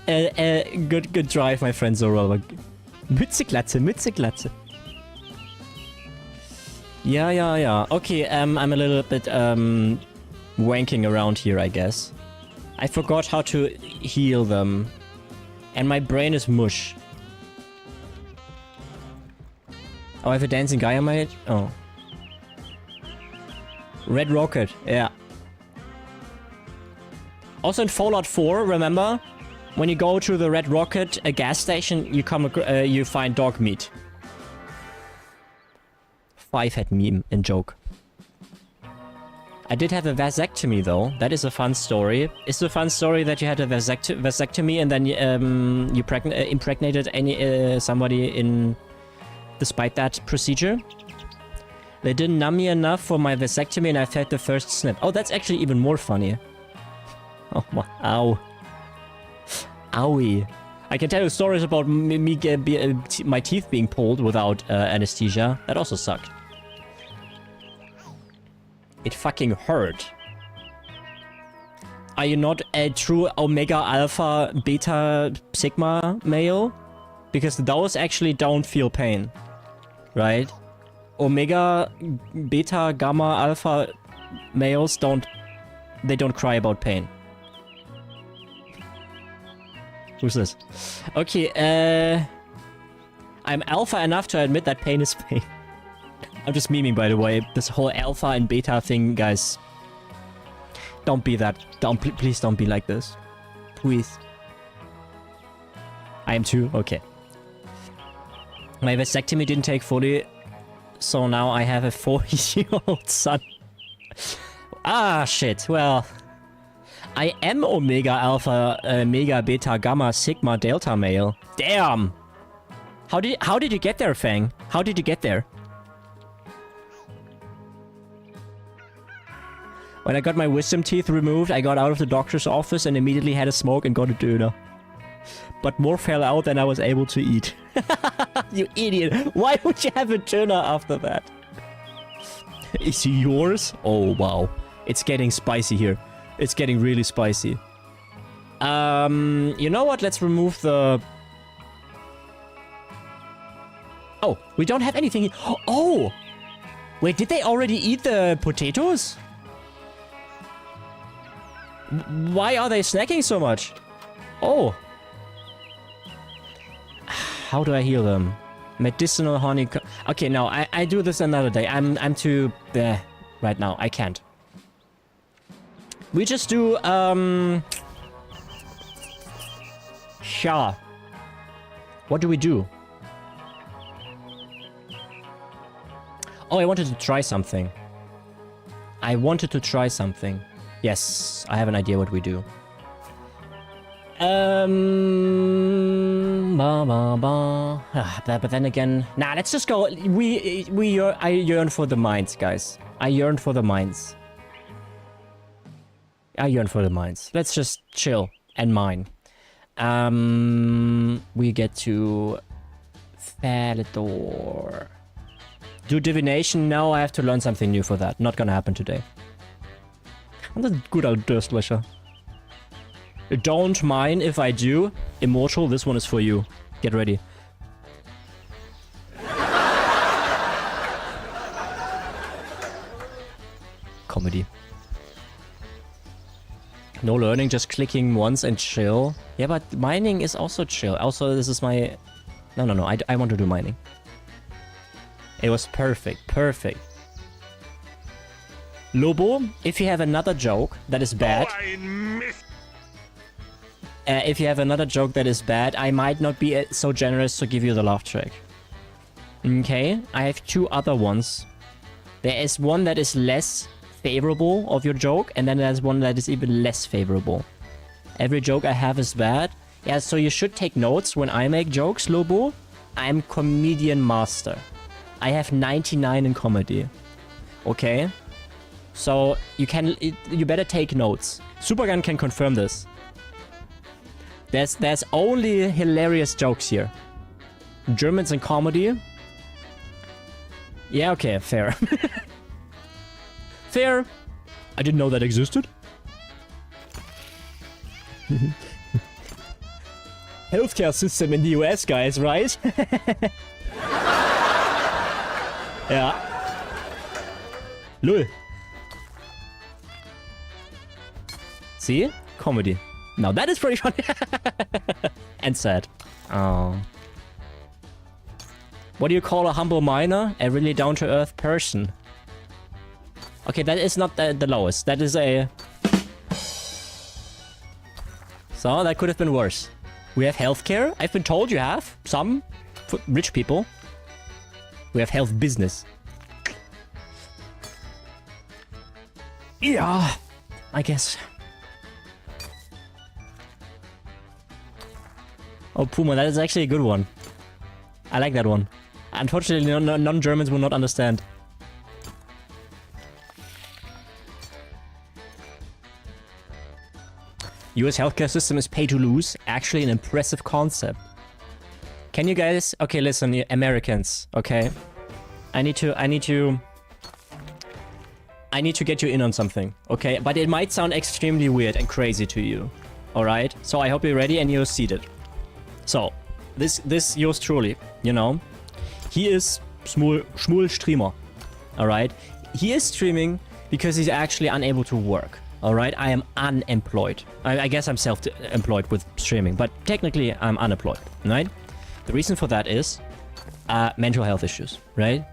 Good drive, my friend Zoroba. Mütze, Yeah. Okay, I'm a little bit, wanking around here, I guess. I forgot how to heal them. And my brain is mush. Oh, I have a dancing guy on my head? Oh. Red Rocket, yeah. Also in Fallout 4, remember? When you go to the Red Rocket, a gas station, you find dog meat. 5 head meme and joke. I did have a vasectomy though. That is a fun story. It's a fun story that you had a vasectomy and then you impregnated somebody in despite that procedure. They didn't numb me enough for my vasectomy and I felt the first snip. Oh, that's actually even more funny. Oh my, ow. Owie. I can tell you stories about my teeth being pulled without anesthesia. That also sucked. It fucking hurt. Are you not a true Omega Alpha Beta Sigma male? Because those actually don't feel pain. Right? Omega Beta Gamma Alpha males don't cry about pain. Who's this? Okay, I'm alpha enough to admit that pain is pain. I'm just memeing, by the way. This whole alpha and beta thing, guys. Don't be that. Please don't be like this. Please. I am too? Okay. My vasectomy didn't take fully, so now I have a 40-year-old son. Ah, shit. Well, I am Omega Alpha, Mega Beta Gamma Sigma Delta male. Damn! How did you get there, Fang? How did you get there? When I got my wisdom teeth removed, I got out of the doctor's office and immediately had a smoke and got a döner. But more fell out than I was able to eat. You idiot! Why would you have a döner after that? Is he yours? Oh, wow. It's getting spicy here. It's getting really spicy. You know what? Let's remove the... Oh, we don't have anything... Oh! Wait, did they already eat the potatoes? Why are they snacking so much? Oh. How do I heal them? Medicinal honey... Okay, no, I do this another day. I'm too... right now, I can't. We just do, Sha. What do we do? Oh, I wanted to try something. Yes, I have an idea what we do. But then again... Nah, let's just go... I yearn for the mines, guys. I yearn for the mines. Let's just chill and mine. We get to Falador. Do divination? No, I have to learn something new for that. Not gonna happen today. I'm a good old Durstlöcher. Don't mind if I do. Immortal, this one is for you. Get ready. Comedy. No learning, just clicking once and chill. Yeah, but mining is also chill. Also, this is my... No. I want to do mining. It was perfect. Perfect. Lobo, if you have another joke that is bad... if you have another joke that is bad, I might not be so generous to give you the laugh track. Okay, I have two other ones. There is one that is less favorable of your joke, and then there's one that is even less favorable. Every joke I have is bad. Yeah, so you should take notes when I make jokes, Lobo. I'm comedian master. I have 99 in comedy. Okay? So you better take notes. Supergun can confirm this. There's only hilarious jokes here. Germans in comedy. Yeah, okay, fair. Fair. I didn't know that existed. Healthcare system in the US, guys, right? Yeah. Lul. See? Comedy. Now that is pretty funny. And sad. Oh. What do you call a humble miner? A really down-to-earth person. Okay, that is not the lowest. That is a... So, that could have been worse. We have healthcare. I've been told you have. Some. For rich people. We have health business. Yeah, I guess. Oh, Puma, that is actually a good one. I like that one. Unfortunately, non-Germans will not understand. US healthcare system is pay to lose. Actually an impressive concept. Can you guys... Okay, listen, you Americans, okay? I need to get you in on something, okay? But it might sound extremely weird and crazy to you, alright? So I hope you're ready and you're seated. So, this yours truly, you know? He is Schmul Streamer, alright? He is streaming because he's actually unable to work, alright? I am unemployed. I guess I'm self-employed with streaming, but technically I'm unemployed, right? The reason for that is mental health issues, right?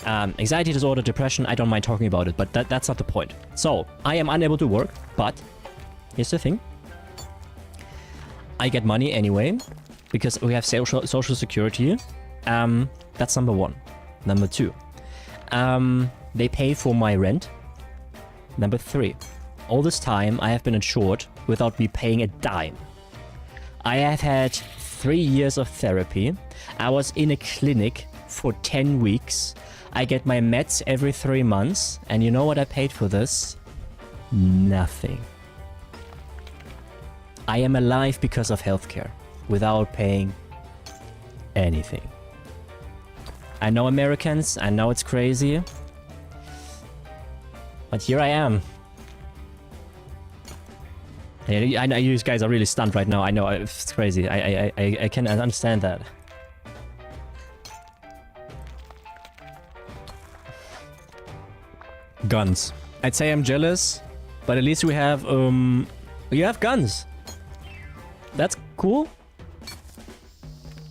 Anxiety disorder, depression, I don't mind talking about it, but that's not the point. So, I am unable to work, but here's the thing. I get money anyway, because we have social security. That's number one. Number two, they pay for my rent. Number three, all this time I have been insured without me paying a dime. I have had 3 years of therapy. I was in a clinic for 10 weeks. I get my meds every 3 months. And you know what I paid for this? Nothing. I am alive because of healthcare, without paying anything. I know Americans, I know it's crazy, but here I am. I know you guys are really stunned right now. I know it's crazy. I can understand that. Guns. I'd say I'm jealous, but at least we have you have guns. That's cool.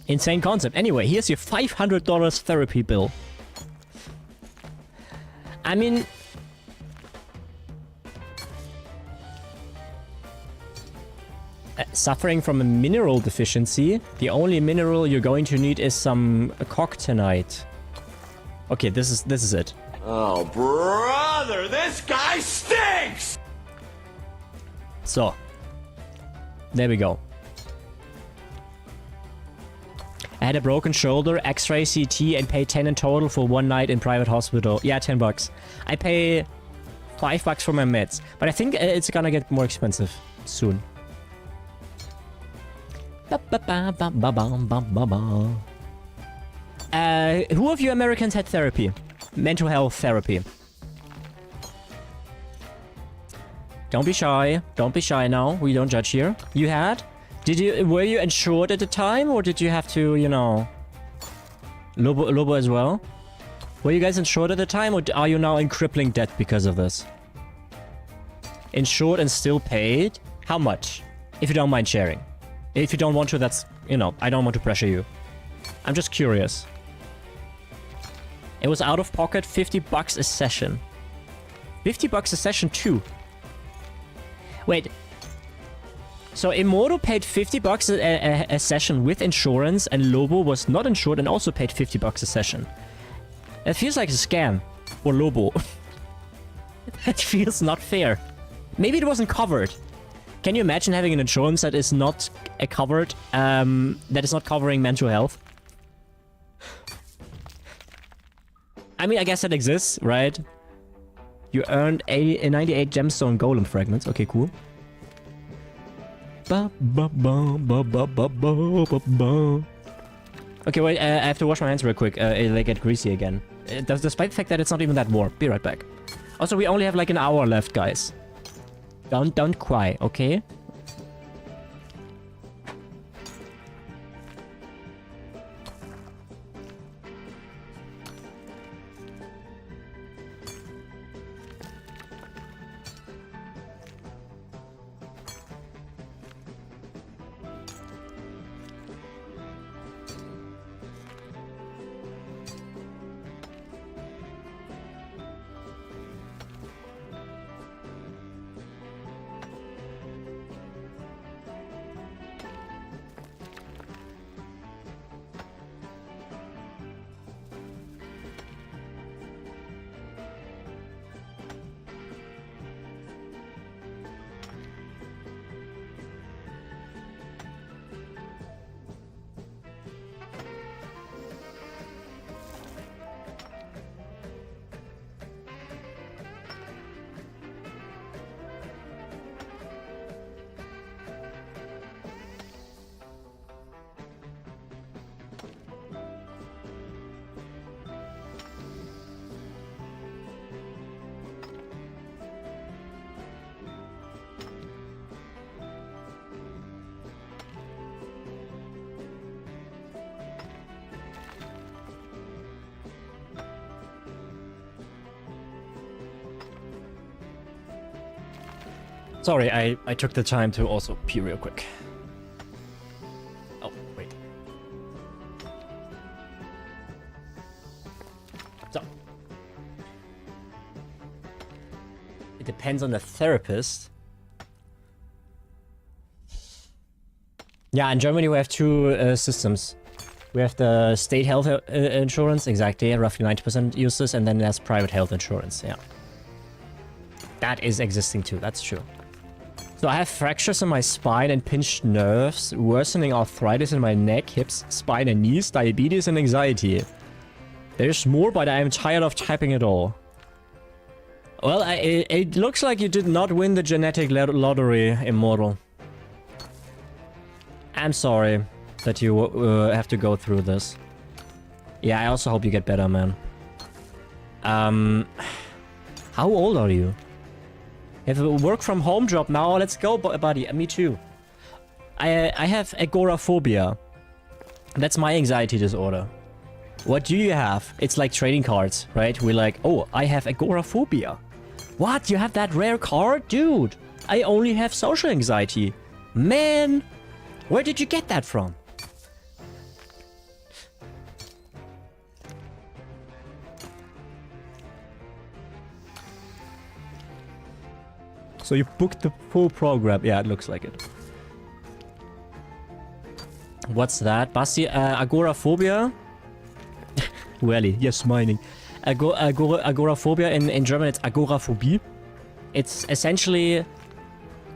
Insane concept. Anyway, here's your $500 therapy bill. I mean, suffering from a mineral deficiency. The only mineral you're going to need is some coctonite. Okay, this is it. Oh, brother, this guy stinks! So, there we go. I had a broken shoulder, X-ray, CT, and paid 10 in total for 1 night in private hospital. Yeah, 10 bucks. I pay $5 for my meds, but I think it's gonna get more expensive soon. Who of you Americans had therapy? Mental health therapy. Don't be shy. Don't be shy now. We don't judge here. You had? Were you insured at the time, or did you have to, you know... Lobo as well? Were you guys insured at the time, or are you now in crippling debt because of this? Insured and still paid? How much? If you don't mind sharing. If you don't want to, that's... You know, I don't want to pressure you. I'm just curious. It was out of pocket, $50 a session. $50 a session too. Wait. So Immortal paid $50 a session with insurance, and Lobo was not insured and also paid $50 a session. That feels like a scam for Lobo. That feels not fair. Maybe it wasn't covered. Can you imagine having an insurance that is not covered, that is not covering mental health? I mean, I guess that exists, right? You earned 98 gemstone golem fragments. Okay, cool. Okay, wait, I have to wash my hands real quick. They get greasy again. Despite the fact that it's not even that warm. Be right back. Also, we only have like an hour left, guys. Don't cry, okay? Sorry, I took the time to also pee real quick. Oh, wait. So. It depends on the therapist. Yeah, in Germany we have two systems. We have the state health insurance, exactly, roughly 90% uses, and then there's private health insurance, yeah. That is existing too, that's true. So I have fractures in my spine and pinched nerves, worsening arthritis in my neck, hips, spine and knees, diabetes and anxiety. There's more, but I am tired of typing it all. Well, it looks like you did not win the genetic lottery, Immortal. I'm sorry that you have to go through this. Yeah, I also hope you get better, man. How old are you? You have a work from home job now. Let's go, buddy. Me too. I have agoraphobia. That's my anxiety disorder. What do you have? It's like trading cards, right? We're like, oh, I have agoraphobia. What? You have that rare card? Dude, I only have social anxiety. Man, where did you get that from? So you booked the full program. Yeah, it looks like it. What's that? Basti, agoraphobia? Really? Yes, mining. Agoraphobia in German, it's agoraphobie. It's essentially,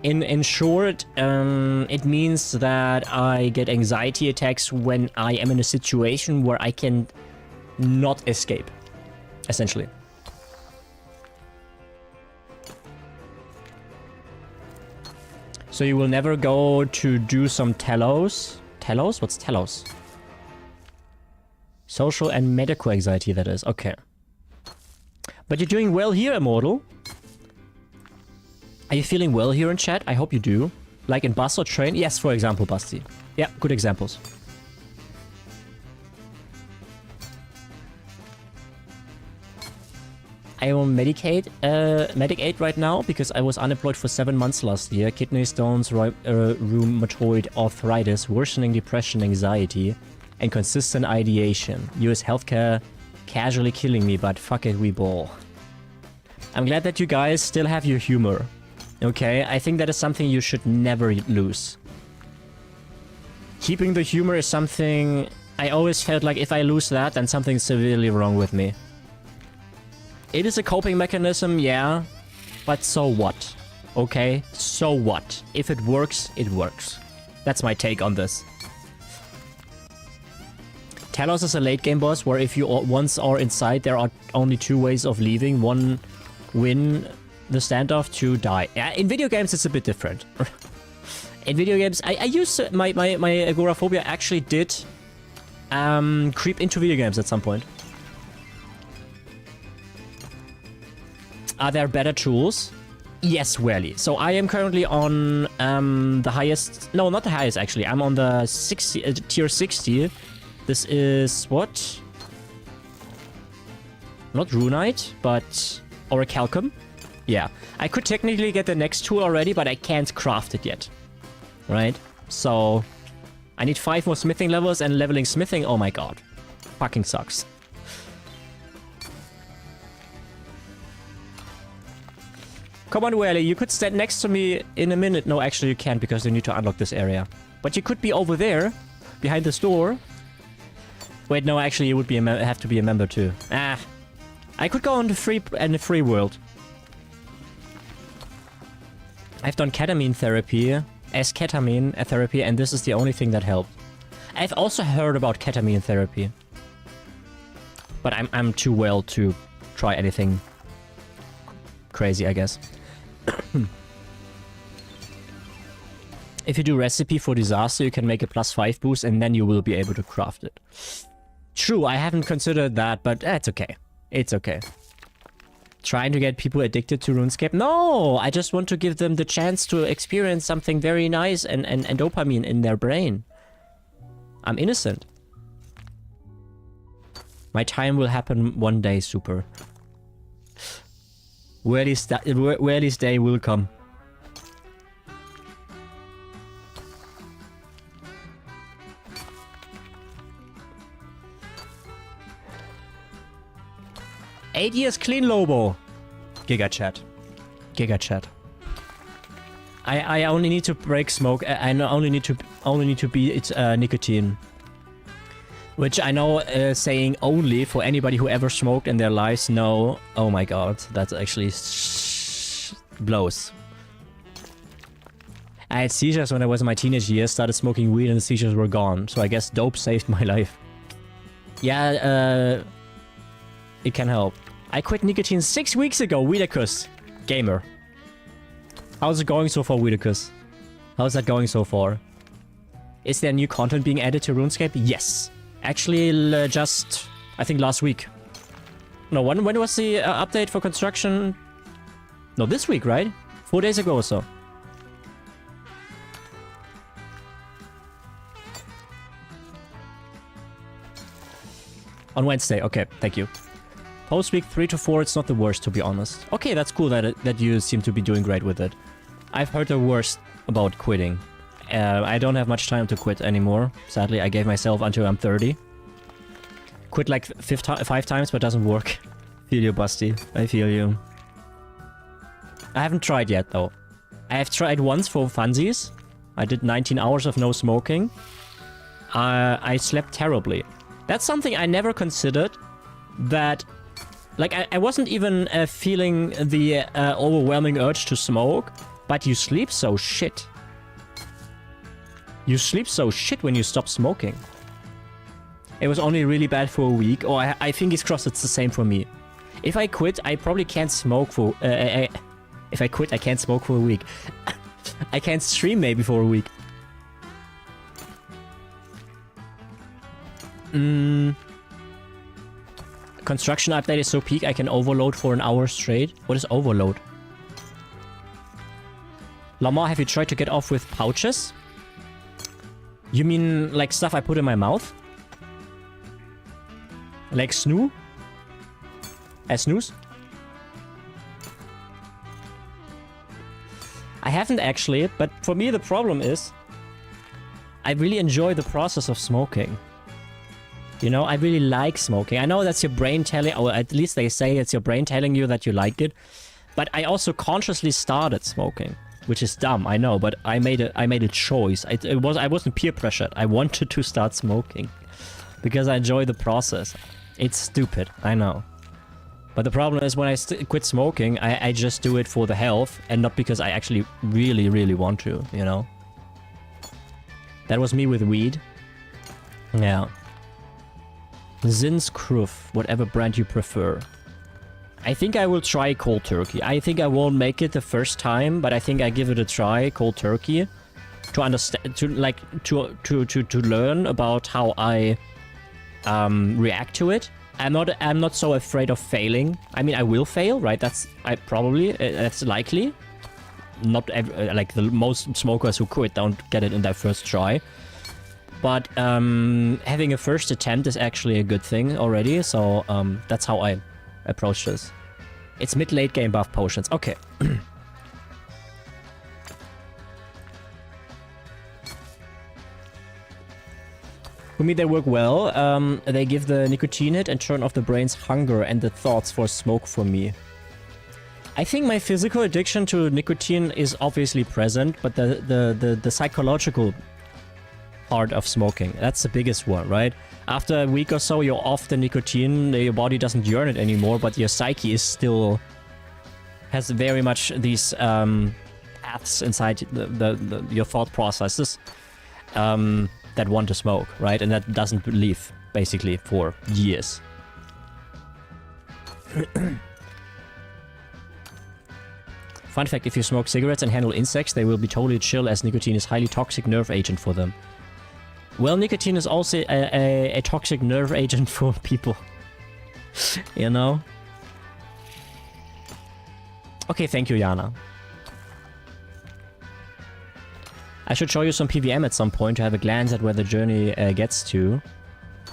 in short, it means that I get anxiety attacks when I am in a situation where I can not escape. Essentially. So you will never go to do some telos? Telos? What's telos? Social and medical anxiety, that is. Okay. But you're doing well here, Immortal. Are you feeling well here in chat? I hope you do. Like in bus or train? Yes, for example, Basti. Yeah, good examples. I am on Medicaid right now because I was unemployed for 7 months last year. Kidney stones, rheumatoid arthritis, worsening depression, anxiety, and consistent ideation. US healthcare casually killing me, but fuck it, we ball. I'm glad that you guys still have your humor. Okay, I think that is something you should never lose. Keeping the humor is something I always felt like if I lose that, then something's severely wrong with me. It is a coping mechanism, yeah, but so what? Okay, so what? If it works, it works. That's my take on this. Talos is a late game boss where if you once are inside, there are only 2 ways of leaving. 1, win the standoff, 2, die. Yeah, in video games, it's a bit different. In video games, I used to, my agoraphobia actually did creep into video games at some point. Are there better tools? Yes, rarely. So I am currently on the highest... No, not the highest, actually. I'm on the 60, tier 60. This is what? Not Runite, but Orichalcum. Yeah. I could technically get the next tool already, but I can't craft it yet. Right? So I need 5 more smithing levels, and leveling smithing, oh my god. Fucking sucks. Come on, Wally, you could stand next to me in a minute. No, actually you can't because you need to unlock this area. But you could be over there, behind this door. Wait, no, actually you would be have to be a member too. Ah, I could go on the free world. I've done ketamine therapy, esketamine therapy, and this is the only thing that helped. I've also heard about ketamine therapy, but I'm too well to try anything crazy, I guess. If you do recipe for disaster, you can make a +5 boost and then you will be able to craft it. True, I haven't considered that, but it's okay. It's okay. Trying to get people addicted to RuneScape? No! I just want to give them the chance to experience something very nice and dopamine in their brain. I'm innocent. My time will happen one day, super. Where's day will come. 8 years clean, Lobo. Giga chat. Giga chat. I only need to break smoke. I only need to beat nicotine. Which I know saying only for anybody who ever smoked in their lives, no. Oh my god, that's actually blows. I had seizures when I was in my teenage years, started smoking weed and the seizures were gone. So I guess dope saved my life. Yeah, it can help. I quit nicotine 6 weeks ago, Weedicus. Gamer. How's it going so far, Weedicus? How's that going so far? Is there new content being added to RuneScape? Yes. Actually, just, I think last week. No, when was the update for construction? No, this week, right? 4 days ago or so. On Wednesday, okay, thank you. Post week 3 to 4, it's not the worst, to be honest. Okay, that's cool that you seem to be doing great with it. I've heard the worst about quitting. I don't have much time to quit anymore. Sadly, I gave myself until I'm 30. Quit like 5 times, but doesn't work. Feel you, Busty. I feel you. I haven't tried yet, though. I have tried once for funsies. I did 19 hours of no smoking. I slept terribly. That's something I never considered. That, like, I wasn't even feeling the overwhelming urge to smoke, but you sleep so shit. You sleep so shit when you stop smoking. It was only really bad for a week. Oh, I think it's crossed, it's the same for me. If I quit, I probably can't smoke for... if I quit, I can't smoke for a week. I can't stream maybe for a week. Construction update is so peak I can overload for an hour straight. What is overload? Lamar, have you tried to get off with pouches? You mean like stuff I put in my mouth? Like snoo? Snooze? I haven't actually, but for me the problem is I really enjoy the process of smoking. You know, I really like smoking. I know that's your brain telling, or at least they say it's your brain telling you that you like it. But I also consciously started smoking, which is dumb, I know. But I made a choice. I wasn't peer pressured. I wanted to start smoking because I enjoy the process. It's stupid, I know. But the problem is when I quit smoking, I just do it for the health and not because I actually really, really want to. You know. That was me with weed. Yeah. Zinskruf, whatever brand you prefer. I think I will try cold turkey. I think I won't make it the first time, but I think I give it a try, cold turkey, to understand, to learn about how I react to it. I'm not so afraid of failing. I mean, I will fail, right? That's likely. Not like the most smokers who quit don't get it in their first try. But having a first attempt is actually a good thing already, so that's how I approach this. It's mid-late game buff potions. Okay. For me, they work well. They give the nicotine hit and turn off the brain's hunger and the thoughts for smoke for me. I think my physical addiction to nicotine is obviously present, but the psychological part of smoking, that's the biggest one, right? After a week or so, you're off the nicotine, your body doesn't yearn it anymore, but your psyche is still... has very much these paths inside your thought processes that want to smoke, right? And that doesn't leave, basically, for years. Fun fact, if you smoke cigarettes and handle insects, they will be totally chill as nicotine is highly toxic nerve agent for them. Well, nicotine is also a toxic nerve agent for people. You know? Okay, thank you, Yana. I should show you some PVM at some point to have a glance at where the journey gets to.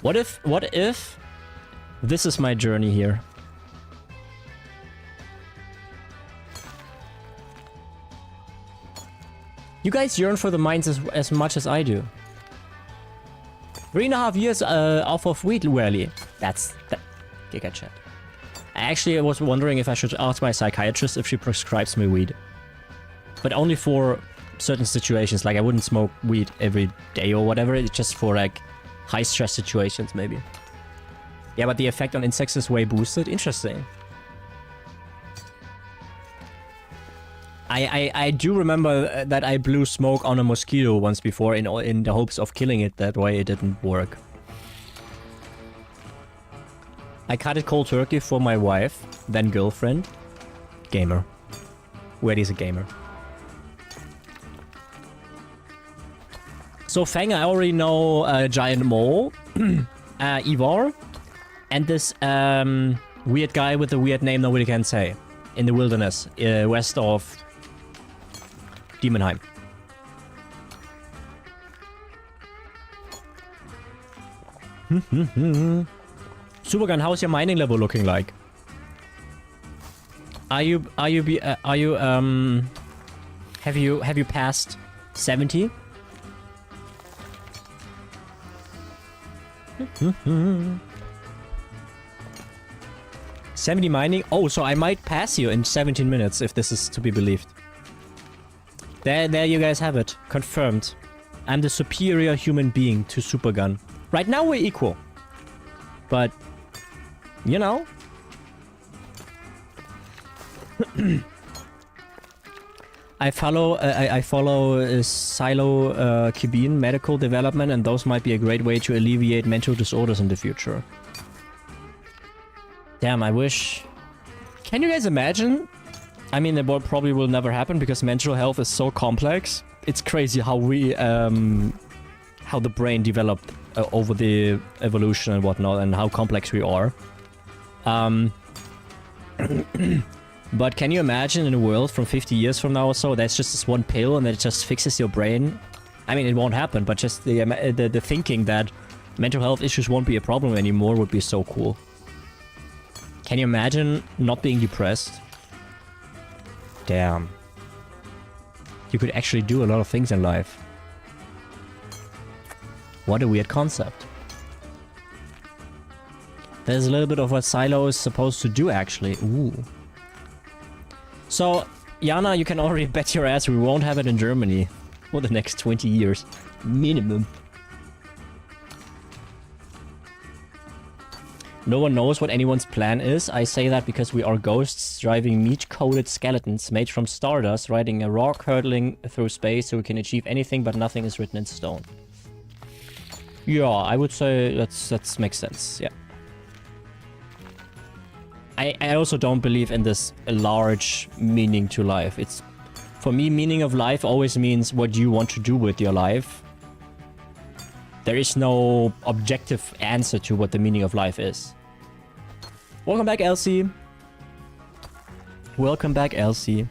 What if this is my journey here? You guys yearn for the mines as much as I do. 3.5 years off of weed, really. That's... Giga chat. Actually, I was wondering if I should ask my psychiatrist if she prescribes me weed. But only for certain situations. Like, I wouldn't smoke weed every day or whatever. It's just for, like, high-stress situations, maybe. Yeah, but the effect on insects is way boosted. Interesting. I do remember that I blew smoke on a mosquito once before in the hopes of killing it. That way it didn't work. I cut it cold turkey for my wife, then girlfriend. Gamer. Weddy's a gamer. So Fang, I already know Giant Mole, Ivar, and this weird guy with a weird name nobody can say. In the wilderness, west of Demonheim. Supergun, how's your mining level looking like? Have you passed 70? 70 mining? Oh, so I might pass you in 17 minutes if this is to be believed. There you guys have it. Confirmed. I'm the superior human being to Supergun. Right now we're equal. But, you know. I follow Silo Kibin medical development, and those might be a great way to alleviate mental disorders in the future. Damn, I wish... Can you guys imagine? I mean, it probably will never happen because mental health is so complex. It's crazy how we... how the brain developed over the evolution and whatnot, and how complex we are. But can you imagine in a world from 50 years from now or so, that's just this one pill and it just fixes your brain? I mean, it won't happen, but just the thinking that mental health issues won't be a problem anymore would be so cool. Can you imagine not being depressed? Damn. You could actually do a lot of things in life. What a weird concept. There's a little bit of what Silo is supposed to do, actually. Ooh. So, Jana, you can already bet your ass we won't have it in Germany for the next 20 years. Minimum. No one knows what anyone's plan is. I say that because we are ghosts driving meat-coated skeletons made from stardust, riding a rock hurtling through space so we can achieve anything but nothing is written in stone. Yeah, I would say that makes sense, yeah. I also don't believe in this large meaning to life. It's, for me, meaning of life always means what you want to do with your life. There is no objective answer to what the meaning of life is. Welcome back, Elsie. Welcome back, Elsie.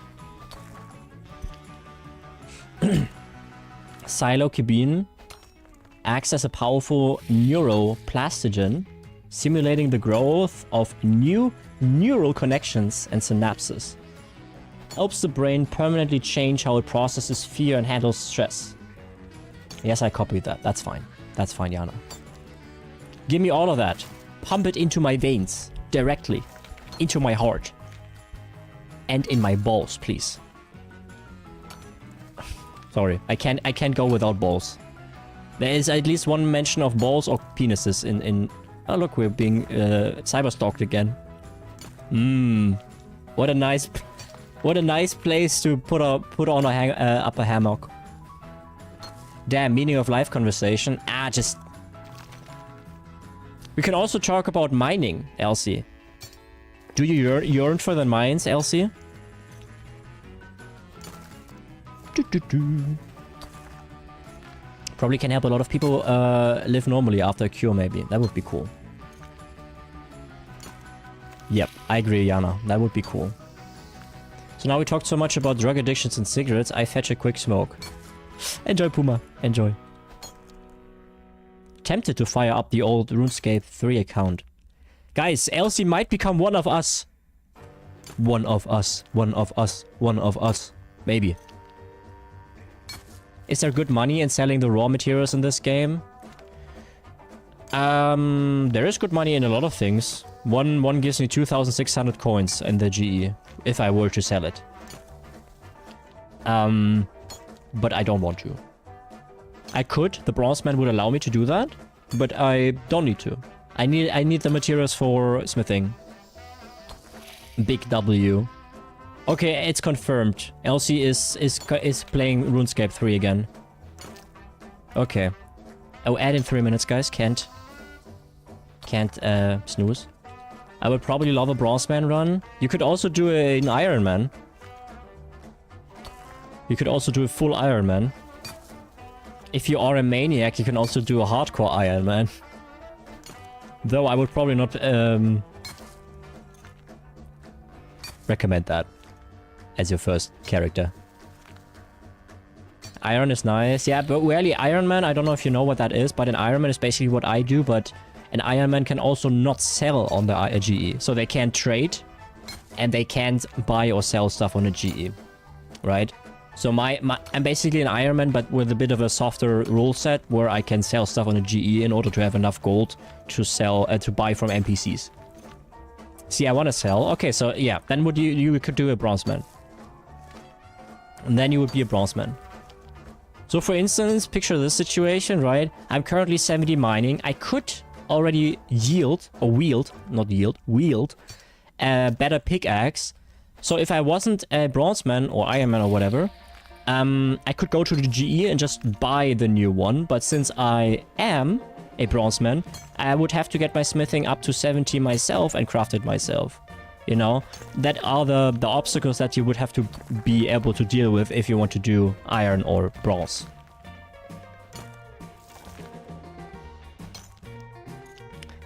Psilocybin acts as a powerful neuroplastogen, simulating the growth of new neural connections and synapses. Helps the brain permanently change how it processes fear and handles stress. Yes, I copied that. That's fine. That's fine, Jana. Give me all of that. Pump it into my veins. Directly. Into my heart. And in my balls, please. Sorry. I can't go without balls. There is at least one mention of balls or penises in... Oh, look, we're being cyberstalked again. What a nice place to put on a upper hammock. Damn, meaning of life conversation. Just... We can also talk about mining, Elsie. Do you yearn for the mines, Elsie? Probably can help a lot of people live normally after a cure, maybe. That would be cool. Yep, I agree, Jana. That would be cool. So now we talked so much about drug addictions and cigarettes, I fetch a quick smoke. Enjoy, Puma. Enjoy. Tempted to fire up the old RuneScape 3 account. Guys, Elsie might become one of us. One of us. One of us. One of us. Maybe. Is there good money in selling the raw materials in this game? There is good money in a lot of things. One gives me 2,600 coins in the GE, if I were to sell it. But I don't want to. I could, the Bronzeman would allow me to do that, but I don't need to. I need the materials for smithing. Big W. Okay, it's confirmed. Elsie is playing RuneScape 3 again. Okay. Oh, add in 3 minutes, guys. Can't snooze. I would probably love a Bronzeman run. You could also do an Ironman. You could also do a full Ironman. If you are a maniac, you can also do a hardcore Ironman. Though I would probably not recommend that as your first character. Iron is nice. Yeah, but really, Ironman, I don't know if you know what that is, but an Ironman is basically what I do, but an Ironman can also not sell on the GE. So they can't trade, and they can't buy or sell stuff on a GE, right? So I'm basically an Ironman, but with a bit of a softer rule set, where I can sell stuff on a GE in order to have enough gold to sell, to buy from NPCs. See, I want to sell. Okay, so yeah, then you could do a Bronzeman. And then you would be a Bronzeman. So for instance, picture this situation, right? I'm currently 70 mining. I could already wield a better pickaxe. So if I wasn't a Bronzeman or Ironman or whatever, I could go to the GE and just buy the new one. But since I am a Bronzeman, I would have to get my smithing up to 70 myself and craft it myself. You know, that are the obstacles that you would have to be able to deal with if you want to do iron or bronze.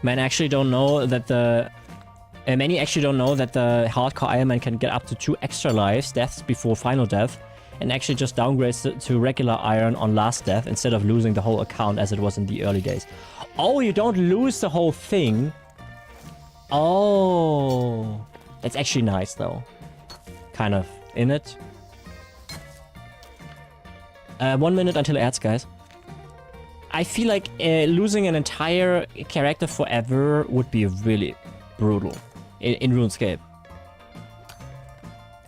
Many actually don't know that the hardcore Ironman can get up to 2 extra deaths before final death, and actually just downgrades to regular iron on last death instead of losing the whole account as it was in the early days. Oh, you don't lose the whole thing. Oh, that's actually nice though. Kind of in it. 1 minute until ads, guys. I feel like losing an entire character forever would be really brutal in RuneScape.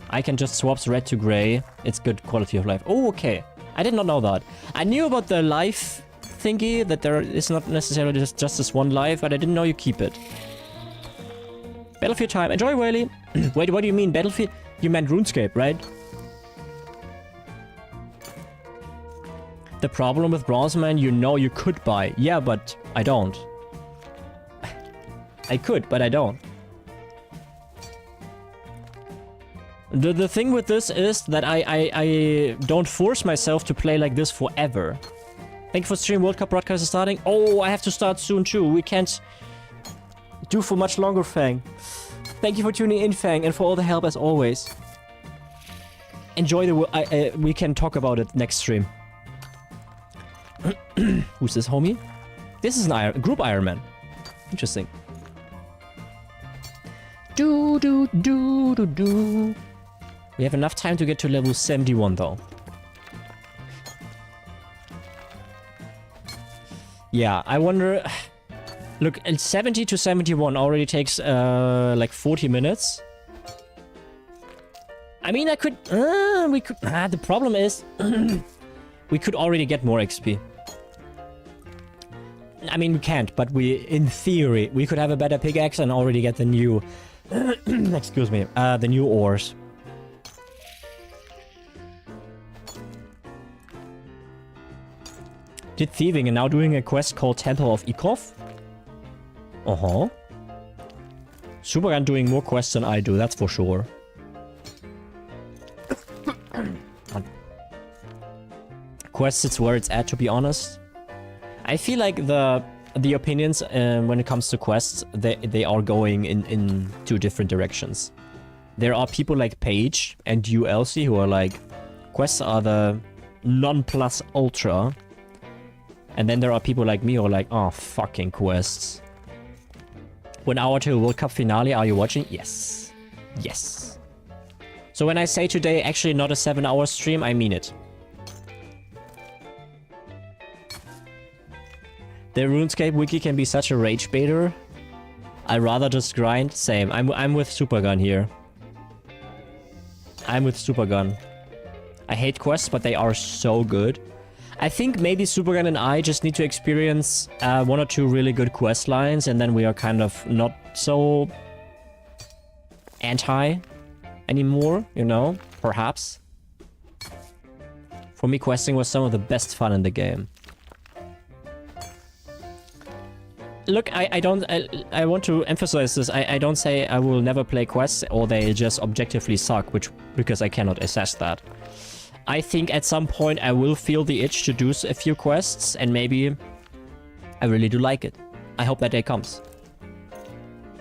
I can just swap red to gray. It's good quality of life. Oh, okay. I did not know that. I knew about the life thingy, that there is not necessarily just this one life, but I didn't know you keep it. Battlefield time. Enjoy, Whaley. Wait, what do you mean Battlefield? You meant RuneScape, right? The problem with Bronzeman, you know you could buy. Yeah, but I don't. I could, but I don't. The thing with this is that I don't force myself to play like this forever. Thank you for stream. World Cup broadcast is starting. Oh, I have to start soon too. We can't do for much longer, Fang. Thank you for tuning in, Fang, and for all the help as always. Enjoy the... we can talk about it next stream. Who's this, homie? This is an group Ironman. Interesting. Do. We have enough time to get to level 71, though. Yeah, I wonder... Look, 70 to 71 already takes, like 40 minutes. I mean, we could... the problem is... we could already get more XP. I mean, we can't, but in theory, we could have a better pickaxe and already get the new... excuse me, the new ores. Did thieving and now doing a quest called Temple of Ikov? Uh-huh. Supergun doing more quests than I do, that's for sure. Quests, it's where it's at, to be honest. I feel like the opinions when it comes to quests, they are going in 2 different directions. There are people like Paige and you, Elsie, who are like, quests are the non-plus ultra. And then there are people like me who are like, oh, fucking quests. 1 hour to World Cup finale, are you watching? Yes. Yes. So when I say today actually not a 7-hour stream, I mean it. The RuneScape wiki can be such a rage baiter. I'd rather just grind. Same. I'm with Supergun here. I'm with Supergun. I hate quests, but they are so good. I think maybe Supergun and I just need to experience 1 or 2 really good quest lines, and then we are kind of not so anti anymore, you know? Perhaps. For me, questing was some of the best fun in the game. Look, I want to emphasize this. I don't say I will never play quests or they just objectively suck, because I cannot assess that. I think at some point I will feel the itch to do a few quests, and maybe I really do like it. I hope that day comes.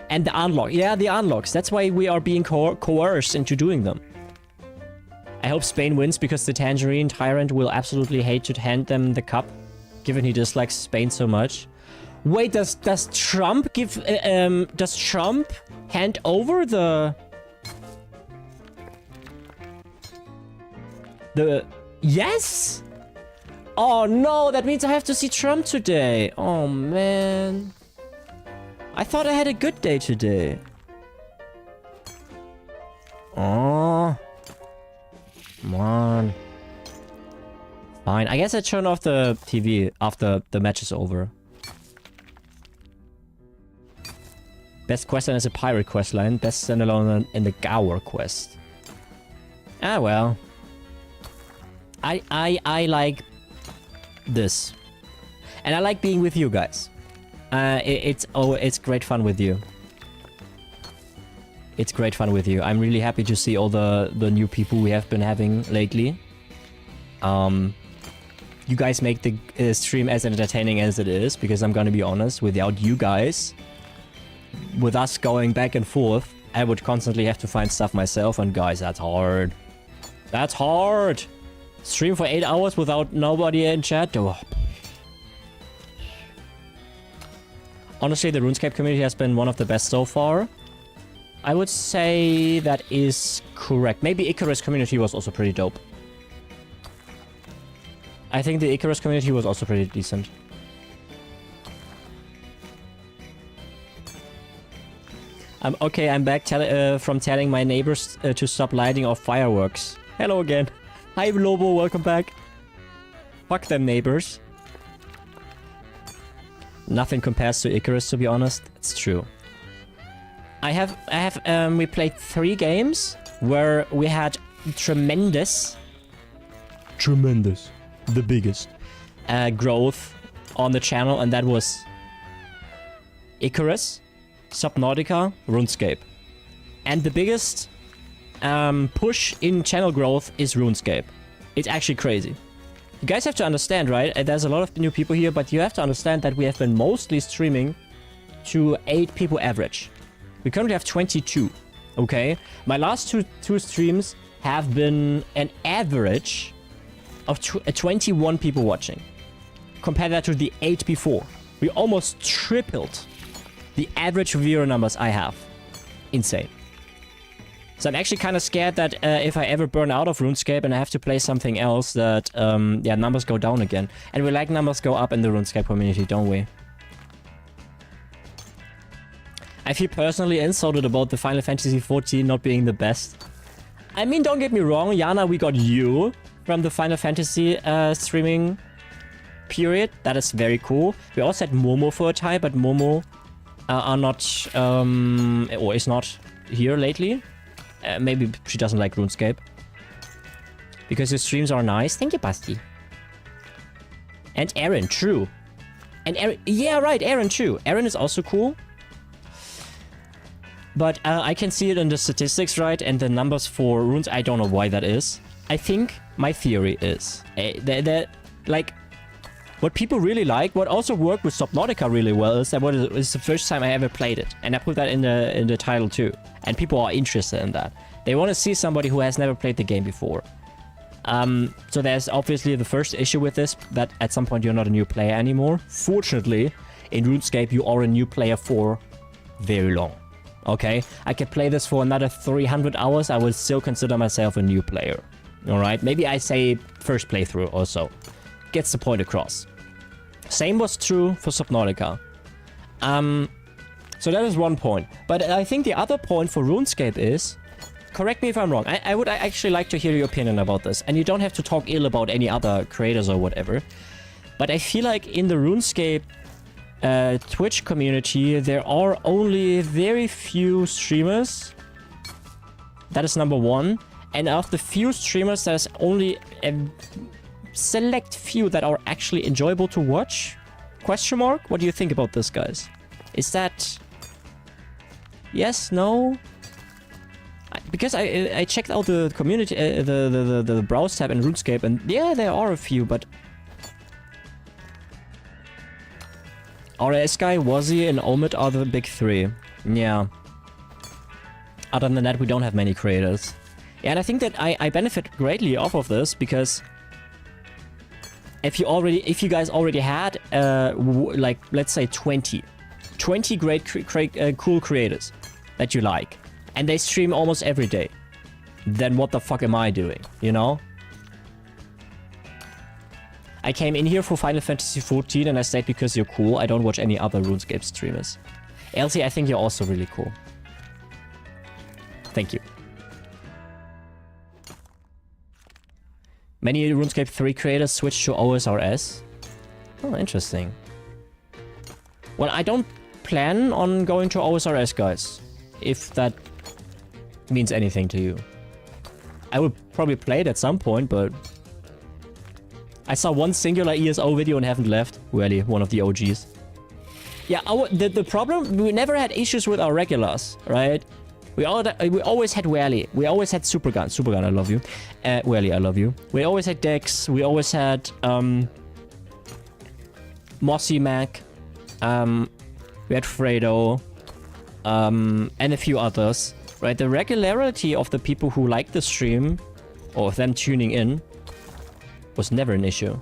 And the unlock. Yeah, the unlocks. That's why we are being coerced into doing them. I hope Spain wins, because the Tangerine Tyrant will absolutely hate to hand them the cup, given he dislikes Spain so much. Wait, does Trump give... does Trump hand over the... Yes? Oh no, that means I have to see Trump today. Oh man. I thought I had a good day today. Oh. Come on. Fine. I guess I turn off the TV after the match is over. Best questline is a pirate questline. Best standalone in the Gower quest. Ah well. I like this. And I like being with you guys. It's great fun with you. It's great fun with you. I'm really happy to see all the new people we have been having lately. You guys make the stream as entertaining as it is, because I'm gonna be honest, without you guys, with us going back and forth, I would constantly have to find stuff myself, and guys, that's hard. That's hard! Stream for 8 hours without nobody in chat? Oh. Honestly, the RuneScape community has been one of the best so far. I would say that is correct. Maybe Icarus community was also pretty dope. I think the Icarus community was also pretty decent. I'm back from telling my neighbors to stop lighting off fireworks. Hello again. Hi Lobo, welcome back. Fuck them neighbors. Nothing compares to Icarus, to be honest. It's true. We played 3 games where we had tremendous, the biggest, growth on the channel, and that was Icarus, Subnautica, RuneScape. And the biggest push in channel growth is RuneScape. It's actually crazy. You guys have to understand, right? There's a lot of new people here, but you have to understand that we have been mostly streaming to 8 people average. We currently have 22, okay? My last two streams have been an average of 21 people watching. Compare that to the 8 before. We almost tripled the average viewer numbers I have. Insane. So I'm actually kind of scared that if I ever burn out of RuneScape and I have to play something else, that yeah, numbers go down again. And we like numbers go up in the RuneScape community, don't we? I feel personally insulted about the Final Fantasy XIV not being the best. I mean, don't get me wrong, Yana, we got you from the Final Fantasy streaming period. That is very cool. We also had Momo for a time, but Momo are not, or is not here lately. Maybe she doesn't like RuneScape. Because your streams are nice. Thank you, Basti. And Aaron, true. And Aaron, yeah, right, Aaron, true. Aaron is also cool. But I can see it in the statistics, right? And the numbers for runes, I don't know why that is. I think my theory is that like, what people really like, what also worked with Subnautica really well, is that it's the first time I ever played it. And I put that in the title too. And people are interested in that. They want to see somebody who has never played the game before. So there's obviously the first issue with this, that at some point you're not a new player anymore. Fortunately, in RuneScape you are a new player for very long. Okay? I can play this for another 300 hours, I will still consider myself a new player. Alright? Maybe I say first playthrough or so. Gets the point across. Same was true for Subnautica. So that is one point. But I think the other point for RuneScape is, correct me if I'm wrong, I would actually like to hear your opinion about this. And you don't have to talk ill about any other creators or whatever. But I feel like in the RuneScape Twitch community, there are only very few streamers. That is number one. And of the few streamers, there's only a select few that are actually enjoyable to watch. Question mark? What do you think about this, guys? Is that... yes? No? Because I checked out the community, the browse tab in RuneScape, and yeah, there are a few, but... RS Guy, Wazzy, and Omid are the big three. Yeah. Other than that, we don't have many creators. Yeah, and I think that I benefit greatly off of this, because... if you guys already had, like, let's say 20 great cool creators that you like, and they stream almost every day, then what the fuck am I doing, you know? I came in here for Final Fantasy XIV and I stayed because you're cool. I don't watch any other RuneScape streamers. Elsie, I think you're also really cool. Thank you. Many RuneScape 3 creators switched to OSRS. Oh, interesting. Well, I don't plan on going to OSRS, guys. If that means anything to you. I would probably play it at some point, but... I saw one singular ESO video and haven't left. Really, one of the OGs. Yeah, the problem... we never had issues with our regulars, right? We always had Wally. We always had Supergun. Supergun, I love you. Wally, I love you. We always had Dex. We always had Mossy Mac. We had Fredo. And a few others. Right? The regularity of the people who like the stream, or them tuning in, was never an issue.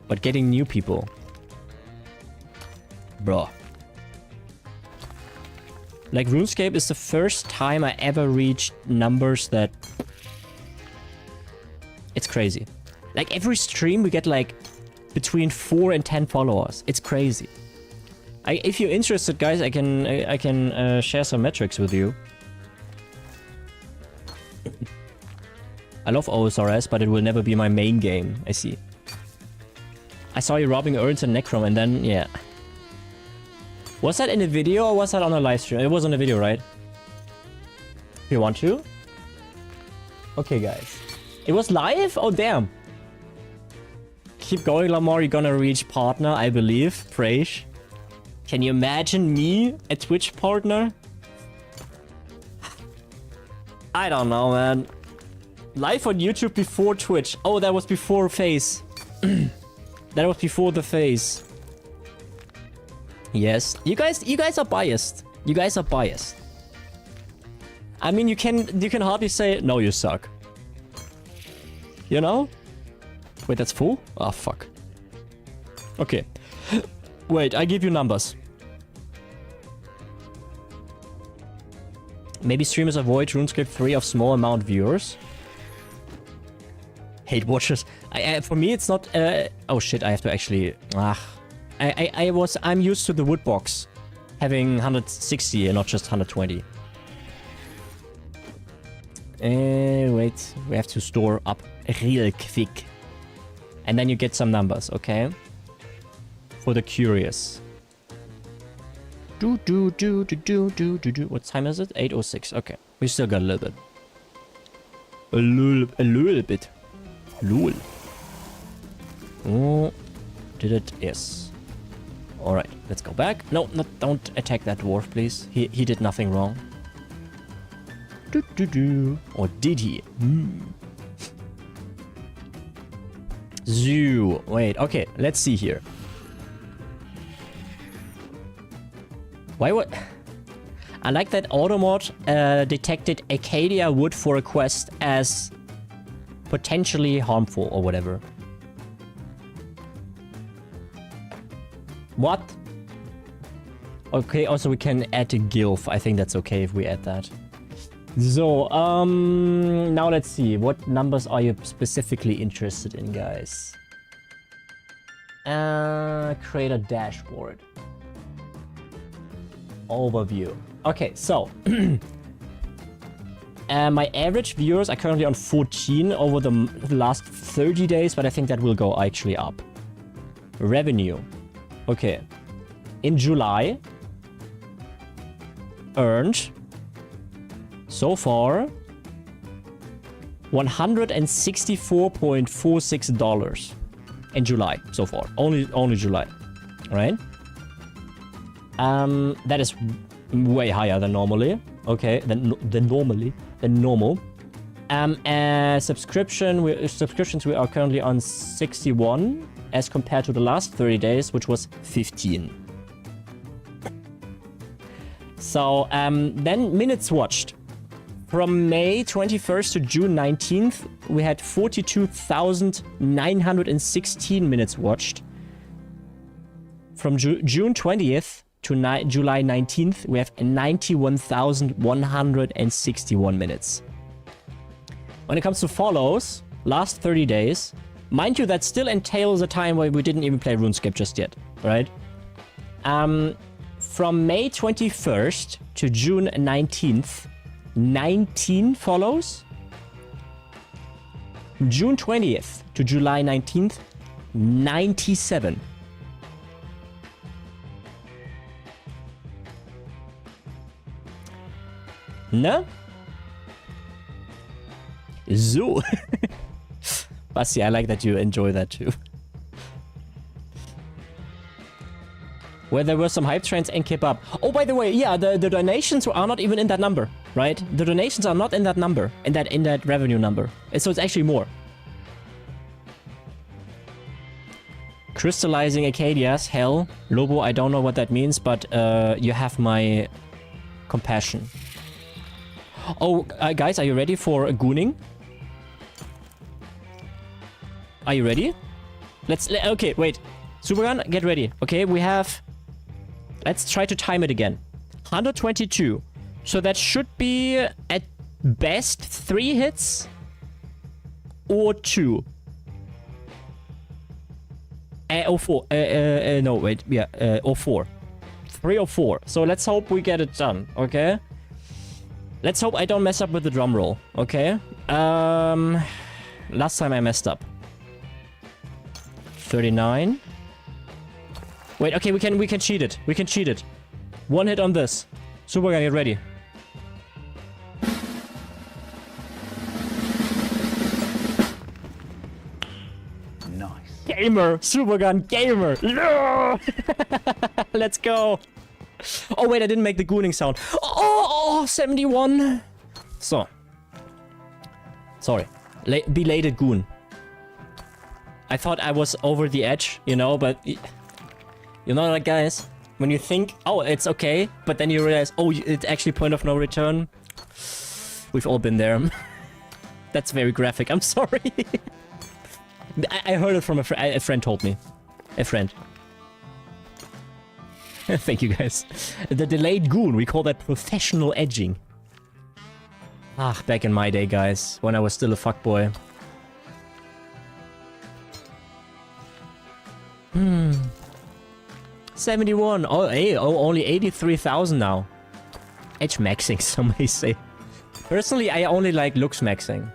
But getting new people... bruh. Like, RuneScape is the first time I ever reached numbers that... it's crazy. Like, every stream we get, like, between 4 and 10 followers. It's crazy. If you're interested, guys, I can share some metrics with you. I love OSRS, but it will never be my main game. I see. I saw you robbing urns and Necrom, and then, yeah. Was that in a video or was that on a live stream? It was on a video, right? You want to? Okay, guys. It was live? Oh, damn. Keep going, Lamar. You're gonna reach partner, I believe. Praise. Can you imagine me, a Twitch partner? I don't know, man. Live on YouTube before Twitch. Oh, that was before Face. That was before the Face. Yes. You guys are biased. You guys are biased. I mean, you can hardly say, no, you suck. You know? Wait, that's full? Ah, fuck. Okay. Wait, I give you numbers. Maybe streamers avoid RuneScape 3 of small amount viewers. Hate watchers. For me, it's not... oh shit, I have to actually... I'm used to the wood box having 160 and not just 120. Wait, we have to store up real quick. And then you get some numbers, okay? For the curious. What time is it? 8:06. Okay, we still got a little bit. A little bit. Lol. Oh, did it? Yes. All right, let's go back. No, don't attack that dwarf, please. He did nothing wrong. Or did he? Zoo. Wait. Okay, let's see here. Why would... I like that Automod detected Acadia wood for a quest as potentially harmful or whatever. What? Okay, also we can add a gilf. I think that's okay if we add that. So, now let's see. What numbers are you specifically interested in, guys? Create a dashboard. Overview. Okay, so my average viewers are currently on 14 over the last 30 days, but I think that will go actually up. Revenue. Okay. In July, earned so far $164.46 in July so far. Only July, right? That is way higher than normally. Okay, than normal. Subscriptions we are currently on 61 as compared to the last 30 days, which was 15. So then minutes watched. From May 21st to June 19th, we had 42,916 minutes watched. From June 20th to July 19th, we have 91,161 minutes. When it comes to follows, last 30 days, mind you, that still entails a time where we didn't even play RuneScape just yet, right? From May 21st to June 19th, 19 follows. June 20th to July 19th, 97. Ne? So. Basti, I like that you enjoy that too. Where there were some hype trains and keep up. Oh, by the way, yeah, the donations are not even in that number, right? The donations are not in that number, in that revenue number. So it's actually more. Crystallizing Acadias, hell. Lobo, I don't know what that means, but you have my compassion. Oh, guys, are you ready for gooning? Are you ready? Okay, wait. Supergun, get ready. Okay, we have... Let's try to time it again. 122. So that should be at best 3 hits or 2. Or 4. No, wait. Yeah, or 4. 3 or 4. So let's hope we get it done, okay? Let's hope I don't mess up with the drum roll, okay? Last time I messed up. 39. Wait, okay, we can cheat it. We can cheat it. 1 hit on this. Supergun, get ready. Nice. Gamer! Supergun gamer! No! Let's go! Oh wait, I didn't make the gooning sound. Oh, 71. So. Sorry. Belated goon. I thought I was over the edge, you know, but... You know, like, guys, when you think, oh, it's okay, but then you realize, oh, it's actually point of no return. We've all been there. That's very graphic. I'm sorry. I heard it from a friend. A friend told me. A friend. Thank you, guys. The delayed goon. We call that professional edging. Ah, back in my day, guys, when I was still a fuckboy. 71. Oh, hey, only 83,000 now. Edge maxing, some may say. Personally, I only like looks maxing.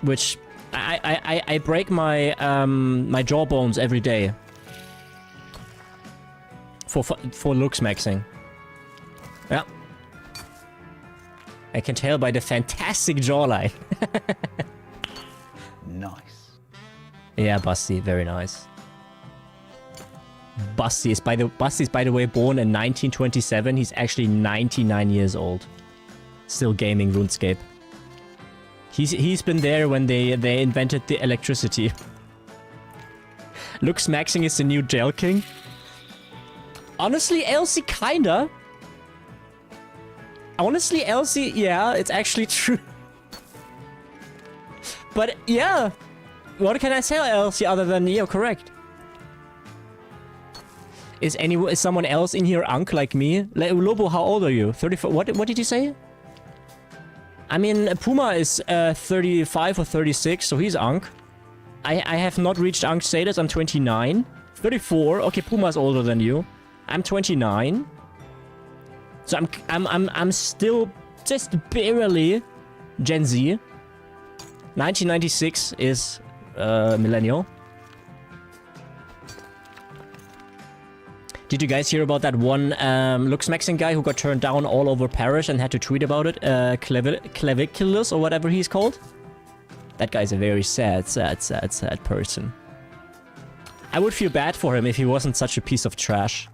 Which I break my my jawbones every day. For looks maxing. Yeah. I can tell by the fantastic jawline. Nice. Yeah, Basti, very nice. Basti is by the way born in 1927. He's actually 99 years old. Still gaming RuneScape. He's been there when they invented the electricity. Looks maxing is the new jail king. Honestly, Elsie kinda. Honestly, Elsie, yeah, it's actually true. But yeah, what can I say, Elsie, other than yeah, correct? Is someone else in here Unk like me? Lobo, how old are you? 34? What did you say? I mean, Puma is 35 or 36, so he's Unk. I have not reached Ankh status. I'm 29. 34. Okay, Puma's older than you. I'm 29. So I'm still just barely Gen Z. 1996 is millennial. Did you guys hear about that one looks-maxing guy who got turned down all over Paris and had to tweet about it? Claviculus or whatever he's called? That guy's a very sad person. I would feel bad for him if he wasn't such a piece of trash.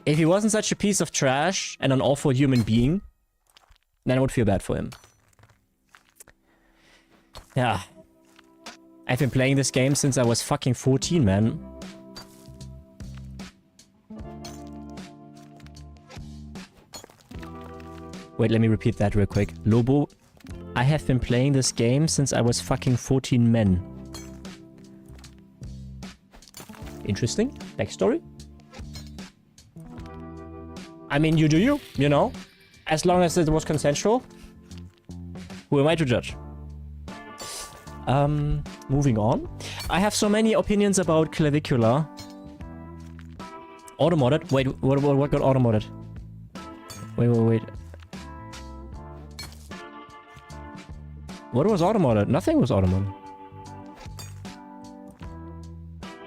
If he wasn't such a piece of trash and an awful human being, then I would feel bad for him. Yeah. I've been playing this game since I was fucking 14, man. Wait, let me repeat that real quick. Lobo, I have been playing this game since I was fucking 14 men. Interesting. Backstory? I mean, you do you know? As long as it was consensual. Who am I to judge? Moving on. I have so many opinions about Clavicula. Automodded? Wait, what got automodded? Wait. What was automodded? Nothing was automodded.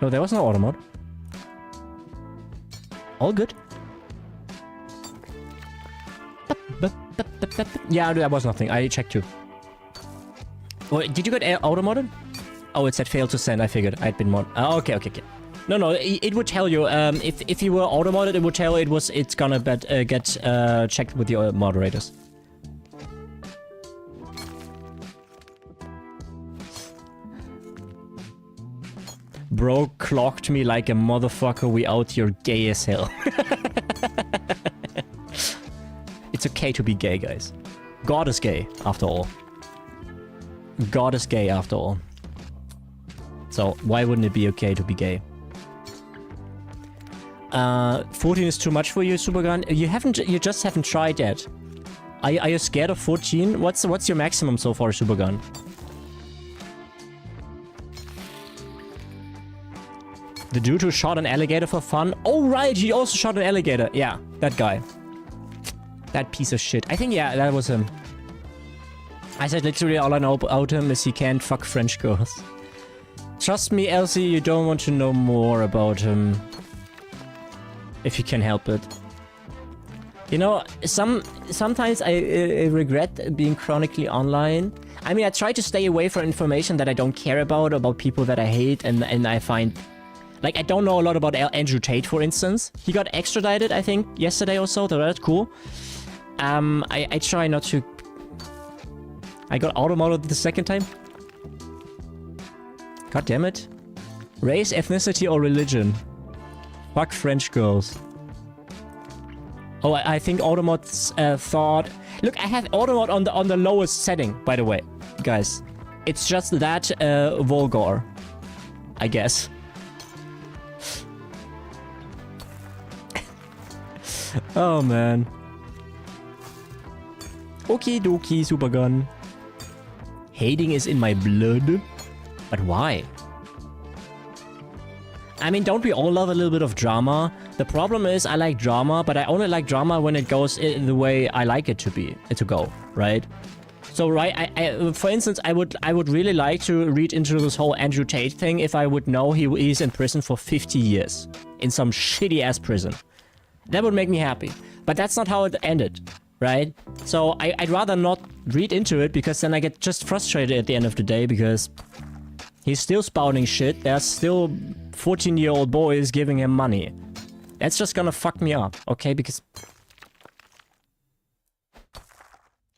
No, there was no automod. All good. Yeah, there was nothing. I checked too. Wait, did you get automodded? Oh, it said failed to send. I figured I'd been mod. Oh, okay. No, it would tell you. If you were automodded, it would tell it's gonna get checked with your moderators. Bro clocked me like a motherfucker. We out here gay as hell. It's okay to be gay, guys. God is gay, after all. God is gay, after all. So, why wouldn't it be okay to be gay? 14 is too much for you, Supergun? You just haven't tried yet. Are you scared of 14? What's your maximum so far, Supergun? The dude who shot an alligator for fun? Oh, right, he also shot an alligator. Yeah, that guy. That piece of shit. I think, yeah, that was him. I said literally all I know about him is he can't fuck French girls. Trust me, Elsie, you don't want to know more about him. If you can help it. You know, sometimes I regret being chronically online. I mean, I try to stay away from information that I don't care about people that I hate, and I find... Like, I don't know a lot about Andrew Tate, for instance. He got extradited, I think, yesterday or so. That's cool. I try not to... I got auto-modded the second time. God damn it. Race, ethnicity, or religion? Fuck French girls. Oh, I think Automods thought... Look, I have Automod on the lowest setting, by the way. Guys. It's just that vulgar. I guess. Oh, man. Okie dokie, Supergun. Hating is in my blood. But why? I mean, don't we all love a little bit of drama? The problem is I like drama, but I only like drama when it goes in the way I like it to go, right? So, right, I for instance, I would really like to read into this whole Andrew Tate thing if I would know he's in prison for 50 years. In some shitty-ass prison. That would make me happy. But that's not how it ended, right? So I'd rather not read into it, because then I get just frustrated at the end of the day, because he's still spouting shit. There's still 14-year-old boys giving him money. That's just gonna fuck me up, okay? Because...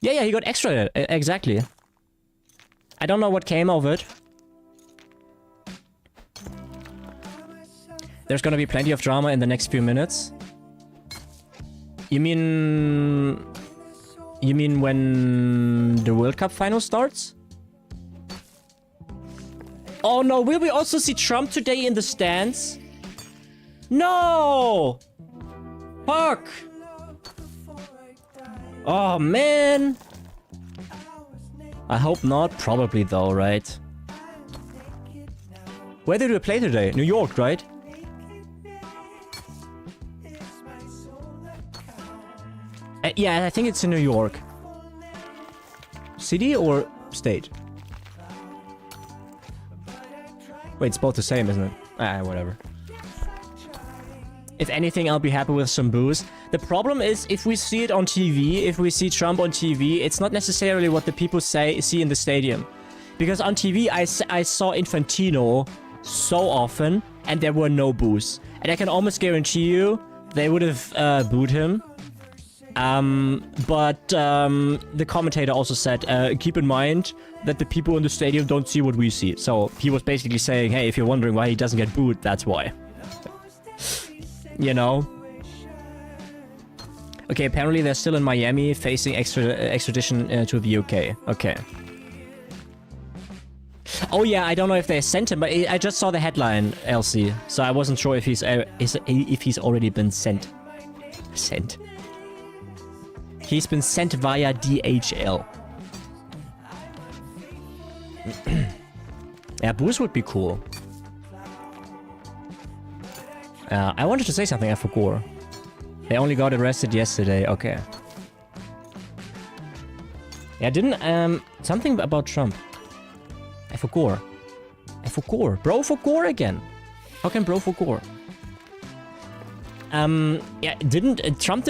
Yeah, he got extradited. Exactly. I don't know what came of it. There's gonna be plenty of drama in the next few minutes. You mean when the World Cup final starts? Oh no, will we also see Trump today in the stands? No! Fuck! Oh man! I hope not. Probably though, right? Where did we play today? New York, right? Yeah, I think it's in New York. City or state? Wait, it's both the same, isn't it? Ah, whatever. If anything, I'll be happy with some booze. The problem is, if we see it on TV, if we see Trump on TV, it's not necessarily what the people see in the stadium. Because on TV, I saw Infantino so often, and there were no boos. And I can almost guarantee you, they would have booed him. But the commentator also said, keep in mind that the people in the stadium don't see what we see. So he was basically saying, hey, if you're wondering why he doesn't get booed, that's why. You know? Okay, apparently they're still in Miami facing extradition to the UK. Okay. Oh yeah, I don't know if they sent him, but I just saw the headline, LC. So I wasn't sure if he's already been sent. Sent. He's been sent via DHL. Yeah, booze would be cool. I wanted to say something, I forgot. They only got arrested yesterday, okay. Yeah, didn't, something about Trump. I forgot. Bro forgot again. How can bro forgot? Yeah, Trump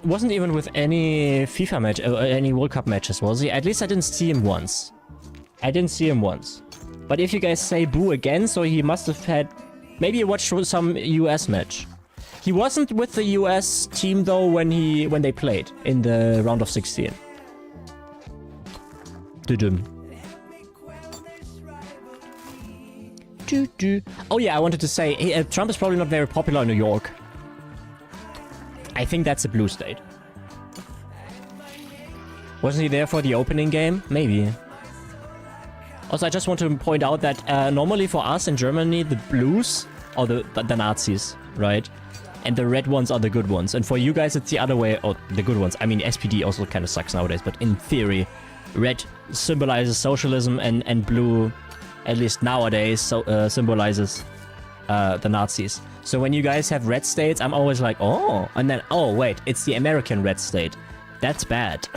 wasn't even with any FIFA match, any World Cup matches, was he? At least I didn't see him once. But if you guys say boo again, so he must have had, maybe he watched some US match. He wasn't with the US team though when they played in the round of 16. Oh yeah, I wanted to say, Trump is probably not very popular in New York. I think that's a blue state. Wasn't he there for the opening game? Maybe. Also, I just want to point out that normally for us in Germany, the blues are the Nazis, right? And the red ones are the good ones. And for you guys, it's the other way. Oh, the good ones. I mean, SPD also kind of sucks nowadays, but in theory, red symbolizes socialism and blue, at least nowadays, symbolizes the Nazis. So when you guys have red states, I'm always like, oh, and then, oh, wait, it's the American red state. That's bad.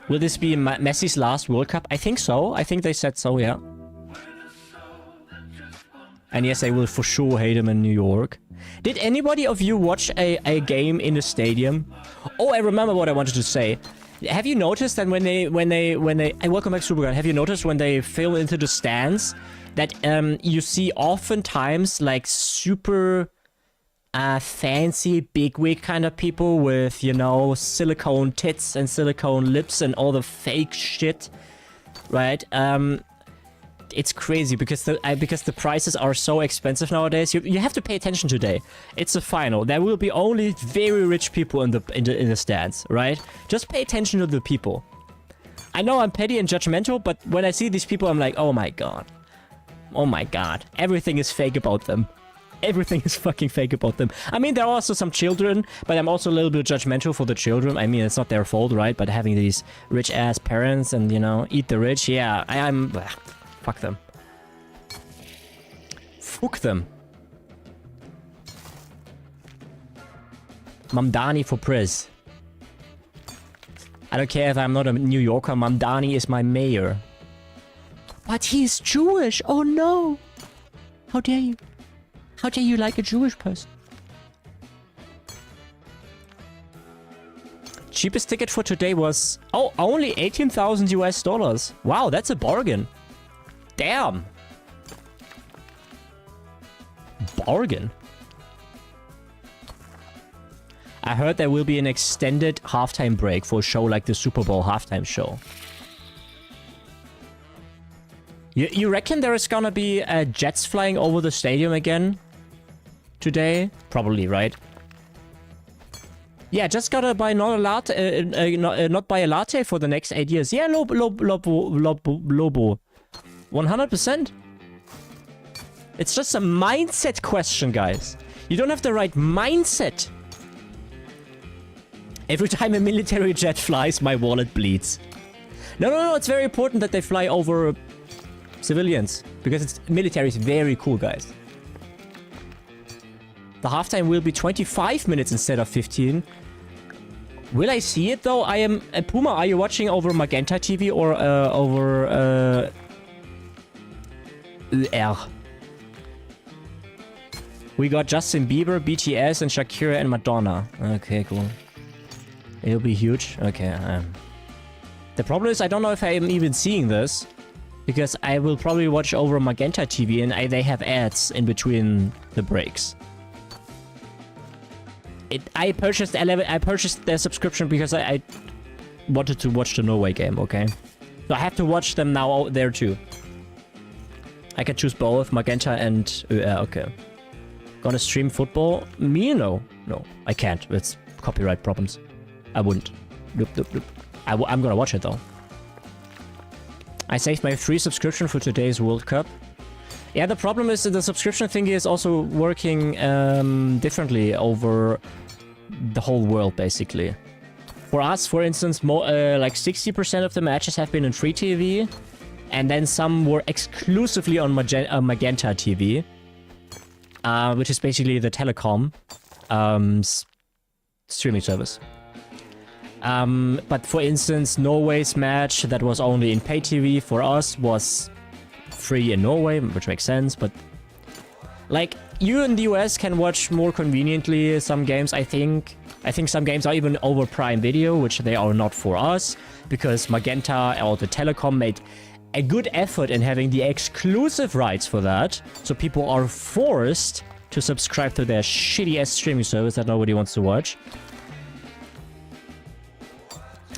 Will this be Messi's last World Cup? I think so. I think they said so, yeah. And yes, I will for sure hate him in New York. Did anybody of you watch a game in the stadium? Oh, I remember what I wanted to say. Have you noticed that when they welcome back Supergun, have you noticed when they film into the stands that you see oftentimes like super fancy bigwig kind of people with, you know, silicone tits and silicone lips and all the fake shit, right? It's crazy because the prices are so expensive nowadays. You have to pay attention today. It's a final. There will be only very rich people in the stands, right? Just pay attention to the people. I know I'm petty and judgmental, but when I see these people, I'm like, oh my god. Oh my god. Everything is fake about them. Everything is fucking fake about them. I mean, there are also some children, but I'm also a little bit judgmental for the children. I mean, it's not their fault, right? But having these rich-ass parents and, you know, eat the rich, yeah, I'm... Fuck them. Fuck them. Mamdani for Priz. I don't care if I'm not a New Yorker, Mamdani is my mayor. But he's Jewish! Oh no! How dare you? How dare you like a Jewish person? Cheapest ticket for today was... Oh, only 18,000 US dollars. Wow, that's a bargain. Damn! Bargain. I heard there will be an extended halftime break for a show like the Super Bowl halftime show. You reckon there is gonna be jets flying over the stadium again today? Probably, right? Yeah, just gotta buy not a latte, not buy a latte for the next 8 years. Yeah, Lobo. 100%. It's just a mindset question, guys. You don't have the right mindset. Every time a military jet flies, my wallet bleeds. No, it's very important that they fly over civilians. Because military is very cool, guys. The halftime will be 25 minutes instead of 15. Will I see it though? I am... Puma, are you watching over Magenta TV or over... R? We got Justin Bieber, BTS, and Shakira and Madonna. Okay, cool. It'll be huge. Okay, the problem is I don't know if I am even seeing this. Because I will probably watch over Magenta TV and they have ads in between the breaks. I purchased their subscription because I wanted to watch the Norway game, okay? So I have to watch them now there too. I can choose both, Magenta and... okay. Gonna stream football? Me? No. No, I can't. It's copyright problems. I wouldn't. Nope. I'm gonna watch it though. I saved my free subscription for today's World Cup. Yeah, the problem is that the subscription thingy is also working differently over the whole world, basically. For us, for instance, like 60% of the matches have been in free TV, and then some were exclusively on Magenta TV, which is basically the telecom streaming service. But for instance, Norway's match that was only in pay TV for us was free in Norway, which makes sense, but like you in the US can watch more conveniently some games. I think some games are even over Prime Video, which they are not for us, because Magenta or the telecom made a good effort in having the exclusive rights for that, so people are forced to subscribe to their shitty ass streaming service that nobody wants to watch.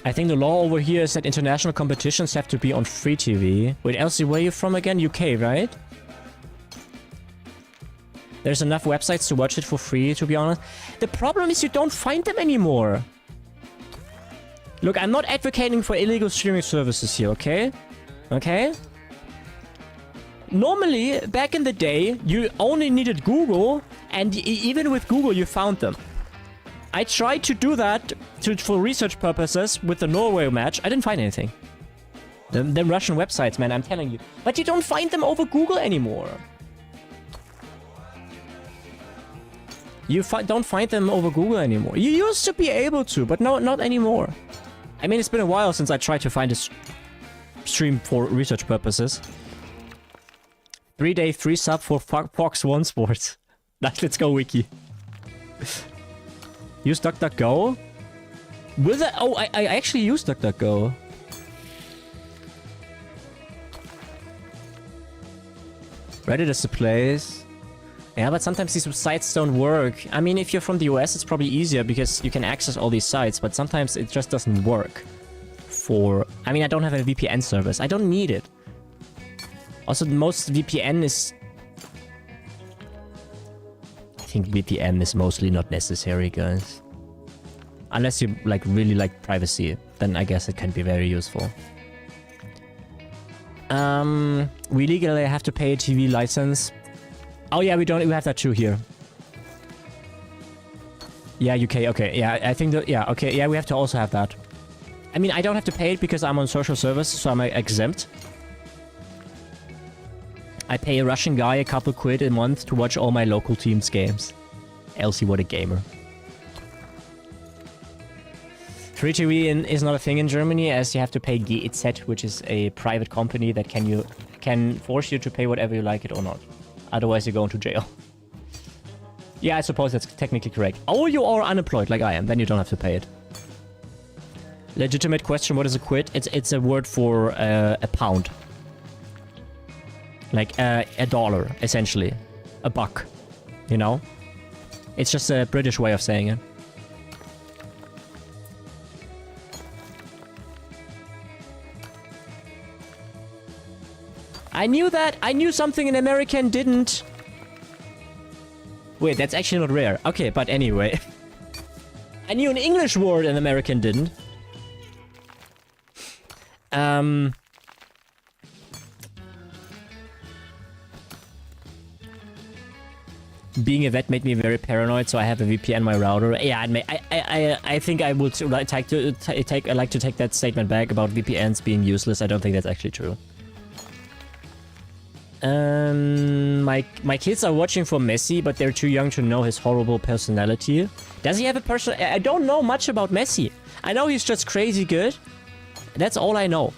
I think the law over here is that international competitions have to be on free TV. Wait, Elsie, where are you from again? UK, right? There's enough websites to watch it for free, to be honest. The problem is you don't find them anymore. Look, I'm not advocating for illegal streaming services here, okay? Okay? Normally, back in the day, you only needed Google, and even with Google, you found them. I tried to do that for research purposes with the Norway match. I didn't find anything. Them Russian websites, man, I'm telling you. But you don't find them over Google anymore. You don't find them over Google anymore. You used to be able to, but no, not anymore. I mean, it's been a while since I tried to find a stream for research purposes. 3-day free sub for Fox 1 Sports. Let's go, Wiki. Use DuckDuckGo? Will that? Oh, I actually use DuckDuckGo. Reddit is the place. Yeah, but sometimes these sites don't work. I mean, if you're from the US, it's probably easier because you can access all these sites, but sometimes it just doesn't work. I mean, I don't have a VPN service. I don't need it. Also, most VPN is... I think VPN is mostly not necessary, guys. Unless you really like privacy, then I guess it can be very useful. We legally have to pay a TV license. Oh yeah, we have that too here. Yeah, UK, okay, yeah, I think that, yeah, okay, yeah, we have to also have that. I mean, I don't have to pay it because I'm on social service, so I'm exempt. I pay a Russian guy a couple quid a month to watch all my local team's games. Elsie, what a gamer. Free TV is not a thing in Germany, as you have to pay GEZ, which is a private company that can force you to pay whatever you like it or not. Otherwise, you're going to jail. Yeah, I suppose that's technically correct. Oh, you are unemployed like I am, then you don't have to pay it. Legitimate question, what is a quid? It's a word for a pound. Like a dollar, essentially. A buck, you know? It's just a British way of saying it. I knew that! I knew something an American didn't! Wait, that's actually not rare. Okay, but anyway. I knew an English word an American didn't. being a vet made me very paranoid, so I have a VPN my router. Yeah, I think I would like to take that statement back about VPNs being useless. I don't think that's actually true. My kids are watching for Messi, but they're too young to know his horrible personality. Does he have a person? I don't know much about Messi. I know he's just crazy good. That's all I know,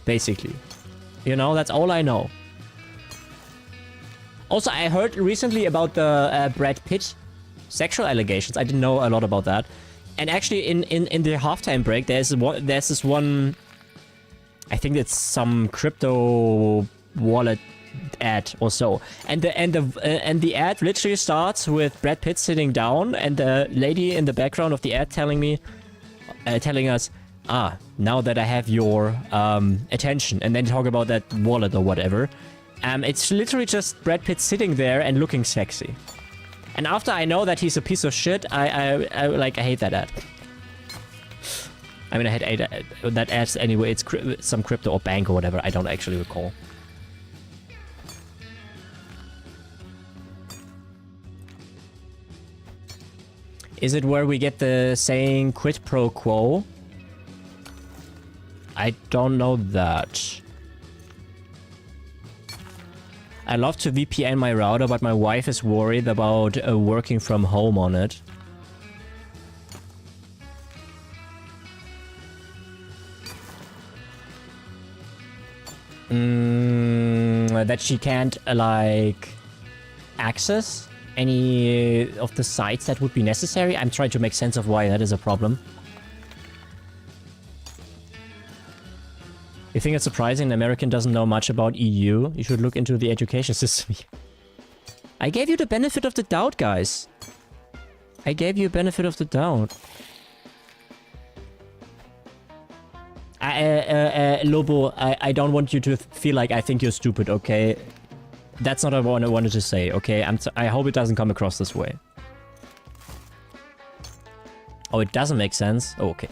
basically. You know, that's all I know. Also, I heard recently about the Brad Pitt sexual allegations. I didn't know a lot about that. And actually, in the halftime break, there's this one. I think it's some crypto wallet ad or so, and the ad literally starts with Brad Pitt sitting down and the lady in the background of the ad telling us, now that I have your attention, and then talk about that wallet or whatever. It's literally just Brad Pitt sitting there and looking sexy. And after I know that he's a piece of shit, I hate that ad. I mean, I hate that ad anyway. It's some crypto or bank or whatever. I don't actually recall. Is it where we get the saying quid pro quo? I don't know that. I love to VPN my router, but my wife is worried about working from home on it. That she can't, like, access any of the sites that would be necessary. I'm trying to make sense of why that is a problem. You think it's surprising an American doesn't know much about EU? You should look into the education system. I gave you the benefit of the doubt, guys. I gave you a benefit of the doubt. Lobo, I don't want you to feel like I think you're stupid, okay? That's not what I wanted to say, okay? I hope it doesn't come across this way. Oh, it doesn't make sense? Oh, okay.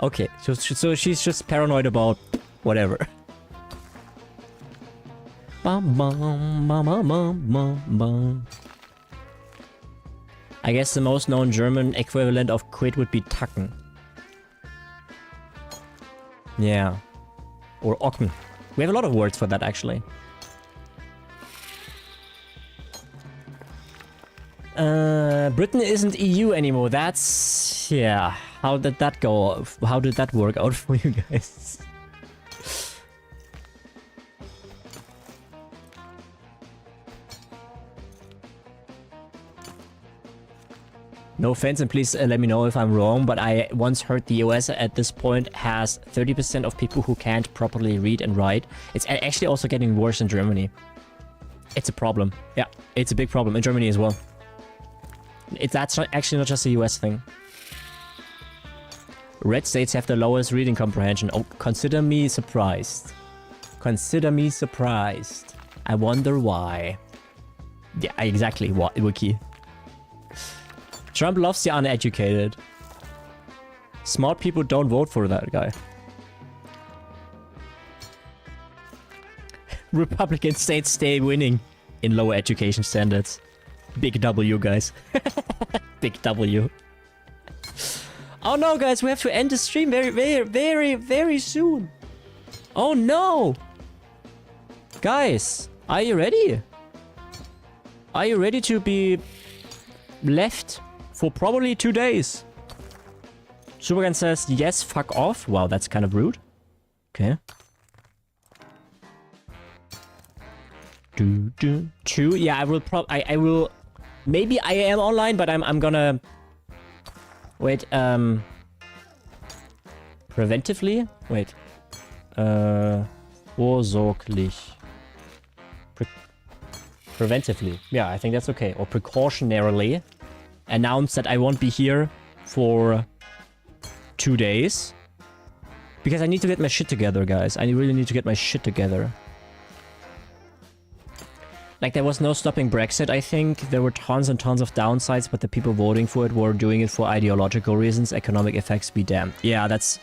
Okay, so she's just paranoid about whatever. Bum, bum, bum, bum, bum, bum. I guess the most known German equivalent of quit would be tacken. Yeah. Or ocken. We have a lot of words for that, actually. Britain isn't EU anymore. That's... yeah. How did that go? How did that work out for you guys? No offense, and please let me know if I'm wrong, but I once heard the US at this point has 30% of people who can't properly read and write. It's actually also getting worse in Germany. It's a problem. Yeah, it's a big problem in Germany as well. That's actually not just a US thing. Red states have the lowest reading comprehension. Oh, consider me surprised. Consider me surprised. I wonder why. Yeah, exactly. What, Wiki? Trump loves the uneducated. Smart people don't vote for that guy. Republican states stay winning in lower education standards. Big W, guys. Big W. Oh no, guys, we have to end the stream very soon. Oh no! Guys, are you ready? Are you ready to be left for probably 2 days? Supergan says, yes, fuck off. Wow, that's kind of rude. Okay. True. Yeah, I will I will... Maybe I am online, but I'm gonna... Wait, preventively? Wait. Vorsorglich. Preventively. Yeah, I think that's okay. Or precautionarily announce that I won't be here for 2 days. Because I need to get my shit together, guys. I really need to get my shit together. Like, there was no stopping Brexit, I think. There were tons and tons of downsides, but the people voting for it were doing it for ideological reasons. Economic effects be damned. Yeah, that's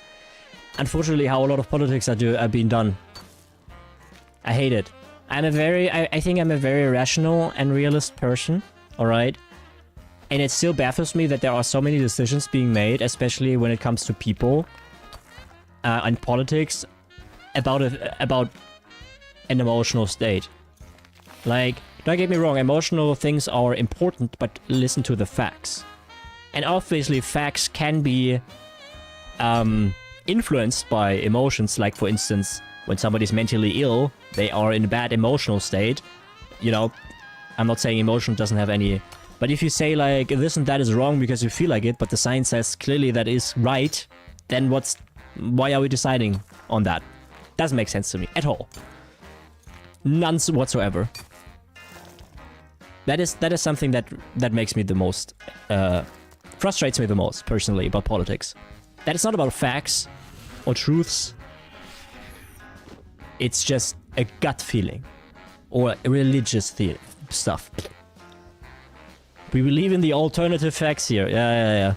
unfortunately how a lot of politics are being done. I hate it. I think I'm a very rational and realist person, alright? And it still baffles me that there are so many decisions being made, especially when it comes to people and politics, about an emotional state. Like, don't get me wrong, emotional things are important, but listen to the facts. And obviously facts can be influenced by emotions, like for instance, when somebody's mentally ill, they are in a bad emotional state. You know, I'm not saying emotion doesn't have any... But if you say like, this and that is wrong because you feel like it, but the science says clearly that is right, then why are we deciding on that? Doesn't make sense to me at all. None whatsoever. That is something that makes me the most... frustrates me the most, personally, about politics. That it's not about facts or truths. It's just a gut feeling. Or religious stuff. We believe in the alternative facts here. Yeah.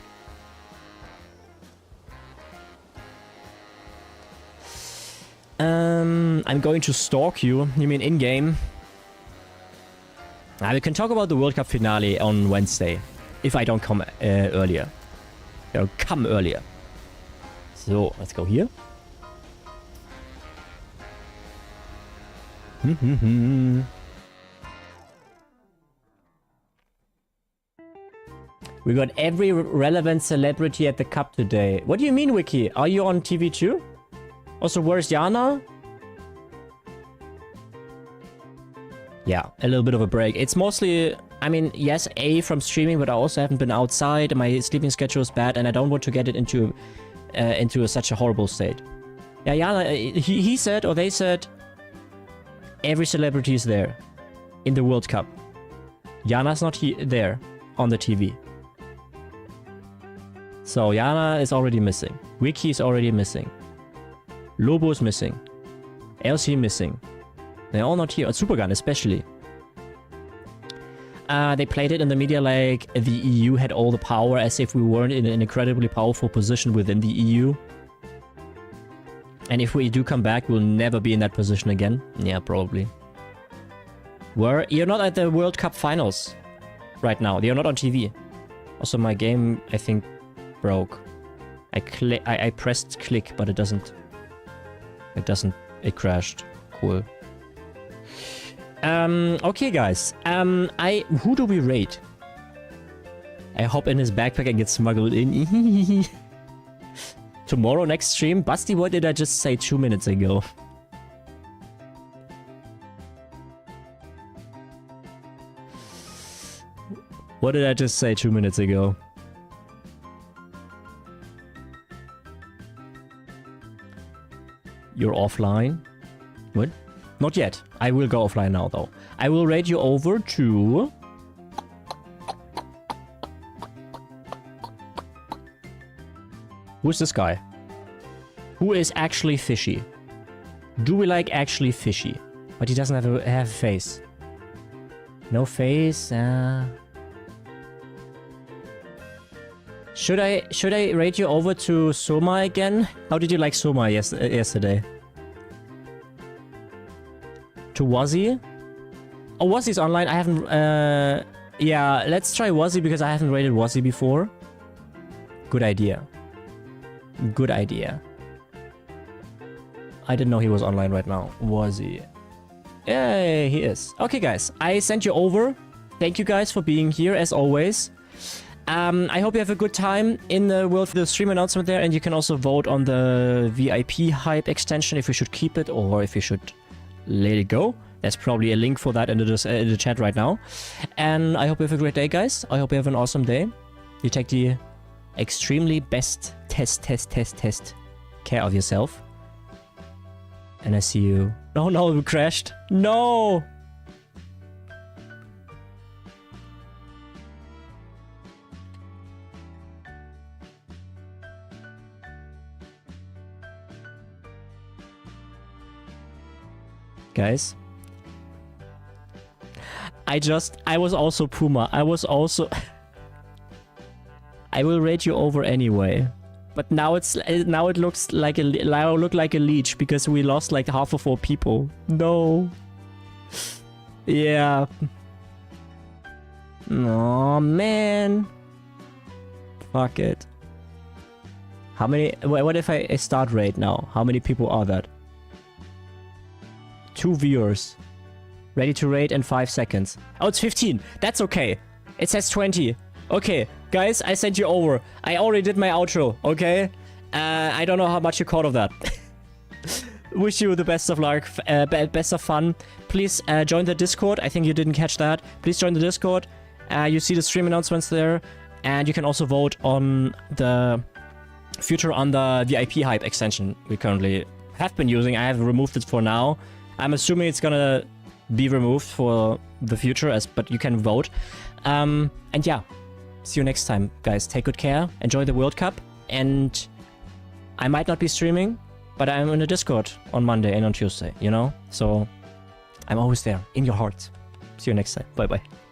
I'm going to stalk you. You mean in-game? We can talk about the World Cup finale on Wednesday. If I don't come earlier. Come earlier. So, let's go here. We got every relevant celebrity at the cup today. What do you mean, Wiki? Are you on TV too? Also, where's Yana? Yeah, a little bit of a break. It's mostly, I mean, yes, from streaming, but I also haven't been outside. My sleeping schedule is bad, and I don't want to get it into such a horrible state. Yeah, Yana, he said, or they said, every celebrity is there in the World Cup. Yana's not there on the TV. So Yana is already missing. Wiki is already missing. Lobo is missing. LC missing. They're all not here. Supergun especially. They played it in the media like the EU had all the power, as if we weren't in an incredibly powerful position within the EU. And if we do come back, we'll never be in that position again. Yeah, probably. You're not at the World Cup finals right now. You're not on TV. Also, my game, I think, broke. I pressed click, but it doesn't. It crashed. Cool. Okay, guys. Who do we raid? I hop in his backpack and get smuggled in. Tomorrow, next stream? Basti, what did I just say 2 minutes ago? What did I just say 2 minutes ago? You're offline? What? Not yet. I will go offline now, though. I will raid you over to... Who's this guy? Who is actually fishy? Do we like actually fishy? But he doesn't have a face. No face? Should I rate you over to Soma again? How did you like Soma yesterday? To Wazzy? Oh, Wazzy's online. I haven't... yeah, let's try Wazzy because I haven't rated Wazzy before. Good idea. Good idea. I didn't know he was online right now. Wazzy. Yeah, he is. Okay, guys. I sent you over. Thank you guys for being here, as always. I hope you have a good time in the world for the stream announcement there, and you can also vote on the VIP hype extension if you should keep it or if you should let it go. There's probably a link for that in the chat right now. And I hope you have a great day, guys. I hope you have an awesome day. You take the extremely best test care of yourself. And I see you. Oh no, we crashed. No! Guys. I was also Puma. I will rate you over anyway. But now it looks like now I look like a leech because we lost like half of 4 people. No. Yeah. Oh man. Fuck it. How many? What if I start raid now? How many people are that? 2 viewers. Ready to raid in 5 seconds. Oh, it's 15. That's okay. It says 20. Okay, guys, I sent you over. I already did my outro, okay? I don't know how much you caught of that. Wish you the best of luck, best of fun. Please join the Discord. I think you didn't catch that. Please join the Discord. You see the stream announcements there. And you can also vote on the future on the VIP hype extension we currently have been using. I have removed it for now. I'm assuming it's gonna be removed for the future, but you can vote. And yeah, see you next time, guys. Take good care. Enjoy the World Cup. And I might not be streaming, but I'm in the Discord on Monday and on Tuesday, you know? So I'm always there, in your hearts. See you next time. Bye-bye.